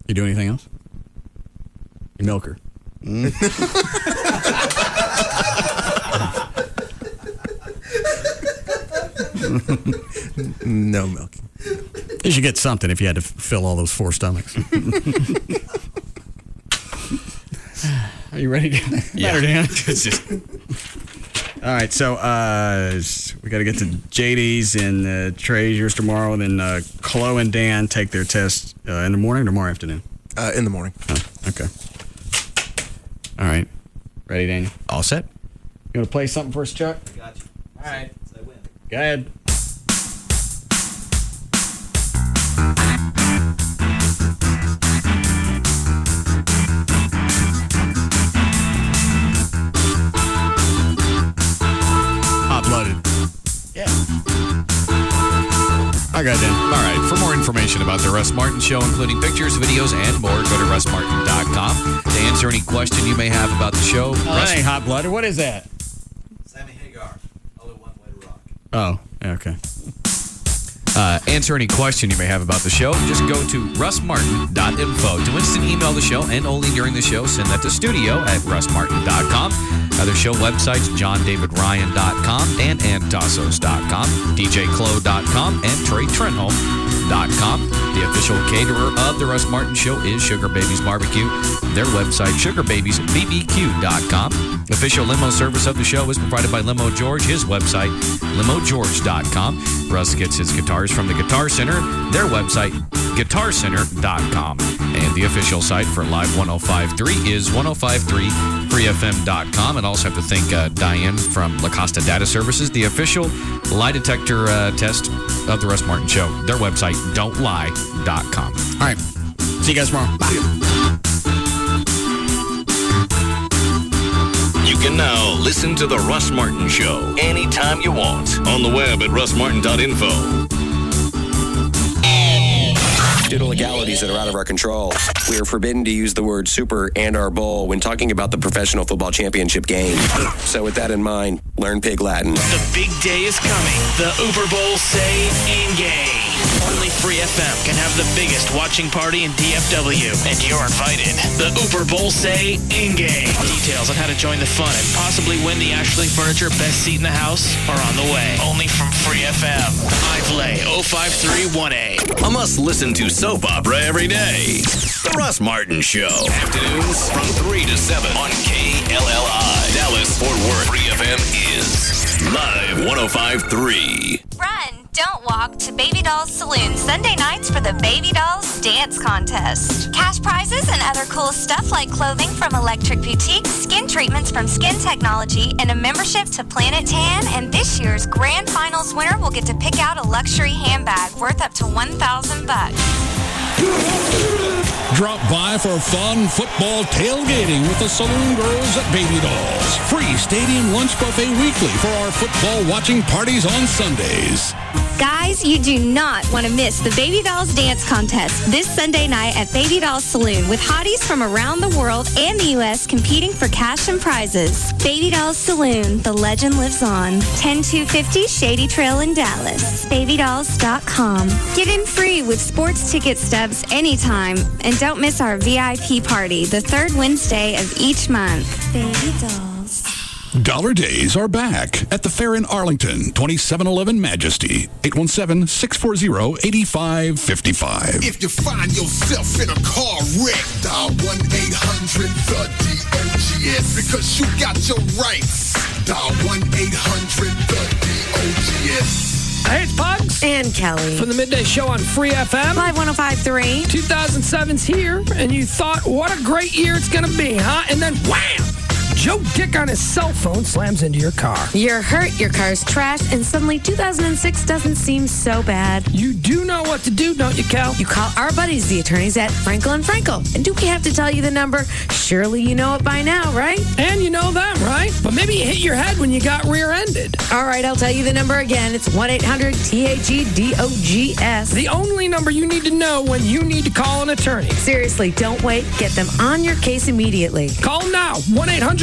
You do anything else? You milk her. No milking. You should get something if you had to fill all those 4 stomachs. Are you ready? Yeah. Dan? It's just... All right, so we got to get to JD's and Trey's yours tomorrow, and then Chloe and Dan take their test in the morning or tomorrow afternoon? In the morning. Oh, okay. All right. Ready, Daniel? All set? You want to play something for us, Chuck? I got you. All right. So I win. Go ahead. Uploaded. Yeah. I got Dan. All right. For more information about the Russ Martin Show, including pictures, videos, and more, go to russmartin.com. To answer any question you may have about the show, Oh, that ain't hot-blooded. What is that? Sammy Hagar. Only one way to rock. Oh, okay. Answer any question you may have about the show, just go to russmartin.info. To instant email the show, and only during the show, send that to studio@russmartin.com. Other show websites, johndavidryan.com, danantassos.com, djclo.com, and treytrenholm.com. The official caterer of the Russ Martin Show is Sugar Babies Barbecue. Their website, sugarbabiesbbq.com. Official limo service of the show is provided by Limo George. His website, limogeorge.com. Russ gets his guitars from the Guitar Center. Their website, guitarcenter.com. And the official site for Live 105.3 is 105.3freefm.com. And also have to thank Diane from La Costa Data Services, the official lie detector test of the Russ Martin Show. Their website, don'tlie.com. All right. See you guys tomorrow. Bye. You can now listen to The Russ Martin Show anytime you want on the web at russmartin.info. Due to legalities that are out of our control, we are forbidden to use the word super and or bowl when talking about the professional football championship game. So with that in mind, learn Pig Latin. The big day is coming. The Uber Bowl say in-game. Only Free FM can have the biggest watching party in DFW, and you're invited. The Uber Bowl say in-game. Details on how to join the fun and possibly win the Ashley Furniture Best Seat in the House are on the way. Only from Free FM. Ivlay 0531A. A must-listen to soap opera every day. The Russ Martin Show. Afternoons from 3 to 7 on KLLI. Dallas, Fort Worth. Free FM is Live 105.3. Run, don't walk to Baby Dolls Saloon Sunday nights for the Baby Dolls Dance Contest. Cash prizes and other cool stuff like clothing from Electric Boutique, skin treatments from Skin Technology, and a membership to Planet Tan. And this year's grand finals winner will get to pick out a luxury handbag worth up to $1,000. Drop by for fun football tailgating with the Saloon Girls at Baby Dolls. Free stadium lunch buffet weekly for our football watching parties on Sundays. Guys, you do not want to miss the Baby Dolls Dance Contest this Sunday night at Baby Dolls Saloon with hotties from around the world and the U.S. competing for cash and prizes. Baby Dolls Saloon, the legend lives on. 10250 Shady Trail in Dallas. BabyDolls.com. Get in free with sports ticket stubs anytime. And don't miss our VIP party the third Wednesday of each month. Baby Dolls. Dollar Days are back at the fair in Arlington, 2711 Majesty, 817-640-8555. If you find yourself in a car wreck, dial 1-800-THE-DOGS because you got your rights. Dial 1-800-THE-DOGS. Hey, it's Pugs. And Kelly. From the Midday Show on Free FM. Live 105.3. 2007's here, and you thought, what a great year it's going to be, huh? And then, wham! Joe Dick on his cell phone slams into your car. You're hurt, your car's trashed, and suddenly 2006 doesn't seem so bad. You do know what to do, don't you, Cal? You call our buddies, the attorneys at Frankel & Frankel. And do we have to tell you the number? Surely you know it by now, right? And you know them, right? But maybe you hit your head when you got rear-ended. All right, I'll tell you the number again. It's 1-800-THE-DOGS. The only number you need to know when you need to call an attorney. Seriously, don't wait. Get them on your case immediately. Call them now. 1-800-THE-DOGS.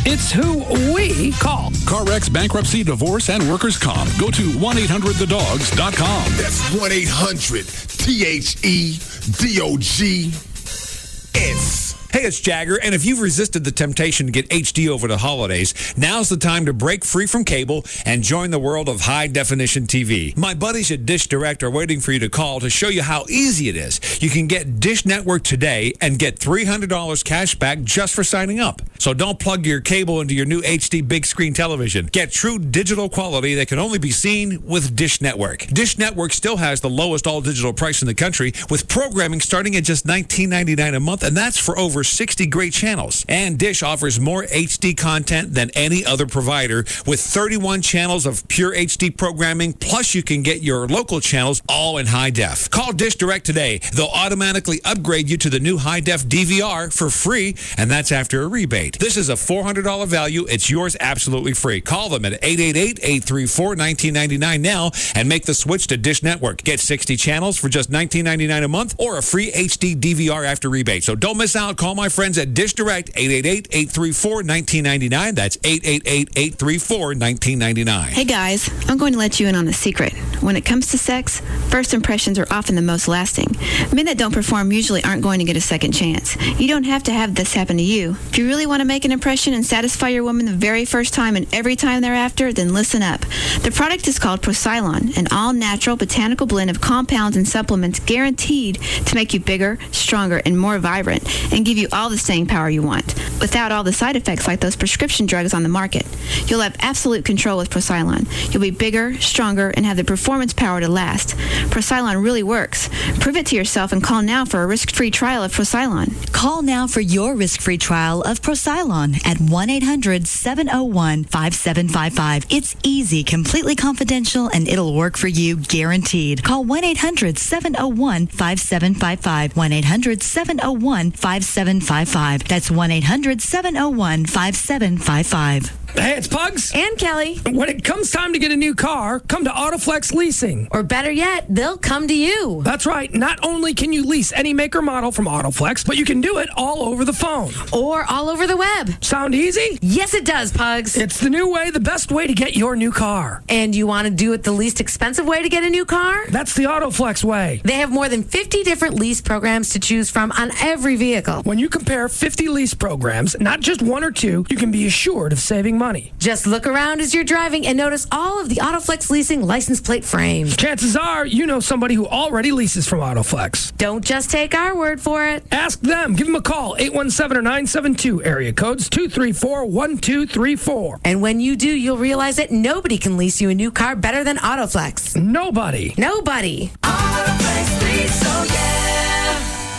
It's who we call. Car wrecks, bankruptcy, divorce, and workers' comp. Go to 1-800-THEDOGS.com. That's 1-800-THE-DOGS. Hey, it's Jagger, and if you've resisted the temptation to get HD over the holidays, now's the time to break free from cable and join the world of high-definition TV. My buddies at Dish Direct are waiting for you to call to show you how easy it is. You can get Dish Network today and get $300 cash back just for signing up. So don't plug your cable into your new HD big screen television. Get true digital quality that can only be seen with Dish Network. Dish Network still has the lowest all-digital price in the country, with programming starting at just $19.99 a month, and that's for over 60 great channels. And Dish offers more HD content than any other provider, with 31 channels of pure HD programming, plus you can get your local channels all in high def. Call Dish Direct today. They'll automatically upgrade you to the new high def DVR for free, and that's after a rebate. This is a $400 value. It's yours absolutely free. Call them at 888-834-1999 now and make the switch to Dish Network. Get 60 channels for just $19.99 a month or a free HD DVR after rebate. So don't miss out. Call my friends at Dish Direct, 888-834-1999. That's 888-834-1999. Hey guys, I'm going to let you in on a secret. When it comes to sex, first impressions are often the most lasting. Men Men that don't perform usually aren't going to get a second chance. You don't have to have this happen to you. If you really want to make an impression and satisfy your woman the very first time and every time thereafter, then listen up. The product is called Procylon, an all-natural botanical blend of compounds and supplements guaranteed to make you bigger, stronger, and more vibrant, and give you all the staying power you want, without all the side effects like those prescription drugs on the market. You'll have absolute control with Procylon. You'll be bigger, stronger, and have the performance power to last. Procylon really works. Prove it to yourself and call now for a risk-free trial of Procylon. Call now for your risk-free trial of Procylon at 1-800-701-5755. It's easy, completely confidential, and it'll work for you guaranteed. Call 1-800-701-5755. 1-800-701-5755. That's 1-800-701-5755. Hey, it's Pugs. And Kelly. When it comes time to get a new car, come to Autoflex Leasing. Or better yet, they'll come to you. That's right. Not only can you lease any make or model from Autoflex, but you can do it all over the phone. Or all over the web. Sound easy? Yes, it does, Pugs. It's the new way, the best way to get your new car. And you want to do it the least expensive way to get a new car? That's the Autoflex way. They have more than 50 different lease programs to choose from on every vehicle. When you compare 50 lease programs, not just one or two, you can be assured of saving money. Just look around as you're driving and notice all of the Autoflex Leasing license plate frames. Chances are you know somebody who already leases from Autoflex. Don't just take our word for it. Ask them. Give them a call. 817 or 972, area codes 234-1234. And when you do, you'll realize that nobody can lease you a new car better than Autoflex. Nobody. Nobody. Autoflex Lease, oh yeah.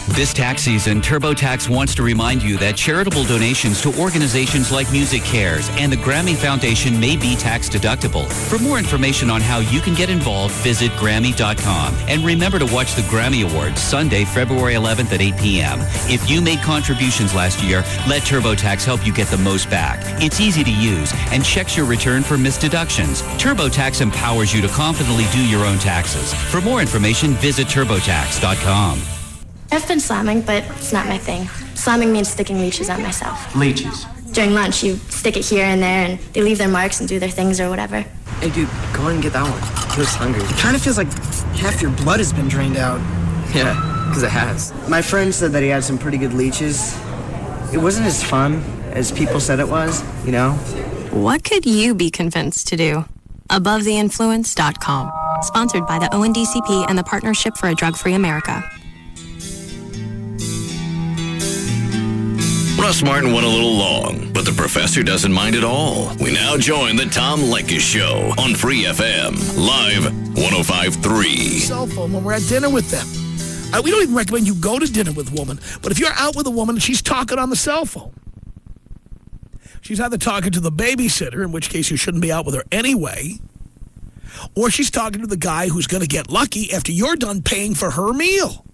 This tax season, TurboTax wants to remind you that charitable donations to organizations like Music Cares and the Grammy Foundation may be tax deductible. For more information on how you can get involved, visit Grammy.com. And remember to watch the Grammy Awards Sunday, February 11th at 8 p.m. If you made contributions last year, let TurboTax help you get the most back. It's easy to use and checks your return for missed deductions. TurboTax empowers you to confidently do your own taxes. For more information, visit TurboTax.com. I've been slamming, but it's not my thing. Slamming means sticking leeches on myself. Leeches? During lunch, you stick it here and there, and they leave their marks and do their things or whatever. Hey, dude, go ahead and get that one. He looks hungry. It kind of feels like half your blood has been drained out. Yeah, because it has. My friend said that he had some pretty good leeches. It wasn't as fun as people said it was, you know? What could you be convinced to do? AboveTheInfluence.com. Sponsored by the ONDCP and the Partnership for a Drug-Free America. Russ Martin went a little long, but the professor doesn't mind at all. We now join the Tom Leykis Show on Free FM, live 105.3. Cell phone when we're at dinner with them. We don't even recommend you go to dinner with a woman, but if you're out with a woman and she's talking on the cell phone, she's either talking to the babysitter, in which case you shouldn't be out with her anyway, or she's talking to the guy who's going to get lucky after you're done paying for her meal.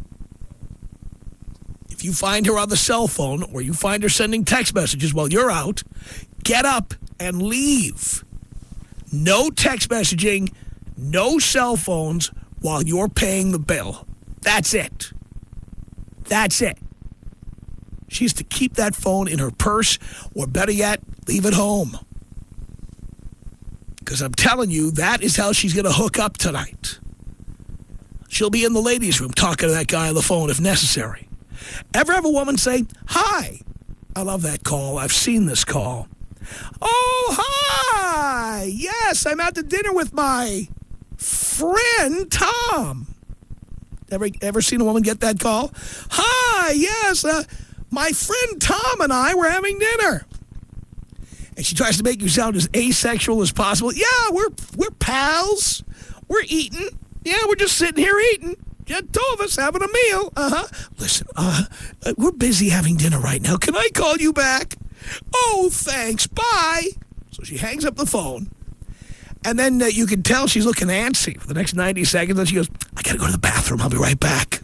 If you find her on the cell phone or you find her sending text messages while you're out, get up and leave. No text messaging, no cell phones while you're paying the bill. That's it. That's it. She's to keep that phone in her purse, or better yet, leave it home. Because I'm telling you, that is how she's going to hook up tonight. She'll be in the ladies' room talking to that guy on the phone if necessary. Ever have a woman say, hi? I love that call. I've seen this call. Oh, hi. Yes, I'm out to dinner with my friend, Tom. Ever seen a woman get that call? Hi, yes, my friend Tom and I were having dinner. And she tries to make you sound as asexual as possible. Yeah, we're pals. We're eating. Yeah, we're just sitting here eating. Just two of us having a meal. Listen, we're busy having dinner right now. Can I call you back? Oh, thanks. Bye. So she hangs up the phone. And then you can tell she's looking antsy for the next 90 seconds. And she goes, I got to go to the bathroom. I'll be right back.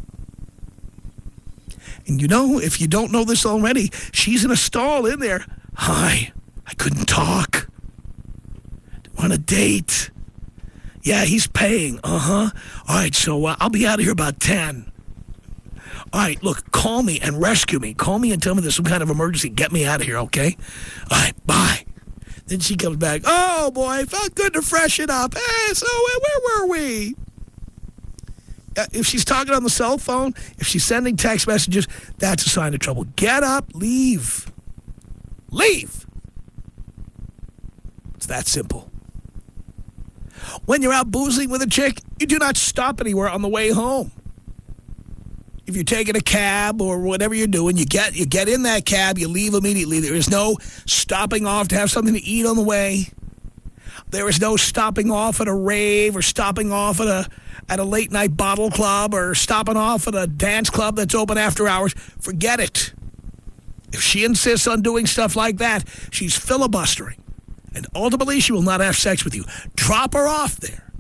And you know, if you don't know this already, she's in a stall in there. Hi, I couldn't talk. On a date. Yeah, he's paying. All right, so I'll be out of here about 10. All right, look, call me and rescue me. Call me and tell me there's some kind of emergency. Get me out of here, okay? All right, bye. Then she comes back. Oh, boy, felt good to freshen up. Hey, so where were we? If she's talking on the cell phone, if she's sending text messages, that's a sign of trouble. Get up, leave. Leave. It's that simple. When you're out boozing with a chick, you do not stop anywhere on the way home. If you're taking a cab or whatever you're doing, you get in that cab, you leave immediately. There is no stopping off to have something to eat on the way. There is no stopping off at a rave or stopping off at a late night bottle club or stopping off at a dance club that's open after hours. Forget it. If she insists on doing stuff like that, she's filibustering. And ultimately, she will not have sex with you. Drop her off there.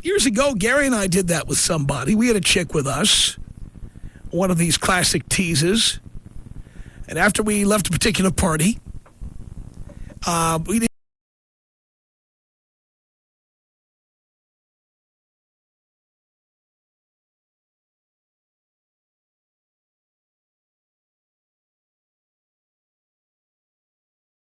Years ago, Gary and I did that with somebody. We had a chick with us, one of these classic teases. And after we left a particular party, we didn't